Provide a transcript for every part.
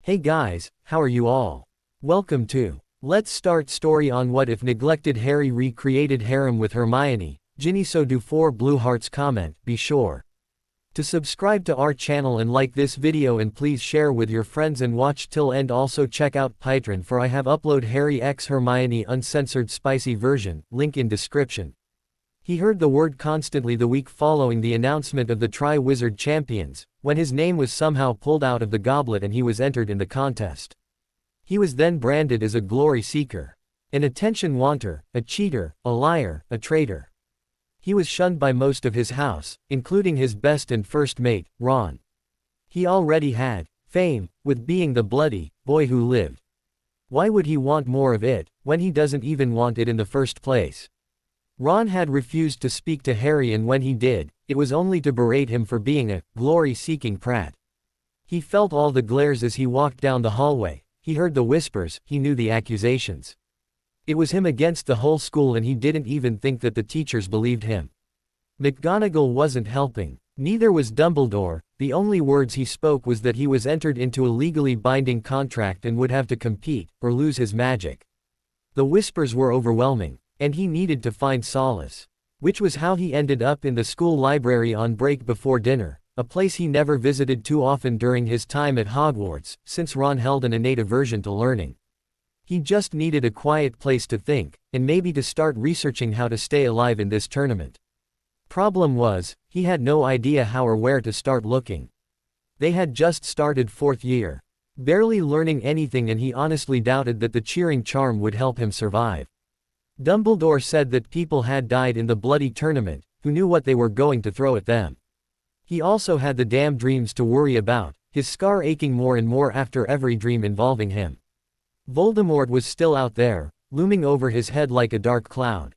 Hey guys, how are you all? Welcome to Let's Start Story on What If Neglected Harry Recreated Harem with Hermione, Ginny. So do 4 blue hearts. Comment, be sure to subscribe to our channel and like this video, and please share with your friends and watch till end. Also check out Patreon, for I have upload Harry x Hermione uncensored spicy version, link in description. He heard the word constantly the week following the announcement of the Tri-Wizard Champions, when his name was somehow pulled out of the goblet and he was entered in the contest. He was then branded as a glory seeker, an attention wanter, a cheater, a liar, a traitor. He was shunned by most of his house, including his best and first mate, Ron. He already had fame with being the bloody boy who lived. Why would he want more of it, when he doesn't even want it in the first place? Ron had refused to speak to Harry, and when he did, it was only to berate him for being a glory-seeking prat. He felt all the glares as he walked down the hallway, he heard the whispers, he knew the accusations. It was him against the whole school, and he didn't even think that the teachers believed him. McGonagall wasn't helping. Neither was Dumbledore. The only words he spoke was that he was entered into a legally binding contract and would have to compete, or lose his magic. The whispers were overwhelming, and he needed to find solace. Which was how he ended up in the school library on break before dinner, a place he never visited too often during his time at Hogwarts, since Ron held an innate aversion to learning. He just needed a quiet place to think, and maybe to start researching how to stay alive in this tournament. Problem was, he had no idea how or where to start looking. They had just started 4th year, barely learning anything, and he honestly doubted that the cheering charm would help him survive. Dumbledore said that people had died in the bloody tournament, who knew what they were going to throw at them. He also had the damn dreams to worry about, his scar aching more and more after every dream involving him. Voldemort was still out there, looming over his head like a dark cloud.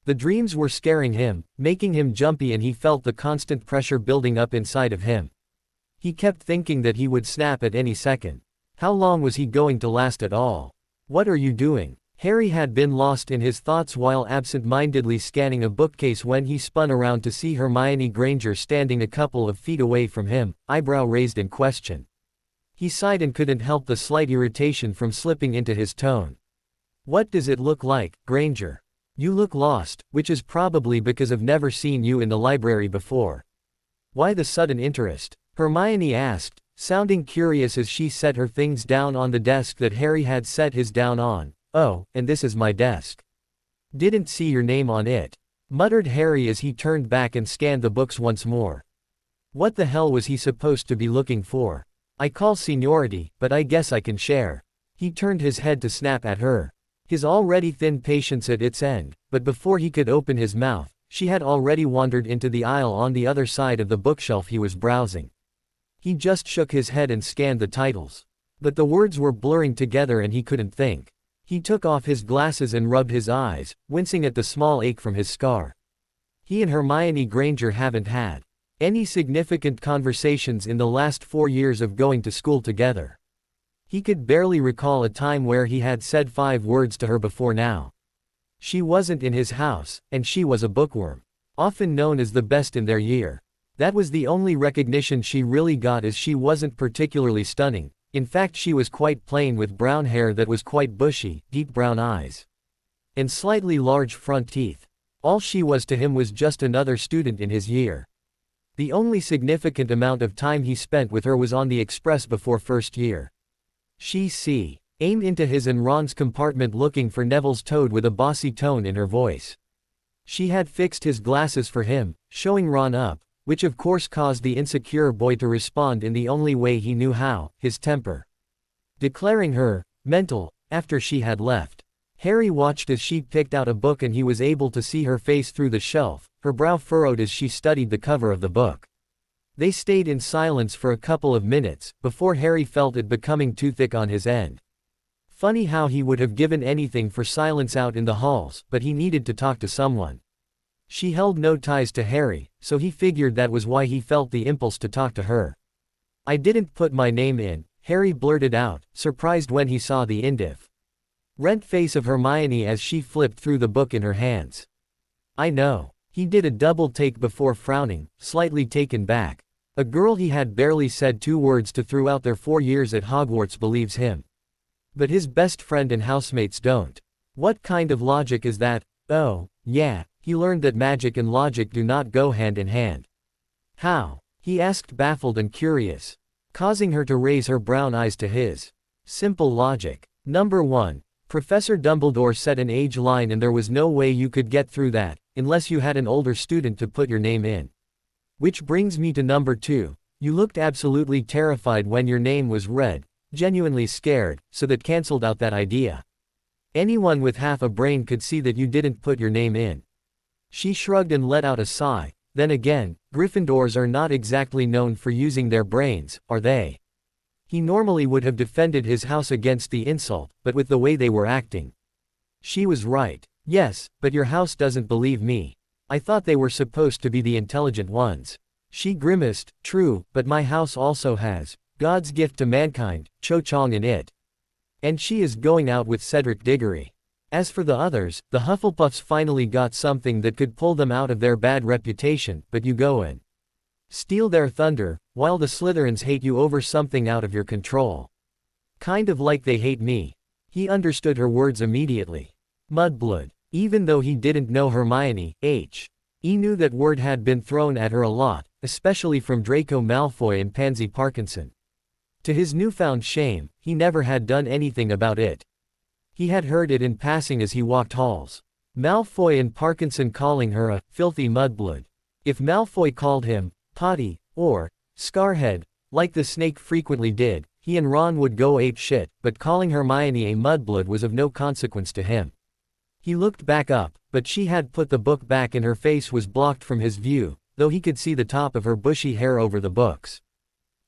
The dreams were scaring him, making him jumpy, and he felt the constant pressure building up inside of him. He kept thinking that he would snap at any second. How long was he going to last at all? What are you doing? Harry had been lost in his thoughts while absent-mindedly scanning a bookcase when he spun around to see Hermione Granger standing a couple of feet away from him, eyebrow raised in question. He sighed and couldn't help the slight irritation from slipping into his tone. "What does it look like, Granger? You look lost, which is probably because I've never seen you in the library before." "Why the sudden interest?" Hermione asked, sounding curious as she set her things down on the desk that Harry had set his down on. "Oh, and this is my desk. Didn't see your name on it," muttered Harry as he turned back and scanned the books once more. What the hell was he supposed to be looking for? "I call seniority, but I guess I can share." He turned his head to snap at her, his already thin patience at its end, but before he could open his mouth, she had already wandered into the aisle on the other side of the bookshelf he was browsing. He just shook his head and scanned the titles. But the words were blurring together and he couldn't think. He took off his glasses and rubbed his eyes, wincing at the small ache from his scar. He and Hermione Granger haven't had any significant conversations in the last 4 years of going to school together. He could barely recall a time where he had said 5 words to her before now. She wasn't in his house, and she was a bookworm, often known as the best in their year. That was the only recognition she really got, as she wasn't particularly stunning. In fact, she was quite plain, with brown hair that was quite bushy, deep brown eyes, and slightly large front teeth. All she was to him was just another student in his year. The only significant amount of time he spent with her was on the express before 1st year. She aimed into his and Ron's compartment looking for Neville's toad with a bossy tone in her voice. She had fixed his glasses for him, showing Ron up, which of course caused the insecure boy to respond in the only way he knew how, his temper. Declaring her mental after she had left. Harry watched as she picked out a book, and he was able to see her face through the shelf, her brow furrowed as she studied the cover of the book. They stayed in silence for a couple of minutes, before Harry felt it becoming too thick on his end. Funny how he would have given anything for silence out in the halls, but he needed to talk to someone. She held no ties to Harry, so he figured that was why he felt the impulse to talk to her. "I didn't put my name in," Harry blurted out, surprised when he saw the indifferent face of Hermione as she flipped through the book in her hands. "I know." He did a double take before frowning, slightly taken back. A girl he had barely said 2 words to throughout their 4 years at Hogwarts believes him. But his best friend and housemates don't. What kind of logic is that? Oh, yeah, he learned that magic and logic do not go hand in hand. How? He asked, baffled and curious, causing her to raise her brown eyes to his. Simple logic. Number 1. Professor Dumbledore set an age line and there was no way you could get through that, unless you had an older student to put your name in. Which brings me to number 2. You looked absolutely terrified when your name was read, genuinely scared, so that cancelled out that idea. Anyone with half a brain could see that you didn't put your name in. She shrugged and let out a sigh. Then again, Gryffindors are not exactly known for using their brains, are they? He normally would have defended his house against the insult, but with the way they were acting. She was right. Yes, but your house doesn't believe me. I thought they were supposed to be the intelligent ones. She grimaced. True, but my house also has God's gift to mankind, Cho Chang in it. And she is going out with Cedric Diggory. As for the others, the Hufflepuffs finally got something that could pull them out of their bad reputation, but you go and steal their thunder, while the Slytherins hate you over something out of your control. Kind of like they hate me. He understood her words immediately. Mudblood. Even though he didn't know Hermione, he knew that word had been thrown at her a lot, especially from Draco Malfoy and Pansy Parkinson. To his newfound shame, he never had done anything about it. He had heard it in passing as he walked halls. Malfoy and Parkinson calling her a filthy mudblood. If Malfoy called him potty or scarhead, like the snake frequently did, he and Ron would go ape shit, but calling Hermione a mudblood was of no consequence to him. He looked back up, but she had put the book back and her face was blocked from his view, though he could see the top of her bushy hair over the books.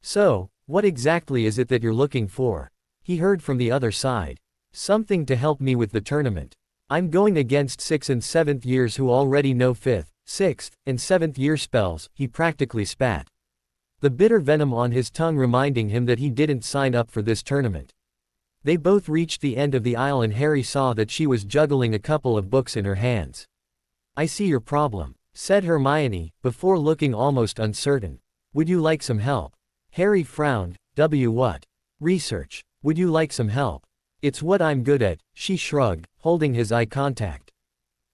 So, what exactly is it that you're looking for? He heard from the other side. Something to help me with the tournament. I'm going against 6th and 7th years who already know 5th, 6th, and 7th year spells. He practically spat. The bitter venom on his tongue reminding him that he didn't sign up for this tournament. They both reached the end of the aisle and Harry saw that she was juggling a couple of books in her hands. I see your problem, said Hermione, before looking almost uncertain. Would you like some help? Harry frowned. What? Research. Would you like some help? It's what I'm good at, she shrugged, holding his eye contact.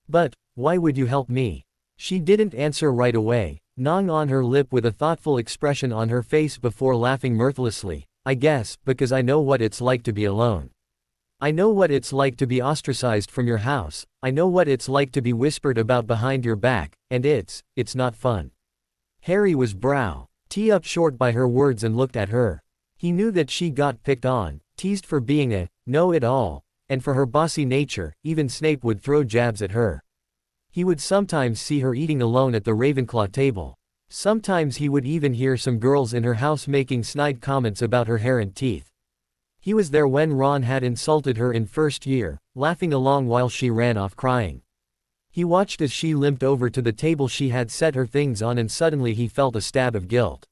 But, why would you help me? She didn't answer right away, gnawing on her lip with a thoughtful expression on her face before laughing mirthlessly. I guess, because I know what it's like to be alone. I know what it's like to be ostracized from your house, I know what it's like to be whispered about behind your back, and it's not fun. Harry was teed up short by her words and looked at her. He knew that she got picked on, teased for being a know-it-all, and for her bossy nature, even Snape would throw jabs at her. He would sometimes see her eating alone at the Ravenclaw table. Sometimes he would even hear some girls in her house making snide comments about her hair and teeth. He was there when Ron had insulted her in first year, laughing along while she ran off crying. He watched as she limped over to the table she had set her things on and suddenly he felt a stab of guilt.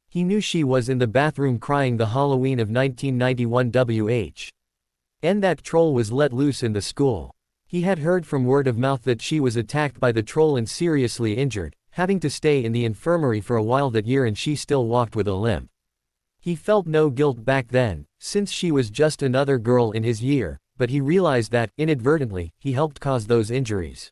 He knew she was in the bathroom crying the Halloween of 1991 and that troll was let loose in the school. He had heard from word of mouth that she was attacked by the troll and seriously injured, having to stay in the infirmary for a while that year and she still walked with a limp. He felt no guilt back then, since she was just another girl in his year, but he realized that, inadvertently, he helped cause those injuries.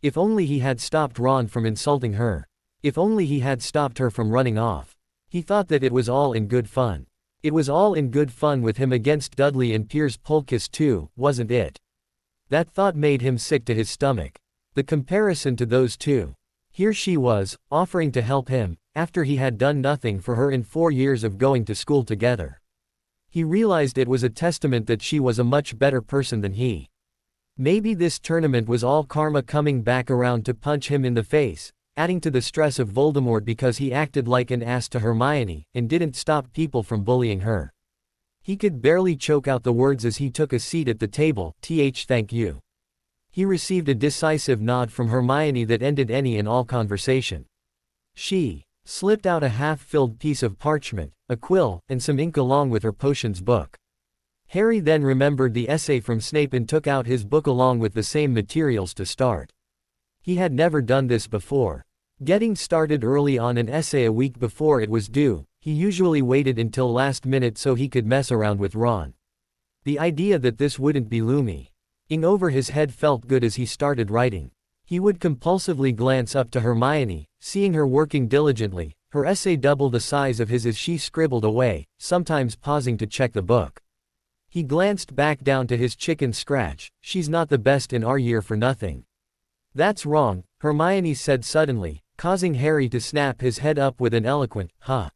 If only he had stopped Ron from insulting her. If only he had stopped her from running off. He thought that it was all in good fun. It was all in good fun with him against Dudley and Piers Polkiss too, wasn't it? That thought made him sick to his stomach. The comparison to those two. Here she was, offering to help him, after he had done nothing for her in 4 years of going to school together. He realized it was a testament that she was a much better person than he. Maybe this tournament was all karma coming back around to punch him in the face, adding to the stress of Voldemort because he acted like an ass to Hermione, and didn't stop people from bullying her. He could barely choke out the words as he took a seat at the table. Thank you. He received a decisive nod from Hermione that ended any and all conversation. She slipped out a half-filled piece of parchment, a quill, and some ink along with her potions book. Harry then remembered the essay from Snape and took out his book along with the same materials to start. He had never done this before. Getting started early on an essay a week before it was due, he usually waited until last minute so he could mess around with Ron. The idea that this wouldn't be looming over his head felt good as he started writing. He would compulsively glance up to Hermione, seeing her working diligently, her essay double the size of his as she scribbled away, sometimes pausing to check the book. He glanced back down to his chicken scratch. She's not the best in our year for nothing. That's wrong, Hermione said suddenly, causing Harry to snap his head up with an eloquent, huh.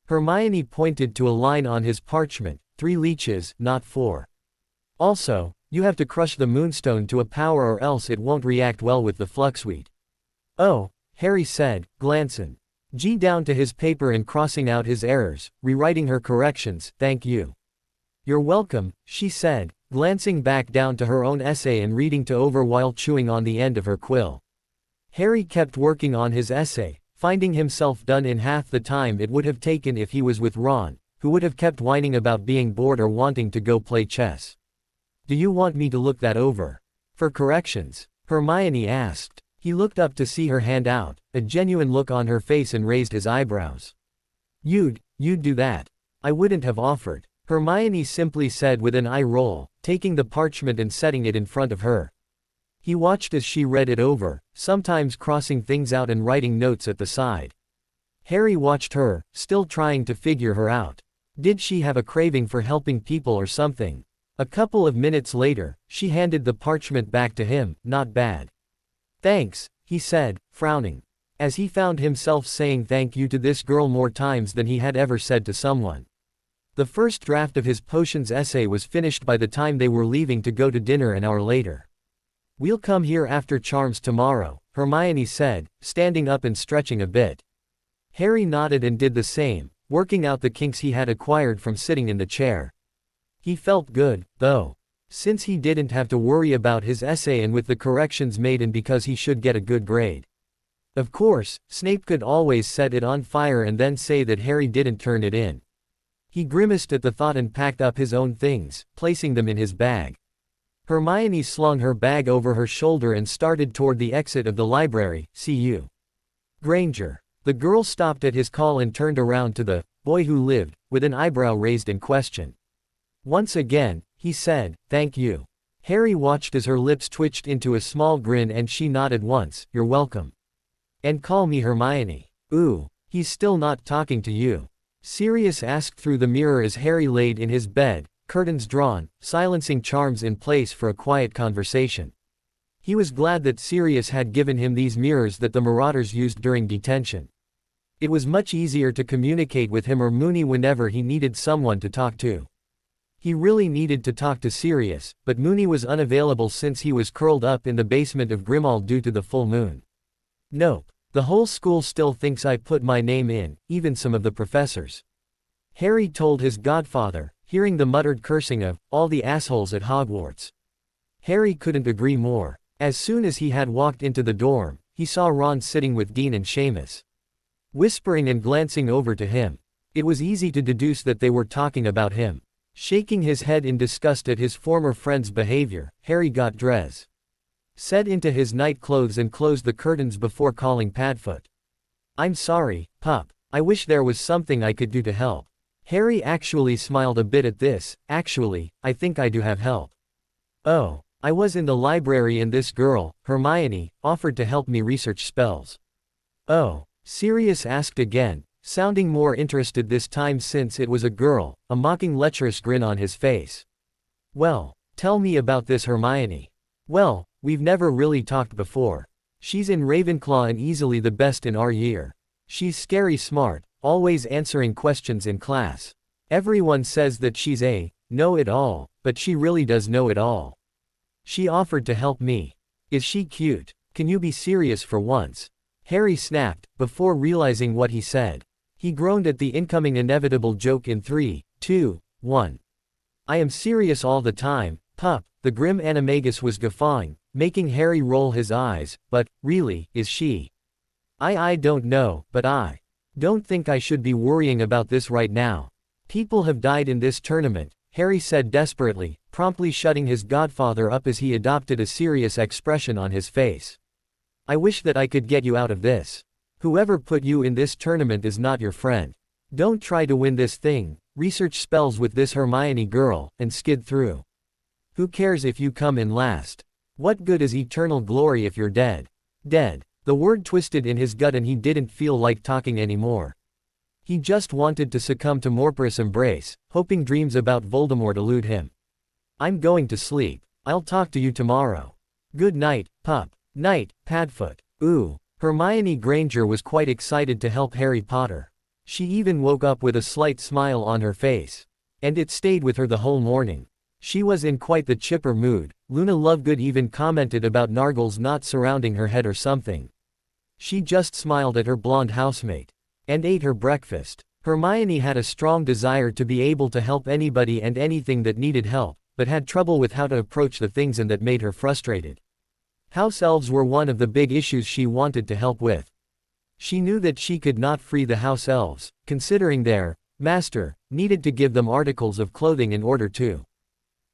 Hermione pointed to a line on his parchment, 3 leeches, not 4. Also, you have to crush the moonstone to a power or else it won't react well with the fluxweed. Oh, Harry said, glancing down to his paper and crossing out his errors, rewriting her corrections. Thank you. You're welcome, she said, glancing back down to her own essay and reading to over while chewing on the end of her quill. Harry kept working on his essay, finding himself done in half the time it would have taken if he was with Ron, who would have kept whining about being bored or wanting to go play chess. Do you want me to look that over for corrections? Hermione asked. He looked up to see her hand out, a genuine look on her face, and raised his eyebrows. You'd do that. I wouldn't have offered, Hermione simply said with an eye roll, taking the parchment and setting it in front of her. He watched as she read it over, sometimes crossing things out and writing notes at the side. Harry watched her, still trying to figure her out. Did she have a craving for helping people or something? A couple of minutes later, she handed the parchment back to him. Not bad. Thanks, he said, frowning, as he found himself saying thank you to this girl more times than he had ever said to someone. The first draft of his potions essay was finished by the time they were leaving to go to dinner an hour later. We'll come here after charms tomorrow, Hermione said, standing up and stretching a bit. Harry nodded and did the same, working out the kinks he had acquired from sitting in the chair. He felt good, though. Since he didn't have to worry about his essay and with the corrections made and because he should get a good grade. Of course, Snape could always set it on fire and then say that Harry didn't turn it in. He grimaced at the thought and packed up his own things, placing them in his bag. Hermione slung her bag over her shoulder and started toward the exit of the library. See you, Granger. The girl stopped at his call and turned around to the boy who lived, with an eyebrow raised in question. Once again, he said, thank you. Harry watched as her lips twitched into a small grin and she nodded once. You're welcome. And call me Hermione. Ooh, he's still not talking to you? Sirius asked through the mirror as Harry laid in his bed, curtains drawn, silencing charms in place for a quiet conversation. He was glad that Sirius had given him these mirrors that the Marauders used during detention. It was much easier to communicate with him or Moony whenever he needed someone to talk to. He really needed to talk to Sirius, but Moony was unavailable since he was curled up in the basement of Grimmauld due to the full moon. Nope. The whole school still thinks I put my name in, even some of the professors. Harry told his godfather, hearing the muttered cursing of all the assholes at Hogwarts. Harry couldn't agree more. As soon as he had walked into the dorm, he saw Ron sitting with Dean and Seamus, whispering and glancing over to him. It was easy to deduce that they were talking about him. Shaking his head in disgust at his former friend's behavior, Harry got dressed, set into his night clothes and closed the curtains before calling Padfoot. I'm sorry, Pup. I wish there was something I could do to help. Harry actually smiled a bit at this. Actually, I think I do have help. Oh, I was in the library and this girl, Hermione, offered to help me research spells. Oh, Sirius asked again, sounding more interested this time since it was a girl, a mocking lecherous grin on his face. Well, tell me about this Hermione. Well, we've never really talked before. She's in Ravenclaw and easily the best in our year. She's scary smart, always answering questions in class. Everyone says that she's a know-it-all, but she really does know it all. She offered to help me. Is she cute? Can you be serious for once? Harry snapped, before realizing what he said. He groaned at the incoming inevitable joke in 3, 2, 1. I am serious all the time, Pup, the grim animagus was guffawing, making Harry roll his eyes, but, really, is she? I don't know, but I don't think I should be worrying about this right now. People have died in this tournament, Harry said desperately, promptly shutting his godfather up as he adopted a serious expression on his face. I wish that I could get you out of this. Whoever put you in this tournament is not your friend. Don't try to win this thing, research spells with this Hermione girl, and skid through. Who cares if you come in last? What good is eternal glory if you're dead? Dead. The word twisted in his gut and he didn't feel like talking anymore. He just wanted to succumb to Morpheus' embrace, hoping dreams about Voldemort elude him. I'm going to sleep. I'll talk to you tomorrow. Good night, pup. Night, Padfoot. Ooh. Hermione Granger was quite excited to help Harry Potter. She even woke up with a slight smile on her face. And it stayed with her the whole morning. She was in quite the chipper mood. Luna Lovegood even commented about Nargles not surrounding her head or something. She just smiled at her blonde housemate. And ate her breakfast. Hermione had a strong desire to be able to help anybody and anything that needed help, but had trouble with how to approach the things and that made her frustrated. House elves were one of the big issues she wanted to help with. She knew that she could not free the house elves, considering their master needed to give them articles of clothing in order to.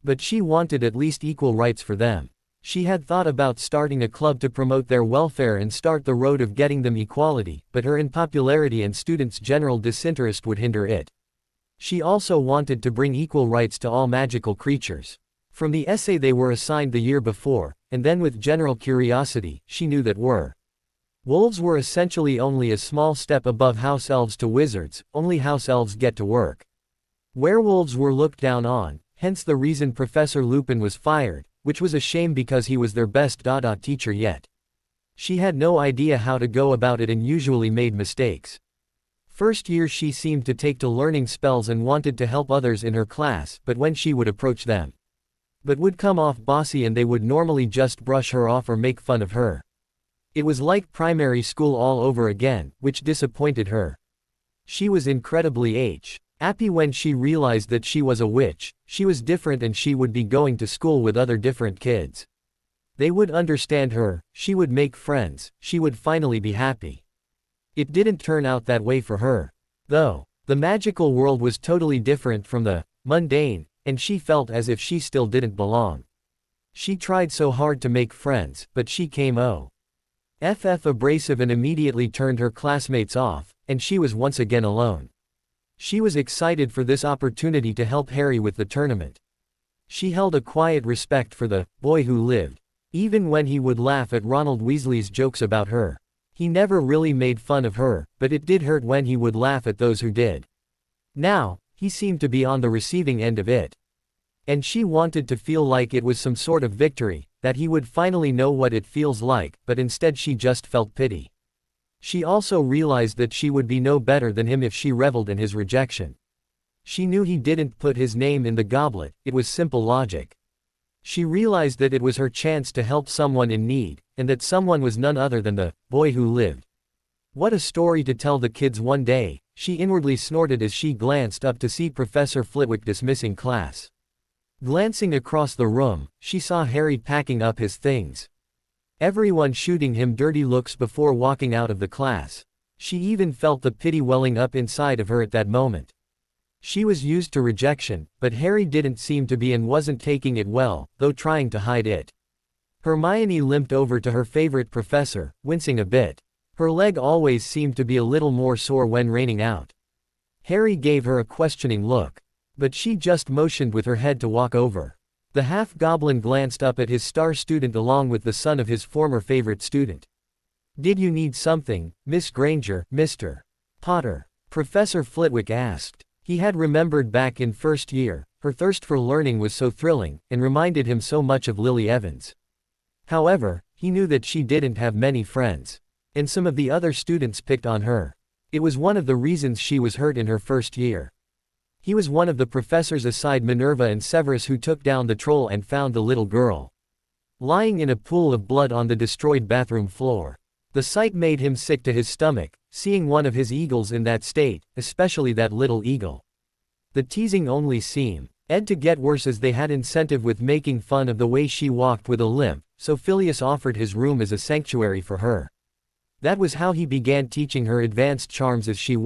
But she wanted at least equal rights for them. She had thought about starting a club to promote their welfare and start the road of getting them equality, but her unpopularity and students' general disinterest would hinder it. She also wanted to bring equal rights to all magical creatures. From the essay they were assigned the year before, and then with general curiosity, she knew that wolves were essentially only a small step above house elves to wizards, only house elves get to work. Werewolves were looked down on, hence the reason Professor Lupin was fired, which was a shame because he was their best teacher yet. She had no idea how to go about it and usually made mistakes. First year she seemed to take to learning spells and wanted to help others in her class, but when she would approach them, would come off bossy and they would normally just brush her off or make fun of her. It was like primary school all over again, which disappointed her. She was incredibly happy when she realized that she was a witch. She was different and she would be going to school with other different kids. They would understand her, she would make friends, she would finally be happy. It didn't turn out that way for her. Though, the magical world was totally different from the mundane, and she felt as if she still didn't belong. She tried so hard to make friends, but she came abrasive and immediately turned her classmates off, and she was once again alone. She was excited for this opportunity to help Harry with the tournament. She held a quiet respect for the boy who lived. Even when he would laugh at Ronald Weasley's jokes about her. He never really made fun of her, but it did hurt when he would laugh at those who did. Now, he seemed to be on the receiving end of it. And she wanted to feel like it was some sort of victory, that he would finally know what it feels like, but instead she just felt pity. She also realized that she would be no better than him if she reveled in his rejection. She knew he didn't put his name in the goblet, it was simple logic. She realized that it was her chance to help someone in need, and that someone was none other than the boy who lived. What a story to tell the kids one day, she inwardly snorted as she glanced up to see Professor Flitwick dismissing class. Glancing across the room, she saw Harry packing up his things. Everyone shooting him dirty looks before walking out of the class. She even felt the pity welling up inside of her at that moment. She was used to rejection, but Harry didn't seem to be and wasn't taking it well, though trying to hide it. Hermione limped over to her favorite professor, wincing a bit. Her leg always seemed to be a little more sore when raining out. Harry gave her a questioning look. But she just motioned with her head to walk over. The half-goblin glanced up at his star student along with the son of his former favorite student. "Did you need something, Miss Granger, Mr. Potter?" Professor Flitwick asked. He had remembered back in first year, her thirst for learning was so thrilling, and reminded him so much of Lily Evans. However, he knew that she didn't have many friends. And some of the other students picked on her. It was one of the reasons she was hurt in her first year. He was one of the professors aside Minerva and Severus who took down the troll and found the little girl lying in a pool of blood on the destroyed bathroom floor. The sight made him sick to his stomach, seeing one of his eagles in that state, especially that little eagle. The teasing only seemed to get worse as they had incentive with making fun of the way she walked with a limp, so Phileas offered his room as a sanctuary for her. That was how he began teaching her advanced charms as she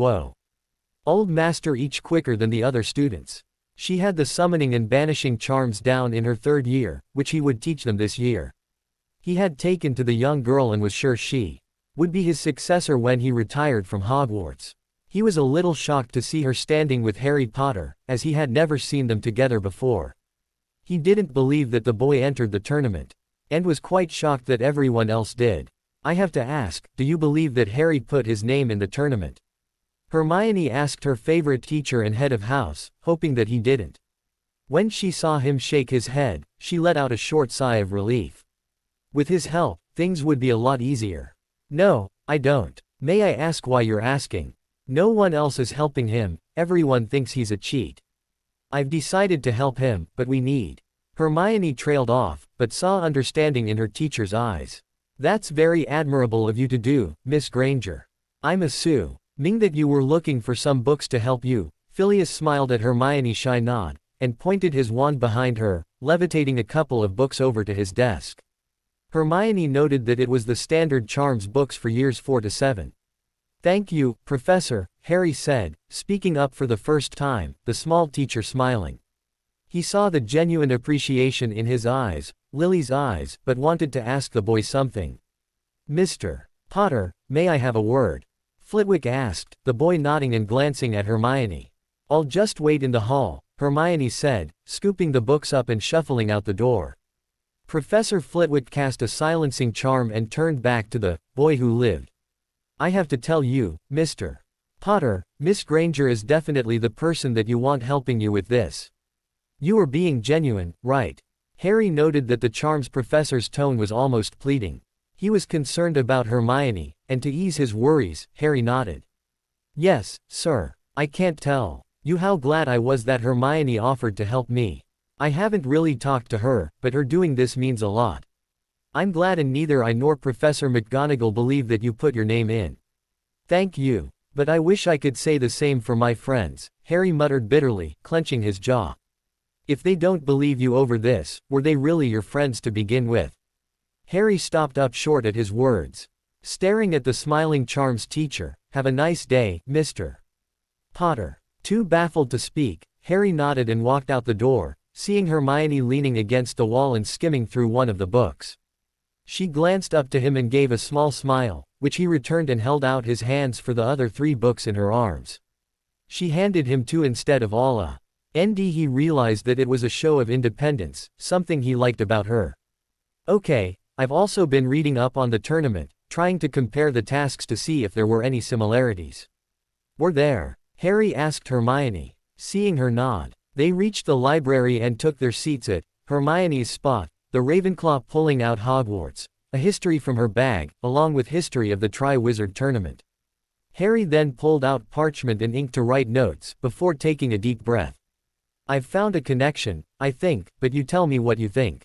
old master each quicker than the other students. She had the summoning and banishing charms down in her third year, which he would teach them this year. He had taken to the young girl and was sure she would be his successor when he retired from Hogwarts. He was a little shocked to see her standing with Harry Potter, as he had never seen them together before. He didn't believe that the boy entered the tournament, and was quite shocked that everyone else did. I have to ask, do you believe that Harry put his name in the tournament? Hermione asked her favorite teacher and head of house, hoping that he didn't. When she saw him shake his head, she let out a short sigh of relief. With his help, things would be a lot easier. No, I don't. May I ask why you're asking? No one else is helping him, everyone thinks he's a cheat. I've decided to help him, but we need. Hermione trailed off, but saw understanding in her teacher's eyes. That's very admirable of you to do, Miss Granger. I'm assuming that you were looking for some books to help you. Phileas smiled at Hermione's shy nod, and pointed his wand behind her, levitating a couple of books over to his desk. Hermione noted that it was the standard charms books for years 4 to 7. Thank you, Professor, Harry said, speaking up for the first time, the small teacher smiling. He saw the genuine appreciation in his eyes, Lily's eyes, but wanted to ask the boy something. Mr. Potter, may I have a word? Flitwick asked, the boy nodding and glancing at Hermione. I'll just wait in the hall, Hermione said, scooping the books up and shuffling out the door. Professor Flitwick cast a silencing charm and turned back to the boy who lived. I have to tell you, Mr. Potter, Miss Granger is definitely the person that you want helping you with this. You are being genuine, right? Harry noted that the charms professor's tone was almost pleading. He was concerned about Hermione, and to ease his worries, Harry nodded. Yes, sir. I can't tell you how glad I was that Hermione offered to help me. I haven't really talked to her, but her doing this means a lot. I'm glad, and neither I nor Professor McGonagall believe that you put your name in. Thank you. But I wish I could say the same for my friends, Harry muttered bitterly, clenching his jaw. If they don't believe you over this, were they really your friends to begin with? Harry stopped up short at his words. Staring at the smiling charms teacher, have a nice day, Mr. Potter. Too baffled to speak, Harry nodded and walked out the door, seeing Hermione leaning against the wall and skimming through one of the books. She glanced up to him and gave a small smile, which he returned and held out his hands for the other 3 books in her arms. She handed him 2 instead of all a. He realized that it was a show of independence, something he liked about her. Okay, I've also been reading up on the tournament, trying to compare the tasks to see if there were any similarities. Were there? Harry asked Hermione. Seeing her nod, they reached the library and took their seats at Hermione's spot, the Ravenclaw pulling out Hogwarts, a history from her bag, along with history of the Tri-Wizard tournament. Harry then pulled out parchment and ink to write notes, before taking a deep breath. I've found a connection, I think, but you tell me what you think.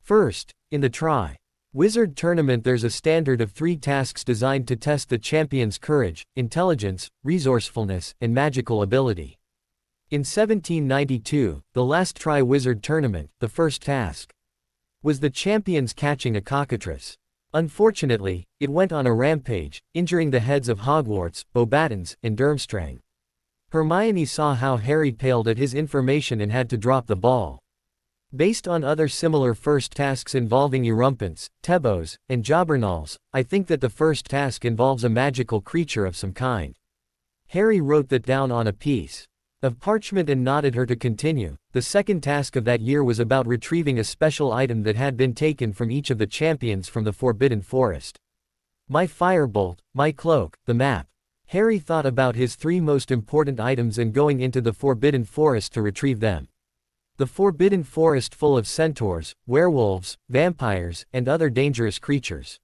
First, in the Tri-Wizard tournament there's a standard of 3 tasks designed to test the champion's courage, intelligence, resourcefulness, and magical ability. In 1792, the last Tri-Wizard tournament, the first task was the champions catching a cockatrice. Unfortunately, it went on a rampage, injuring the heads of Hogwarts, Beauxbatons, and Durmstrang. Hermione saw how Harry paled at his information and had to drop the ball. Based on other similar first tasks involving Erumpents, Tebos, and Jobberknolls, I think that the first task involves a magical creature of some kind. Harry wrote that down on a piece of parchment and nodded her to continue. The second task of that year was about retrieving a special item that had been taken from each of the champions from the Forbidden Forest. My firebolt, my cloak, the map. Harry thought about his 3 most important items and going into the Forbidden Forest to retrieve them. The Forbidden Forest full of centaurs, werewolves, vampires, and other dangerous creatures.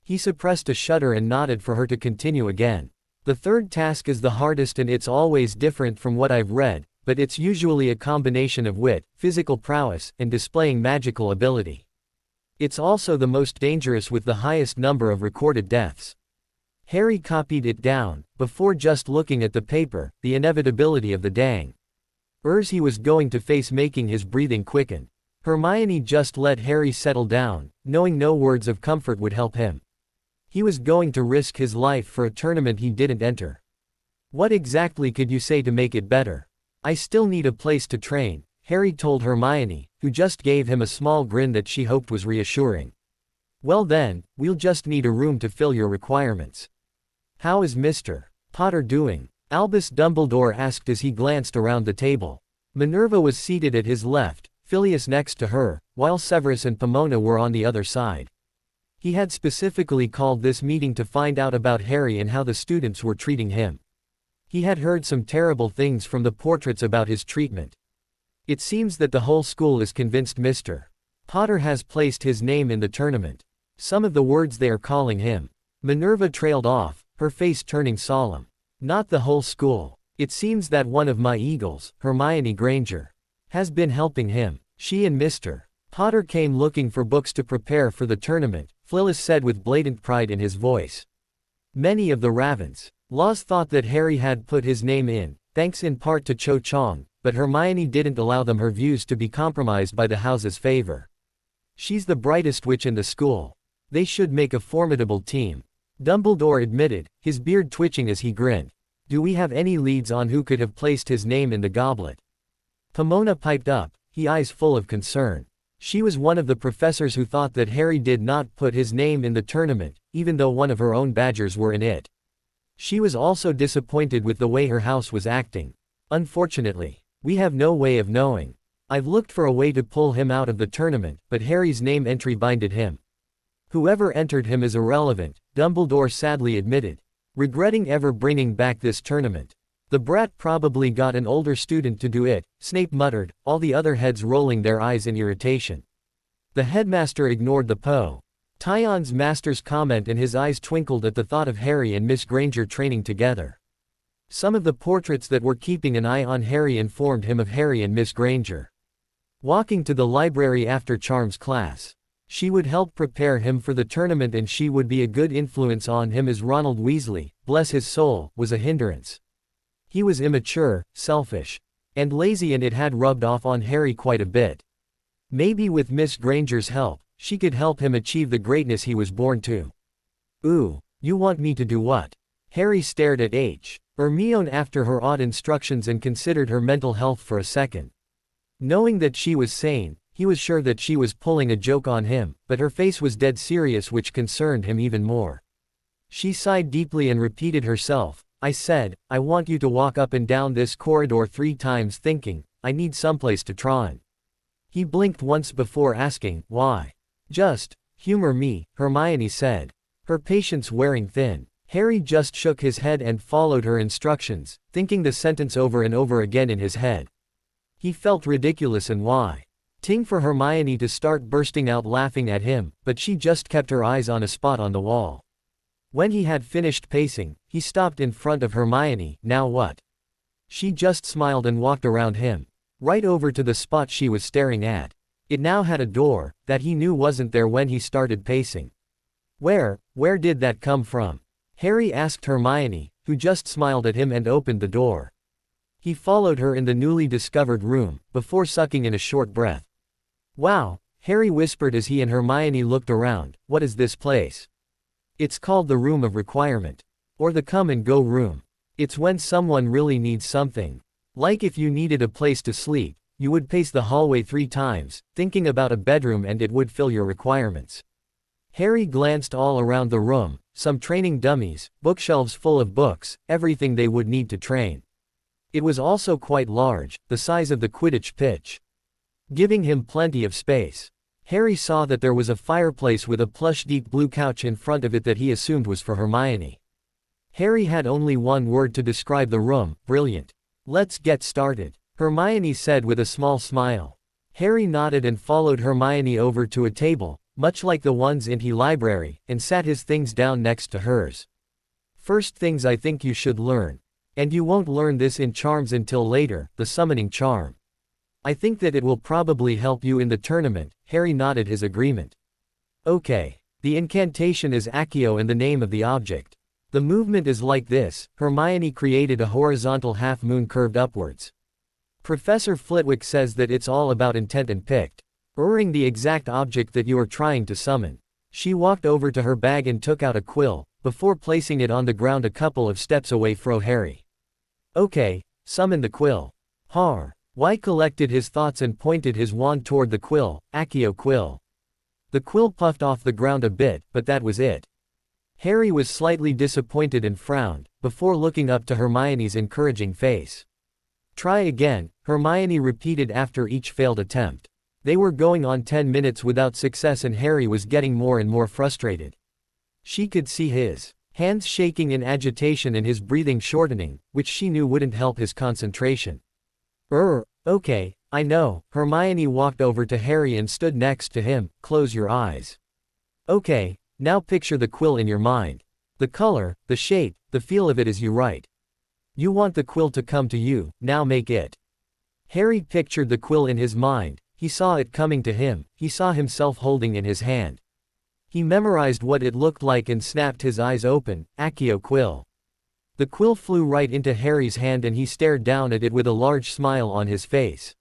He suppressed a shudder and nodded for her to continue again. The third task is the hardest and it's always different from what I've read, but it's usually a combination of wit, physical prowess, and displaying magical ability. It's also the most dangerous with the highest number of recorded deaths. Harry copied it down, before just looking at the paper, the inevitability of the dang he was going to face making his breathing quicken. Hermione just let Harry settle down, knowing no words of comfort would help him. He was going to risk his life for a tournament he didn't enter. What exactly could you say to make it better? I still need a place to train, Harry told Hermione, who just gave him a small grin that she hoped was reassuring. Well then, we'll just need a room to fill your requirements. How is Mr. Potter doing? Albus Dumbledore asked as he glanced around the table. Minerva was seated at his left, Phileas next to her, while Severus and Pomona were on the other side. He had specifically called this meeting to find out about Harry and how the students were treating him. He had heard some terrible things from the portraits about his treatment. It seems that the whole school is convinced Mr. Potter has placed his name in the tournament. Some of the words they are calling him. Minerva trailed off, her face turning solemn. Not the whole school. It seems that one of my eagles, Hermione Granger, has been helping him. She and Mr. Potter came looking for books to prepare for the tournament, Phileas said with blatant pride in his voice. Many of the Ravenclaws thought that Harry had put his name in, thanks in part to Cho Chang, but Hermione didn't allow them her views to be compromised by the house's favor. She's the brightest witch in the school. They should make a formidable team. Dumbledore admitted, his beard twitching as he grinned. Do we have any leads on who could have placed his name in the goblet? Pomona piped up, her eyes full of concern. She was one of the professors who thought that Harry did not put his name in the tournament, even though one of her own badgers were in it. She was also disappointed with the way her house was acting. Unfortunately, we have no way of knowing. I've looked for a way to pull him out of the tournament, but Harry's name entry binded him. Whoever entered him is irrelevant, Dumbledore sadly admitted, regretting ever bringing back this tournament. The brat probably got an older student to do it, Snape muttered, all the other heads rolling their eyes in irritation. The headmaster ignored the Potion's master's comment and his eyes twinkled at the thought of Harry and Miss Granger training together. Some of the portraits that were keeping an eye on Harry informed him of Harry and Miss Granger walking to the library after Charms class. She would help prepare him for the tournament and she would be a good influence on him as Ronald Weasley, bless his soul, was a hindrance. He was immature, selfish, and lazy and it had rubbed off on Harry quite a bit. Maybe with Miss Granger's help, she could help him achieve the greatness he was born to. Ooh, you want me to do what? Harry stared at Hermione after her odd instructions and considered her mental health for a second. Knowing that she was sane, he was sure that she was pulling a joke on him, but her face was dead serious which concerned him even more. She sighed deeply and repeated herself, I said, I want you to walk up and down this corridor 3 times thinking, I need someplace to trot. He blinked once before asking, why? Just, humor me, Hermione said, her patience wearing thin. Harry just shook his head and followed her instructions, thinking the sentence over and over again in his head. He felt ridiculous and ting for Hermione to start bursting out laughing at him, but she just kept her eyes on a spot on the wall. When he had finished pacing, he stopped in front of Hermione. Now what? She just smiled and walked around him, right over to the spot she was staring at. It now had a door, that he knew wasn't there when he started pacing. Where did that come from? Harry asked Hermione, who just smiled at him and opened the door. He followed her in the newly discovered room, before sucking in a short breath. Wow, Harry whispered as he and Hermione looked around, what is this place? It's called the Room of Requirement. Or the Come and Go Room. It's when someone really needs something. Like if you needed a place to sleep, you would pace the hallway 3 times, thinking about a bedroom and it would fill your requirements. Harry glanced all around the room, some training dummies, bookshelves full of books, everything they would need to train. It was also quite large, the size of the Quidditch pitch, giving him plenty of space. Harry saw that there was a fireplace with a plush deep blue couch in front of it that he assumed was for Hermione. Harry had only one word to describe the room, brilliant. Let's get started, Hermione said with a small smile. Harry nodded and followed Hermione over to a table, much like the ones in the library, and sat his things down next to hers. First things I think you should learn. And you won't learn this in Charms until later, the summoning charm. I think that it will probably help you in the tournament, Harry nodded his agreement. Okay. The incantation is Accio and the name of the object. The movement is like this, Hermione created a horizontal half-moon curved upwards. Professor Flitwick says that it's all about intent and picked. The exact object that you are trying to summon. She walked over to her bag and took out a quill, before placing it on the ground a couple of steps away from Harry. Okay, summon the quill. Har. Y collected his thoughts and pointed his wand toward the quill, Accio quill. The quill puffed off the ground a bit, but that was it. Harry was slightly disappointed and frowned, before looking up to Hermione's encouraging face. Try again, Hermione repeated after each failed attempt. They were going on 10 minutes without success and Harry was getting more and more frustrated. She could see his hands shaking in agitation and his breathing shortening, which she knew wouldn't help his concentration. Okay, I know. Hermione walked over to Harry and stood next to him. Close your eyes. Okay, now picture the quill in your mind. The color, the shape, the feel of it as you write. You want the quill to come to you, now make it. Harry pictured the quill in his mind, he saw it coming to him, he saw himself holding in his hand. He memorized what it looked like and snapped his eyes open. Accio quill. The quill flew right into Harry's hand and he stared down at it with a large smile on his face.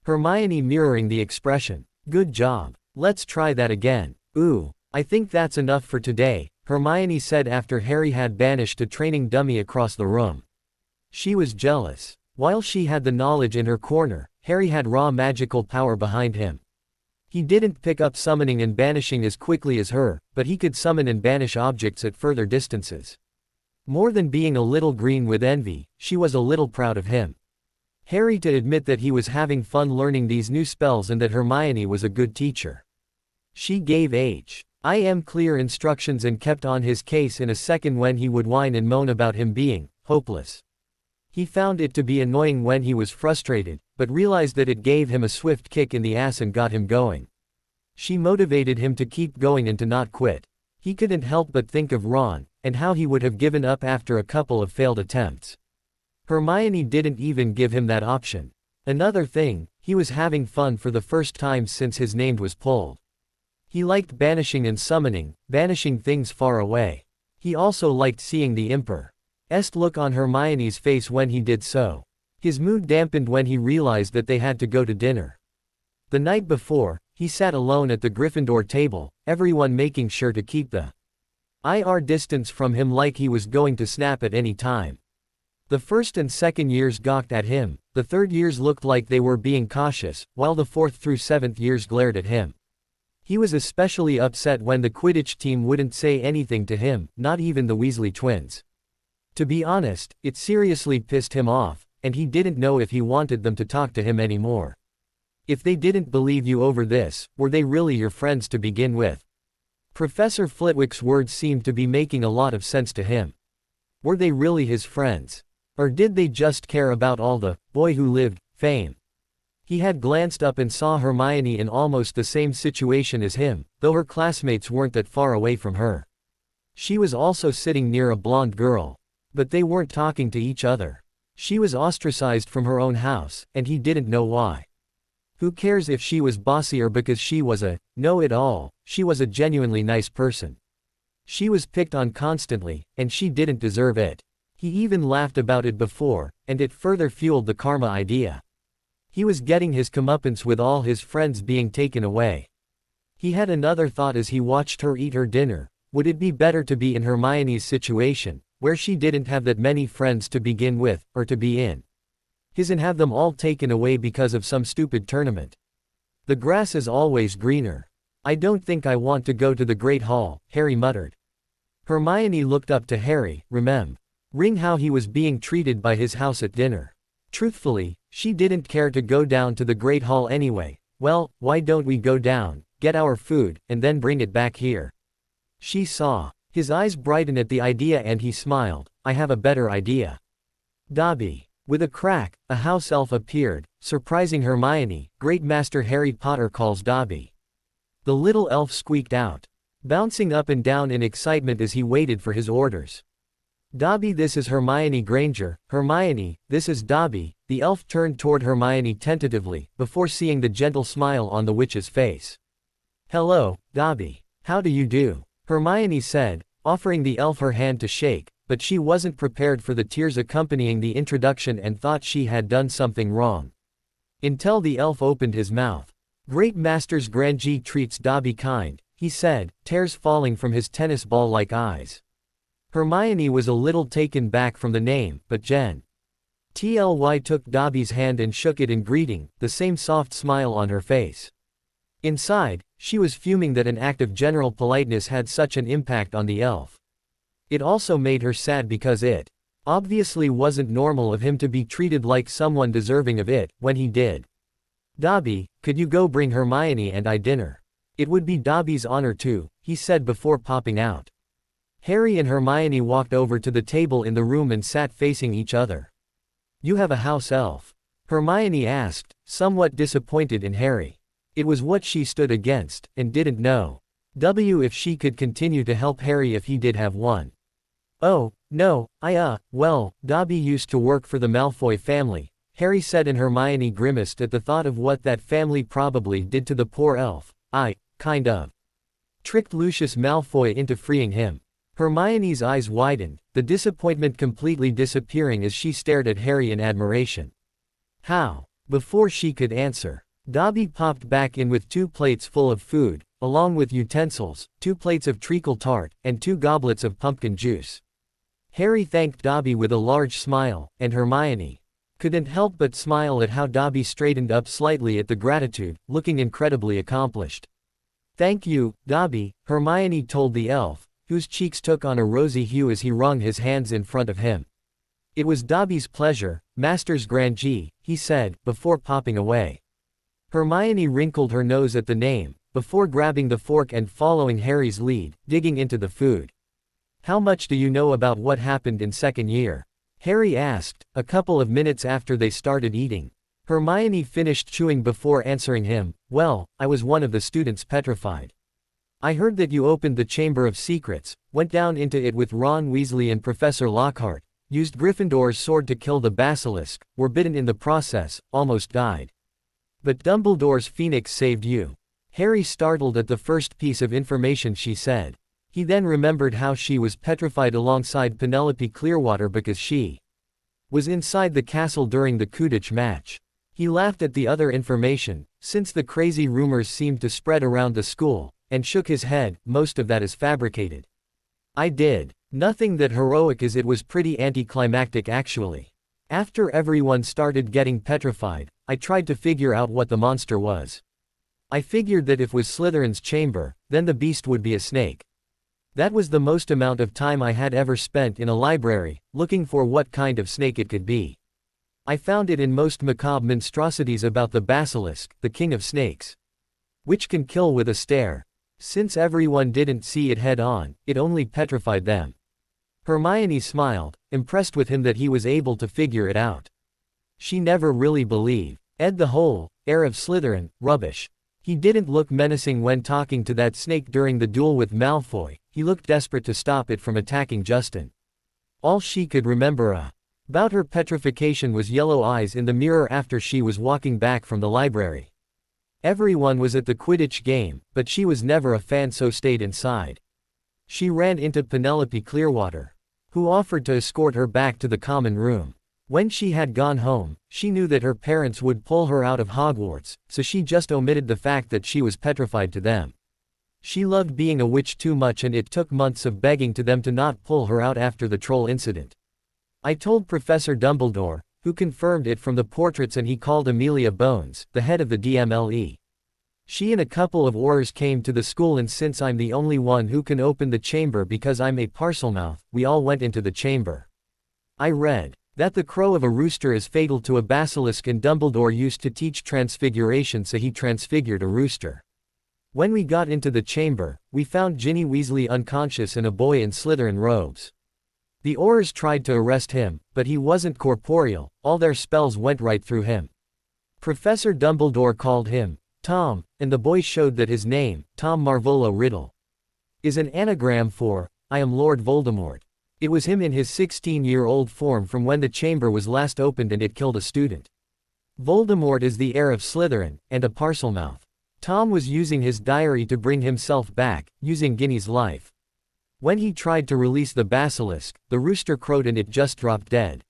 Hermione mirroring the expression. Good job. Let's try that again. Ooh, I think that's enough for today, Hermione said after Harry had banished a training dummy across the room. She was jealous. While she had the knowledge in her corner, Harry had raw magical power behind him. He didn't pick up summoning and banishing as quickly as her, but he could summon and banish objects at further distances. More than being a little green with envy, she was a little proud of him. Harry to admit that he was having fun learning these new spells and that Hermione was a good teacher. She gave I am clear instructions and kept on his case in a second when he would whine and moan about him being hopeless. He found it to be annoying when he was frustrated, but realized that it gave him a swift kick in the ass and got him going. She motivated him to keep going and to not quit. He couldn't help but think of Ron, and how he would have given up after a couple of failed attempts. Hermione didn't even give him that option. Another thing, he was having fun for the first time since his name was pulled. He liked banishing and summoning, banishing things far away. He also liked seeing the Imper's look on Hermione's face when he did so. His mood dampened when he realized that they had to go to dinner. The night before, he sat alone at the Gryffindor table, everyone making sure to keep the distance from him like he was going to snap at any time. The first and second years gawked at him, the third years looked like they were being cautious, while the fourth through seventh years glared at him. He was especially upset when the Quidditch team wouldn't say anything to him, not even the Weasley twins. To be honest, it seriously pissed him off, and he didn't know if he wanted them to talk to him anymore. If they didn't believe you over this, were they really your friends to begin with? Professor Flitwick's words seemed to be making a lot of sense to him. Were they really his friends? Or did they just care about all the boy who lived fame? He had glanced up and saw Hermione in almost the same situation as him, though her classmates weren't that far away from her. She was also sitting near a blonde girl. But they weren't talking to each other. She was ostracized from her own house, and he didn't know why. Who cares if she was bossy or because she was a know-it-all, she was a genuinely nice person. She was picked on constantly, and she didn't deserve it. He even laughed about it before, and it further fueled the karma idea. He was getting his comeuppance with all his friends being taken away. He had another thought as he watched her eat her dinner. Would it be better to be in Hermione's situation, where she didn't have that many friends to begin with, or to be in his and have them all taken away because of some stupid tournament? The grass is always greener. I don't think I want to go to the Great Hall, Harry muttered. Hermione looked up to Harry, remembering how he was being treated by his house at dinner. Truthfully, she didn't care to go down to the Great Hall anyway. Well, why don't we go down, get our food, and then bring it back here? She saw his eyes brighten at the idea and he smiled. I have a better idea. Dobby. With a crack, a house elf appeared, surprising Hermione. Great Master Harry Potter calls Dobby. The little elf squeaked out, bouncing up and down in excitement as he waited for his orders. Dobby, this is Hermione Granger. Hermione, this is Dobby. The elf turned toward Hermione tentatively, before seeing the gentle smile on the witch's face. Hello, Dobby. How do you do? Hermione said, offering the elf her hand to shake, but she wasn't prepared for the tears accompanying the introduction and thought she had done something wrong. Until the elf opened his mouth. Great Master's Granger treats Dobby kind, he said, tears falling from his tennis ball-like eyes. Hermione was a little taken back from the name, but Jen Tly took Dobby's hand and shook it in greeting, the same soft smile on her face. Inside, She was fuming that an act of general politeness had such an impact on the elf. It also made her sad because it obviously wasn't normal of him to be treated like someone deserving of it, when he did. "Dobby, could you go bring Hermione and I dinner? It would be Dobby's honor too," he said before popping out. Harry and Hermione walked over to the table in the room and sat facing each other. "You have a house elf?" Hermione asked, somewhat disappointed in Harry. It was what she stood against, and didn't know if she could continue to help Harry if he did have one. "Oh, no, well, Dobby used to work for the Malfoy family," Harry said, and Hermione grimaced at the thought of what that family probably did to the poor elf. "I kind of tricked Lucius Malfoy into freeing him." Hermione's eyes widened, the disappointment completely disappearing as she stared at Harry in admiration. "How?" Before she could answer, Dobby popped back in with 2 plates full of food, along with utensils, 2 plates of treacle tart, and 2 goblets of pumpkin juice. Harry thanked Dobby with a large smile, and Hermione couldn't help but smile at how Dobby straightened up slightly at the gratitude, looking incredibly accomplished. "Thank you, Dobby," Hermione told the elf, whose cheeks took on a rosy hue as he wrung his hands in front of him. "It was Dobby's pleasure, Masters Grandee," he said, before popping away. Hermione wrinkled her nose at the name, before grabbing the fork and following Harry's lead, digging into the food. "How much do you know about what happened in second year?" Harry asked, a couple of minutes after they started eating. Hermione finished chewing before answering him. "Well, I was one of the students petrified. I heard that you opened the Chamber of Secrets, went down into it with Ron Weasley and Professor Lockhart, used Gryffindor's sword to kill the basilisk, were bitten in the process, almost died. But Dumbledore's phoenix saved you." Harry startled at the first piece of information she said. He then remembered how she was petrified alongside Penelope Clearwater because she was inside the castle during the Quidditch match. He laughed at the other information, since the crazy rumors seemed to spread around the school, and shook his head. "Most of that is fabricated." "I did nothing that heroic as it was pretty anticlimactic actually. After everyone started getting petrified, I tried to figure out what the monster was. I figured that if it was Slytherin's chamber, then the beast would be a snake. That was the most amount of time I had ever spent in a library, looking for what kind of snake it could be. I found it in most macabre monstrosities about the basilisk, the king of snakes, which can kill with a stare. Since everyone didn't see it head on, it only petrified them." Hermione smiled, impressed with him that he was able to figure it out. She never really believed Ed the whole heir of Slytherin, rubbish. He didn't look menacing when talking to that snake during the duel with Malfoy, he looked desperate to stop it from attacking Justin. All she could remember about her petrification was yellow eyes in the mirror after she was walking back from the library. Everyone was at the Quidditch game, but she was never a fan, so stayed inside. She ran into Penelope Clearwater, who offered to escort her back to the common room. When she had gone home, she knew that her parents would pull her out of Hogwarts, so she just omitted the fact that she was petrified to them. She loved being a witch too much, and it took months of begging to them to not pull her out after the troll incident. I told Professor Dumbledore, who confirmed it from the portraits, and he called Amelia Bones, the head of the DMLE. She and a couple of Aurors came to the school, and since I'm the only one who can open the chamber because I'm a Parselmouth, we all went into the chamber. I read that the crow of a rooster is fatal to a basilisk, and Dumbledore used to teach transfiguration, so he transfigured a rooster. When we got into the chamber, we found Ginny Weasley unconscious and a boy in Slytherin robes. The Aurors tried to arrest him, but he wasn't corporeal, all their spells went right through him. Professor Dumbledore called him Tom, and the boy showed that his name, Tom Marvolo Riddle, is an anagram for, I am Lord Voldemort. It was him in his 16-year-old form from when the chamber was last opened, and it killed a student. Voldemort is the heir of Slytherin, and a Parselmouth. Tom was using his diary to bring himself back, using Ginny's life. When he tried to release the basilisk, the rooster crowed and it just dropped dead.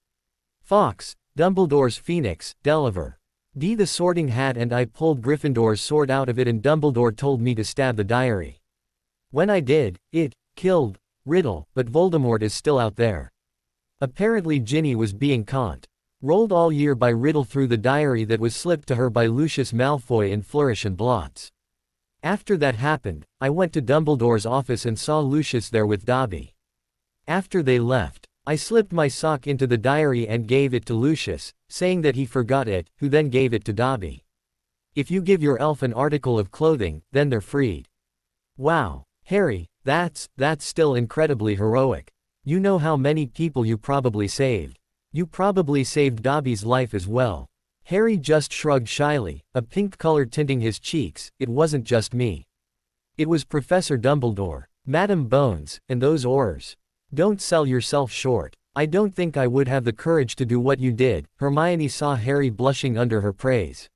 Fox, Dumbledore's phoenix, Deliver. D the Sorting Hat, and I pulled Gryffindor's sword out of it, and Dumbledore told me to stab the diary. When I did, it killed Riddle, but Voldemort is still out there. Apparently Ginny was being rolled all year by Riddle through the diary that was slipped to her by Lucius Malfoy in Flourish and Blots. After that happened, I went to Dumbledore's office and saw Lucius there with Dobby. After they left, I slipped my sock into the diary and gave it to Lucius, saying that he forgot it, who then gave it to Dobby. If you give your elf an article of clothing, then they're freed. Wow, Harry, that's still incredibly heroic. You know how many people you probably saved. You probably saved Dobby's life as well. Harry just shrugged shyly, a pink color tinting his cheeks. It wasn't just me. It was Professor Dumbledore, Madam Bones, and those Aurors. Don't sell yourself short. I don't think I would have the courage to do what you did. Hermione saw Harry blushing under her praise.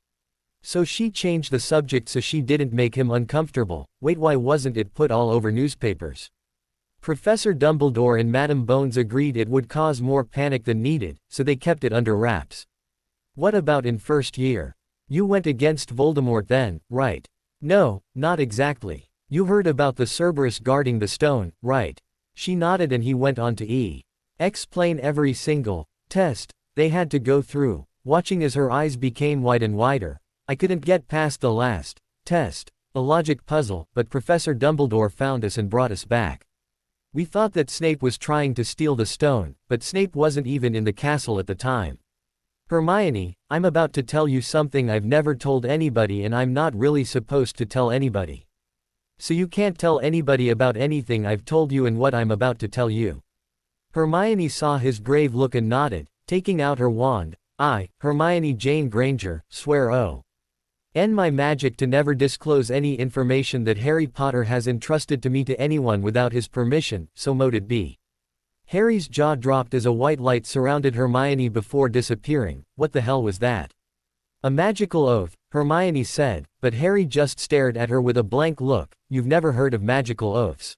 So she changed the subject so she didn't make him uncomfortable. Wait, why wasn't it put all over newspapers? Professor Dumbledore and Madam Bones agreed it would cause more panic than needed, so they kept it under wraps. What about in first year? You went against Voldemort then, right? No, not exactly. You heard about the Cerberus guarding the stone, right? She nodded and he went on to explain every single test they had to go through, watching as her eyes became wide and wider. I couldn't get past the last test, a logic puzzle, but Professor Dumbledore found us and brought us back. We thought that Snape was trying to steal the stone, but Snape wasn't even in the castle at the time. Hermione, I'm about to tell you something I've never told anybody and I'm not really supposed to tell anybody. So you can't tell anybody about anything I've told you and what I'm about to tell you. Hermione saw his grave look and nodded, taking out her wand. I, Hermione Jane Granger, swear my magic to never disclose any information that Harry Potter has entrusted to me to anyone without his permission, so mote it be. Harry's jaw dropped as a white light surrounded Hermione before disappearing. What the hell was that? A magical oath, Hermione said, but Harry just stared at her with a blank look. You've never heard of magical oaths?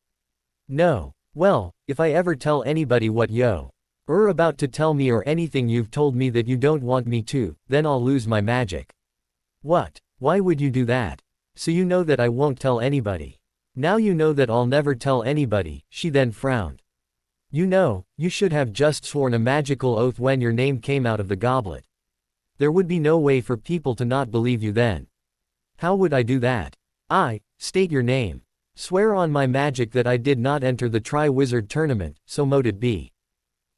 No. Well, if I ever tell anybody what you're about to tell me or anything you've told me that you don't want me to, then I'll lose my magic. What? Why would you do that? So you know that I won't tell anybody. Now you know that I'll never tell anybody, she then frowned. You know, you should have just sworn a magical oath when your name came out of the goblet. There would be no way for people to not believe you then. How would I do that? State your name. Swear on my magic that I did not enter the Tri-Wizard tournament, so mote it be.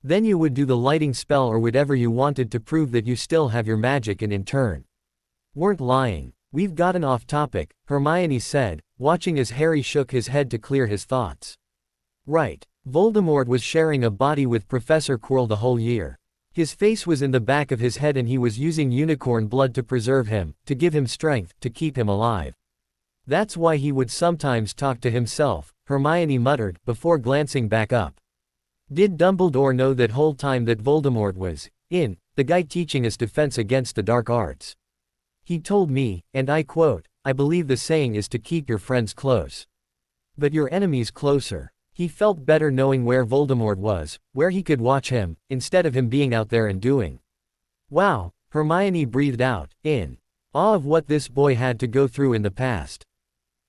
Then you would do the lighting spell or whatever you wanted to prove that you still have your magic and in turn weren't lying. We've gotten off topic, Hermione said, watching as Harry shook his head to clear his thoughts. Right. Voldemort was sharing a body with Professor Quirrell the whole year. His face was in the back of his head and he was using unicorn blood to preserve him, to give him strength, to keep him alive. That's why he would sometimes talk to himself, Hermione muttered, before glancing back up. Did Dumbledore know that whole time that Voldemort was the guy teaching us defense against the dark arts? He told me, and I quote, I believe the saying is to keep your friends close, but your enemies closer. He felt better knowing where Voldemort was, where he could watch him, instead of him being out there and doing. Wow, Hermione breathed out, in awe of what this boy had to go through in the past.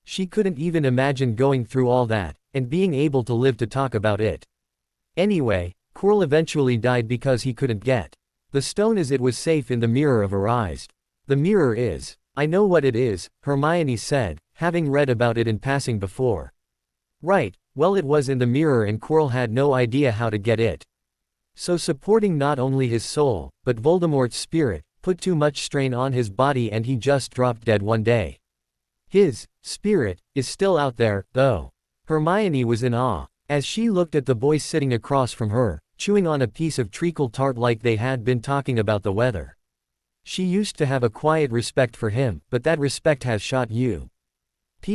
She couldn't even imagine going through all that, and being able to live to talk about it. Anyway, Quirrell eventually died because he couldn't get the stone as it was safe in the Mirror of Erised. The mirror is. I know what it is, Hermione said, having read about it in passing before. Right, well it was in the mirror and Quirrell had no idea how to get it. So supporting not only his soul, but Voldemort's spirit, put too much strain on his body and he just dropped dead one day. His spirit is still out there, though. Hermione was in awe, as she looked at the boy sitting across from her, chewing on a piece of treacle tart like they had been talking about the weather. She used to have a quiet respect for him, but that respect has shot you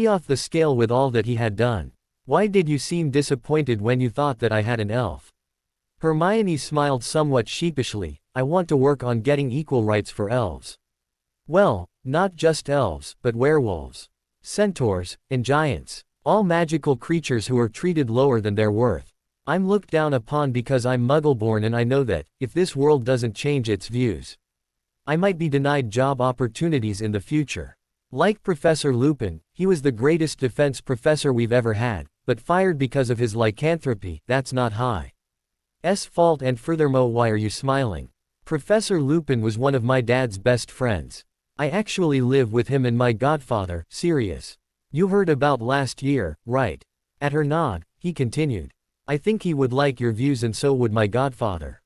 off the scale with all that he had done. Why did you seem disappointed when you thought that I had an elf? Hermione smiled somewhat sheepishly. I want to work on getting equal rights for elves. Well, not just elves, but werewolves, centaurs, and giants. All magical creatures who are treated lower than their worth. I'm looked down upon because I'm Muggle-born and I know that, if this world doesn't change its views, I might be denied job opportunities in the future. Like Professor Lupin, he was the greatest defense professor we've ever had, but fired because of his lycanthropy. That's not high's fault, and furthermore, why are you smiling? Professor Lupin was one of my dad's best friends. I actually live with him and my godfather, Sirius. You heard about last year, right? At her nod, he continued. I think he would like your views and so would my godfather.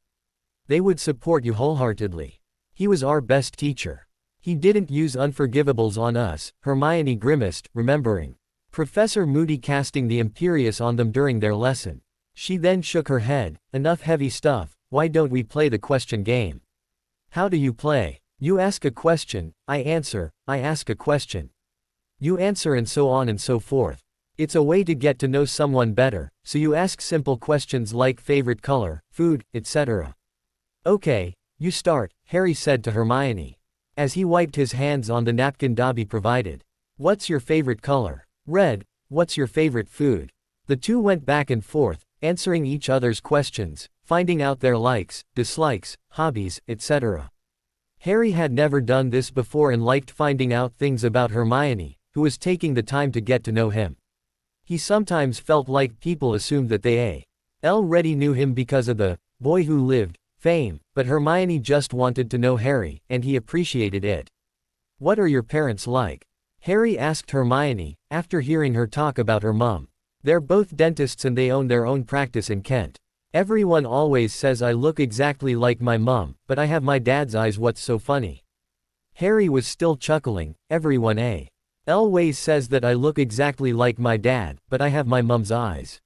They would support you wholeheartedly. He was our best teacher. He didn't use unforgivables on us, Hermione grimaced, remembering Professor Moody casting the Imperius on them during their lesson. She then shook her head. Enough heavy stuff, why don't we play the question game? How do you play? You ask a question, I answer, I ask a question. You answer and so on and so forth. It's a way to get to know someone better, so you ask simple questions like favorite color, food, etc. Okay, you start, Harry said to Hermione. As he wiped his hands on the napkin Dobby provided. What's your favorite color? Red. What's your favorite food? The two went back and forth, answering each other's questions, finding out their likes, dislikes, hobbies, etc. Harry had never done this before and liked finding out things about Hermione, who was taking the time to get to know him. He sometimes felt like people assumed that they already knew him because of the boy who lived fame, but Hermione just wanted to know Harry, and he appreciated it. What are your parents like? Harry asked Hermione, after hearing her talk about her mum. They're both dentists and they own their own practice in Kent. Everyone always says I look exactly like my mum, but I have my dad's eyes. What's so funny? Harry was still chuckling. Everyone always says that I look exactly like my dad, but I have my mum's eyes.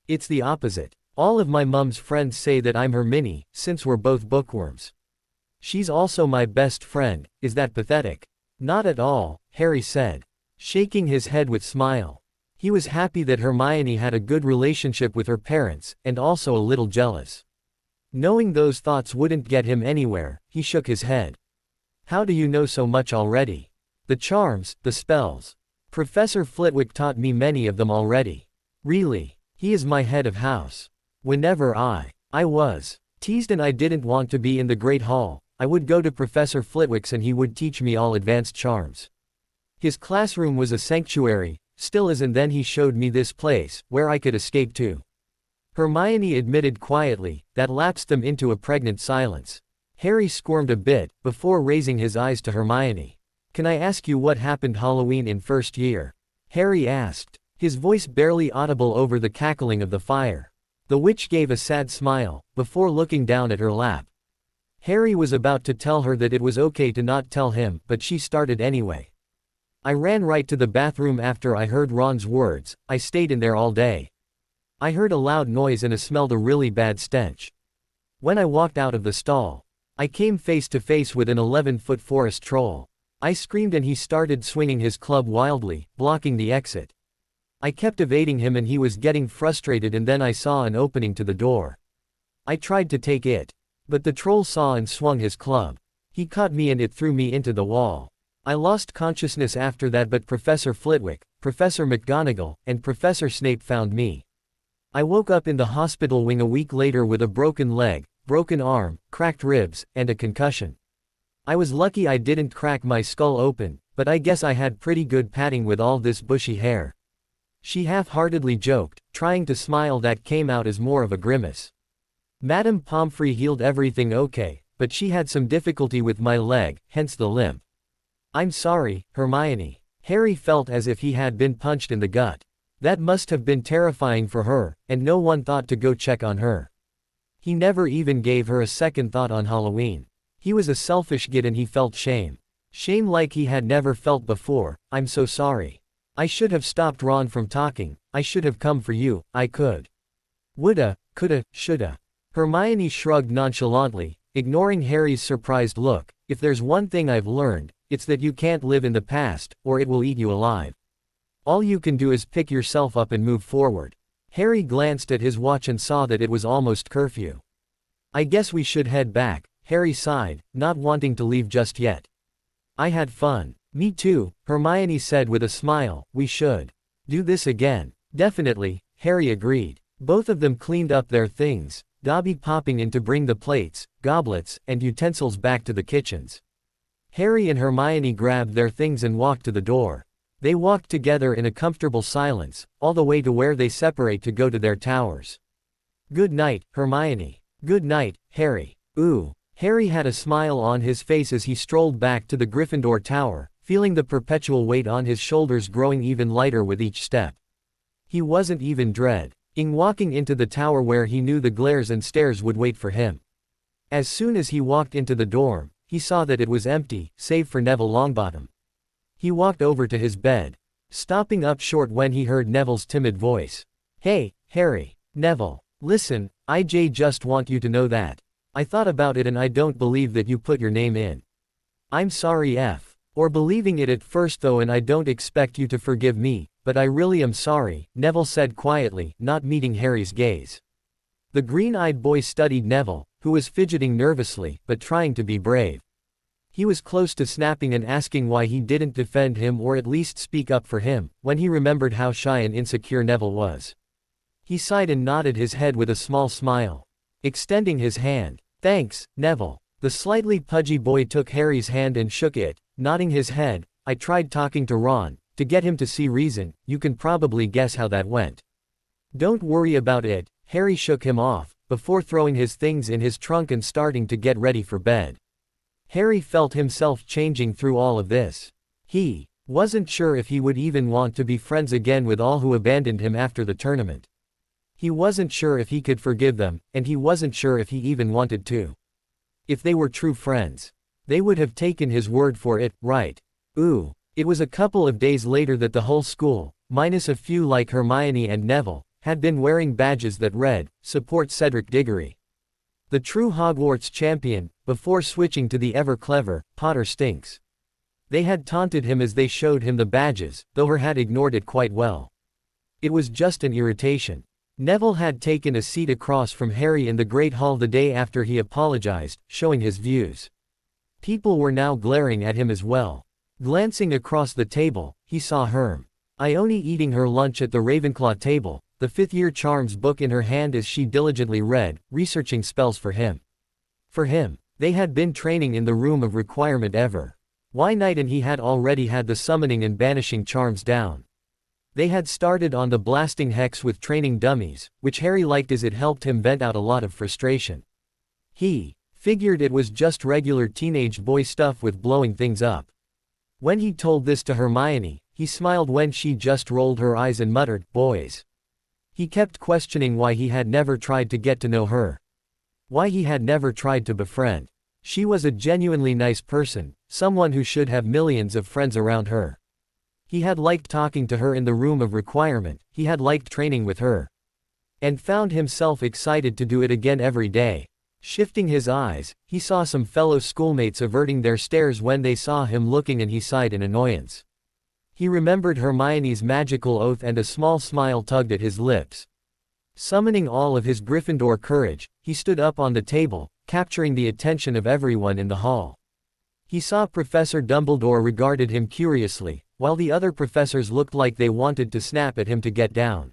It's the opposite. All of my mum's friends say that I'm her mini, since we're both bookworms. She's also my best friend. Is that pathetic? Not at all, Harry said, shaking his head with smile. He was happy that Hermione had a good relationship with her parents, and also a little jealous. Knowing those thoughts wouldn't get him anywhere, he shook his head. How do you know so much already? The charms, the spells. Professor Flitwick taught me many of them already. Really? He is my head of house. Whenever I was teased and I didn't want to be in the Great Hall, I would go to Professor Flitwick's and he would teach me all advanced charms. His classroom was a sanctuary, still is, and then he showed me this place, where I could escape to. Hermione admitted quietly. That lapsed them into a pregnant silence. Harry squirmed a bit, before raising his eyes to Hermione. Can I ask you what happened Halloween in first year? Harry asked, his voice barely audible over the cackling of the fire. The witch gave a sad smile, before looking down at her lap. Harry was about to tell her that it was okay to not tell him, but she started anyway. I ran right to the bathroom after I heard Ron's words. I stayed in there all day. I heard a loud noise and smelled a really bad stench. When I walked out of the stall, I came face to face with an 11-foot forest troll. I screamed and he started swinging his club wildly, blocking the exit. I kept evading him and he was getting frustrated, and then I saw an opening to the door. I tried to take it. But the troll saw and swung his club. He caught me and it threw me into the wall. I lost consciousness after that, but Professor Flitwick, Professor McGonagall, and Professor Snape found me. I woke up in the hospital wing a week later with a broken leg, broken arm, cracked ribs, and a concussion. I was lucky I didn't crack my skull open, but I guess I had pretty good padding with all this bushy hair. She half-heartedly joked, trying to smile that came out as more of a grimace. Madame Pomfrey healed everything okay, but she had some difficulty with my leg, hence the limp. I'm sorry, Hermione. Harry felt as if he had been punched in the gut. That must have been terrifying for her, and no one thought to go check on her. He never even gave her a second thought on Halloween. He was a selfish git and he felt shame. Shame like he had never felt before. I'm so sorry. I should have stopped Ron from talking. I should have come for you. I could. Woulda, coulda, shoulda. Hermione shrugged nonchalantly, ignoring Harry's surprised look. If there's one thing I've learned, it's that you can't live in the past, or it will eat you alive. All you can do is pick yourself up and move forward. Harry glanced at his watch and saw that it was almost curfew. I guess we should head back, Harry sighed, not wanting to leave just yet. I had fun. Me too, Hermione said with a smile. We should do this again. Definitely, Harry agreed. Both of them cleaned up their things, Dobby popping in to bring the plates, goblets, and utensils back to the kitchens. Harry and Hermione grabbed their things and walked to the door. They walked together in a comfortable silence, all the way to where they separate to go to their towers. Good night, Hermione. Good night, Harry. Ooh. Harry had a smile on his face as he strolled back to the Gryffindor tower, feeling the perpetual weight on his shoulders growing even lighter with each step. He wasn't even dreading walking into the tower where he knew the glares and stares would wait for him. As soon as he walked into the dorm, he saw that it was empty, save for Neville Longbottom. He walked over to his bed, stopping up short when he heard Neville's timid voice. "Hey, Harry." "Neville, listen, I just want you to know that I thought about it and I don't believe that you put your name in. I'm sorry or believing it at first though, and I don't expect you to forgive me, but I really am sorry," Neville said quietly, not meeting Harry's gaze. The green-eyed boy studied Neville, who was fidgeting nervously, but trying to be brave. He was close to snapping and asking why he didn't defend him or at least speak up for him, when he remembered how shy and insecure Neville was. He sighed and nodded his head with a small smile, extending his hand. "Thanks, Neville." The slightly pudgy boy took Harry's hand and shook it, nodding his head. "I tried talking to Ron, to get him to see reason. You can probably guess how that went." "Don't worry about it," Harry shook him off, before throwing his things in his trunk and starting to get ready for bed. Harry felt himself changing through all of this. He wasn't sure if he would even want to be friends again with all who abandoned him after the tournament. He wasn't sure if he could forgive them, and he wasn't sure if he even wanted to. If they were true friends, they would have taken his word for it, right? It was a couple of days later that the whole school, minus a few like Hermione and Neville, had been wearing badges that read, "Support Cedric Diggory, the true Hogwarts champion," before switching to the ever-clever, "Potter stinks." They had taunted him as they showed him the badges, though he had ignored it quite well. It was just an irritation. Neville had taken a seat across from Harry in the Great Hall the day after he apologized, showing his views. People were now glaring at him as well. Glancing across the table, he saw Hermione eating her lunch at the Ravenclaw table, the fifth-year charms book in her hand as she diligently read, researching spells for him. For him, they had been training in the room of requirement every night, and he had already had the summoning and banishing charms down. They had started on the blasting hex with training dummies, which Harry liked as it helped him vent out a lot of frustration. He figured it was just regular teenage boy stuff with blowing things up. When he told this to Hermione, he smiled when she just rolled her eyes and muttered, "Boys." He kept questioning why he had never tried to get to know her. Why he had never tried to befriend. She was a genuinely nice person, someone who should have millions of friends around her. He had liked talking to her in the room of requirement, he had liked training with her. And found himself excited to do it again every day. Shifting his eyes, he saw some fellow schoolmates averting their stares when they saw him looking, and he sighed in annoyance. He remembered Hermione's magical oath and a small smile tugged at his lips. Summoning all of his Gryffindor courage, he stood up on the table, capturing the attention of everyone in the hall. He saw Professor Dumbledore regarded him curiously, while the other professors looked like they wanted to snap at him to get down.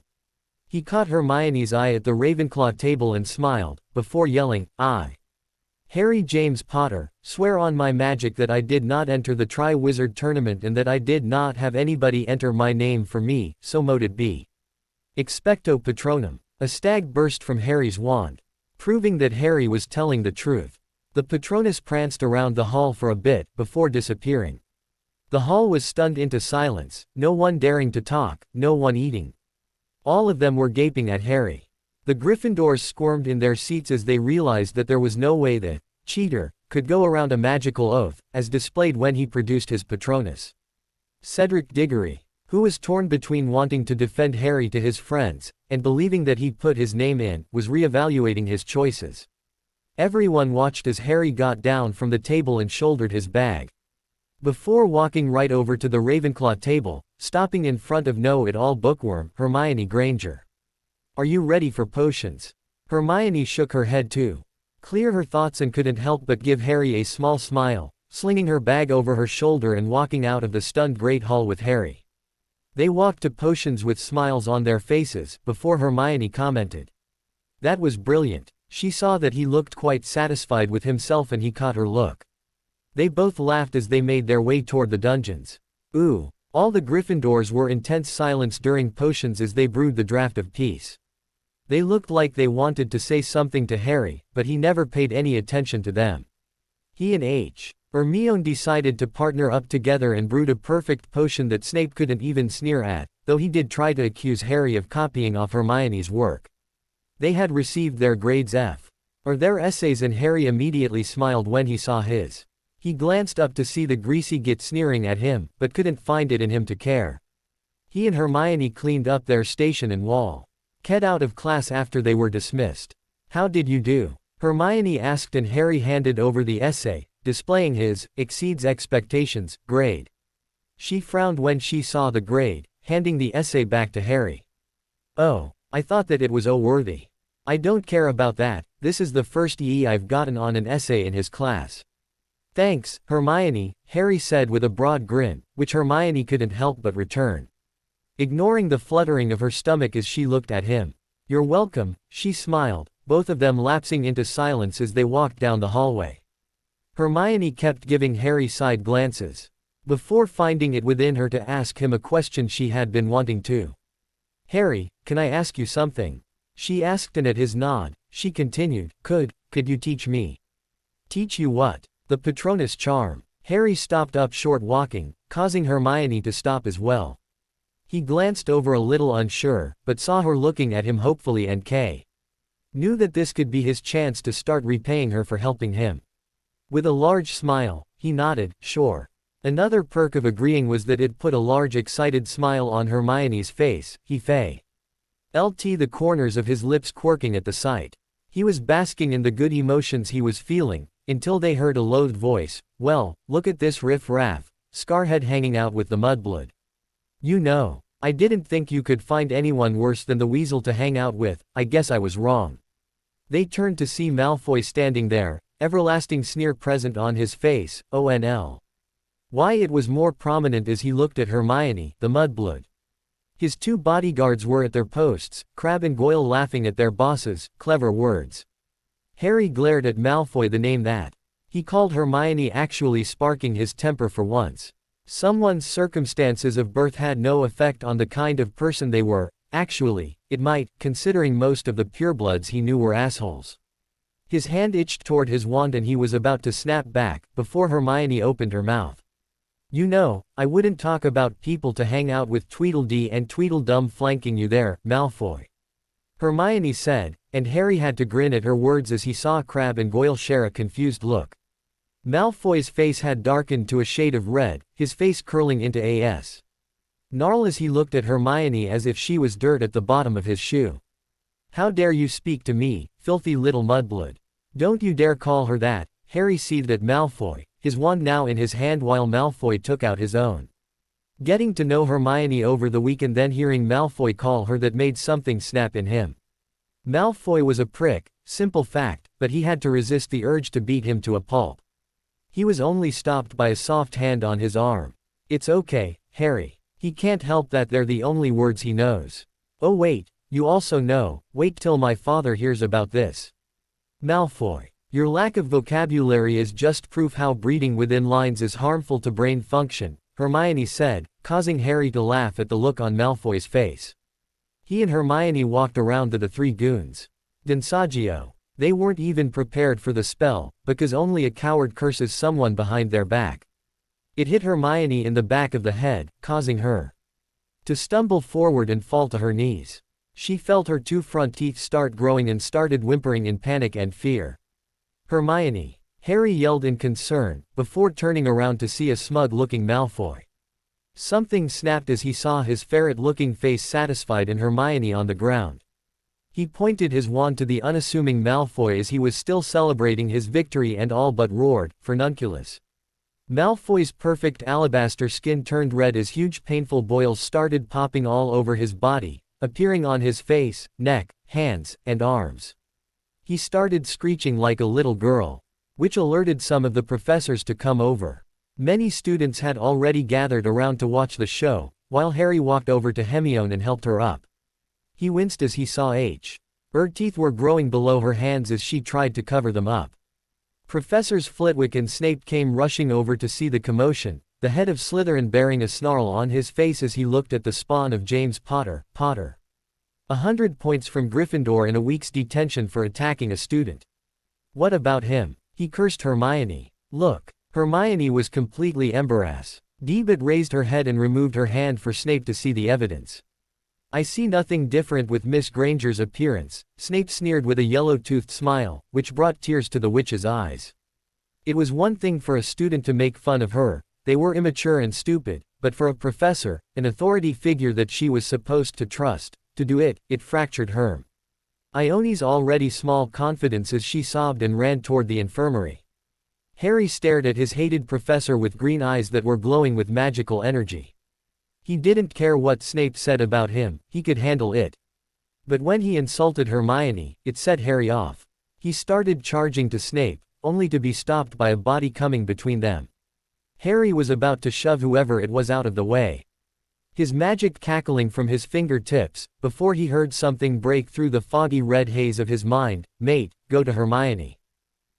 He caught Hermione's eye at the Ravenclaw table and smiled, before yelling, "I, Harry James Potter, swear on my magic that I did not enter the Tri-Wizard tournament and that I did not have anybody enter my name for me, so mote it be. Expecto Patronum." A stag burst from Harry's wand, proving that Harry was telling the truth. The Patronus pranced around the hall for a bit, before disappearing. The hall was stunned into silence, no one daring to talk, no one eating. All of them were gaping at Harry. The Gryffindors squirmed in their seats as they realized that there was no way the cheater could go around a magical oath, as displayed when he produced his Patronus. Cedric Diggory, who was torn between wanting to defend Harry to his friends, and believing that he'd put his name in, was re-evaluating his choices. Everyone watched as Harry got down from the table and shouldered his bag. Before walking right over to the Ravenclaw table, stopping in front of know-it-all bookworm, Hermione Granger. "Are you ready for potions?" Hermione shook her head to clear her thoughts and couldn't help but give Harry a small smile, slinging her bag over her shoulder and walking out of the stunned Great Hall with Harry. They walked to potions with smiles on their faces, before Hermione commented, "That was brilliant." She saw that he looked quite satisfied with himself and he caught her look. They both laughed as they made their way toward the dungeons. All the Gryffindors were in tense silence during potions as they brewed the draft of peace. They looked like they wanted to say something to Harry, but he never paid any attention to them. He and Hermione decided to partner up together and brewed a perfect potion that Snape couldn't even sneer at, though he did try to accuse Harry of copying off Hermione's work. They had received their grades F. or their essays, and Harry immediately smiled when he saw his. He glanced up to see the greasy git sneering at him, but couldn't find it in him to care. He and Hermione cleaned up their station and wall. Ked out of class after they were dismissed. "How did you do?" Hermione asked, and Harry handed over the essay, displaying his exceeds expectations grade. She frowned when she saw the grade, handing the essay back to Harry. "Oh, I thought that it was worthy. I don't care about that, this is the first E I've gotten on an essay in his class." "Thanks, Hermione," Harry said with a broad grin, which Hermione couldn't help but return, ignoring the fluttering of her stomach as she looked at him. "You're welcome," she smiled, both of them lapsing into silence as they walked down the hallway. Hermione kept giving Harry side glances, before finding it within her to ask him a question she had been wanting to. "Harry, can I ask you something?" she asked, and at his nod, she continued, Could you teach me?" "Teach you what?" "The Patronus charm." Harry stopped up short, walking, causing Hermione to stop as well. He glanced over a little unsure, but saw her looking at him hopefully and knew that this could be his chance to start repaying her for helping him. With a large smile, he nodded, sure. Another perk of agreeing was that it put a large excited smile on Hermione's face. The corners of his lips quirking at the sight. He was basking in the good emotions he was feeling, until they heard a loathed voice, "Well, look at this riff-raff, Scarhead hanging out with the mudblood. You know, I didn't think you could find anyone worse than the weasel to hang out with, I guess I was wrong." They turned to see Malfoy standing there, everlasting sneer present on his face, ONL. Why, it was more prominent as he looked at Hermione, the mudblood. His two bodyguards were at their posts, Crabbe and Goyle laughing at their bosses, clever words. Harry glared at Malfoy, the name that he called Hermione actually sparking his temper for once. Someone's circumstances of birth had no effect on the kind of person they were. Actually, it might, considering most of the purebloods he knew were assholes. His hand itched toward his wand and he was about to snap back, before Hermione opened her mouth. "You know, I wouldn't talk about people to hang out with Tweedledee and Tweedledum flanking you there, Malfoy," Hermione said, and Harry had to grin at her words as he saw Crabbe and Goyle share a confused look. Malfoy's face had darkened to a shade of red, his face curling into a snarl as he looked at Hermione as if she was dirt at the bottom of his shoe. "How dare you speak to me, filthy little mudblood? Don't you dare call her that," Harry seethed at Malfoy, his wand now in his hand while Malfoy took out his own. Getting to know Hermione over the week and then hearing Malfoy call her that made something snap in him. Malfoy was a prick, simple fact, but he had to resist the urge to beat him to a pulp. He was only stopped by a soft hand on his arm. "It's okay, Harry. He can't help that they're the only words he knows." "Oh wait, you also know, wait till my father hears about this." "Malfoy, your lack of vocabulary is just proof how breeding within lines is harmful to brain function," Hermione said, causing Harry to laugh at the look on Malfoy's face. He and Hermione walked around to the three goons. D'Insaggio. They weren't even prepared for the spell, because only a coward curses someone behind their back. It hit Hermione in the back of the head, causing her to stumble forward and fall to her knees. She felt her two front teeth start growing and started whimpering in panic and fear. "Hermione!" Harry yelled in concern, before turning around to see a smug-looking Malfoy. Something snapped as he saw his ferret-looking face satisfied and Hermione on the ground. He pointed his wand to the unassuming Malfoy as he was still celebrating his victory and all but roared, "Furnunculus!" Malfoy's perfect alabaster skin turned red as huge painful boils started popping all over his body, appearing on his face, neck, hands, and arms. He started screeching like a little girl, which alerted some of the professors to come over. Many students had already gathered around to watch the show, while Harry walked over to Hermione and helped her up. He winced as he saw her teeth were growing below her hands as she tried to cover them up. Professors Flitwick and Snape came rushing over to see the commotion, the head of Slytherin bearing a snarl on his face as he looked at the spawn of James Potter. 100 points from Gryffindor and a week's detention for attacking a student. What about him? He cursed Hermione. "Look, Hermione was completely embarrassed. But raised her head and removed her hand for Snape to see the evidence. I see nothing different with Miss Granger's appearance, Snape sneered with a yellow-toothed smile, which brought tears to the witch's eyes. It was one thing for a student to make fun of her, they were immature and stupid, but for a professor, an authority figure that she was supposed to trust, to do it, it fractured Hermione's already small confidence as she sobbed and ran toward the infirmary. Harry stared at his hated professor with green eyes that were glowing with magical energy. He didn't care what Snape said about him, he could handle it. But when he insulted Hermione, it set Harry off. He started charging to Snape, only to be stopped by a body coming between them. Harry was about to shove whoever it was out of the way. His magic cackling from his fingertips, before he heard something break through the foggy red haze of his mind. Mate, go to Hermione.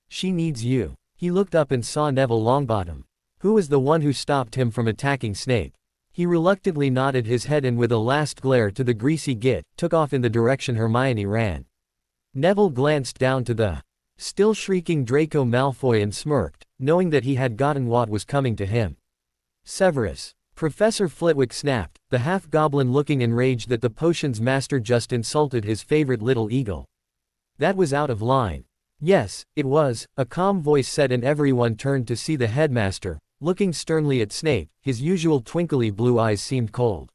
She needs you. He looked up and saw Neville Longbottom. Who was the one who stopped him from attacking Snape? He reluctantly nodded his head and with a last glare to the greasy git, took off in the direction Hermione ran. Neville glanced down to the still shrieking Draco Malfoy and smirked, knowing that he had gotten what was coming to him. Severus. Professor Flitwick snapped, the half-goblin looking enraged that the potion's master just insulted his favorite little eagle. That was out of line. Yes, it was, a calm voice said, and everyone turned to see the headmaster, looking sternly at Snape. His usual twinkly blue eyes seemed cold.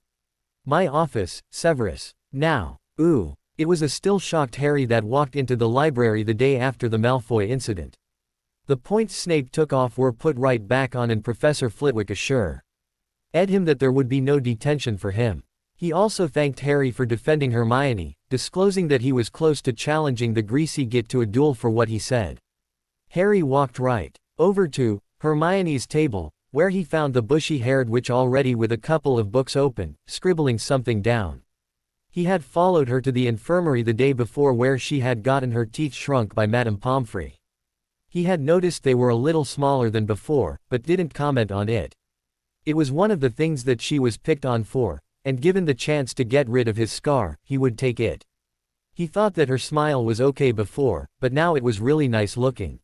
My office, Severus. Now. Ooh. It was a still shocked Harry that walked into the library the day after the Malfoy incident. The points Snape took off were put right back on, and Professor Flitwick assured him that there would be no detention for him. He also thanked Harry for defending Hermione, disclosing that he was close to challenging the greasy git to a duel for what he said. Harry walked right over to Hermione's table, where he found the bushy-haired witch already with a couple of books open, scribbling something down. He had followed her to the infirmary the day before, where she had gotten her teeth shrunk by Madame Pomfrey. He had noticed they were a little smaller than before, but didn't comment on it. It was one of the things that she was picked on for, and given the chance to get rid of his scar, he would take it. He thought that her smile was okay before, but now it was really nice looking.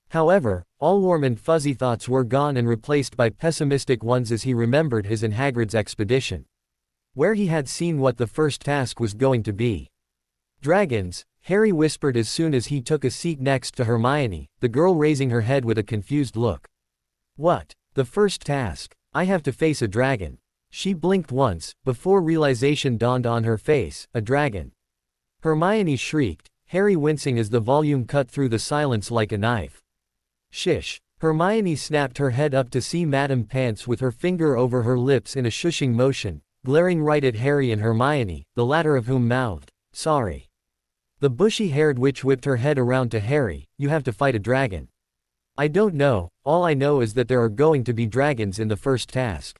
However, all warm and fuzzy thoughts were gone and replaced by pessimistic ones as he remembered his and Hagrid's expedition, where he had seen what the first task was going to be. Dragons, Harry whispered as soon as he took a seat next to Hermione, the girl raising her head with a confused look. What? The first task? I have to face a dragon. She blinked once, before realization dawned on her face. A dragon? Hermione shrieked, Harry wincing as the volume cut through the silence like a knife. Shish. Hermione snapped her head up to see Madame Pants with her finger over her lips in a shushing motion, glaring right at Harry and Hermione, the latter of whom mouthed, sorry. The bushy-haired witch whipped her head around to Harry, you have to fight a dragon. I don't know, all I know is that there are going to be dragons in the first task.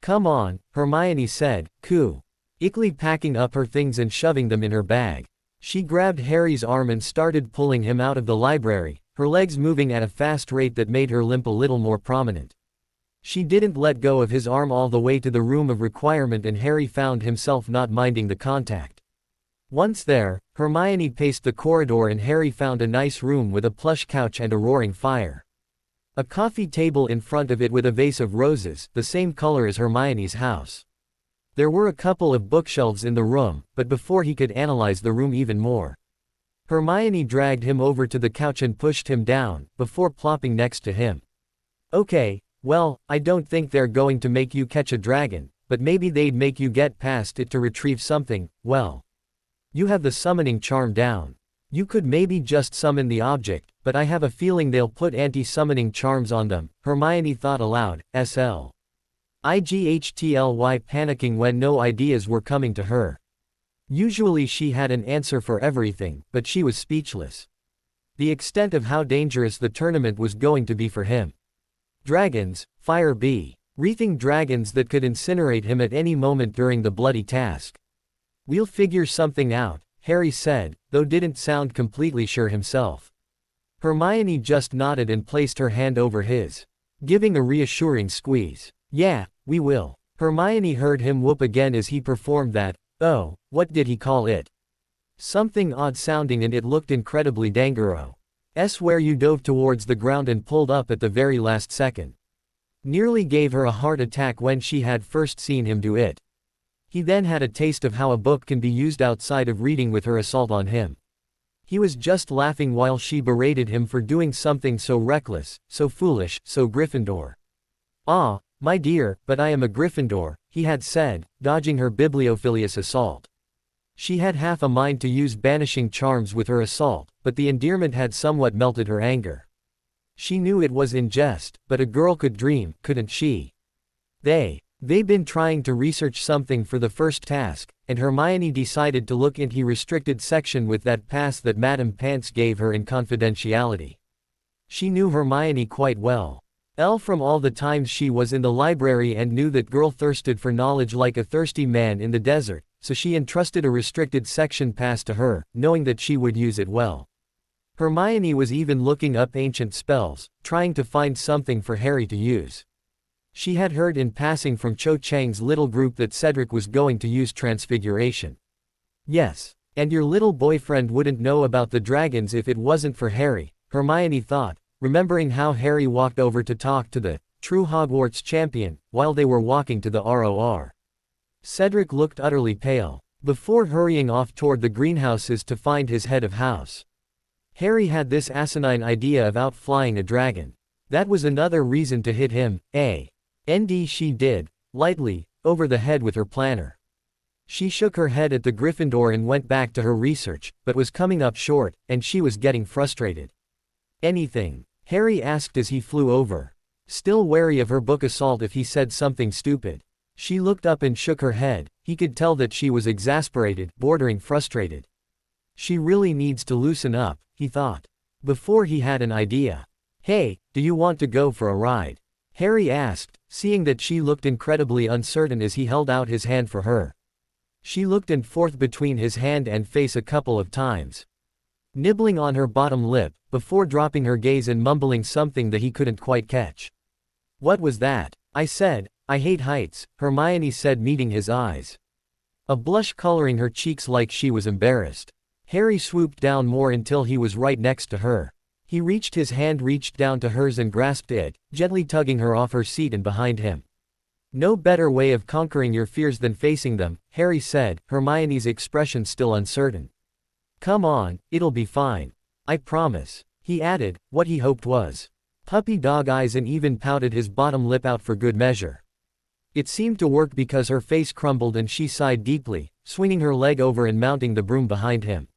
Come on, Hermione said, quickly packing up her things and shoving them in her bag. She grabbed Harry's arm and started pulling him out of the library, her legs moving at a fast rate that made her limp a little more prominent. She didn't let go of his arm all the way to the room of requirement, and Harry found himself not minding the contact. Once there, Hermione paced the corridor and Harry found a nice room with a plush couch and a roaring fire. A coffee table in front of it with a vase of roses, the same color as Hermione's house. There were a couple of bookshelves in the room, but before he could analyze the room even more, Hermione dragged him over to the couch and pushed him down, before plopping next to him. Okay, well, I don't think they're going to make you catch a dragon, but maybe they'd make you get past it to retrieve something. Well, you have the summoning charm down. You could maybe just summon the object, but I have a feeling they'll put anti-summoning charms on them, Hermione thought aloud, SLIGHTLY panicking when no ideas were coming to her. Usually she had an answer for everything, but she was speechless. The extent of how dangerous the tournament was going to be for him. Dragons, fire breathing dragons that could incinerate him at any moment during the bloody task. We'll figure something out, Harry said, though didn't sound completely sure himself. Hermione just nodded and placed her hand over his, giving a reassuring squeeze. Yeah, we will. Hermione heard him whoop again as he performed that, oh, what did he call it? Something odd sounding, and it looked incredibly dangerous. Where you dove towards the ground and pulled up at the very last second. Nearly gave her a heart attack when she had first seen him do it. He then had a taste of how a book can be used outside of reading with her assault on him. He was just laughing while she berated him for doing something so reckless, so foolish, so Gryffindor. "Ah, my dear, but I am a Gryffindor," he had said, dodging her bibliophilious assault. She had half a mind to use banishing charms with her assault, but the endearment had somewhat melted her anger. She knew it was in jest, but a girl could dream, couldn't she? They'd been trying to research something for the first task, and Hermione decided to look into the restricted section with that pass that Madame Pants gave her in confidentiality. She knew Hermione quite well. From all the times she was in the library and knew that girl thirsted for knowledge like a thirsty man in the desert, so she entrusted a restricted section pass to her, knowing that she would use it well. Hermione was even looking up ancient spells, trying to find something for Harry to use. She had heard in passing from Cho Chang's little group that Cedric was going to use transfiguration. Yes, and your little boyfriend wouldn't know about the dragons if it wasn't for Harry, Hermione thought, remembering how Harry walked over to talk to the true Hogwarts champion, while they were walking to the ROR. Cedric looked utterly pale, before hurrying off toward the greenhouses to find his head of house. Harry had this asinine idea of outflying a dragon. That was another reason to hit him, she did, lightly, over the head with her planner. She shook her head at the Gryffindor and went back to her research, but was coming up short, and she was getting frustrated. "Anything?" Harry asked as he flew over. Still wary of her book assault if he said something stupid. She looked up and shook her head. He could tell that she was exasperated, bordering frustrated. She really needs to loosen up, he thought. Before he had an idea. "Hey, do you want to go for a ride?" Harry asked, seeing that she looked incredibly uncertain as he held out his hand for her. She looked and forth between his hand and face a couple of times, nibbling on her bottom lip, before dropping her gaze and mumbling something that he couldn't quite catch. "What was that?" "I said, I hate heights," Hermione said, meeting his eyes. A blush coloring her cheeks like she was embarrassed. Harry swooped down more until he was right next to her. He reached down to hers and grasped it, gently tugging her off her seat and behind him. "No better way of conquering your fears than facing them," Harry said, Hermione's expression still uncertain. "Come on, it'll be fine. I promise," he added, what he hoped was puppy dog eyes, and even pouted his bottom lip out for good measure. It seemed to work because her face crumbled and she sighed deeply, swinging her leg over and mounting the broom behind him.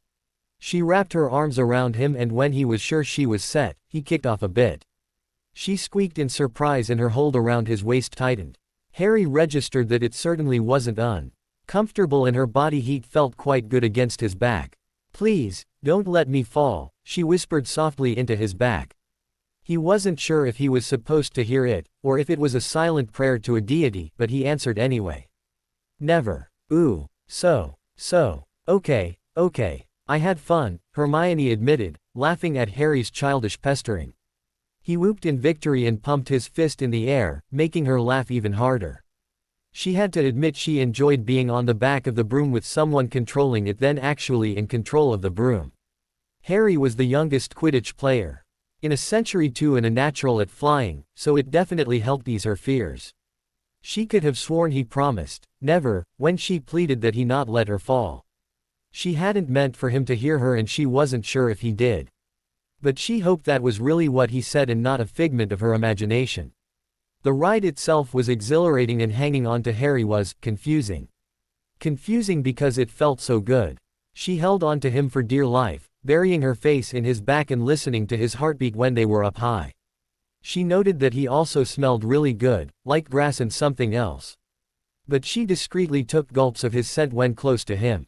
She wrapped her arms around him, and when he was sure she was set, he kicked off a bit. She squeaked in surprise and her hold around his waist tightened. Harry registered that it certainly wasn't uncomfortable, and her body heat felt quite good against his back. "Please, don't let me fall," she whispered softly into his back. He wasn't sure if he was supposed to hear it, or if it was a silent prayer to a deity, but he answered anyway. "Never. Ooh. So. Okay. I had fun," Hermione admitted, laughing at Harry's childish pestering. He whooped in victory and pumped his fist in the air, making her laugh even harder. She had to admit she enjoyed being on the back of the broom with someone controlling it, then actually in control of the broom. Harry was the youngest Quidditch player in a century, too, and a natural at flying, so it definitely helped ease her fears. She could have sworn he promised never when she pleaded that he not let her fall. She hadn't meant for him to hear her, and she wasn't sure if he did. But she hoped that was really what he said and not a figment of her imagination. The ride itself was exhilarating, and hanging on to Harry was confusing. Confusing because it felt so good. She held on to him for dear life, burying her face in his back and listening to his heartbeat when they were up high. She noted that he also smelled really good, like grass and something else. But she discreetly took gulps of his scent when close to him.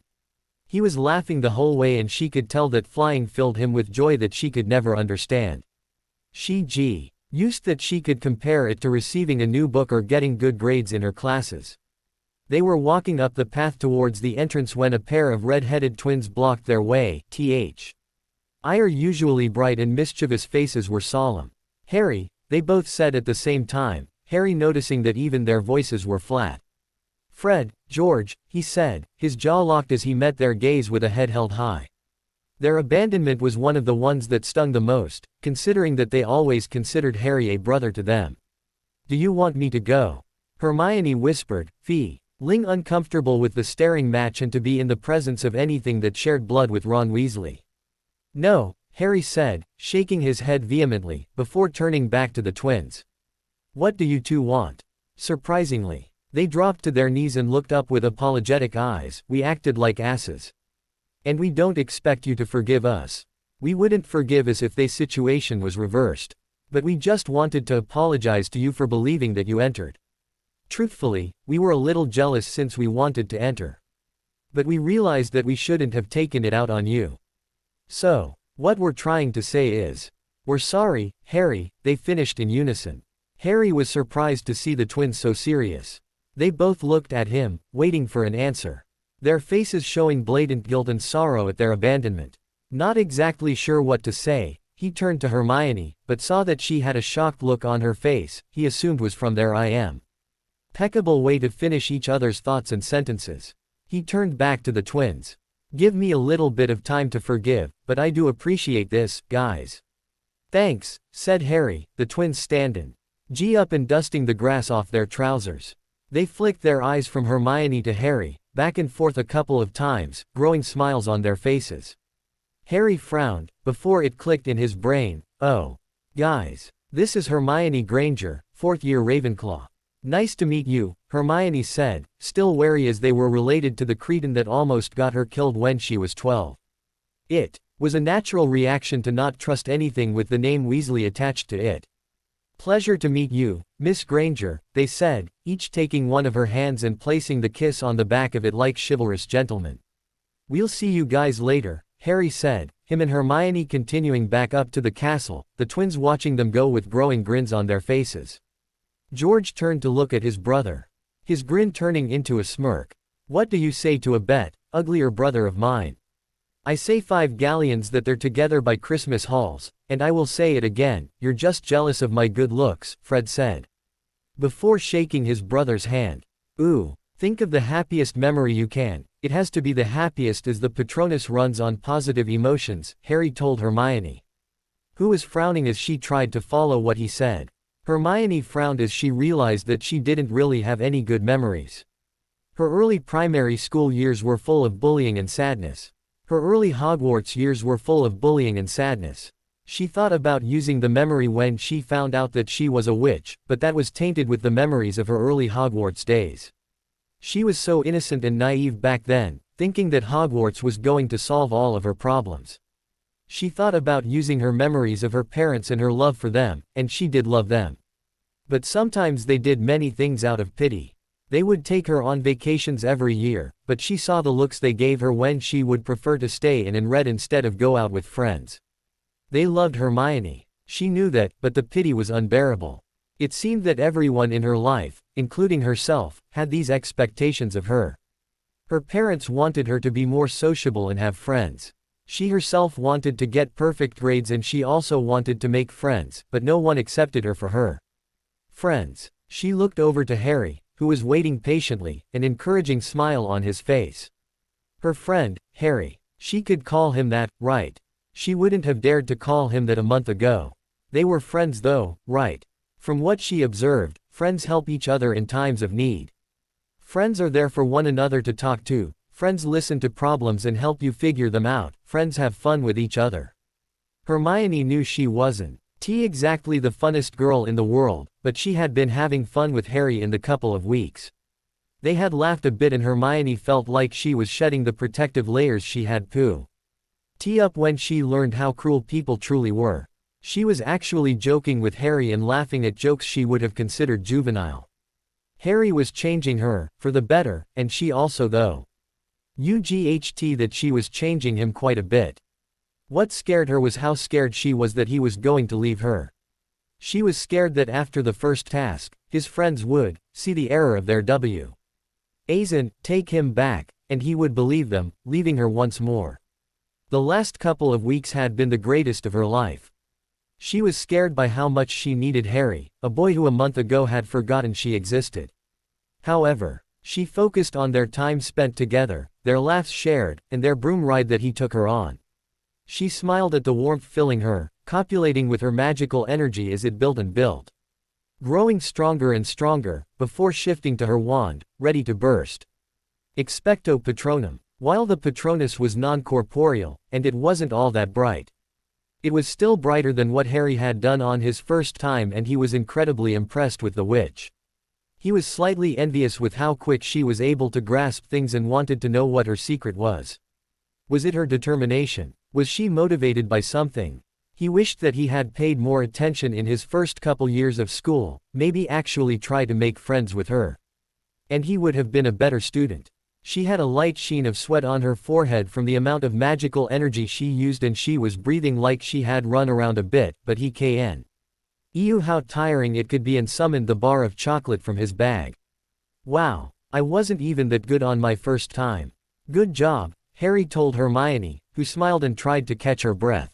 He was laughing the whole way, and she could tell that flying filled him with joy that she could never understand. She used that she could compare it to receiving a new book or getting good grades in her classes. They were walking up the path towards the entrance when a pair of red-headed twins blocked their way. Our usually bright and mischievous faces were solemn. "Harry," they both said at the same time, Harry noticing that even their voices were flat. "Fred, George," he said, his jaw locked as he met their gaze with a head held high. Their abandonment was one of the ones that stung the most, considering that they always considered Harry a brother to them. "Do you want me to go?" Hermione whispered, feeling uncomfortable with the staring match and to be in the presence of anything that shared blood with Ron Weasley. "No," Harry said, shaking his head vehemently, before turning back to the twins. "What do you two want?" Surprisingly, they dropped to their knees and looked up with apologetic eyes. "We acted like asses. And we don't expect you to forgive us. We wouldn't forgive us if the situation was reversed. But we just wanted to apologize to you for believing that you entered. Truthfully, we were a little jealous since we wanted to enter. But we realized that we shouldn't have taken it out on you. So, what we're trying to say is, we're sorry, Harry," they finished in unison. Harry was surprised to see the twins so serious. They both looked at him, waiting for an answer, their faces showing blatant guilt and sorrow at their abandonment. Not exactly sure what to say, he turned to Hermione, but saw that she had a shocked look on her face. He assumed was from their impeccable way to finish each other's thoughts and sentences. He turned back to the twins. "Give me a little bit of time to forgive, but I do appreciate this, guys." "Thanks," said Harry, the twins standing up and dusting the grass off their trousers. They flicked their eyes from Hermione to Harry, back and forth a couple of times, growing smiles on their faces. Harry frowned, before it clicked in his brain. "Oh. Guys. This is Hermione Granger, 4th year Ravenclaw." "Nice to meet you," Hermione said, still wary as they were related to the cretin that almost got her killed when she was 12. It was a natural reaction to not trust anything with the name Weasley attached to it. "Pleasure to meet you, Miss Granger," they said, each taking one of her hands and placing the kiss on the back of it like chivalrous gentlemen. "We'll see you guys later," Harry said, him and Hermione continuing back up to the castle, the twins watching them go with growing grins on their faces. George turned to look at his brother, his grin turning into a smirk. "What do you say to a bet, uglier brother of mine?" "I say 5 galleons that they're together by Christmas halls, and I will say it again, you're just jealous of my good looks," Fred said, before shaking his brother's hand. "Ooh, think of the happiest memory you can. It has to be the happiest as the Patronus runs on positive emotions," Harry told Hermione, who was frowning as she tried to follow what he said. Hermione frowned as she realized that she didn't really have any good memories. Her early primary school years were full of bullying and sadness. Her early Hogwarts years were full of bullying and sadness. She thought about using the memory when she found out that she was a witch, but that was tainted with the memories of her early Hogwarts days. She was so innocent and naive back then, thinking that Hogwarts was going to solve all of her problems. She thought about using her memories of her parents and her love for them, and she did love them. But sometimes they did many things out of pity. They would take her on vacations every year, but she saw the looks they gave her when she would prefer to stay in and read instead of go out with friends. They loved Hermione. She knew that, but the pity was unbearable. It seemed that everyone in her life, including herself, had these expectations of her. Her parents wanted her to be more sociable and have friends. She herself wanted to get perfect grades and she also wanted to make friends, but no one accepted her for her friends. She looked over to Harry, who was waiting patiently, an encouraging smile on his face. Her friend, Harry. She could call him that, right? She wouldn't have dared to call him that a month ago. They were friends though, right? From what she observed, friends help each other in times of need. Friends are there for one another to talk to. Friends listen to problems and help you figure them out. Friends have fun with each other. Hermione knew she wasn't exactly the funnest girl in the world, but she had been having fun with Harry in the couple of weeks. They had laughed a bit and Hermione felt like she was shedding the protective layers she had up when she learned how cruel people truly were. She was actually joking with Harry and laughing at jokes she would have considered juvenile. Harry was changing her, for the better, and she also though. That she was changing him quite a bit. What scared her was how scared she was that he was going to leave her. She was scared that after the first task, his friends would see the error of their ways and take him back, and he would believe them, leaving her once more. The last couple of weeks had been the greatest of her life. She was scared by how much she needed Harry, a boy who a month ago had forgotten she existed. However, she focused on their time spent together, their laughs shared, and their broom ride that he took her on. She smiled at the warmth filling her, copulating with her magical energy as it built and built. Growing stronger and stronger, before shifting to her wand, ready to burst. Expecto Patronum. While the Patronus was non-corporeal, and it wasn't all that bright. It was still brighter than what Harry had done on his first time, and he was incredibly impressed with the witch. He was slightly envious with how quick she was able to grasp things and wanted to know what her secret was. Was it her determination? Was she motivated by something? He wished that he had paid more attention in his first couple years of school, maybe actually try to make friends with her. And he would have been a better student. She had a light sheen of sweat on her forehead from the amount of magical energy she used, and she was breathing like she had run around a bit, but he knew how tiring it could be and summoned the bar of chocolate from his bag. Wow, I wasn't even that good on my first time. Good job, Harry told Hermione, who smiled and tried to catch her breath.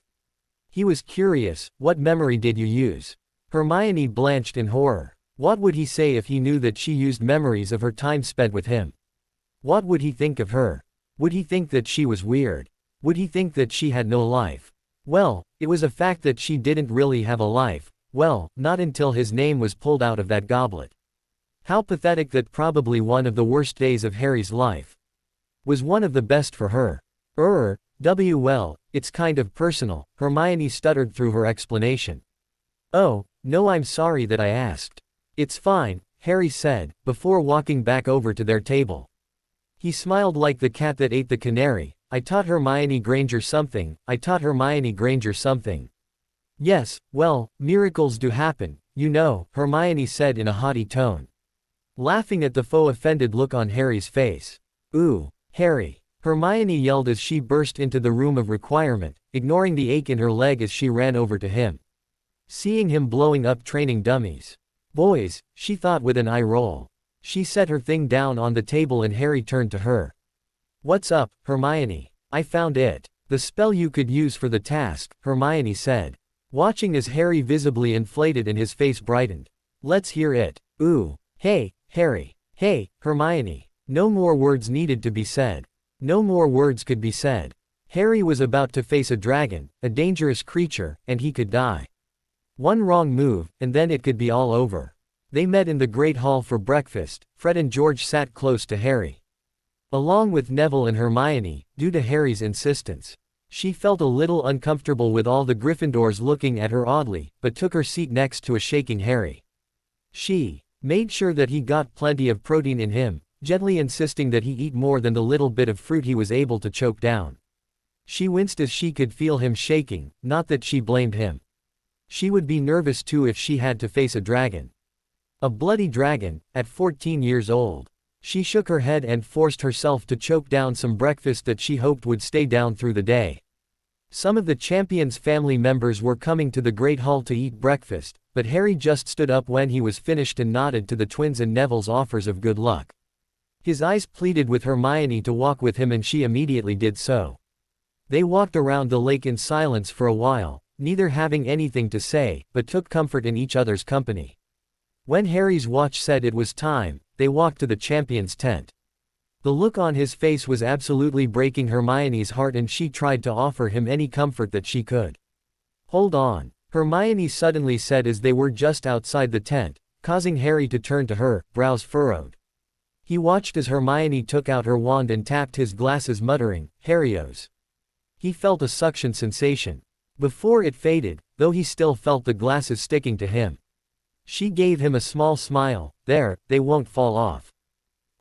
He was curious, what memory did you use? Hermione blanched in horror. What would he say if he knew that she used memories of her time spent with him? What would he think of her? Would he think that she was weird? Would he think that she had no life? Well, it was a fact that she didn't really have a life, well, not until his name was pulled out of that goblet. How pathetic that probably one of the worst days of Harry's life was one of the best for her. Well, it's kind of personal, Hermione stuttered through her explanation. Oh, no, I'm sorry that I asked. It's fine, Harry said, before walking back over to their table. He smiled like the cat that ate the canary. I taught Hermione Granger something. Yes, well, miracles do happen, you know, Hermione said in a haughty tone, laughing at the faux offended look on Harry's face. Ooh, Harry, Hermione yelled as she burst into the room of requirement, ignoring the ache in her leg as she ran over to him. Seeing him blowing up training dummies. Boys, she thought with an eye roll. She set her thing down on the table and Harry turned to her. What's up, Hermione? I found it. The spell you could use for the task, Hermione said, watching as Harry visibly inflated and his face brightened. Let's hear it. Ooh, hey, Harry. Hey, Hermione. No more words needed to be said. No more words could be said. Harry was about to face a dragon, a dangerous creature, and he could die. One wrong move, and then it could be all over. They met in the Great Hall for breakfast. Fred and George sat close to Harry, along with Neville and Hermione, due to Harry's insistence. She felt a little uncomfortable with all the Gryffindors looking at her oddly, but took her seat next to a shaking Harry. She made sure that he got plenty of protein in him, gently insisting that he eat more than the little bit of fruit he was able to choke down. She winced as she could feel him shaking, not that she blamed him. She would be nervous too if she had to face a dragon. A bloody dragon, at 14 years old. She shook her head and forced herself to choke down some breakfast that she hoped would stay down through the day. Some of the Champions' family members were coming to the Great Hall to eat breakfast, but Harry just stood up when he was finished and nodded to the twins and Neville's offers of good luck. His eyes pleaded with Hermione to walk with him and she immediately did so. They walked around the lake in silence for a while, neither having anything to say, but took comfort in each other's company. When Harry's watch said it was time, they walked to the Champion's tent. The look on his face was absolutely breaking Hermione's heart and she tried to offer him any comfort that she could. Hold on, Hermione suddenly said as they were just outside the tent, causing Harry to turn to her, brows furrowed. He watched as Hermione took out her wand and tapped his glasses muttering, Harryos. He felt a suction sensation. Before it faded, though he still felt the glasses sticking to him. She gave him a small smile. There, they won't fall off.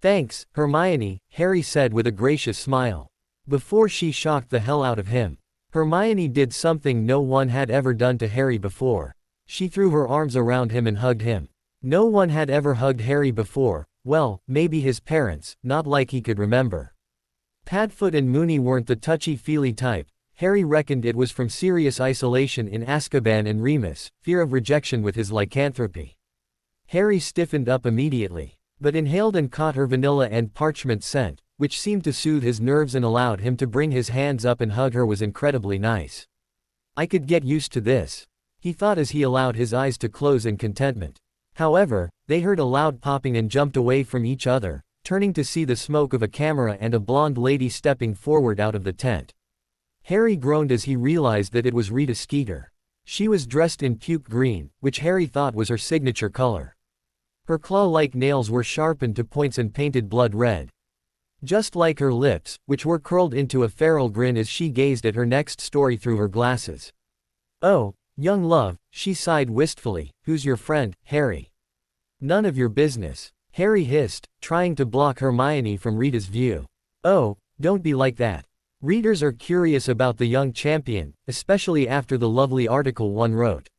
Thanks, Hermione, Harry said with a gracious smile. Before she shocked the hell out of him. Hermione did something no one had ever done to Harry before. She threw her arms around him and hugged him. No one had ever hugged Harry before, well, maybe his parents, not like he could remember. Padfoot and Moony weren't the touchy-feely type. Harry reckoned it was from serious isolation in Azkaban and Remus, fear of rejection with his lycanthropy. Harry stiffened up immediately, but inhaled and caught her vanilla and parchment scent, which seemed to soothe his nerves and allowed him to bring his hands up and hug her was incredibly nice. I could get used to this, he thought as he allowed his eyes to close in contentment. However, they heard a loud popping and jumped away from each other, turning to see the smoke of a camera and a blonde lady stepping forward out of the tent. Harry groaned as he realized that it was Rita Skeeter. She was dressed in puke green, which Harry thought was her signature color. Her claw-like nails were sharpened to points and painted blood red. Just like her lips, which were curled into a feral grin as she gazed at her next story through her glasses. "Oh, young love," she sighed wistfully, "who's your friend, Harry?" "None of your business," Harry hissed, trying to block Hermione from Rita's view. "Oh, don't be like that. Readers are curious about the young champion, especially after the lovely article one wrote."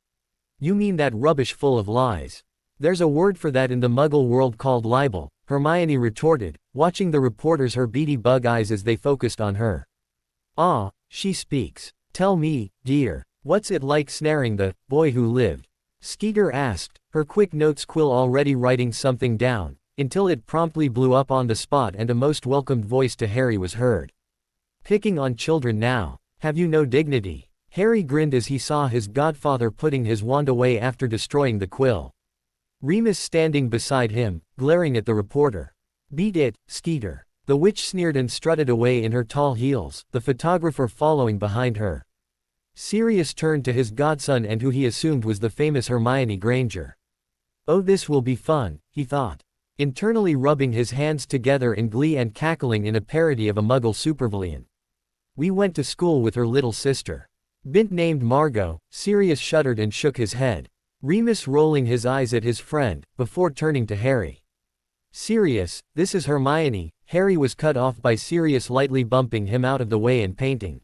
"You mean that rubbish full of lies?" "There's a word for that in the Muggle world called libel," Hermione retorted, watching the reporters her beady bug eyes as they focused on her. "Ah, she speaks. Tell me, dear, what's it like snaring the boy who lived?" Skeeter asked, her quick notes quill already writing something down, until it promptly blew up on the spot and a most welcomed voice to Harry was heard. "Picking on children now. Have you no dignity?" Harry grinned as he saw his godfather putting his wand away after destroying the quill. Remus standing beside him, glaring at the reporter. "Beat it, Skeeter." The witch sneered and strutted away in her tall heels, the photographer following behind her. Sirius turned to his godson and who he assumed was the famous Hermione Granger. "Oh, this will be fun," he thought, internally rubbing his hands together in glee and cackling in a parody of a Muggle supervillain. "We went to school with her little sister. Bint named Margot." Sirius shuddered and shook his head. Remus rolling his eyes at his friend, before turning to Harry. "Sirius, this is Hermione." Harry was cut off by Sirius lightly bumping him out of the way and painting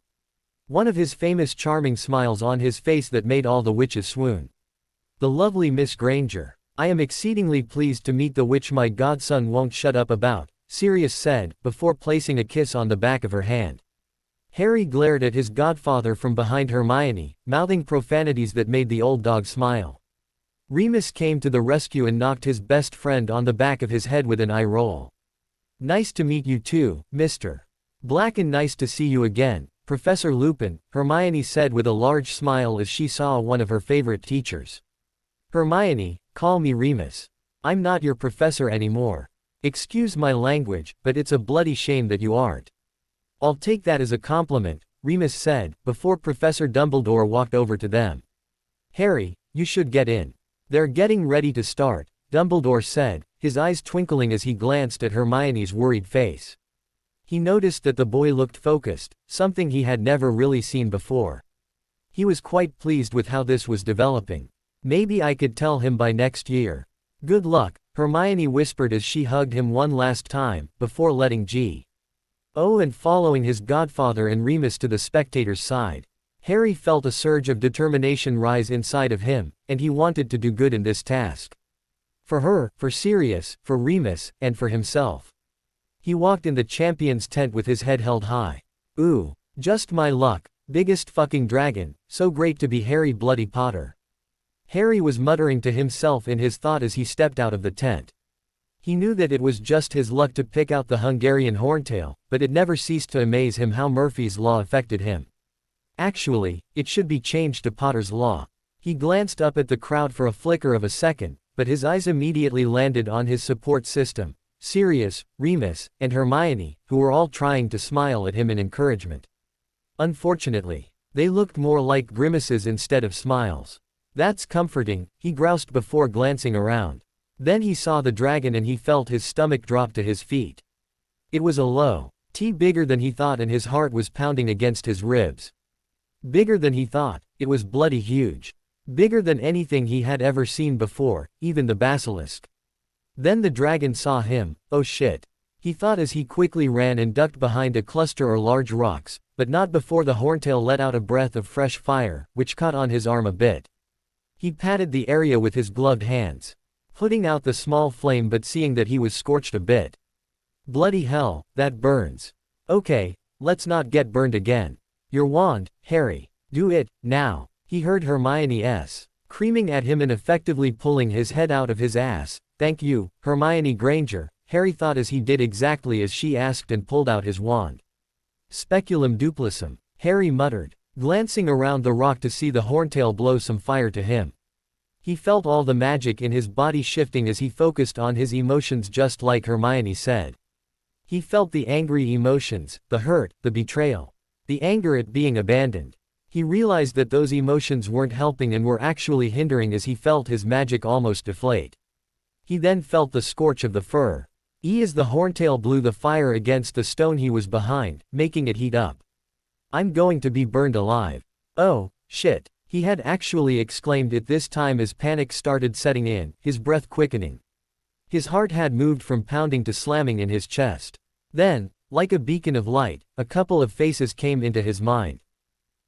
one of his famous charming smiles on his face that made all the witches swoon. "The lovely Miss Granger. I am exceedingly pleased to meet the witch my godson won't shut up about," Sirius said, before placing a kiss on the back of her hand. Harry glared at his godfather from behind Hermione, mouthing profanities that made the old dog smile. Remus came to the rescue and knocked his best friend on the back of his head with an eye roll. "Nice to meet you too, Mr. Black, and nice to see you again, Professor Lupin," Hermione said with a large smile as she saw one of her favorite teachers. "Hermione, call me Remus. I'm not your professor anymore. Excuse my language, but it's a bloody shame that you aren't." "I'll take that as a compliment," Remus said, before Professor Dumbledore walked over to them. "Harry, you should get in. They're getting ready to start," Dumbledore said, his eyes twinkling as he glanced at Hermione's worried face. He noticed that the boy looked focused, something he had never really seen before. He was quite pleased with how this was developing. "Maybe I could tell him by next year." "Good luck," Hermione whispered as she hugged him one last time, before letting G.O. and following his godfather and Remus to the spectators' side. Harry felt a surge of determination rise inside of him, and he wanted to do good in this task. For her, for Sirius, for Remus, and for himself. He walked in the champion's tent with his head held high. "Ooh, just my luck, biggest fucking dragon, so great to be Harry Bloody Potter." Harry was muttering to himself in his thought as he stepped out of the tent. He knew that it was just his luck to pick out the Hungarian horntail, but it never ceased to amaze him how Murphy's Law affected him. Actually, it should be changed to Potter's Law. He glanced up at the crowd for a flicker of a second, but his eyes immediately landed on his support system, Sirius, Remus, and Hermione, who were all trying to smile at him in encouragement. Unfortunately, they looked more like grimaces instead of smiles. "That's comforting," he groused before glancing around. Then he saw the dragon and he felt his stomach drop to his feet. It was a low T bigger than he thought and his heart was pounding against his ribs. Bigger than he thought, it was bloody huge. Bigger than anything he had ever seen before, even the basilisk. Then the dragon saw him. "Oh shit," he thought as he quickly ran and ducked behind a cluster or large rocks, but not before the horntail let out a breath of fresh fire, which caught on his arm a bit. He patted the area with his gloved hands, putting out the small flame but seeing that he was scorched a bit. "Bloody hell, that burns. Okay, let's not get burned again. Your wand, Harry. Do it, now." He heard Hermione's screaming at him and effectively pulling his head out of his ass. "Thank you, Hermione Granger," Harry thought as he did exactly as she asked and pulled out his wand. "Speculum duplicum," Harry muttered, glancing around the rock to see the horntail blow some fire to him. He felt all the magic in his body shifting as he focused on his emotions just like Hermione said. He felt the angry emotions, the hurt, the betrayal. The anger at being abandoned. He realized that those emotions weren't helping and were actually hindering as he felt his magic almost deflate. He then felt the scorch of the fur. As the horntail blew the fire against the stone he was behind, making it heat up. I'm going to be burned alive. Oh, shit. He had actually exclaimed it this time as panic started setting in, his breath quickening. His heart had moved from pounding to slamming in his chest. Then, like a beacon of light, a couple of faces came into his mind.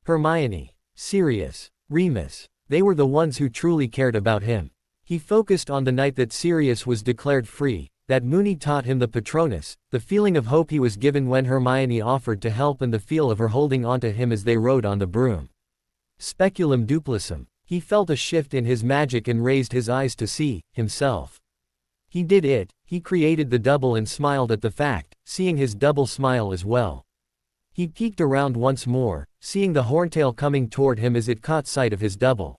Hermione, Sirius, Remus. They were the ones who truly cared about him. He focused on the night that Sirius was declared free, that Moony taught him the Patronus, the feeling of hope he was given when Hermione offered to help and the feel of her holding onto him as they rode on the broom. Speculum duplicum. He felt a shift in his magic and raised his eyes to see himself. He did it, he created the double and smiled at the fact, seeing his double smile as well. He peeked around once more, seeing the horntail coming toward him as it caught sight of his double.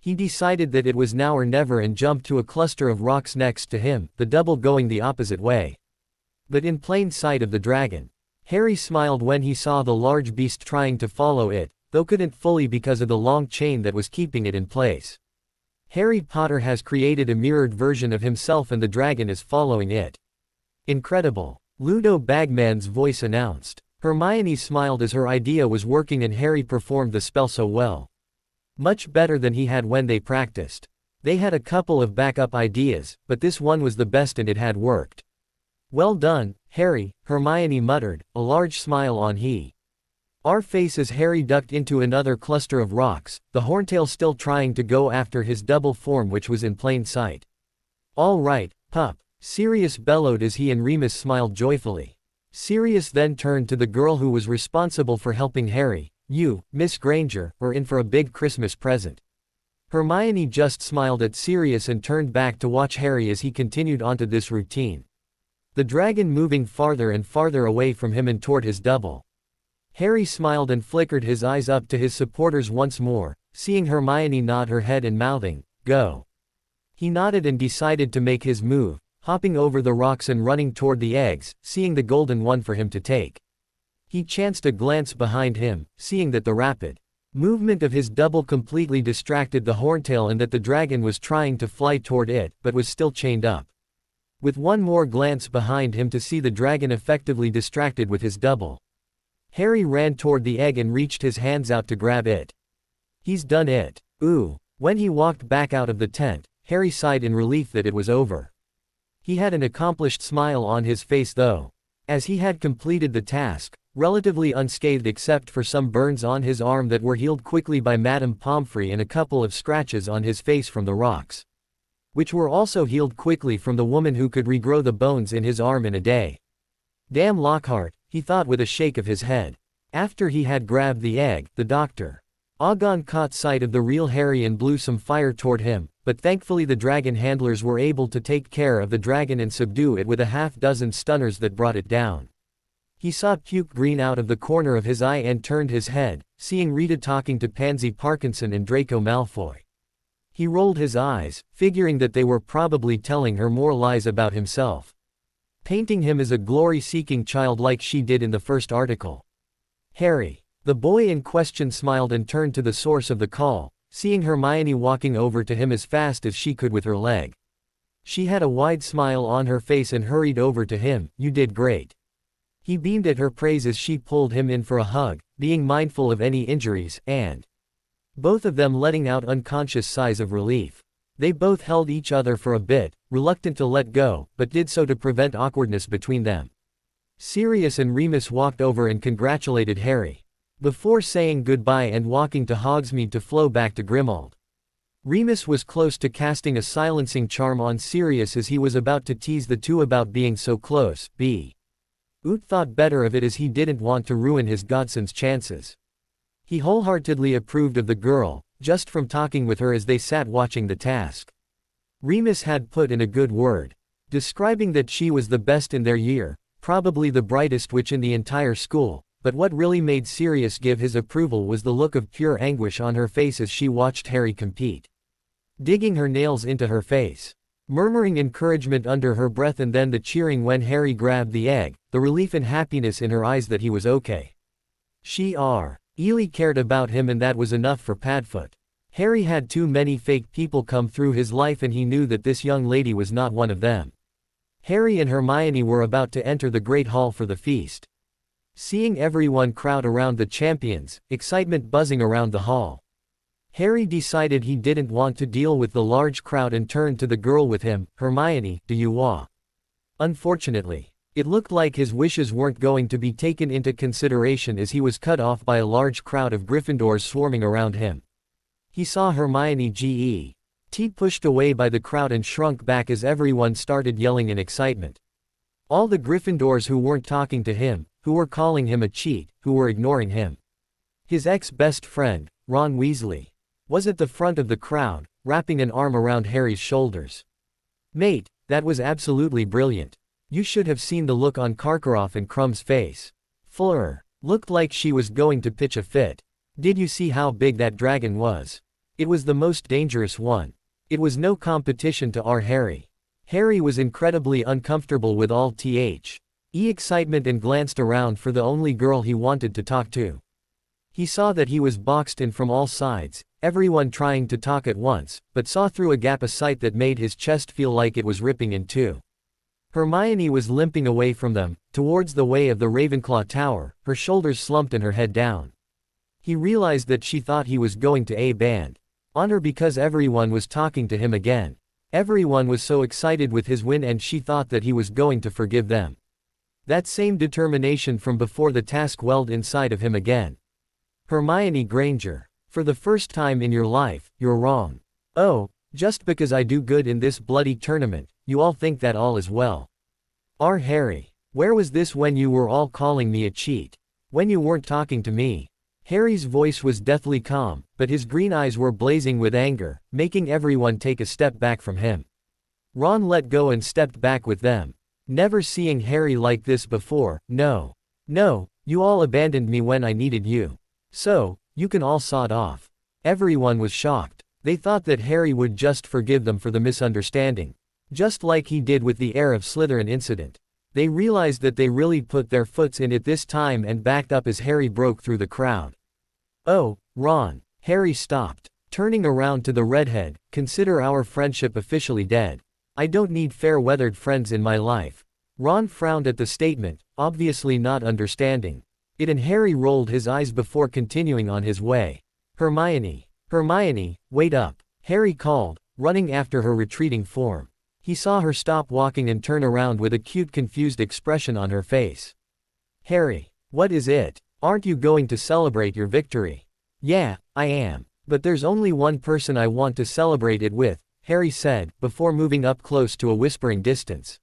He decided that it was now or never and jumped to a cluster of rocks next to him, the double going the opposite way. But in plain sight of the dragon. Harry smiled when he saw the large beast trying to follow it, though couldn't fully because of the long chain that was keeping it in place. Harry Potter has created a mirrored version of himself and the dragon is following it. Incredible. Ludo Bagman's voice announced. Hermione smiled as her idea was working and Harry performed the spell so well. Much better than he had when they practiced. They had a couple of backup ideas, but this one was the best and it had worked. Well done, Harry, Hermione muttered, a large smile on her face as Harry ducked into another cluster of rocks, the horntail still trying to go after his double form which was in plain sight. All right, pup, Sirius bellowed as he and Remus smiled joyfully. Sirius then turned to the girl who was responsible for helping Harry. You, Miss Granger, are in for a big Christmas present. Hermione just smiled at Sirius and turned back to watch Harry as he continued onto this routine. The dragon moving farther and farther away from him and toward his double. Harry smiled and flickered his eyes up to his supporters once more, seeing Hermione nod her head and mouthing, "Go." He nodded and decided to make his move, hopping over the rocks and running toward the eggs, seeing the golden one for him to take. He chanced a glance behind him, seeing that the rapid movement of his double completely distracted the horntail and that the dragon was trying to fly toward it but was still chained up. With one more glance behind him to see the dragon effectively distracted with his double. Harry ran toward the egg and reached his hands out to grab it. He's done it. Ooh. When he walked back out of the tent, Harry sighed in relief that it was over. He had an accomplished smile on his face though. As he had completed the task, relatively unscathed except for some burns on his arm that were healed quickly by Madame Pomfrey and a couple of scratches on his face from the rocks. Which were also healed quickly from the woman who could regrow the bones in his arm in a day. Damn Lockhart, he thought with a shake of his head. After he had grabbed the egg, the Dr. Ogon caught sight of the real Harry and blew some fire toward him, but thankfully the dragon handlers were able to take care of the dragon and subdue it with a half-dozen stunners that brought it down. He saw puke green out of the corner of his eye and turned his head, seeing Rita talking to Pansy Parkinson and Draco Malfoy. He rolled his eyes, figuring that they were probably telling her more lies about himself. Painting him as a glory-seeking child like she did in the first article. Harry. The boy in question smiled and turned to the source of the call, seeing Hermione walking over to him as fast as she could with her leg. She had a wide smile on her face and hurried over to him. You did great. He beamed at her praise as she pulled him in for a hug, being mindful of any injuries, and both of them letting out unconscious sighs of relief. They both held each other for a bit, reluctant to let go, but did so to prevent awkwardness between them. Sirius and Remus walked over and congratulated Harry. Before saying goodbye and walking to Hogsmeade to flow back to Grimmauld. Remus was close to casting a silencing charm on Sirius as he was about to tease the two about being so close. Oot thought better of it as he didn't want to ruin his godson's chances. He wholeheartedly approved of the girl, just from talking with her as they sat watching the task. Remus had put in a good word, describing that she was the best in their year, probably the brightest witch in the entire school, but what really made Sirius give his approval was the look of pure anguish on her face as she watched Harry compete. Digging her nails into her face. Murmuring encouragement under her breath and then the cheering when Harry grabbed the egg, the relief and happiness in her eyes that he was okay. Ely cared about him, and that was enough for Padfoot. Harry had too many fake people come through his life, and he knew that this young lady was not one of them. Harry and Hermione were about to enter the Great Hall for the feast. Seeing everyone crowd around the champions, excitement buzzing around the hall, Harry decided he didn't want to deal with the large crowd and turned to the girl with him. "Hermione, do you want?" Unfortunately, it looked like his wishes weren't going to be taken into consideration, as he was cut off by a large crowd of Gryffindors swarming around him. He saw Hermione pushed away by the crowd and shrunk back as everyone started yelling in excitement. All the Gryffindors who weren't talking to him, who were calling him a cheat, who were ignoring him. His ex-best friend, Ron Weasley, was at the front of the crowd, wrapping an arm around Harry's shoulders. "Mate, that was absolutely brilliant. You should have seen the look on Karkaroff and Crumb's face. Fleur looked like she was going to pitch a fit. Did you see how big that dragon was? It was the most dangerous one. It was no competition to our Harry." Harry was incredibly uncomfortable with all excitement and glanced around for the only girl he wanted to talk to. He saw that he was boxed in from all sides, everyone trying to talk at once, but saw through a gap a sight that made his chest feel like it was ripping in two. Hermione was limping away from them, towards the way of the Ravenclaw Tower, her shoulders slumped and her head down. He realized that she thought he was going to A-band on her because everyone was talking to him again. Everyone was so excited with his win, and she thought that he was going to forgive them. That same determination from before the task welled inside of him again. "Hermione Granger, for the first time in your life, you're wrong. Oh, just because I do good in this bloody tournament, you all think that all is well. Our Harry, where was this when you were all calling me a cheat? When you weren't talking to me?" Harry's voice was deathly calm, but his green eyes were blazing with anger, making everyone take a step back from him. Ron let go and stepped back with them. Never seeing Harry like this before. No, you all abandoned me when I needed you. So, you can all sod off." Everyone was shocked. They thought that Harry would just forgive them for the misunderstanding, just like he did with the Heir of Slytherin incident. They realized that they really put their foots in it this time and backed up as Harry broke through the crowd. "Oh, Ron." Harry stopped. Turning around to the redhead, "Consider our friendship officially dead. I don't need fair-weathered friends in my life." Ron frowned at the statement, obviously not understanding it, and Harry rolled his eyes before continuing on his way. Hermione, wait up," Harry called, running after her retreating form. He saw her stop walking and turn around with a cute confused expression on her face. "Harry, what is it? Aren't you going to celebrate your victory?" "Yeah, I am. But there's only one person I want to celebrate it with," Harry said, before moving up close to a whispering distance.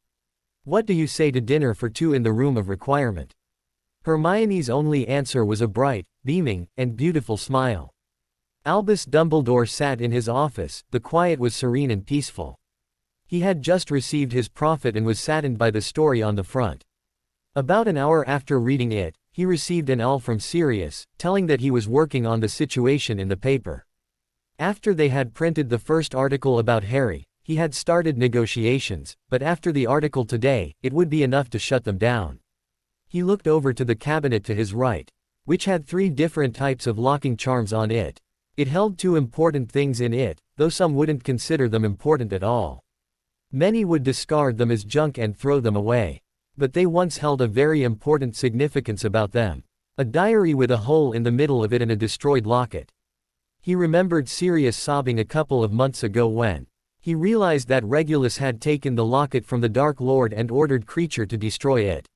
"What do you say to dinner for two in the room of requirement?" Hermione's only answer was a bright, beaming, and beautiful smile. Albus Dumbledore sat in his office. The quiet was serene and peaceful. He had just received his prophet and was saddened by the story on the front. About an hour after reading it, he received an email from Sirius, telling that he was working on the situation in the paper. After they had printed the first article about Harry, he had started negotiations, but after the article today, it would be enough to shut them down. He looked over to the cabinet to his right, which had 3 different types of locking charms on it. It held 2 important things in it, though some wouldn't consider them important at all. Many would discard them as junk and throw them away. But they once held a very important significance about them. A diary with a hole in the middle of it and a destroyed locket. He remembered Sirius sobbing a couple of months ago when he realized that Regulus had taken the locket from the Dark Lord and ordered Creature to destroy it.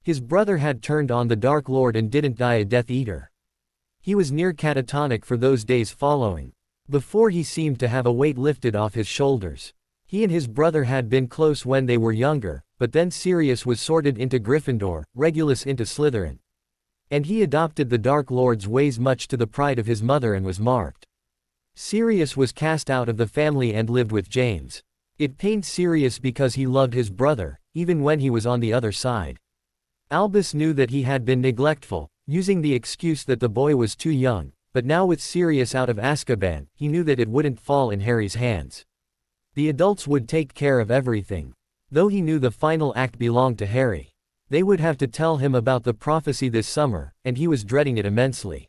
His brother had turned on the Dark Lord and didn't die a Death Eater. He was near catatonic for those days following. Before he seemed to have a weight lifted off his shoulders. He and his brother had been close when they were younger, but then Sirius was sorted into Gryffindor, Regulus into Slytherin. And he adopted the Dark Lord's ways much to the pride of his mother and was marked. Sirius was cast out of the family and lived with James. It pained Sirius because he loved his brother, even when he was on the other side. Albus knew that he had been neglectful, using the excuse that the boy was too young, but now with Sirius out of Azkaban, he knew that it wouldn't fall in Harry's hands. The adults would take care of everything. Though he knew the final act belonged to Harry. They would have to tell him about the prophecy this summer, and he was dreading it immensely.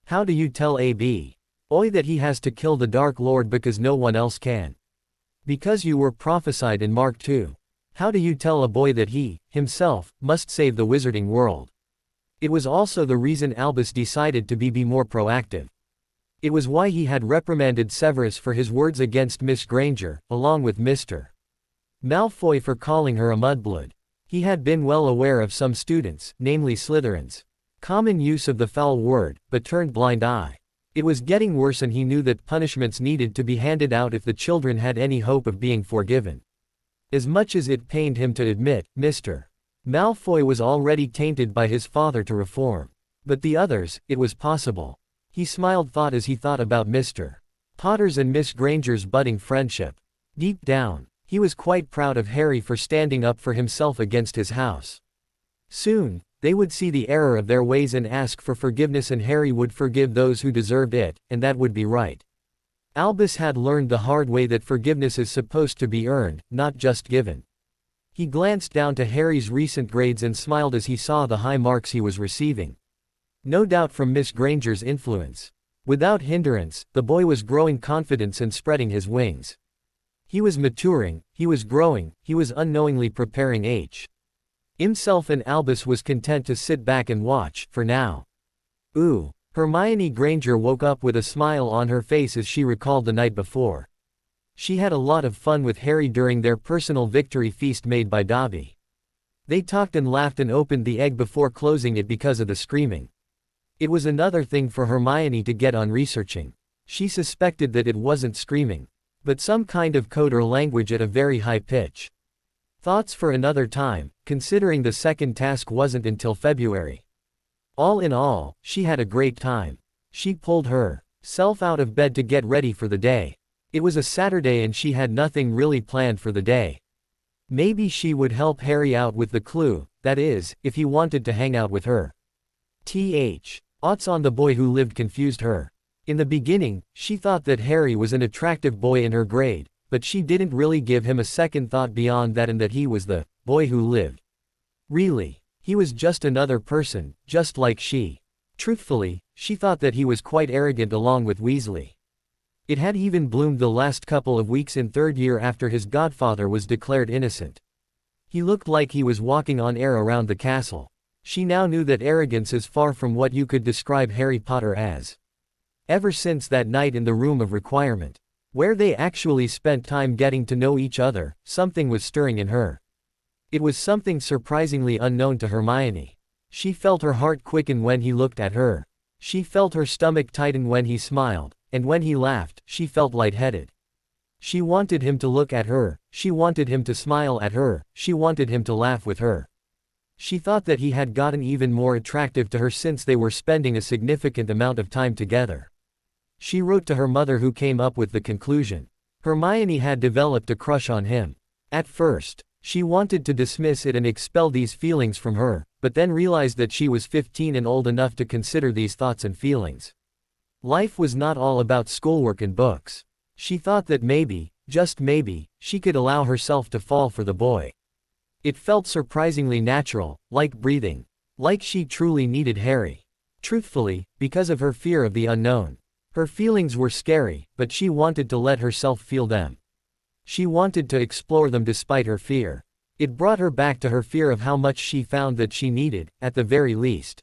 How do you tell AB? Oi, that he has to kill the Dark Lord because no one else can. Because you were prophesied in Mark 2. How do you tell a boy that he, himself, must save the wizarding world? It was also the reason Albus decided to be more proactive. It was why he had reprimanded Severus for his words against Miss Granger, along with Mr. Malfoy for calling her a mudblood. He had been well aware of some students, namely Slytherins, common use of the foul word, but turned blind eye. It was getting worse and he knew that punishments needed to be handed out if the children had any hope of being forgiven. As much as it pained him to admit, Mr. Malfoy was already tainted by his father to reform. But the others, it was possible. He smiled thought as he thought about Mr. Potter's and Miss Granger's budding friendship. Deep down, he was quite proud of Harry for standing up for himself against his house. Soon, they would see the error of their ways and ask for forgiveness, and Harry would forgive those who deserved it, and that would be right. Albus had learned the hard way that forgiveness is supposed to be earned, not just given. He glanced down to Harry's recent grades and smiled as he saw the high marks he was receiving. No doubt from Miss Granger's influence. Without hindrance, the boy was growing confidence and spreading his wings. He was maturing, he was growing, he was unknowingly preparing himself, and Albus was content to sit back and watch, for now. Ooh. Hermione Granger woke up with a smile on her face as she recalled the night before. She had a lot of fun with Harry during their personal victory feast made by Dobby. They talked and laughed and opened the egg before closing it because of the screaming. It was another thing for Hermione to get on researching. She suspected that it wasn't screaming, but some kind of code or language at a very high pitch. Thoughts for another time, considering the second task wasn't until February. All in all, she had a great time. She pulled herself out of bed to get ready for the day. It was a Saturday and she had nothing really planned for the day. Maybe she would help Harry out with the clue, that is, if he wanted to hang out with her. Odds on the boy who lived confused her. In the beginning, she thought that Harry was an attractive boy in her grade, but she didn't really give him a second thought beyond that, and that he was the boy who lived. Really, he was just another person, just like she. Truthfully, she thought that he was quite arrogant along with Weasley. It had even bloomed the last couple of weeks in third year after his godfather was declared innocent. He looked like he was walking on air around the castle. She now knew that arrogance is far from what you could describe Harry Potter as. Ever since that night in the room of requirement, where they actually spent time getting to know each other, something was stirring in her. It was something surprisingly unknown to Hermione. She felt her heart quicken when he looked at her. She felt her stomach tighten when he smiled, and when he laughed, she felt lightheaded. She wanted him to look at her, she wanted him to smile at her, she wanted him to laugh with her. She thought that he had gotten even more attractive to her since they were spending a significant amount of time together. She wrote to her mother, who came up with the conclusion. Hermione had developed a crush on him. At first, she wanted to dismiss it and expel these feelings from her, but then realized that she was 15 and old enough to consider these thoughts and feelings. Life was not all about schoolwork and books. She thought that maybe, just maybe, she could allow herself to fall for the boy. It felt surprisingly natural, like breathing. Like she truly needed Harry. Truthfully, because of her fear of the unknown. Her feelings were scary, but she wanted to let herself feel them. She wanted to explore them despite her fear. It brought her back to her fear of how much she found that she needed, at the very least.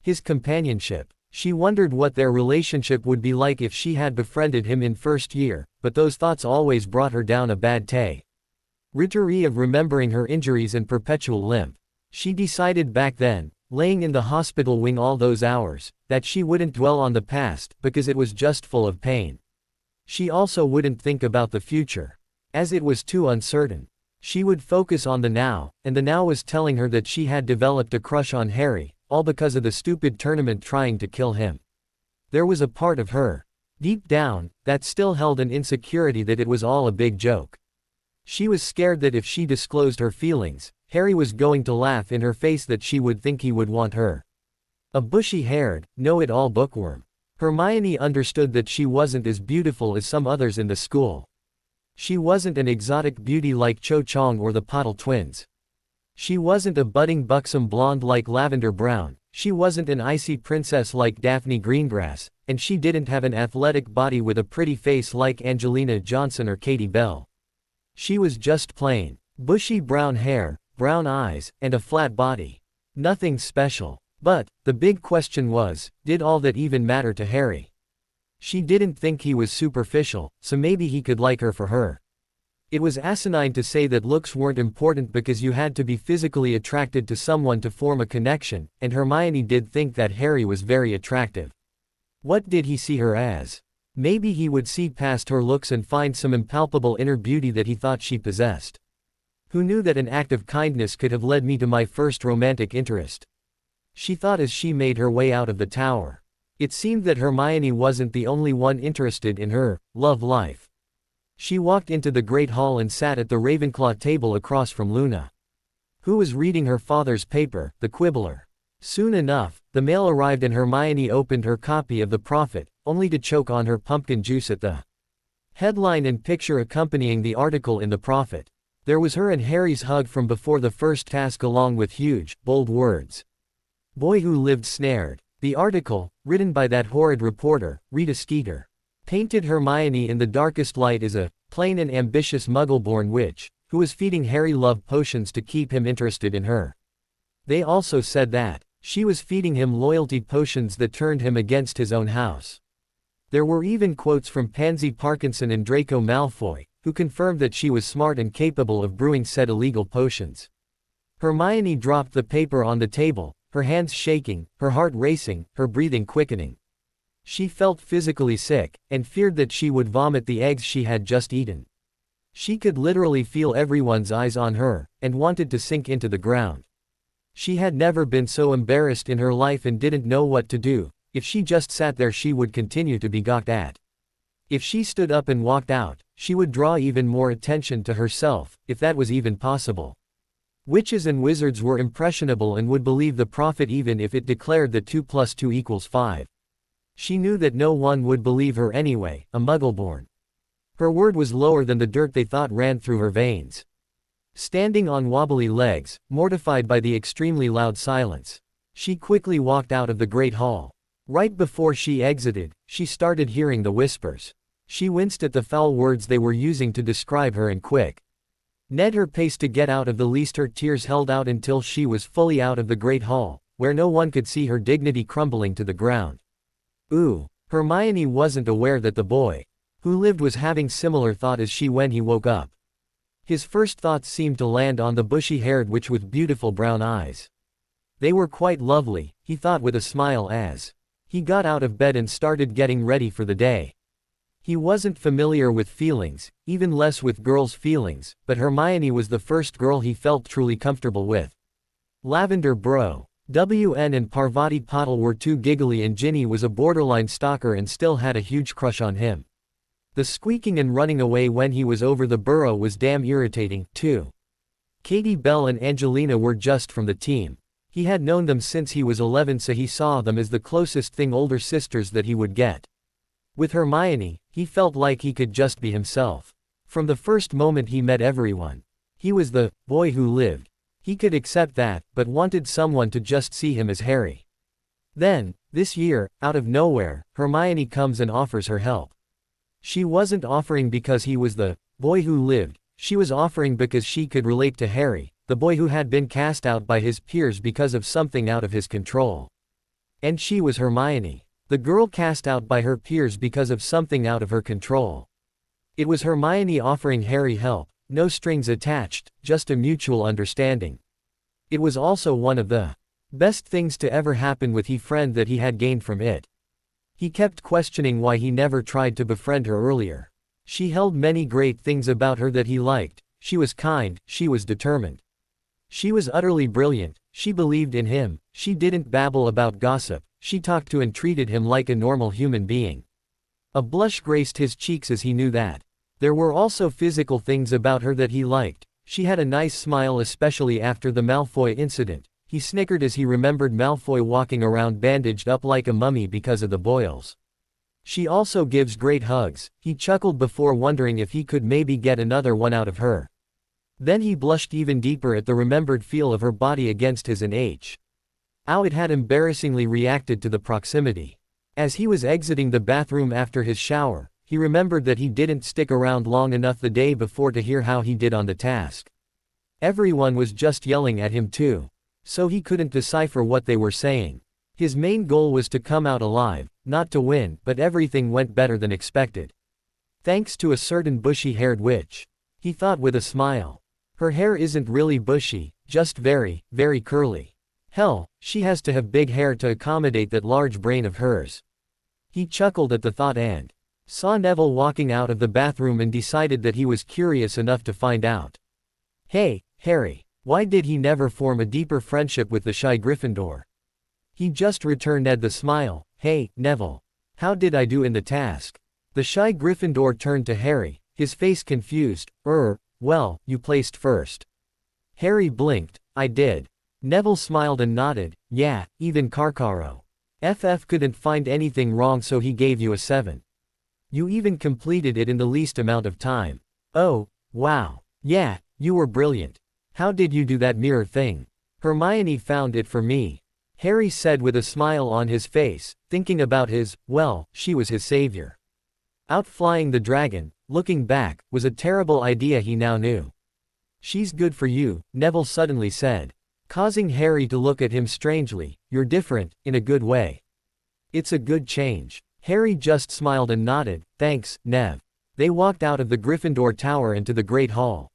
His companionship. She wondered what their relationship would be like if she had befriended him in first year, but those thoughts always brought her down a bad territory of remembering her injuries and perpetual limp. She decided back then, laying in the hospital wing all those hours, that she wouldn't dwell on the past, because it was just full of pain. She also wouldn't think about the future, as it was too uncertain. She would focus on the now, and the now was telling her that she had developed a crush on Harry, all because of the stupid tournament trying to kill him. There was a part of her, deep down, that still held an insecurity that it was all a big joke. She was scared that if she disclosed her feelings, Harry was going to laugh in her face, that she would think he would want her. A bushy-haired, know-it-all bookworm. Hermione understood that she wasn't as beautiful as some others in the school. She wasn't an exotic beauty like Cho Chang or the Pottle twins. She wasn't a budding buxom blonde like Lavender Brown, she wasn't an icy princess like Daphne Greengrass, and she didn't have an athletic body with a pretty face like Angelina Johnson or Katie Bell. She was just plain, bushy brown hair, brown eyes, and a flat body. Nothing special. But, the big question was, did all that even matter to Harry? She didn't think he was superficial, so maybe he could like her for her. It was asinine to say that looks weren't important because you had to be physically attracted to someone to form a connection, and Hermione did think that Harry was very attractive. What did he see her as? Maybe he would see past her looks and find some impalpable inner beauty that he thought she possessed. Who knew that an act of kindness could have led me to my first romantic interest? She thought as she made her way out of the tower. It seemed that Hermione wasn't the only one interested in her love life. She walked into the Great Hall and sat at the Ravenclaw table across from Luna, who was reading her father's paper, The Quibbler. Soon enough, the mail arrived and Hermione opened her copy of The Prophet, only to choke on her pumpkin juice at the headline and picture accompanying the article in The Prophet. There was her and Harry's hug from before the first task along with huge, bold words. Boy who lived snared. The article, written by that horrid reporter, Rita Skeeter, painted Hermione in the darkest light as a plain and ambitious muggle-born witch, who was feeding Harry love potions to keep him interested in her. They also said that she was feeding him loyalty potions that turned him against his own house. There were even quotes from Pansy Parkinson and Draco Malfoy, who confirmed that she was smart and capable of brewing said illegal potions. Hermione dropped the paper on the table, her hands shaking, her heart racing, her breathing quickening. She felt physically sick, and feared that she would vomit the eggs she had just eaten. She could literally feel everyone's eyes on her, and wanted to sink into the ground. She had never been so embarrassed in her life and didn't know what to do. If she just sat there she would continue to be gawked at. If she stood up and walked out, she would draw even more attention to herself, if that was even possible. Witches and wizards were impressionable and would believe the prophet even if it declared that 2 + 2 = 5. She knew that no one would believe her anyway, a muggle-born. Her word was lower than the dirt they thought ran through her veins. Standing on wobbly legs, mortified by the extremely loud silence, she quickly walked out of the Great Hall. Right before she exited, she started hearing the whispers. She winced at the foul words they were using to describe her and quick. Ned her pace to get out of the least her tears held out until she was fully out of the Great Hall, where no one could see her dignity crumbling to the ground. Ooh, Hermione wasn't aware that the boy who lived was having similar thought as she when he woke up. His first thoughts seemed to land on the bushy-haired witch with beautiful brown eyes. They were quite lovely, he thought with a smile as he got out of bed and started getting ready for the day. He wasn't familiar with feelings, even less with girls' feelings, but Hermione was the first girl he felt truly comfortable with. Lavender Bro, WN and Parvati Patil were too giggly and Ginny was a borderline stalker and still had a huge crush on him. The squeaking and running away when he was over the burrow was damn irritating, too. Katie Bell and Angelina were just from the team. He had known them since he was 11 so he saw them as the closest thing older sisters that he would get. With Hermione, he felt like he could just be himself. From the first moment he met everyone. He was the boy who lived. He could accept that, but wanted someone to just see him as Harry. Then, this year, out of nowhere, Hermione comes and offers her help. She wasn't offering because he was the boy who lived, she was offering because she could relate to Harry, the boy who had been cast out by his peers because of something out of his control. And she was Hermione. The girl cast out by her peers because of something out of her control. It was Hermione offering Harry help, no strings attached, just a mutual understanding. It was also one of the best things to ever happen with her friend that he had gained from it. He kept questioning why he never tried to befriend her earlier. She held many great things about her that he liked. She was kind, she was determined. She was utterly brilliant, she believed in him, she didn't babble about gossip. She talked to and treated him like a normal human being. A blush graced his cheeks as he knew that. There were also physical things about her that he liked. She had a nice smile especially after the Malfoy incident. He snickered as he remembered Malfoy walking around bandaged up like a mummy because of the boils. She also gives great hugs. He chuckled before wondering if he could maybe get another one out of her. Then he blushed even deeper at the remembered feel of her body against his and how it had embarrassingly reacted to the proximity. As he was exiting the bathroom after his shower, he remembered that he didn't stick around long enough the day before to hear how he did on the task. Everyone was just yelling at him too, so he couldn't decipher what they were saying. His main goal was to come out alive, not to win, but everything went better than expected. Thanks to a certain bushy-haired witch, he thought with a smile. Her hair isn't really bushy, just very, very curly. Hell, she has to have big hair to accommodate that large brain of hers. He chuckled at the thought and saw Neville walking out of the bathroom and decided that he was curious enough to find out. Hey, Harry, why did he never form a deeper friendship with the shy Gryffindor? He just returned the smile. Hey, Neville. How did I do in the task? The shy Gryffindor turned to Harry, his face confused. Well, you placed first. Harry blinked. I did. Neville smiled and nodded. Yeah, even Carcaro. FF couldn't find anything wrong, so he gave you a 7. You even completed it in the least amount of time. Oh, wow. Yeah, you were brilliant. How did you do that mirror thing? Hermione found it for me. Harry said with a smile on his face, thinking about she was his savior. Outflying the dragon, looking back, was a terrible idea, he now knew. She's good for you, Neville suddenly said, causing Harry to look at him strangely. You're different, in a good way. It's a good change. Harry just smiled and nodded. Thanks, Nev. They walked out of the Gryffindor Tower into the Great Hall.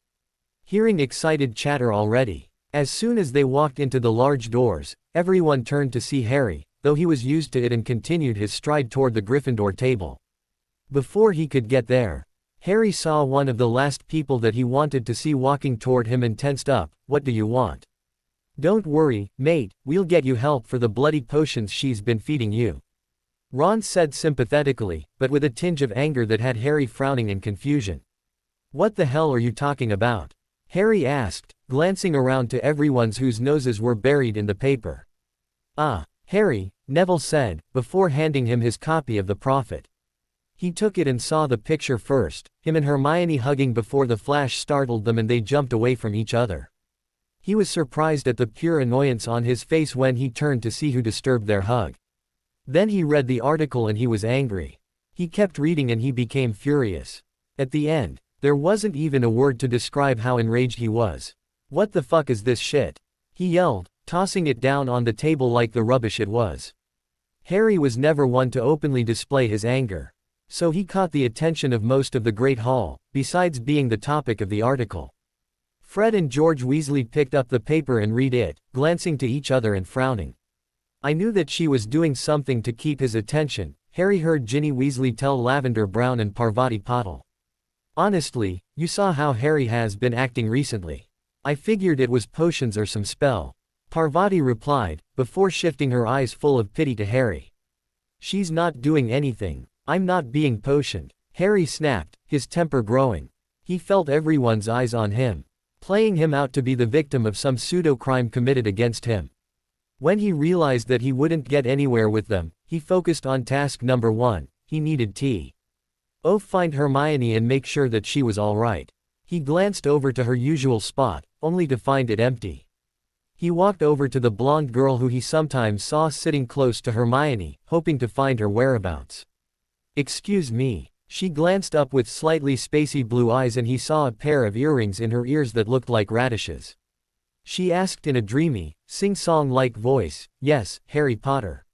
Hearing excited chatter already. As soon as they walked into the large doors, everyone turned to see Harry, though he was used to it and continued his stride toward the Gryffindor table. Before he could get there, Harry saw one of the last people that he wanted to see walking toward him and tensed up. What do you want? Don't worry, mate, we'll get you help for the bloody potions she's been feeding you. Ron said sympathetically, but with a tinge of anger that had Harry frowning in confusion. What the hell are you talking about? Harry asked, glancing around to everyone's whose noses were buried in the paper. Harry, Neville said, before handing him his copy of the Prophet. He took it and saw the picture first, him and Hermione hugging before the flash startled them and they jumped away from each other. He was surprised at the pure annoyance on his face when he turned to see who disturbed their hug. Then he read the article and he was angry. He kept reading and he became furious. At the end, there wasn't even a word to describe how enraged he was. What the fuck is this shit? He yelled, tossing it down on the table like the rubbish it was. Harry was never one to openly display his anger. So he caught the attention of most of the Great Hall, besides being the topic of the article. Fred and George Weasley picked up the paper and read it, glancing to each other and frowning. I knew that she was doing something to keep his attention, Harry heard Ginny Weasley tell Lavender Brown and Parvati Patil. Honestly, you saw how Harry has been acting recently. I figured it was potions or some spell. Parvati replied, before shifting her eyes full of pity to Harry. She's not doing anything. I'm not being potioned. Harry snapped, his temper growing. He felt everyone's eyes on him, playing him out to be the victim of some pseudo-crime committed against him. When he realized that he wouldn't get anywhere with them, he focused on task number 1, he needed find Hermione and make sure that she was alright. He glanced over to her usual spot, only to find it empty. He walked over to the blonde girl who he sometimes saw sitting close to Hermione, hoping to find her whereabouts. Excuse me. She glanced up with slightly spacey blue eyes and he saw a pair of earrings in her ears that looked like radishes. She asked in a dreamy, sing-song-like voice, Yes, Harry Potter.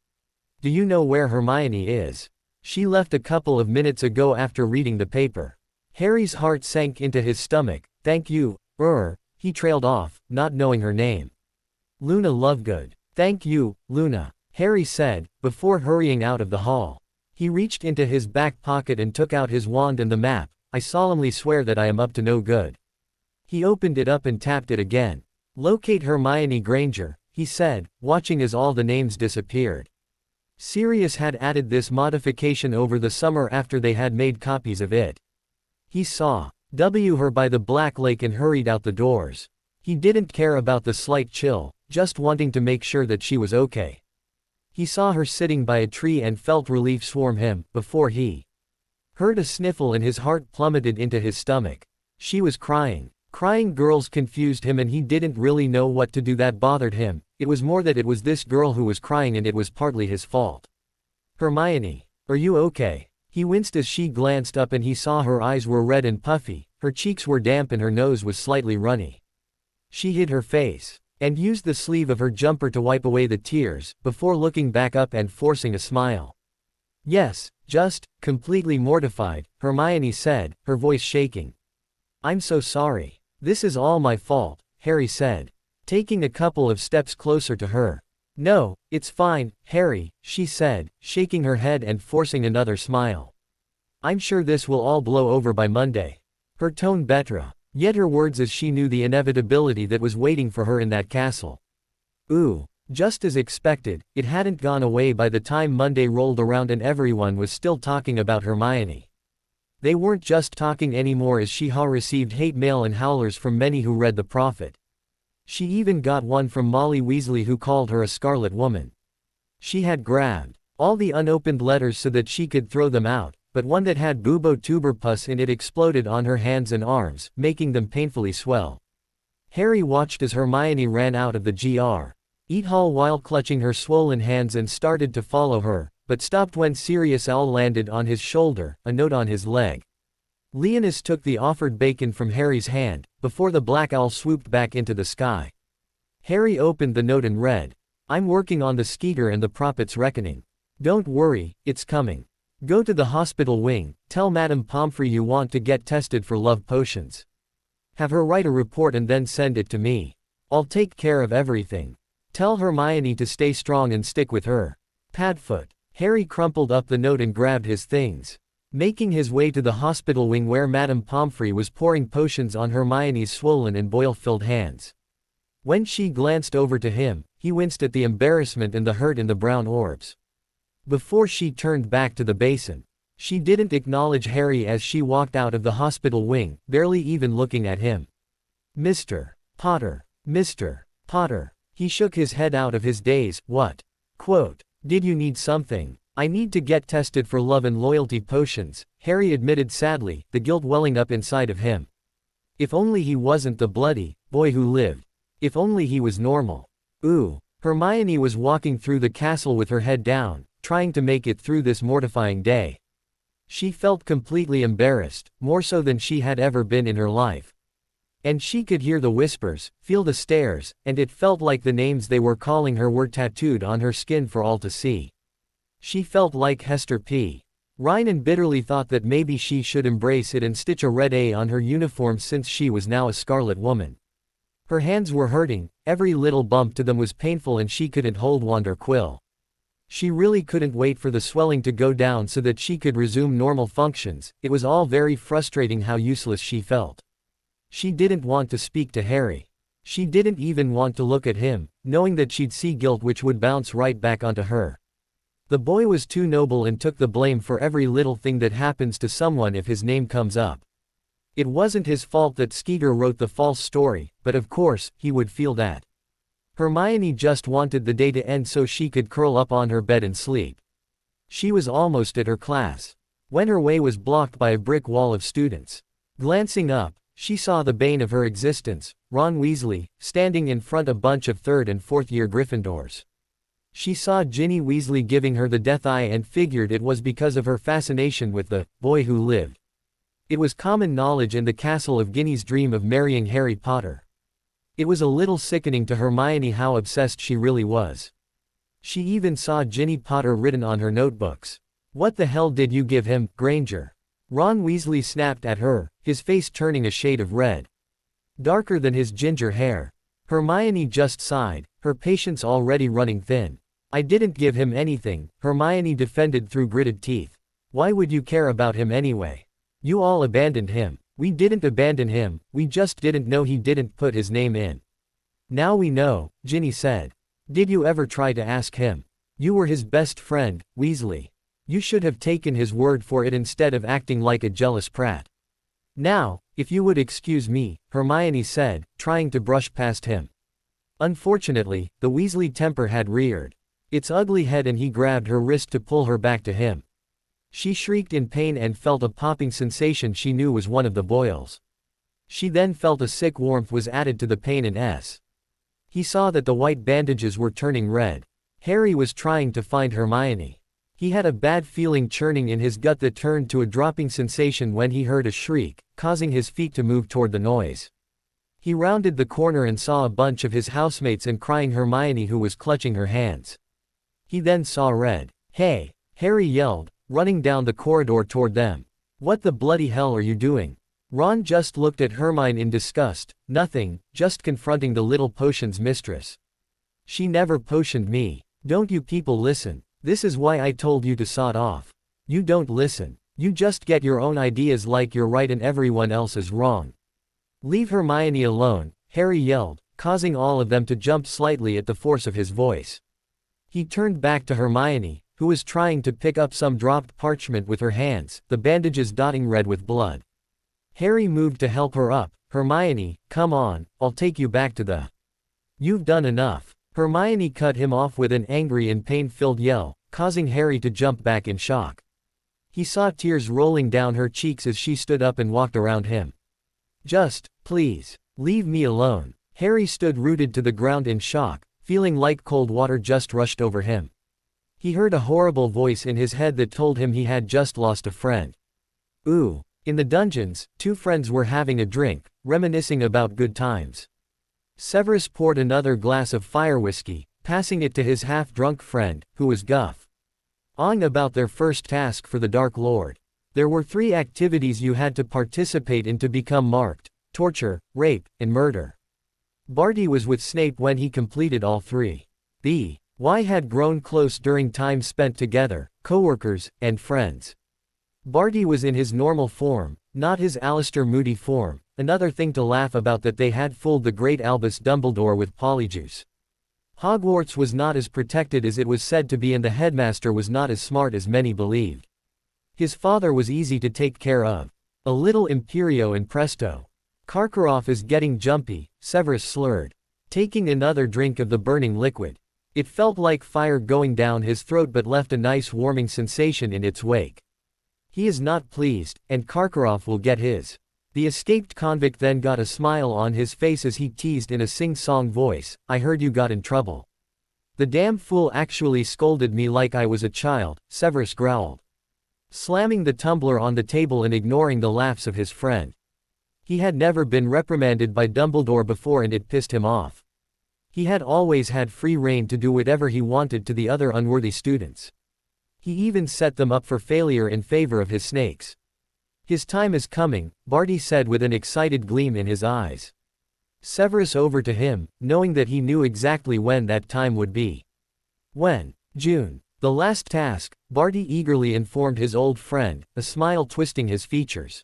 Do you know where Hermione is? She left a couple of minutes ago after reading the paper. Harry's heart sank into his stomach. Thank you, he trailed off, not knowing her name. Luna Lovegood. Thank you, Luna, Harry said, before hurrying out of the hall. He reached into his back pocket and took out his wand and the map. I solemnly swear that I am up to no good. He opened it up and tapped it again. Locate Hermione Granger, he said, watching as all the names disappeared. Sirius had added this modification over the summer after they had made copies of it. He saw her by the Black Lake and hurried out the doors. He didn't care about the slight chill, just wanting to make sure that she was okay. He saw her sitting by a tree and felt relief swarm him, before he heard a sniffle and his heart plummeted into his stomach. She was crying. Crying girls confused him and he didn't really know what to do. That bothered him. It was more that it was this girl who was crying and it was partly his fault. Hermione, are you okay? He winced as she glanced up and he saw her eyes were red and puffy, her cheeks were damp and her nose was slightly runny. She hid her face and used the sleeve of her jumper to wipe away the tears, before looking back up and forcing a smile. Yes, just, completely mortified, Hermione said, her voice shaking. I'm so sorry. This is all my fault, Harry said, taking a couple of steps closer to her. No, it's fine, Harry, she said, shaking her head and forcing another smile. I'm sure this will all blow over by Monday. Her tone betra, yet her words as she knew the inevitability that was waiting for her in that castle. Ooh, just as expected, it hadn't gone away by the time Monday rolled around and everyone was still talking about Hermione. They weren't just talking anymore as she received hate mail and howlers from many who read the Prophet. She even got one from Molly Weasley who called her a Scarlet Woman. She had grabbed all the unopened letters so that she could throw them out, but one that had Bubo Tuberpus in it exploded on her hands and arms, making them painfully swell. Harry watched as Hermione ran out of the Gr. Hall while clutching her swollen hands and started to follow her, but stopped when Sirius Owl landed on his shoulder, a note on his leg. Leonis took the offered bacon from Harry's hand, before the black owl swooped back into the sky. Harry opened the note and read, I'm working on the Skeeter and the Prophet's Reckoning. Don't worry, it's coming. Go to the hospital wing, tell Madame Pomfrey you want to get tested for love potions. Have her write a report and then send it to me. I'll take care of everything. Tell Hermione to stay strong and stick with her. Padfoot. Harry crumpled up the note and grabbed his things, making his way to the hospital wing where Madame Pomfrey was pouring potions on Hermione's swollen and boil-filled hands. When she glanced over to him, he winced at the embarrassment and the hurt in the brown orbs. Before she turned back to the basin, she didn't acknowledge Harry as she walked out of the hospital wing, barely even looking at him. Mr. Potter. Mr. Potter. He shook his head out of his daze. What? Quote, did you need something? I need to get tested for love and loyalty potions, Harry admitted sadly, the guilt welling up inside of him. If only he wasn't the bloody boy who lived. If only he was normal. Ooh. Hermione was walking through the castle with her head down, trying to make it through this mortifying day. She felt completely embarrassed, more so than she had ever been in her life. And she could hear the whispers, feel the stares, and it felt like the names they were calling her were tattooed on her skin for all to see. She felt like Hester P. Ryan bitterly thought that maybe she should embrace it and stitch a red A on her uniform since she was now a Scarlet Woman. Her hands were hurting, every little bump to them was painful and she couldn't hold wand or quill. She really couldn't wait for the swelling to go down so that she could resume normal functions. It was all very frustrating how useless she felt. She didn't want to speak to Harry. She didn't even want to look at him, knowing that she'd see guilt which would bounce right back onto her. The boy was too noble and took the blame for every little thing that happens to someone if his name comes up. It wasn't his fault that Skeeter wrote the false story, but of course, he would feel that. Hermione just wanted the day to end so she could curl up on her bed and sleep. She was almost at her class, when her way was blocked by a brick wall of students. Glancing up, she saw the bane of her existence, Ron Weasley, standing in front of a bunch of 3rd and 4th year Gryffindors. She saw Ginny Weasley giving her the death eye and figured it was because of her fascination with the boy who lived. It was common knowledge in the castle of Ginny's dream of marrying Harry Potter. It was a little sickening to Hermione how obsessed she really was. She even saw Ginny Potter written on her notebooks. What the hell did you give him, Granger? Ron Weasley snapped at her, his face turning a shade of red, darker than his ginger hair. Hermione just sighed, her patience already running thin. I didn't give him anything, Hermione defended through gritted teeth. Why would you care about him anyway? You all abandoned him. We didn't abandon him, we just didn't know he didn't put his name in. Now we know, Ginny said. Did you ever try to ask him? You were his best friend, Weasley. You should have taken his word for it instead of acting like a jealous prat. Now, if you would excuse me, Hermione said, trying to brush past him. Unfortunately, the Weasley temper had reared its ugly head and he grabbed her wrist to pull her back to him. She shrieked in pain and felt a popping sensation she knew was one of the boils. She then felt a sick warmth was added to the pain in S. He saw that the white bandages were turning red. Harry was trying to find Hermione. He had a bad feeling churning in his gut that turned to a dropping sensation when he heard a shriek, causing his feet to move toward the noise. He rounded the corner and saw a bunch of his housemates and crying Hermione who was clutching her hands. He then saw red. "Hey!" Harry yelled, running down the corridor toward them. "What the bloody hell are you doing?" Ron just looked at Hermione in disgust. "Nothing, just confronting the little potion's mistress." "She never potioned me. Don't you people listen. This is why I told you to sod off. You don't listen. You just get your own ideas like you're right and everyone else is wrong." "Leave Hermione alone," Harry yelled, causing all of them to jump slightly at the force of his voice. He turned back to Hermione, who was trying to pick up some dropped parchment with her hands, the bandages dotting red with blood. Harry moved to help her up. "Hermione, come on, I'll take you back to the—" "You've done enough." Hermione cut him off with an angry and pain-filled yell, causing Harry to jump back in shock. He saw tears rolling down her cheeks as she stood up and walked around him. "Just, please, leave me alone." Harry stood rooted to the ground in shock, feeling like cold water just rushed over him. He heard a horrible voice in his head that told him he had just lost a friend. Ooh. In the dungeons, two friends were having a drink, reminiscing about good times. Severus poured another glass of fire whiskey, passing it to his half-drunk friend, who was Guff. On about their first task for the Dark Lord. There were 3 activities you had to participate in to become marked: torture, rape, and murder. Barty was with Snape when he completed all 3. The Y had grown close during time spent together, co-workers, and friends. Barty was in his normal form, not his Alistair Moody form, another thing to laugh about that they had fooled the great Albus Dumbledore with Polyjuice. Hogwarts was not as protected as it was said to be and the headmaster was not as smart as many believed. His father was easy to take care of. A little Imperio and presto. "Karkaroff is getting jumpy," Severus slurred, taking another drink of the burning liquid. It felt like fire going down his throat but left a nice warming sensation in its wake. He is not pleased, and Karkaroff will get his. The escaped convict then got a smile on his face as he teased in a sing-song voice, "I heard you got in trouble." "The damn fool actually scolded me like I was a child," Severus growled, slamming the tumbler on the table and ignoring the laughs of his friend. He had never been reprimanded by Dumbledore before and it pissed him off. He had always had free rein to do whatever he wanted to the other unworthy students. He even set them up for failure in favor of his snakes. "His time is coming," Barty said with an excited gleam in his eyes. Severus over to him, knowing that he knew exactly when that time would be. "When?" "June. The last task," Barty eagerly informed his old friend, a smile twisting his features.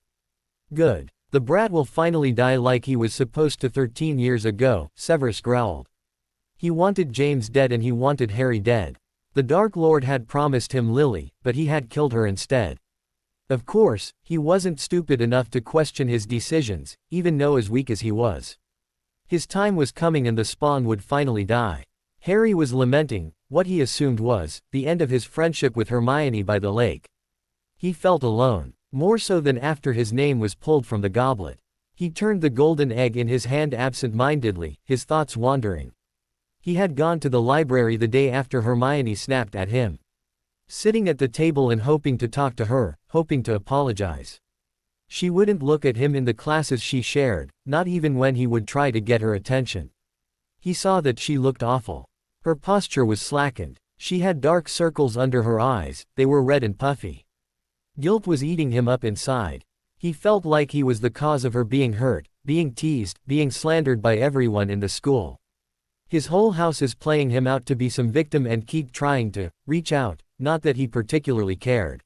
"Good. The brat will finally die like he was supposed to 13 years ago," Severus growled. He wanted James dead and he wanted Harry dead. The Dark Lord had promised him Lily, but he had killed her instead. Of course, he wasn't stupid enough to question his decisions, even though as weak as he was. His time was coming and the spawn would finally die. Harry was lamenting, what he assumed was, the end of his friendship with Hermione by the lake. He felt alone, more so than after his name was pulled from the goblet. He turned the golden egg in his hand absent-mindedly, his thoughts wandering. He had gone to the library the day after Hermione snapped at him. Sitting at the table and hoping to talk to her, hoping to apologize. She wouldn't look at him in the classes she shared, not even when he would try to get her attention. He saw that she looked awful. Her posture was slackened. She had dark circles under her eyes, they were red and puffy. Guilt was eating him up inside. He felt like he was the cause of her being hurt, being teased, being slandered by everyone in the school. His whole house is playing him out to be some victim and keep trying to reach out, not that he particularly cared.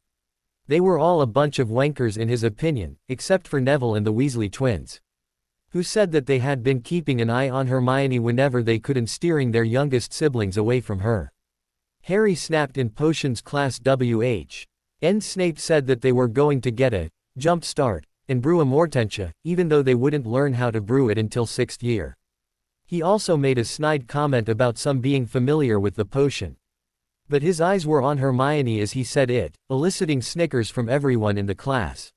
They were all a bunch of wankers in his opinion, except for Neville and the Weasley twins, who said that they had been keeping an eye on Hermione whenever they could and steering their youngest siblings away from her. Harry snapped in potions class WH. Snape said that they were going to get a jump start and brew a Mortentia, even though they wouldn't learn how to brew it until 6th year. He also made a snide comment about some being familiar with the potion. But his eyes were on Hermione as he said it, eliciting snickers from everyone in the class.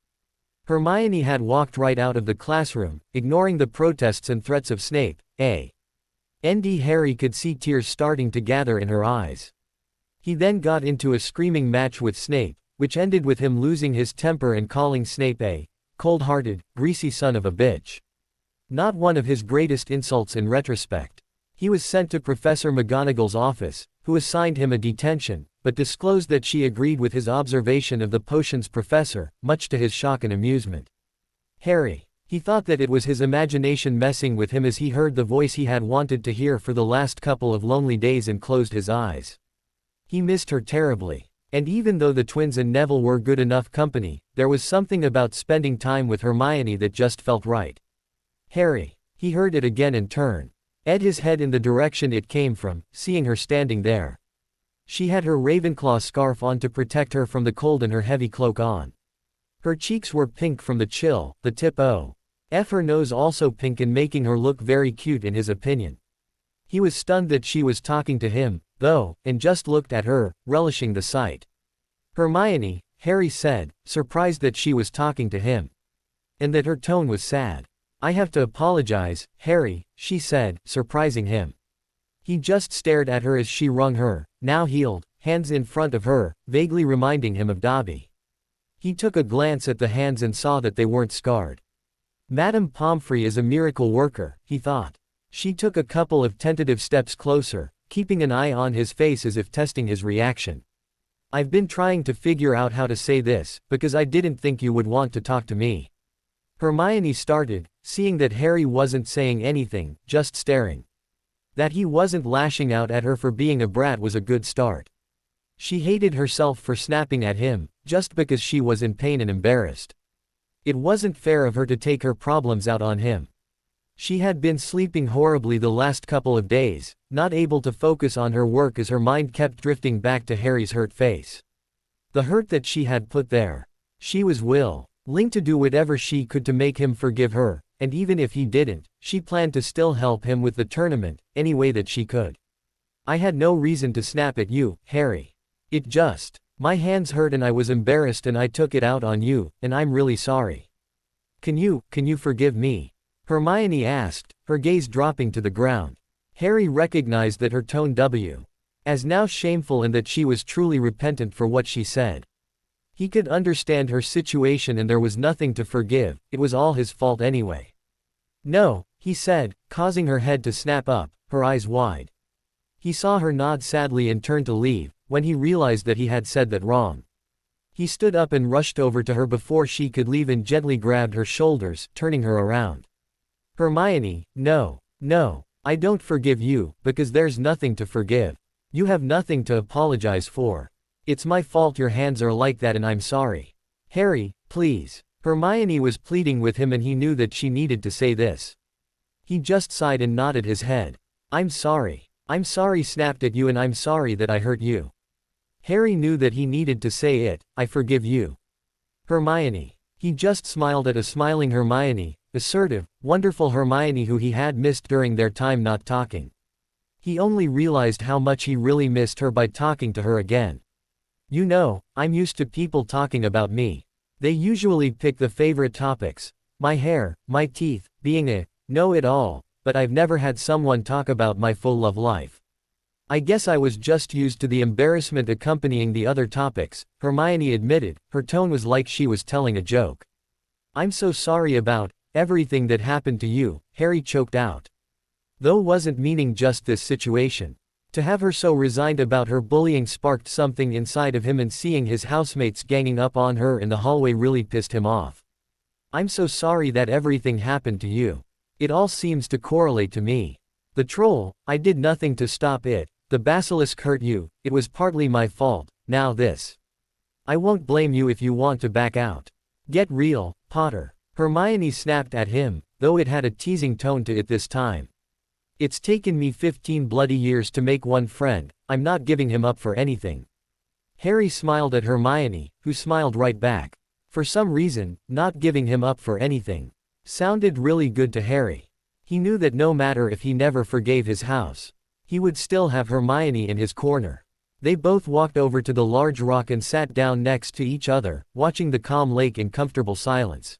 Hermione had walked right out of the classroom, ignoring the protests and threats of Snape. Harry could see tears starting to gather in her eyes. He then got into a screaming match with Snape, which ended with him losing his temper and calling Snape a cold-hearted, greasy son of a bitch. Not one of his greatest insults in retrospect. He was sent to Professor McGonagall's office, who assigned him a detention, but disclosed that she agreed with his observation of the potion's professor, much to his shock and amusement. Harry. He thought that it was his imagination messing with him as he heard the voice he had wanted to hear for the last couple of lonely days and closed his eyes. He missed her terribly. And even though the twins and Neville were good enough company, there was something about spending time with Hermione that just felt right. Harry. He heard it again and turned his head in the direction it came from, seeing her standing there. She had her Ravenclaw scarf on to protect her from the cold and her heavy cloak on. Her cheeks were pink from the chill, the tip of her nose also pink and making her look very cute in his opinion. He was stunned that she was talking to him, though, and just looked at her, relishing the sight. Hermione, Harry said, surprised that she was talking to him. And that her tone was sad. I have to apologize, Harry, she said, surprising him. He just stared at her as she wrung her, now healed, hands in front of her, vaguely reminding him of Dobby. He took a glance at the hands and saw that they weren't scarred. Madame Pomfrey is a miracle worker, he thought. She took a couple of tentative steps closer, keeping an eye on his face as if testing his reaction. I've been trying to figure out how to say this, because I didn't think you would want to talk to me. Hermione started, seeing that Harry wasn't saying anything, just staring. That he wasn't lashing out at her for being a brat was a good start. She hated herself for snapping at him, just because she was in pain and embarrassed. It wasn't fair of her to take her problems out on him. She had been sleeping horribly the last couple of days, not able to focus on her work as her mind kept drifting back to Harry's hurt face. The hurt that she had put there. She was willing to do whatever she could to make him forgive her, and even if he didn't, she planned to still help him with the tournament, any way that she could. I had no reason to snap at you, Harry. My hands hurt and I was embarrassed and I took it out on you, and I'm really sorry. Can you forgive me? Hermione asked, her gaze dropping to the ground. Harry recognized that her tone was now shameful and that she was truly repentant for what she said. He could understand her situation and there was nothing to forgive, it was all his fault anyway. No, he said, causing her head to snap up, her eyes wide. He saw her nod sadly and turn to leave, when he realized that he had said that wrong. He stood up and rushed over to her before she could leave and gently grabbed her shoulders, turning her around. Hermione, no, I don't forgive you, because there's nothing to forgive. You have nothing to apologize for. It's my fault your hands are like that and I'm sorry. Harry, please. Hermione was pleading with him and he knew that she needed to say this. He just sighed and nodded his head. I'm sorry snapped at you and I'm sorry that I hurt you. Harry knew that he needed to say it, I forgive you. Hermione. He just smiled at a smiling Hermione, assertive, wonderful Hermione who he had missed during their time not talking. He only realized how much he really missed her by talking to her again. You know, I'm used to people talking about me. They usually pick the favorite topics. My hair, my teeth, being a know-it-all, but I've never had someone talk about my full love life. I guess I was just used to the embarrassment accompanying the other topics, Hermione admitted, her tone was like she was telling a joke. I'm so sorry about everything that happened to you, Harry choked out. Though wasn't meaning just this situation. To have her so resigned about her bullying sparked something inside of him and seeing his housemates ganging up on her in the hallway really pissed him off. I'm so sorry that everything happened to you. It all seems to correlate to me. The troll, I did nothing to stop it. The basilisk hurt you, it was partly my fault, now this. I won't blame you if you want to back out. Get real, Potter. Hermione snapped at him, though it had a teasing tone to it this time. It's taken me 15 bloody years to make one friend, I'm not giving him up for anything. Harry smiled at Hermione, who smiled right back. For some reason, not giving him up for anything sounded really good to Harry. He knew that no matter if he never forgave his house, he would still have Hermione in his corner. They both walked over to the large rock and sat down next to each other, watching the calm lake in comfortable silence.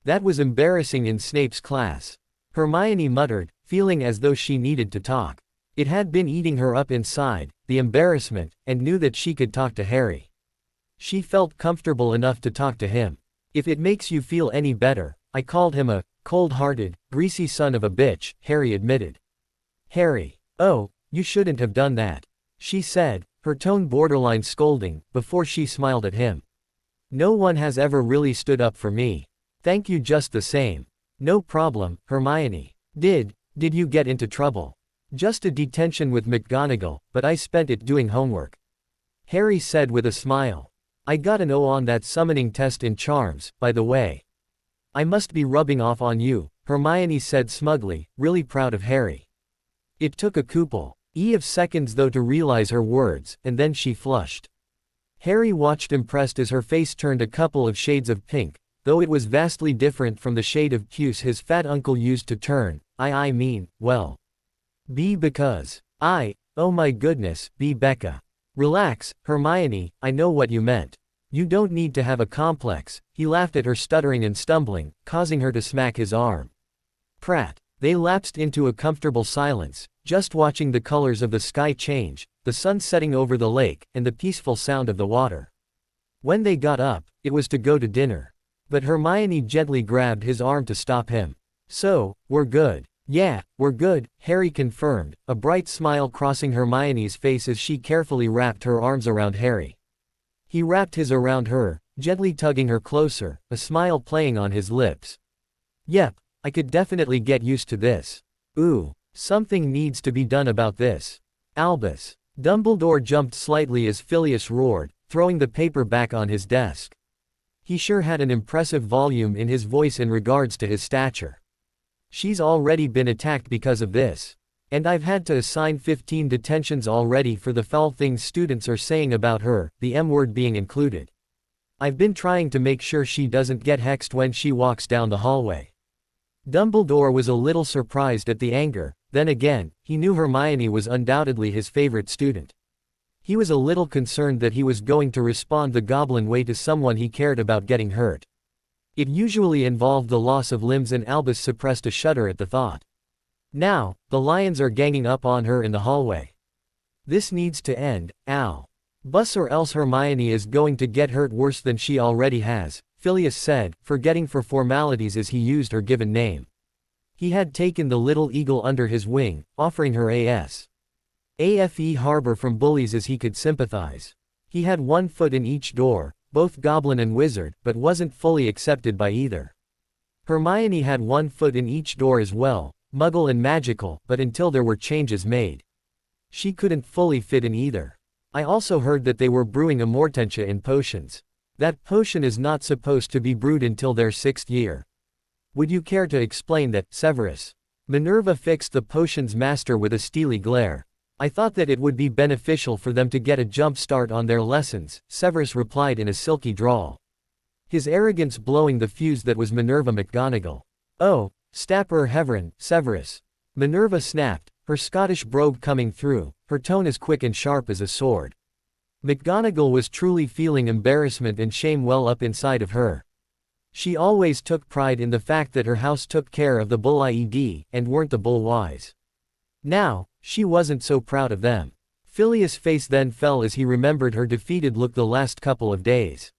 That was embarrassing in Snape's class. Hermione muttered, feeling as though she needed to talk. It had been eating her up inside, the embarrassment, and knew that she could talk to Harry. She felt comfortable enough to talk to him. If it makes you feel any better, I called him a cold-hearted, greasy son of a bitch, Harry admitted. Harry, oh, you shouldn't have done that, she said, her tone borderline scolding, before she smiled at him. No one has ever really stood up for me. Thank you just the same. No problem, Hermione. Did you get into trouble? Just a detention with McGonagall, but I spent it doing homework. Harry said with a smile. I got an O on that summoning test in charms, by the way. I must be rubbing off on you, Hermione said smugly, really proud of Harry. It took a couple of seconds though to realize her words, and then she flushed. Harry watched impressed as her face turned a couple of shades of pink, though it was vastly different from the shade of puce his fat uncle used to turn. I mean, well. Because. Oh my goodness, Becca. Relax, Hermione, I know what you meant. You don't need to have a complex, he laughed at her stuttering and stumbling, causing her to smack his arm. Prat. They lapsed into a comfortable silence, just watching the colors of the sky change, the sun setting over the lake, and the peaceful sound of the water. When they got up, it was to go to dinner. But Hermione gently grabbed his arm to stop him. So, we're good. Yeah, we're good, Harry confirmed, a bright smile crossing Hermione's face as she carefully wrapped her arms around Harry. He wrapped his around her, gently tugging her closer, a smile playing on his lips. Yep, I could definitely get used to this. Ooh, something needs to be done about this. Albus. Dumbledore jumped slightly as Phileas roared, throwing the paper back on his desk. He sure had an impressive volume in his voice in regards to his stature. She's already been attacked because of this. And I've had to assign 15 detentions already for the foul things students are saying about her, the M word being included. I've been trying to make sure she doesn't get hexed when she walks down the hallway. Dumbledore was a little surprised at the anger, then again, he knew Hermione was undoubtedly his favorite student. He was a little concerned that he was going to respond the goblin way to someone he cared about getting hurt. It usually involved the loss of limbs and Albus suppressed a shudder at the thought. Now, the lions are ganging up on her in the hallway. This needs to end, Al. Bus or else Hermione is going to get hurt worse than she already has, Phileas said, forgetting for formalities as he used her given name. He had taken the little eagle under his wing, offering her AFE harbor from bullies as he could sympathize. He had one foot in each door, both goblin and wizard, but wasn't fully accepted by either. Hermione had one foot in each door as well, muggle and magical, but until there were changes made, she couldn't fully fit in either. I also heard that they were brewing a Mortentia in potions. That potion is not supposed to be brewed until their 6th year. Would you care to explain that, Severus? Minerva fixed the potion's master with a steely glare. I thought that it would be beneficial for them to get a jump start on their lessons, Severus replied in a silky drawl. His arrogance blowing the fuse that was Minerva McGonagall. Oh, Stapper Heverin, Severus. Minerva snapped, her Scottish brogue coming through, her tone as quick and sharp as a sword. McGonagall was truly feeling embarrassment and shame well up inside of her. She always took pride in the fact that her house took care of the bull IED, and weren't the bull wise. Now, she wasn't so proud of them. Phileas' face then fell as he remembered her defeated look the last couple of days.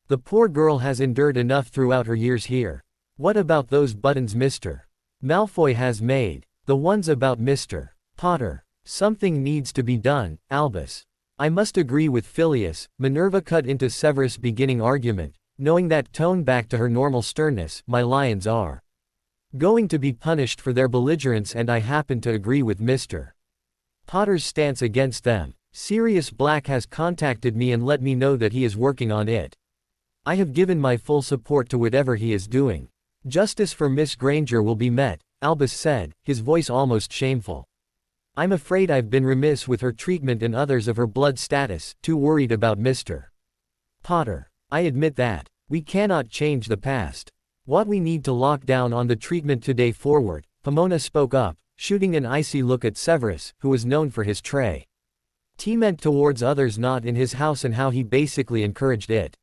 The poor girl has endured enough throughout her years here. What about those buttons Mr. Malfoy has made? The ones about Mr. Potter. Something needs to be done, Albus. I must agree with Phileas, Minerva cut into Severus' beginning argument, knowing that tone back to her normal sternness. My lions are going to be punished for their belligerence and I happen to agree with Mr. Potter's stance against them. Sirius Black has contacted me and let me know that he is working on it. I have given my full support to whatever he is doing. Justice for Miss Granger will be met, Albus said, his voice almost shameful. I'm afraid I've been remiss with her treatment and others of her blood status, too worried about Mr. Potter. I admit that. We cannot change the past. What we need to lock down on the treatment today forward, Pomona spoke up, shooting an icy look at Severus, who was known for his tray. T meant towards others, not in his house, and how he basically encouraged it.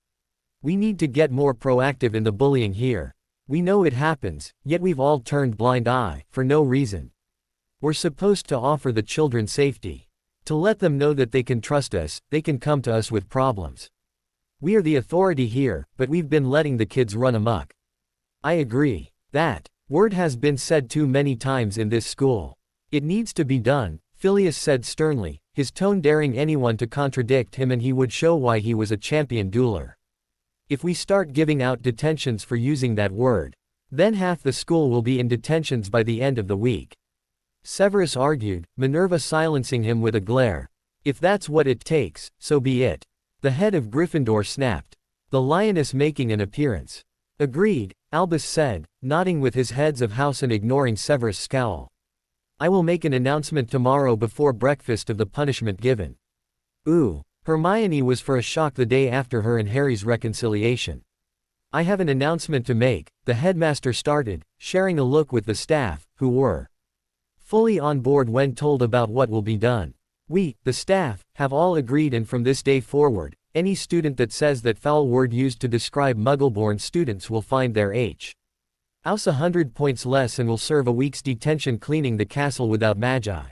We need to get more proactive in the bullying here. We know it happens, yet we've all turned blind eye, for no reason. We're supposed to offer the children safety. To let them know that they can trust us, they can come to us with problems. We are the authority here, but we've been letting the kids run amok. I agree. That word has been said too many times in this school. It needs to be done, Phileas said sternly, his tone daring anyone to contradict him, and he would show why he was a champion dueler. If we start giving out detentions for using that word, then half the school will be in detentions by the end of the week. Severus argued, Minerva silencing him with a glare. If that's what it takes, so be it. The head of Gryffindor snapped. The lioness making an appearance. Agreed, Albus said, nodding with his heads of house and ignoring Severus' scowl. I will make an announcement tomorrow before breakfast of the punishment given. Ooh. Hermione was for a shock the day after her and Harry's reconciliation. I have an announcement to make, the headmaster started, sharing a look with the staff, who were fully on board when told about what will be done. We, the staff, have all agreed, and from this day forward, any student that says that foul word used to describe Muggle-born students will find their House 100 points less and will serve a week's detention cleaning the castle without magi.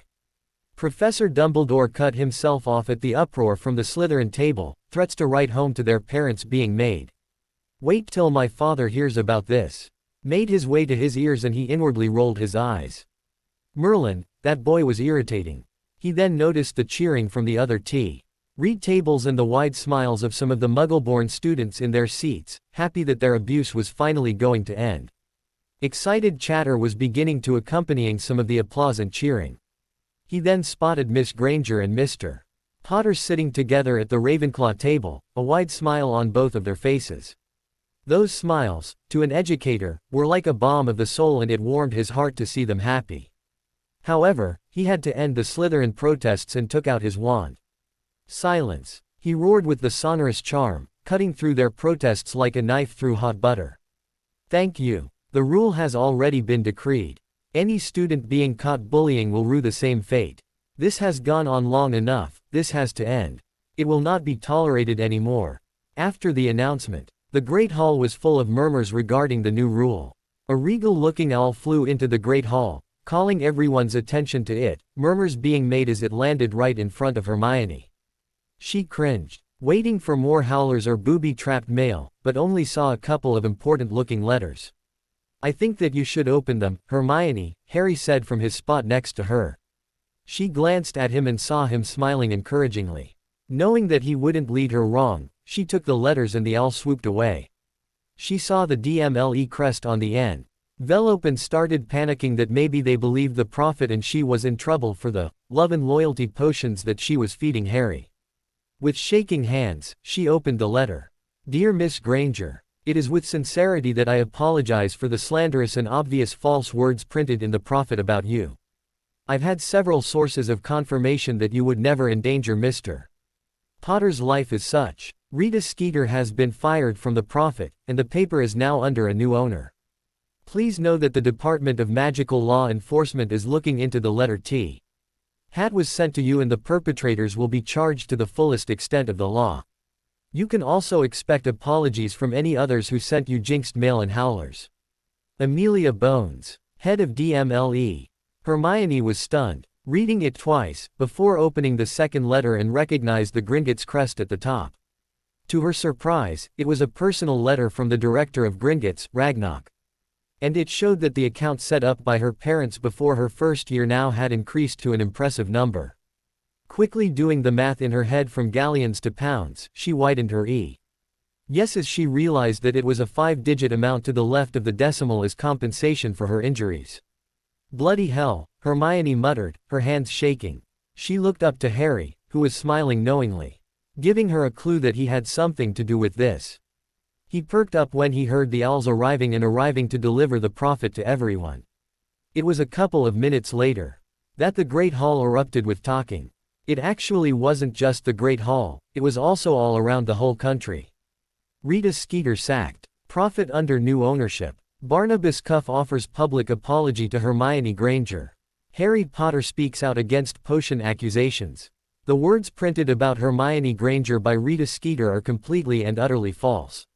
Professor Dumbledore cut himself off at the uproar from the Slytherin table, threats to write home to their parents being made. Wait till my father hears about this. Made his way to his ears, and he inwardly rolled his eyes. Merlin, that boy was irritating. He then noticed the cheering from the other read tables and the wide smiles of some of the Muggle-born students in their seats, happy that their abuse was finally going to end. Excited chatter was beginning to accompanying some of the applause and cheering. He then spotted Miss Granger and Mr. Potter sitting together at the Ravenclaw table, a wide smile on both of their faces. Those smiles, to an educator, were like a balm of the soul, and it warmed his heart to see them happy. However, he had to end the Slytherin protests and took out his wand. Silence, he roared with the sonorous charm, cutting through their protests like a knife through hot butter. Thank you. The rule has already been decreed. Any student being caught bullying will rue the same fate. This has gone on long enough, this has to end. It will not be tolerated anymore. After the announcement, the Great Hall was full of murmurs regarding the new rule. A regal-looking owl flew into the Great Hall, calling everyone's attention to it, murmurs being made as it landed right in front of Hermione. She cringed, waiting for more howlers or booby-trapped mail, but only saw a couple of important-looking letters. I think that you should open them, Hermione, Harry said from his spot next to her. She glanced at him and saw him smiling encouragingly. Knowing that he wouldn't lead her wrong, she took the letters and the owl swooped away. She saw the DMLE crest on the envelope and started panicking that maybe they believed the prophet and she was in trouble for the love and loyalty potions that she was feeding Harry. With shaking hands, she opened the letter. Dear Miss Granger, it is with sincerity that I apologize for the slanderous and obvious false words printed in the prophet about you. I've had several sources of confirmation that you would never endanger Mr. Potter's life as such. Rita Skeeter has been fired from the prophet, and the paper is now under a new owner. Please know that the Department of Magical Law Enforcement is looking into the letter T. Hat was sent to you, and the perpetrators will be charged to the fullest extent of the law. You can also expect apologies from any others who sent you jinxed mail and howlers. Amelia Bones, head of DMLE. Hermione was stunned, reading it twice, before opening the second letter and recognized the Gringotts crest at the top. To her surprise, it was a personal letter from the director of Gringotts, Ragnarok. And it showed that the account set up by her parents before her first year now had increased to an impressive number. Quickly doing the math in her head from galleons to pounds, she widened her yes as she realized that it was a 5-digit amount to the left of the decimal as compensation for her injuries. Bloody hell, Hermione muttered, her hands shaking. She looked up to Harry, who was smiling knowingly, giving her a clue that he had something to do with this. He perked up when he heard the owls arriving to deliver the prophet to everyone. It was a couple of minutes later that the Great Hall erupted with talking. It actually wasn't just the Great Hall, it was also all around the whole country. Rita Skeeter sacked. Prophet under new ownership. Barnabas Cuff offers public apology to Hermione Granger. Harry Potter speaks out against potion accusations. The words printed about Hermione Granger by Rita Skeeter are completely and utterly false.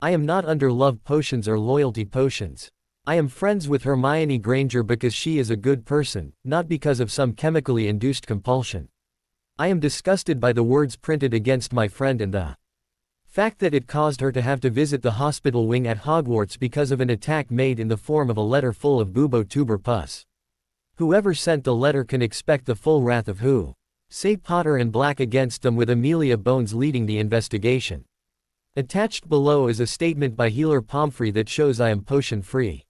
I am not under love potions or loyalty potions. I am friends with Hermione Granger because she is a good person, not because of some chemically induced compulsion. I am disgusted by the words printed against my friend and the fact that it caused her to have to visit the hospital wing at Hogwarts because of an attack made in the form of a letter full of bubo-tuber pus. Whoever sent the letter can expect the full wrath of who? Say Potter and Black against them, with Amelia Bones leading the investigation. Attached below is a statement by Healer Pomfrey that shows I am potion-free.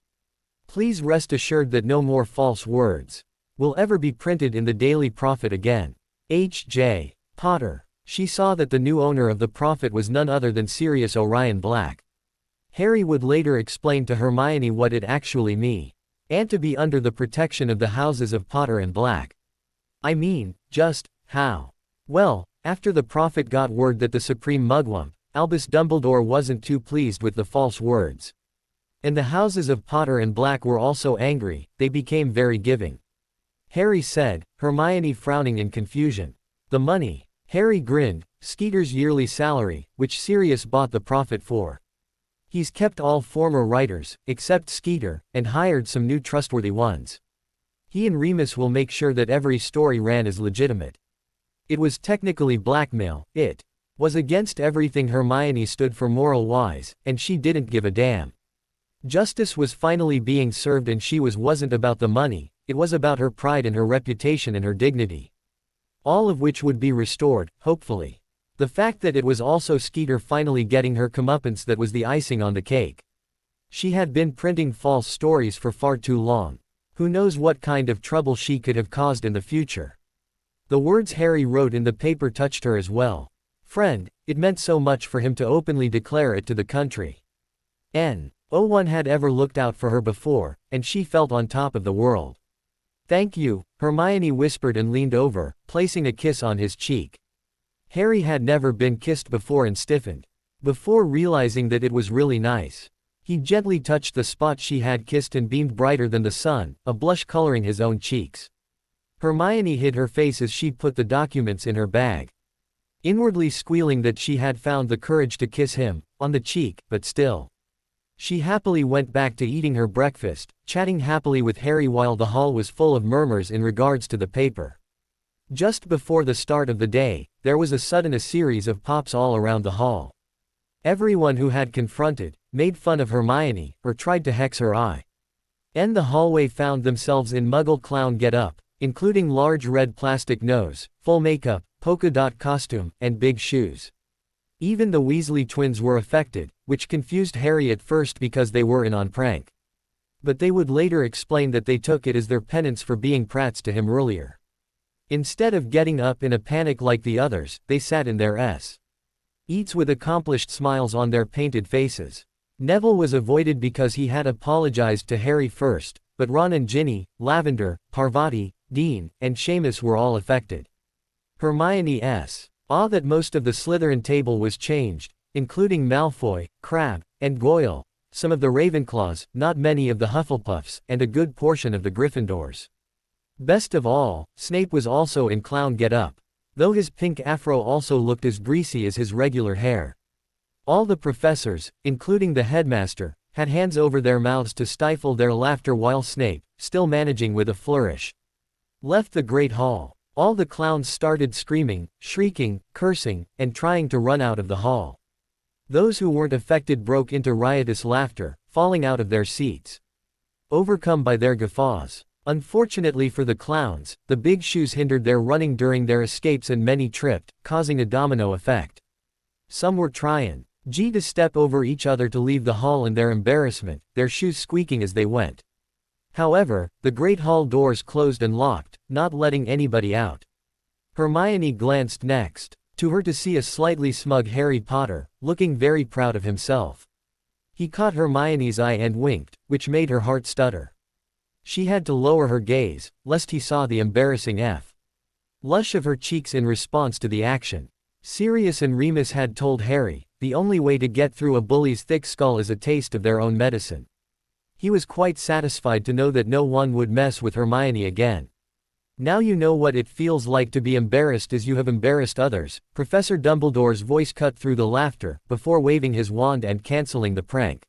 Please rest assured that no more false words will ever be printed in the Daily Prophet again. H.J. Potter. She saw that the new owner of the Prophet was none other than Sirius Orion Black. Harry would later explain to Hermione what it actually meant, and to be under the protection of the houses of Potter and Black. I mean, just how? Well, after the Prophet got word that the Supreme Mugwump, Albus Dumbledore, wasn't too pleased with the false words, and the houses of Potter and Black were also angry, they became very giving. Harry said, Hermione frowning in confusion. The money. Harry grinned. Skeeter's yearly salary, which Sirius bought the Prophet for. He's kept all former writers, except Skeeter, and hired some new trustworthy ones. He and Remus will make sure that every story ran as legitimate. It was technically blackmail, it was against everything Hermione stood for moral-wise, and she didn't give a damn. Justice was finally being served, and she wasn't about the money, it was about her pride and her reputation and her dignity. All of which would be restored, hopefully. The fact that it was also Skeeter finally getting her comeuppance that was the icing on the cake. She had been printing false stories for far too long. Who knows what kind of trouble she could have caused in the future. The words Harry wrote in the paper touched her as well. Friend, it meant so much for him to openly declare it to the country. No one had ever looked out for her before, and she felt on top of the world. Thank you, Hermione whispered and leaned over, placing a kiss on his cheek. Harry had never been kissed before and stiffened. Before realizing that it was really nice, he gently touched the spot she had kissed and beamed brighter than the sun, a blush coloring his own cheeks. Hermione hid her face as she put the documents in her bag, inwardly squealing that she had found the courage to kiss him on the cheek, but still. She happily went back to eating her breakfast, chatting happily with Harry while the hall was full of murmurs in regards to the paper. Just before the start of the day, there was a series of pops all around the hall. Everyone who had confronted, made fun of Hermione, or tried to hex her eye. In the hallway found themselves in Muggle clown get-up, including large red plastic nose, full makeup, polka dot costume, and big shoes. Even the Weasley twins were affected, which confused Harry at first because they were in on prank. But they would later explain that they took it as their penance for being prats to him earlier. Instead of getting up in a panic like the others, they sat in their seats with accomplished smiles on their painted faces. Neville was avoided because he had apologized to Harry first, but Ron and Ginny, Lavender, Parvati, Dean, and Seamus were all affected. Hermione's awe that most of the Slytherin table was changed, including Malfoy, Crabbe, and Goyle, some of the Ravenclaws, not many of the Hufflepuffs, and a good portion of the Gryffindors. Best of all, Snape was also in clown get-up, though his pink afro also looked as greasy as his regular hair. All the professors, including the headmaster, had hands over their mouths to stifle their laughter while Snape, still managing with a flourish, left the Great Hall. All the clowns started screaming, shrieking, cursing, and trying to run out of the hall. Those who weren't affected broke into riotous laughter, falling out of their seats, overcome by their guffaws. Unfortunately for the clowns, the big shoes hindered their running during their escapes and many tripped, causing a domino effect. Some were trying to step over each other to leave the hall in their embarrassment, their shoes squeaking as they went. However, the Great Hall doors closed and locked, not letting anybody out. Hermione glanced next to her to see a slightly smug Harry Potter, looking very proud of himself. He caught Hermione's eye and winked, which made her heart stutter. She had to lower her gaze, lest he saw the embarrassing flush of her cheeks in response to the action. Sirius and Remus had told Harry, the only way to get through a bully's thick skull is a taste of their own medicine. He was quite satisfied to know that no one would mess with Hermione again. Now you know what it feels like to be embarrassed as you have embarrassed others. Professor Dumbledore's voice cut through the laughter, before waving his wand and canceling the prank.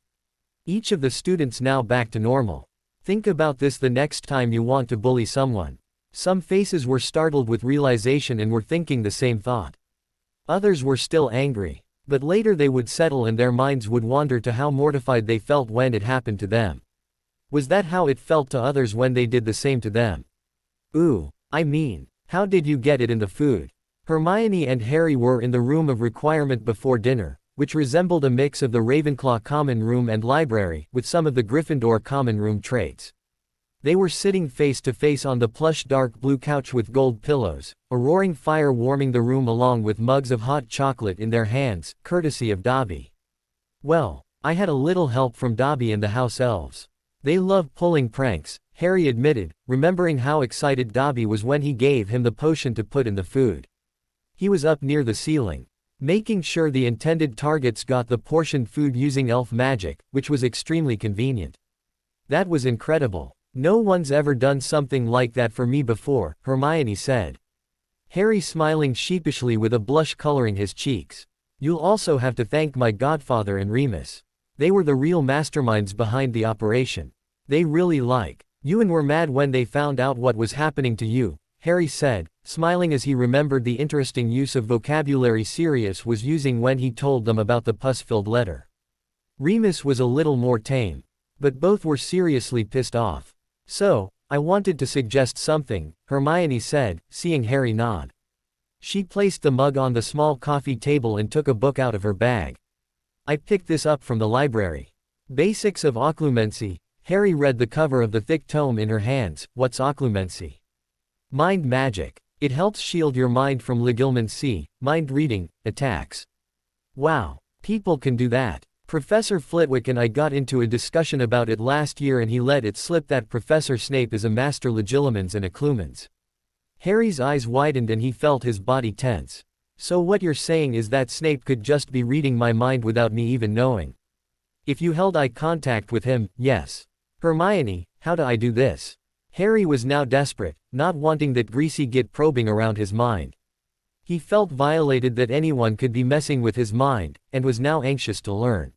Each of the students now back to normal. Think about this the next time you want to bully someone. Some faces were startled with realization and were thinking the same thought. Others were still angry. But later they would settle and their minds would wander to how mortified they felt when it happened to them. Was that how it felt to others when they did the same to them? Ooh, I mean, how did you get it in the food? Hermione and Harry were in the room of requirement before dinner, which resembled a mix of the Ravenclaw common room and library, with some of the Gryffindor common room traits. They were sitting face to face on the plush dark blue couch with gold pillows, a roaring fire warming the room along with mugs of hot chocolate in their hands, courtesy of Dobby. Well, I had a little help from Dobby and the house elves. They love pulling pranks, Harry admitted, remembering how excited Dobby was when he gave him the potion to put in the food. He was up near the ceiling, making sure the intended targets got the portioned food using elf magic, which was extremely convenient. That was incredible. No one's ever done something like that for me before, Hermione said. Harry smiling sheepishly with a blush coloring his cheeks. You'll also have to thank my godfather and Remus. They were the real masterminds behind the operation. They really like you and were mad when they found out what was happening to you, Harry said, smiling as he remembered the interesting use of vocabulary Sirius was using when he told them about the pus-filled letter. Remus was a little more tame. But both were seriously pissed off. So, I wanted to suggest something, Hermione said, seeing Harry nod. She placed the mug on the small coffee table and took a book out of her bag. I picked this up from the library. Basics of Occlumency. Harry read the cover of the thick tome in her hands. What's Occlumency? Mind magic. It helps shield your mind from legilmency, mind reading, attacks. Wow, people can do that. Professor Flitwick and I got into a discussion about it last year and he let it slip that Professor Snape is a master legilimens and occlumens. Harry's eyes widened and he felt his body tense. So what you're saying is that Snape could just be reading my mind without me even knowing. If you held eye contact with him, yes. Hermione, how do I do this? Harry was now desperate, not wanting that greasy git probing around his mind. He felt violated that anyone could be messing with his mind, and was now anxious to learn.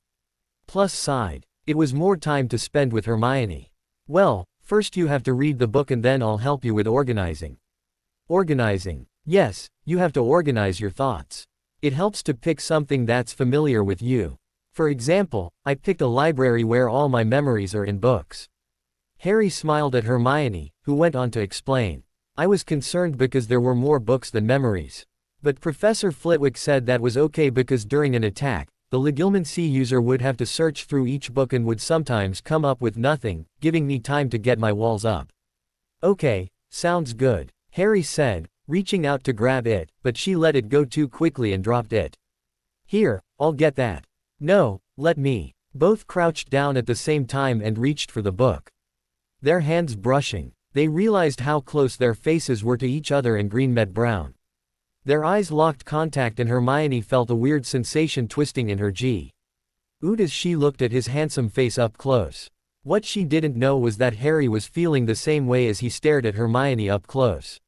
Plus sighed. It was more time to spend with Hermione. Well, first you have to read the book and then I'll help you with organizing. Organizing. Yes, you have to organize your thoughts. It helps to pick something that's familiar with you. For example, I picked a library where all my memories are in books. Harry smiled at Hermione, who went on to explain. I was concerned because there were more books than memories. But Professor Flitwick said that was okay because during an attack, the legilmency user would have to search through each book and would sometimes come up with nothing, giving me time to get my walls up. Okay, sounds good, Harry said, reaching out to grab it, but she let it go too quickly and dropped it. Here, I'll get that. No, let me. Both crouched down at the same time and reached for the book. Their hands brushing, they realized how close their faces were to each other and green met brown. Their eyes locked contact and Hermione felt a weird sensation twisting in her G. Ood as she looked at his handsome face up close. What she didn't know was that Harry was feeling the same way as he stared at Hermione up close.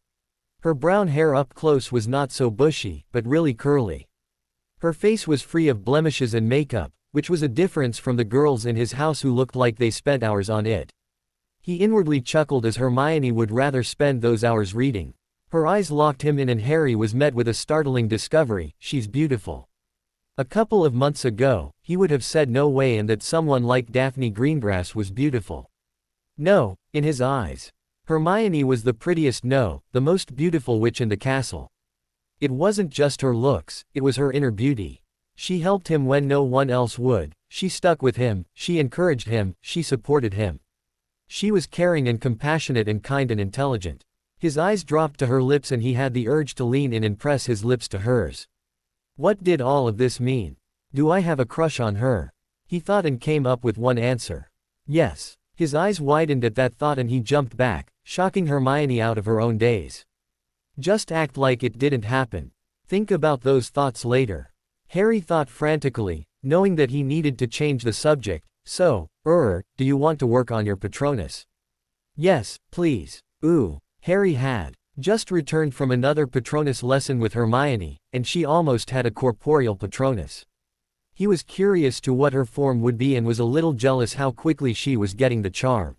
Her brown hair up close was not so bushy, but really curly. Her face was free of blemishes and makeup, which was a difference from the girls in his house who looked like they spent hours on it. He inwardly chuckled as Hermione would rather spend those hours reading. Her eyes locked him in and Harry was met with a startling discovery: she's beautiful. A couple of months ago, he would have said no way and that someone like Daphne Greengrass was beautiful. No, in his eyes. Hermione was the prettiest, no, the most beautiful witch in the castle. It wasn't just her looks, it was her inner beauty. She helped him when no one else would, she stuck with him, she encouraged him, she supported him. She was caring and compassionate and kind and intelligent. His eyes dropped to her lips and he had the urge to lean in and press his lips to hers. What did all of this mean? Do I have a crush on her? He thought and came up with one answer. Yes. His eyes widened at that thought and he jumped back, shocking Hermione out of her own daze. Just act like it didn't happen. Think about those thoughts later. Harry thought frantically, knowing that he needed to change the subject. So, do you want to work on your Patronus? Yes, please. Ooh. Harry had just returned from another Patronus lesson with Hermione, and she almost had a corporeal Patronus. He was curious to what her form would be and was a little jealous how quickly she was getting the charm.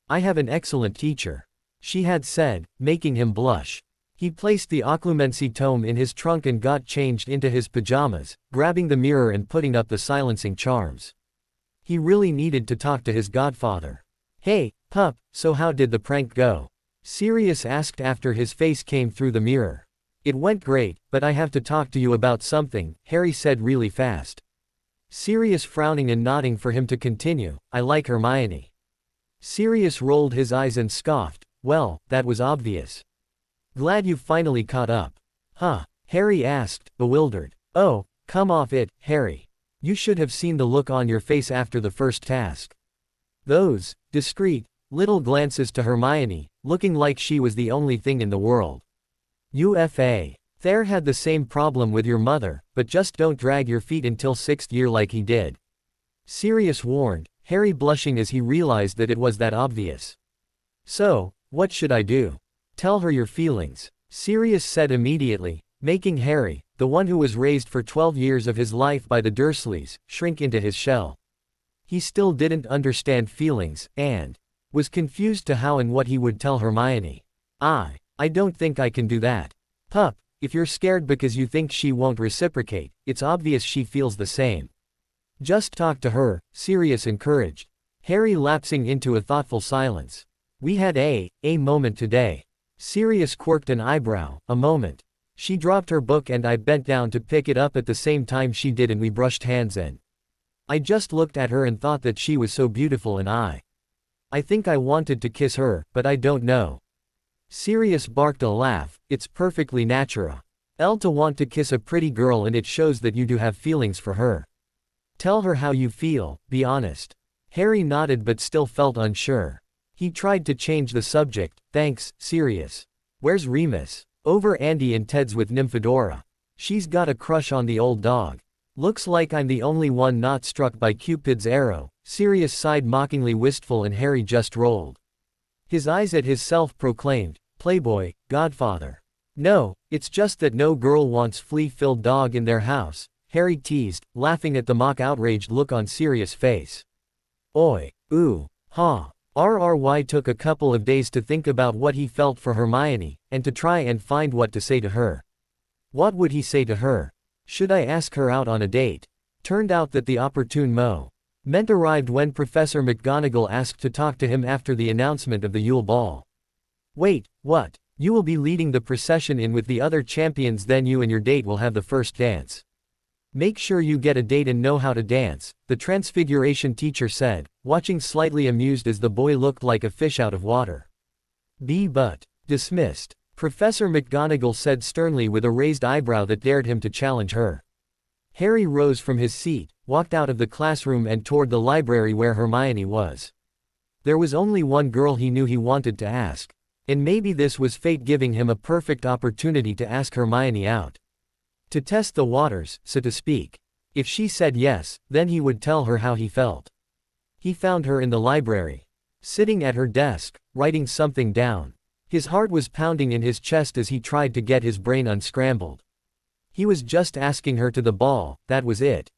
"I have an excellent teacher," she had said, making him blush. He placed the occlumency tome in his trunk and got changed into his pajamas, grabbing the mirror and putting up the silencing charms. He really needed to talk to his godfather. "Hey, pup, so how did the prank go?" Sirius asked after his face came through the mirror. "It went great, but I have to talk to you about something," Harry said really fast. Sirius frowning and nodding for him to continue. "I like Hermione." Sirius rolled his eyes and scoffed. "Well, that was obvious. Glad you finally caught up." "Huh?" Harry asked, bewildered. "Oh, come off it, Harry. You should have seen the look on your face after the first task." Those discreet, little glances to Hermione, looking like she was the only thing in the world. "UFA. Thayer had the same problem with your mother, but just don't drag your feet until 6th year like he did," Sirius warned, Harry blushing as he realized that it was that obvious. "So, what should I do?" "Tell her your feelings," Sirius said immediately, making Harry, the one who was raised for 12 years of his life by the Dursleys, shrink into his shell. He still didn't understand feelings, and was confused to how and what he would tell Hermione. I don't think I can do that. Pup, if you're scared because you think she won't reciprocate, it's obvious she feels the same. Just talk to her," Sirius encouraged. Harry lapsing into a thoughtful silence. "We had a moment today." Sirius quirked an eyebrow. "A moment." She dropped her book and I bent down to pick it up at the same time she did and we brushed hands and I just looked at her and thought that she was so beautiful and I think I wanted to kiss her, but I don't know. Sirius barked a laugh. "It's perfectly natural. To want to kiss a pretty girl and it shows that you do have feelings for her. Tell her how you feel, be honest." Harry nodded but still felt unsure. He tried to change the subject. "Thanks, Sirius. Where's Remus?" "Over Andy and Ted's with Nymphadora. She's got a crush on the old dog." "Looks like I'm the only one not struck by Cupid's arrow," Sirius sighed mockingly wistful and Harry just rolled his eyes at his self-proclaimed playboy godfather. "No, it's just that no girl wants flea-filled dog in their house," Harry teased, laughing at the mock-outraged look on Sirius' face. "Oi, ooh, ha." RRY took a couple of days to think about what he felt for Hermione, and to try and find what to say to her. What would he say to her? Should I ask her out on a date? Turned out that the opportune moment arrived when Professor McGonagall asked to talk to him after the announcement of the Yule Ball. "Wait, what? You will be leading the procession in with the other champions, then you and your date will have the first dance. Make sure you get a date and know how to dance," the Transfiguration teacher said, watching slightly amused as the boy looked like a fish out of water. But dismissed," Professor McGonagall said sternly with a raised eyebrow that dared him to challenge her. Harry rose from his seat, walked out of the classroom and toward the library where Hermione was. There was only one girl he knew he wanted to ask. And maybe this was fate giving him a perfect opportunity to ask Hermione out. To test the waters, so to speak. If she said yes, then he would tell her how he felt. He found her in the library, sitting at her desk, writing something down. His heart was pounding in his chest as he tried to get his brain unscrambled. He was just asking her to the ball, that was it.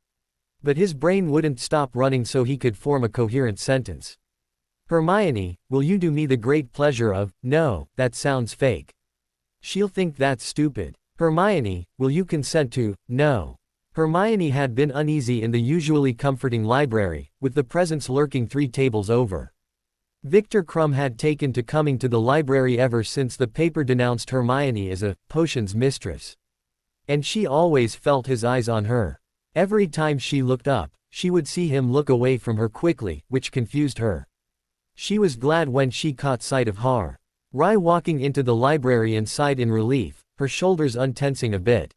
But his brain wouldn't stop running so he could form a coherent sentence. "Hermione, will you do me the great pleasure of—" "No, that sounds fake. She'll think that's stupid." "Hermione, will you consent to—" "No." Hermione had been uneasy in the usually comforting library, with the presence lurking 3 tables over. Victor Crumb had taken to coming to the library ever since the paper denounced Hermione as a potions mistress. And she always felt his eyes on her. Every time she looked up, she would see him look away from her quickly, which confused her. She was glad when she caught sight of Harry walking into the library and sighed in relief, her shoulders untensing a bit.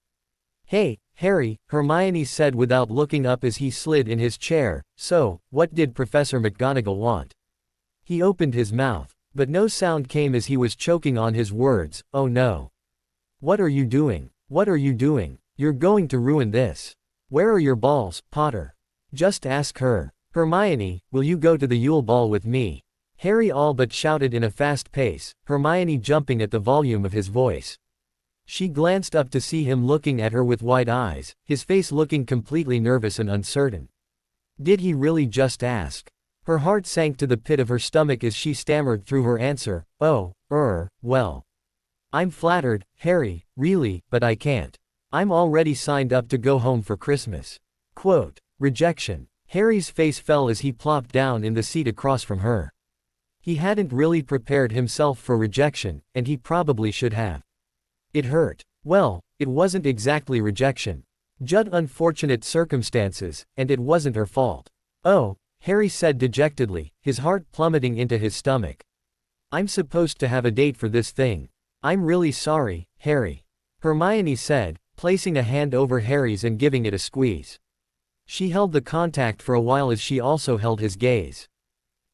"Hey, Harry," Hermione said without looking up as he slid in his chair. "So, what did Professor McGonagall want?" He opened his mouth, but no sound came as he was choking on his words. "Oh no. What are you doing? What are you doing? You're going to ruin this. Where are your balls, Potter? Just ask her." "Hermione, will you go to the Yule Ball with me?" Harry all but shouted in a fast pace, Hermione jumping at the volume of his voice. She glanced up to see him looking at her with wide eyes, his face looking completely nervous and uncertain. Did he really just ask? Her heart sank to the pit of her stomach as she stammered through her answer, oh, well. I'm flattered, Harry, really, but I can't. I'm already signed up to go home for Christmas. Quote. Rejection. Harry's face fell as he plopped down in the seat across from her. He hadn't really prepared himself for rejection, and he probably should have. It hurt. Well, it wasn't exactly rejection. Just unfortunate circumstances, and it wasn't her fault. Oh, Harry said dejectedly, his heart plummeting into his stomach. I'm supposed to have a date for this thing. I'm really sorry, Harry. Hermione said, placing a hand over Harry's and giving it a squeeze. She held the contact for a while as she also held his gaze.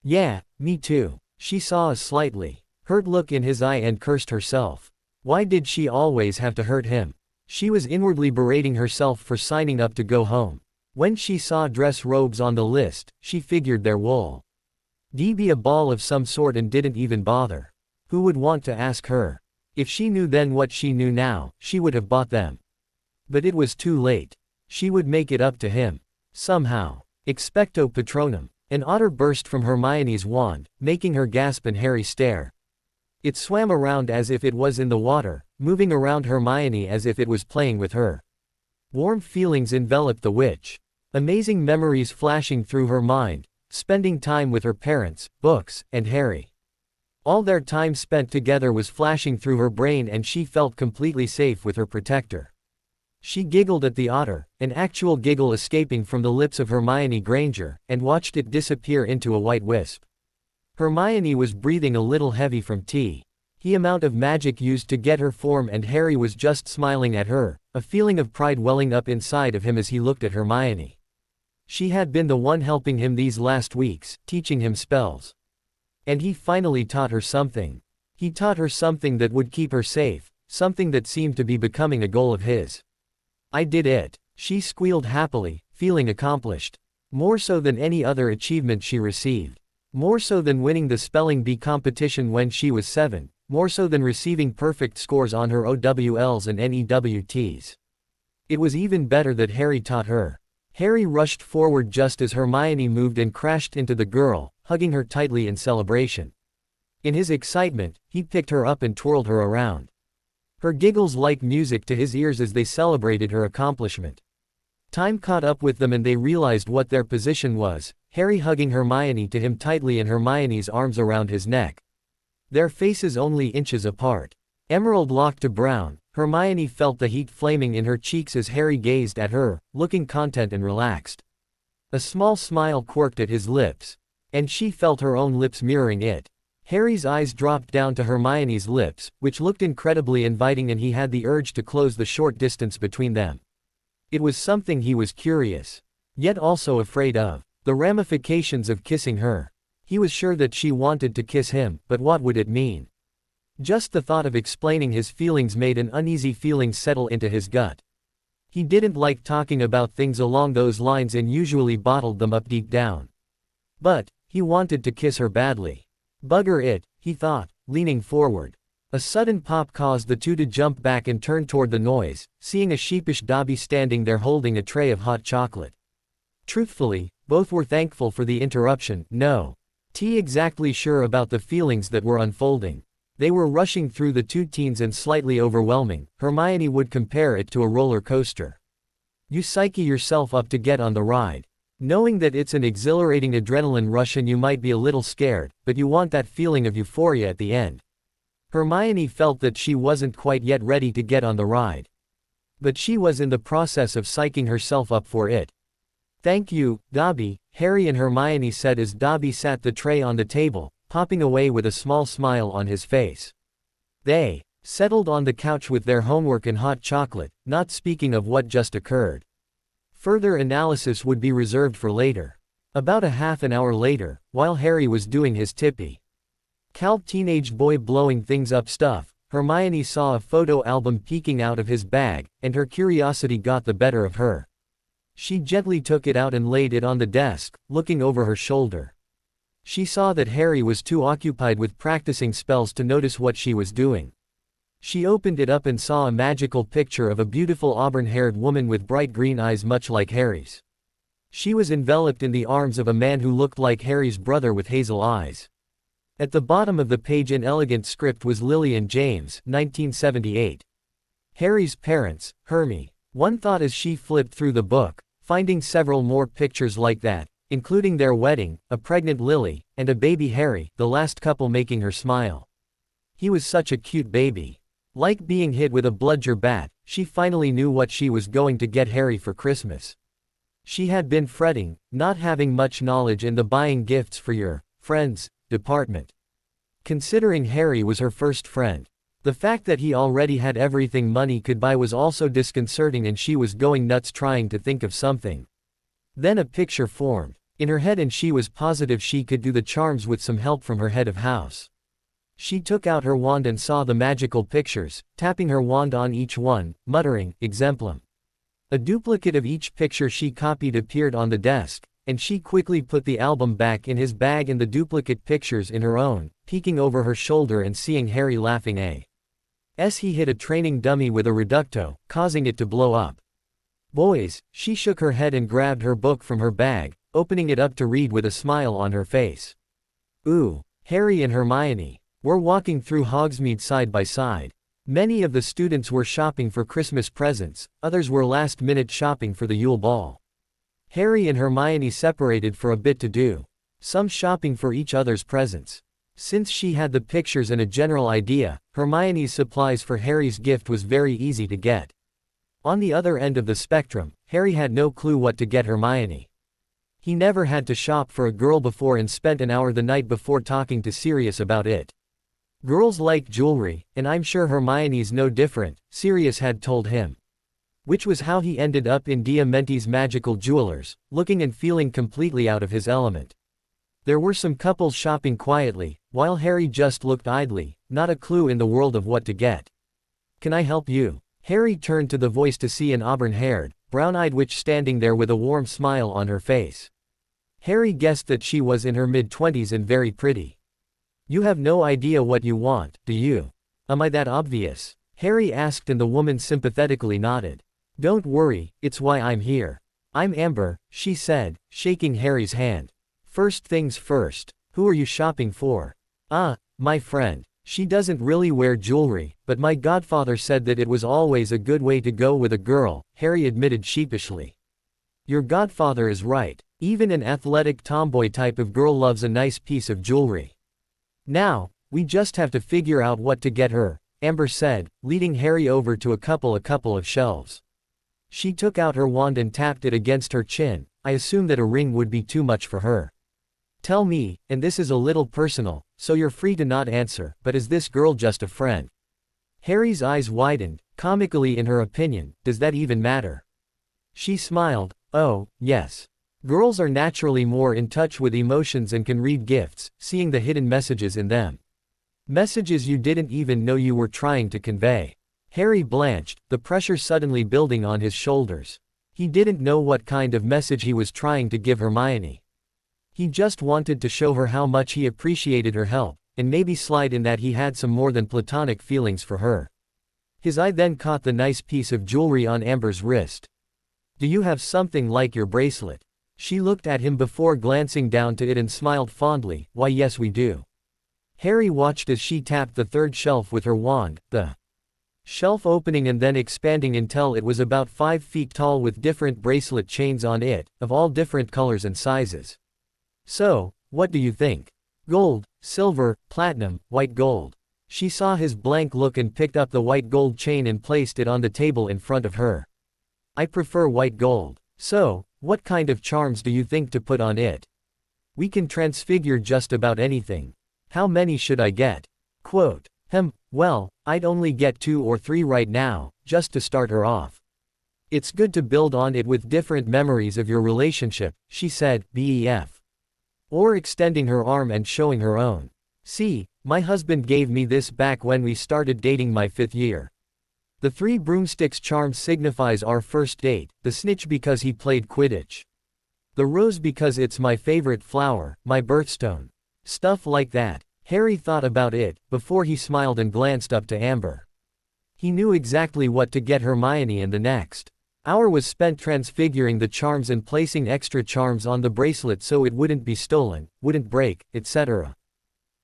Yeah, me too. She saw a slightly hurt look in his eye and cursed herself. Why did she always have to hurt him? She was inwardly berating herself for signing up to go home. When she saw dress robes on the list, she figured there would be a ball of some sort and didn't even bother. Who would want to ask her? If she knew then what she knew now, she would have bought them. But it was too late. She would make it up to him. Somehow. Expecto Patronum. An otter burst from Hermione's wand, making her gasp and Harry stare. It swam around as if it was in the water, moving around Hermione as if it was playing with her. Warm feelings enveloped the witch. Amazing memories flashing through her mind, spending time with her parents, books, and Harry. All their time spent together was flashing through her brain and she felt completely safe with her protector. She giggled at the otter, an actual giggle escaping from the lips of Hermione Granger, and watched it disappear into a white wisp. Hermione was breathing a little heavy from the amount of magic used to get her form, and Harry was just smiling at her, a feeling of pride welling up inside of him as he looked at Hermione. She had been the one helping him these last weeks, teaching him spells. And he finally taught her something. He taught her something that would keep her safe, something that seemed to be becoming a goal of his. I did it, she squealed happily, feeling accomplished. More so than any other achievement she received. More so than winning the spelling bee competition when she was 7, more so than receiving perfect scores on her OWLs and NEWTs. It was even better that Harry taught her. Harry rushed forward just as Hermione moved and crashed into the girl, hugging her tightly in celebration. In his excitement, he picked her up and twirled her around. Her giggles like music to his ears as they celebrated her accomplishment. Time caught up with them and they realized what their position was, Harry hugging Hermione to him tightly and Hermione's arms around his neck. Their faces only inches apart. Emerald locked to brown, Hermione felt the heat flaming in her cheeks as Harry gazed at her, looking content and relaxed. A small smile quirked at his lips. And she felt her own lips mirroring it. Harry's eyes dropped down to Hermione's lips, which looked incredibly inviting, and he had the urge to close the short distance between them. It was something he was curious, yet also afraid of. The ramifications of kissing her. He was sure that she wanted to kiss him, but what would it mean? Just the thought of explaining his feelings made an uneasy feeling settle into his gut. He didn't like talking about things along those lines and usually bottled them up deep down. But he wanted to kiss her badly. Bugger it, he thought, leaning forward. A sudden pop caused the two to jump back and turn toward the noise, seeing a sheepish Dobby standing there holding a tray of hot chocolate. Truthfully, both were thankful for the interruption. No. Exactly sure about the feelings that were unfolding. They were rushing through the two teens and slightly overwhelming. Hermione would compare it to a roller coaster. You psyche yourself up to get on the ride. Knowing that it's an exhilarating adrenaline rush and you might be a little scared, but you want that feeling of euphoria at the end. Hermione felt that she wasn't quite yet ready to get on the ride. But she was in the process of psyching herself up for it. Thank you, Dobby, Harry and Hermione said as Dobby sat the tray on the table, popping away with a small smile on his face. They settled on the couch with their homework and hot chocolate, not speaking of what just occurred. Further analysis would be reserved for later. About a half an hour later, while Harry was doing his typical teenage boy blowing things up stuff, Hermione saw a photo album peeking out of his bag, and her curiosity got the better of her. She gently took it out and laid it on the desk, looking over her shoulder. She saw that Harry was too occupied with practicing spells to notice what she was doing. She opened it up and saw a magical picture of a beautiful auburn-haired woman with bright green eyes much like Harry's. She was enveloped in the arms of a man who looked like Harry's brother with hazel eyes. At the bottom of the page in elegant script was Lily and James, 1978. Harry's parents, Hermione. One thought as she flipped through the book, finding several more pictures like that, including their wedding, a pregnant Lily, and a baby Harry, the last couple making her smile. He was such a cute baby. Like being hit with a bludger bat, she finally knew what she was going to get Harry for Christmas. She had been fretting, not having much knowledge in the buying gifts for your friends department. Considering Harry was her first friend, the fact that he already had everything money could buy was also disconcerting, and she was going nuts trying to think of something. Then a picture formed in her head and she was positive she could do the charms with some help from her head of house. She took out her wand and saw the magical pictures, tapping her wand on each one, muttering, "Exemplum." A duplicate of each picture she copied appeared on the desk, and she quickly put the album back in his bag and the duplicate pictures in her own, peeking over her shoulder and seeing Harry laughing as he hit a training dummy with a reducto, causing it to blow up. "Boys," she shook her head and grabbed her book from her bag, opening it up to read with a smile on her face. "Ooh." Harry and Hermione were walking through Hogsmeade side by side. Many of the students were shopping for Christmas presents, others were last-minute shopping for the Yule Ball. Harry and Hermione separated for a bit to do some shopping for each other's presents. Since she had the pictures and a general idea, Hermione's supplies for Harry's gift was very easy to get. On the other end of the spectrum, Harry had no clue what to get Hermione. He never had to shop for a girl before and spent an hour the night before talking to Sirius about it. Girls like jewelry, and I'm sure Hermione's no different, Sirius had told him. Which was how he ended up in Diamante's magical jewelers, looking and feeling completely out of his element. There were some couples shopping quietly, while Harry just looked idly, not a clue in the world of what to get. "Can I help you?" Harry turned to the voice to see an auburn-haired, brown-eyed witch standing there with a warm smile on her face. Harry guessed that she was in her mid-20s and very pretty. "You have no idea what you want, do you? Am I that obvious?" Harry asked and the woman sympathetically nodded. "Don't worry, it's why I'm here. I'm Amber," she said, shaking Harry's hand. "First things first, who are you shopping for?" "Ah, my friend. She doesn't really wear jewelry, but my godfather said that it was always a good way to go with a girl," Harry admitted sheepishly. "Your godfather is right. Even an athletic tomboy type of girl loves a nice piece of jewelry. Now, we just have to figure out what to get her," Amber said, leading Harry over to a couple of shelves. She took out her wand and tapped it against her chin. "I assume that a ring would be too much for her. Tell me, and this is a little personal, so you're free to not answer, but is this girl just a friend?" Harry's eyes widened, comically in her opinion. "Does that even matter?" She smiled. "Oh, yes. Girls are naturally more in touch with emotions and can read gifts, seeing the hidden messages in them. Messages you didn't even know you were trying to convey." Harry blanched, the pressure suddenly building on his shoulders. He didn't know what kind of message he was trying to give Hermione. He just wanted to show her how much he appreciated her help, and maybe slide in that he had some more than platonic feelings for her. His eye then caught the nice piece of jewelry on Amber's wrist. "Do you have something like your bracelet?" She looked at him before glancing down to it and smiled fondly. "Why, yes we do." Harry watched as she tapped the third shelf with her wand, the shelf opening and then expanding until it was about 5 feet tall with different bracelet chains on it, of all different colors and sizes. "So, what do you think? Gold, silver, platinum, white gold?" She saw his blank look and picked up the white gold chain and placed it on the table in front of her. "I prefer white gold. So, what kind of charms do you think to put on it? We can transfigure just about anything. How many should I get?" Quote, "Well, I'd only get 2 or 3 right now, just to start her off. It's good to build on it with different memories of your relationship," she said, BEF. Or extending her arm and showing her own. "See, my husband gave me this back when we started dating my 5th year. The 3 broomsticks charm signifies our first date, the snitch because he played Quidditch. The rose because it's my favorite flower, my birthstone. Stuff like that. Harry thought about it, before he smiled and glanced up to Amber. He knew exactly what to get Hermione, and the next hour was spent transfiguring the charms and placing extra charms on the bracelet so it wouldn't be stolen, wouldn't break, etc.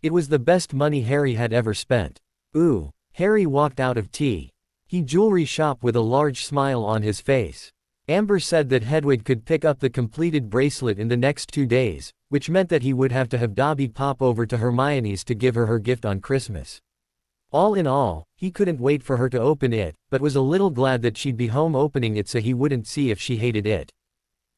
It was the best money Harry had ever spent. Ooh. Harry walked out of the jewelry shop with a large smile on his face. Amber said that Hedwig could pick up the completed bracelet in the next 2 days, which meant that he would have to have Dobby pop over to Hermione's to give her her gift on Christmas. All in all, he couldn't wait for her to open it, but was a little glad that she'd be home opening it so he wouldn't see if she hated it.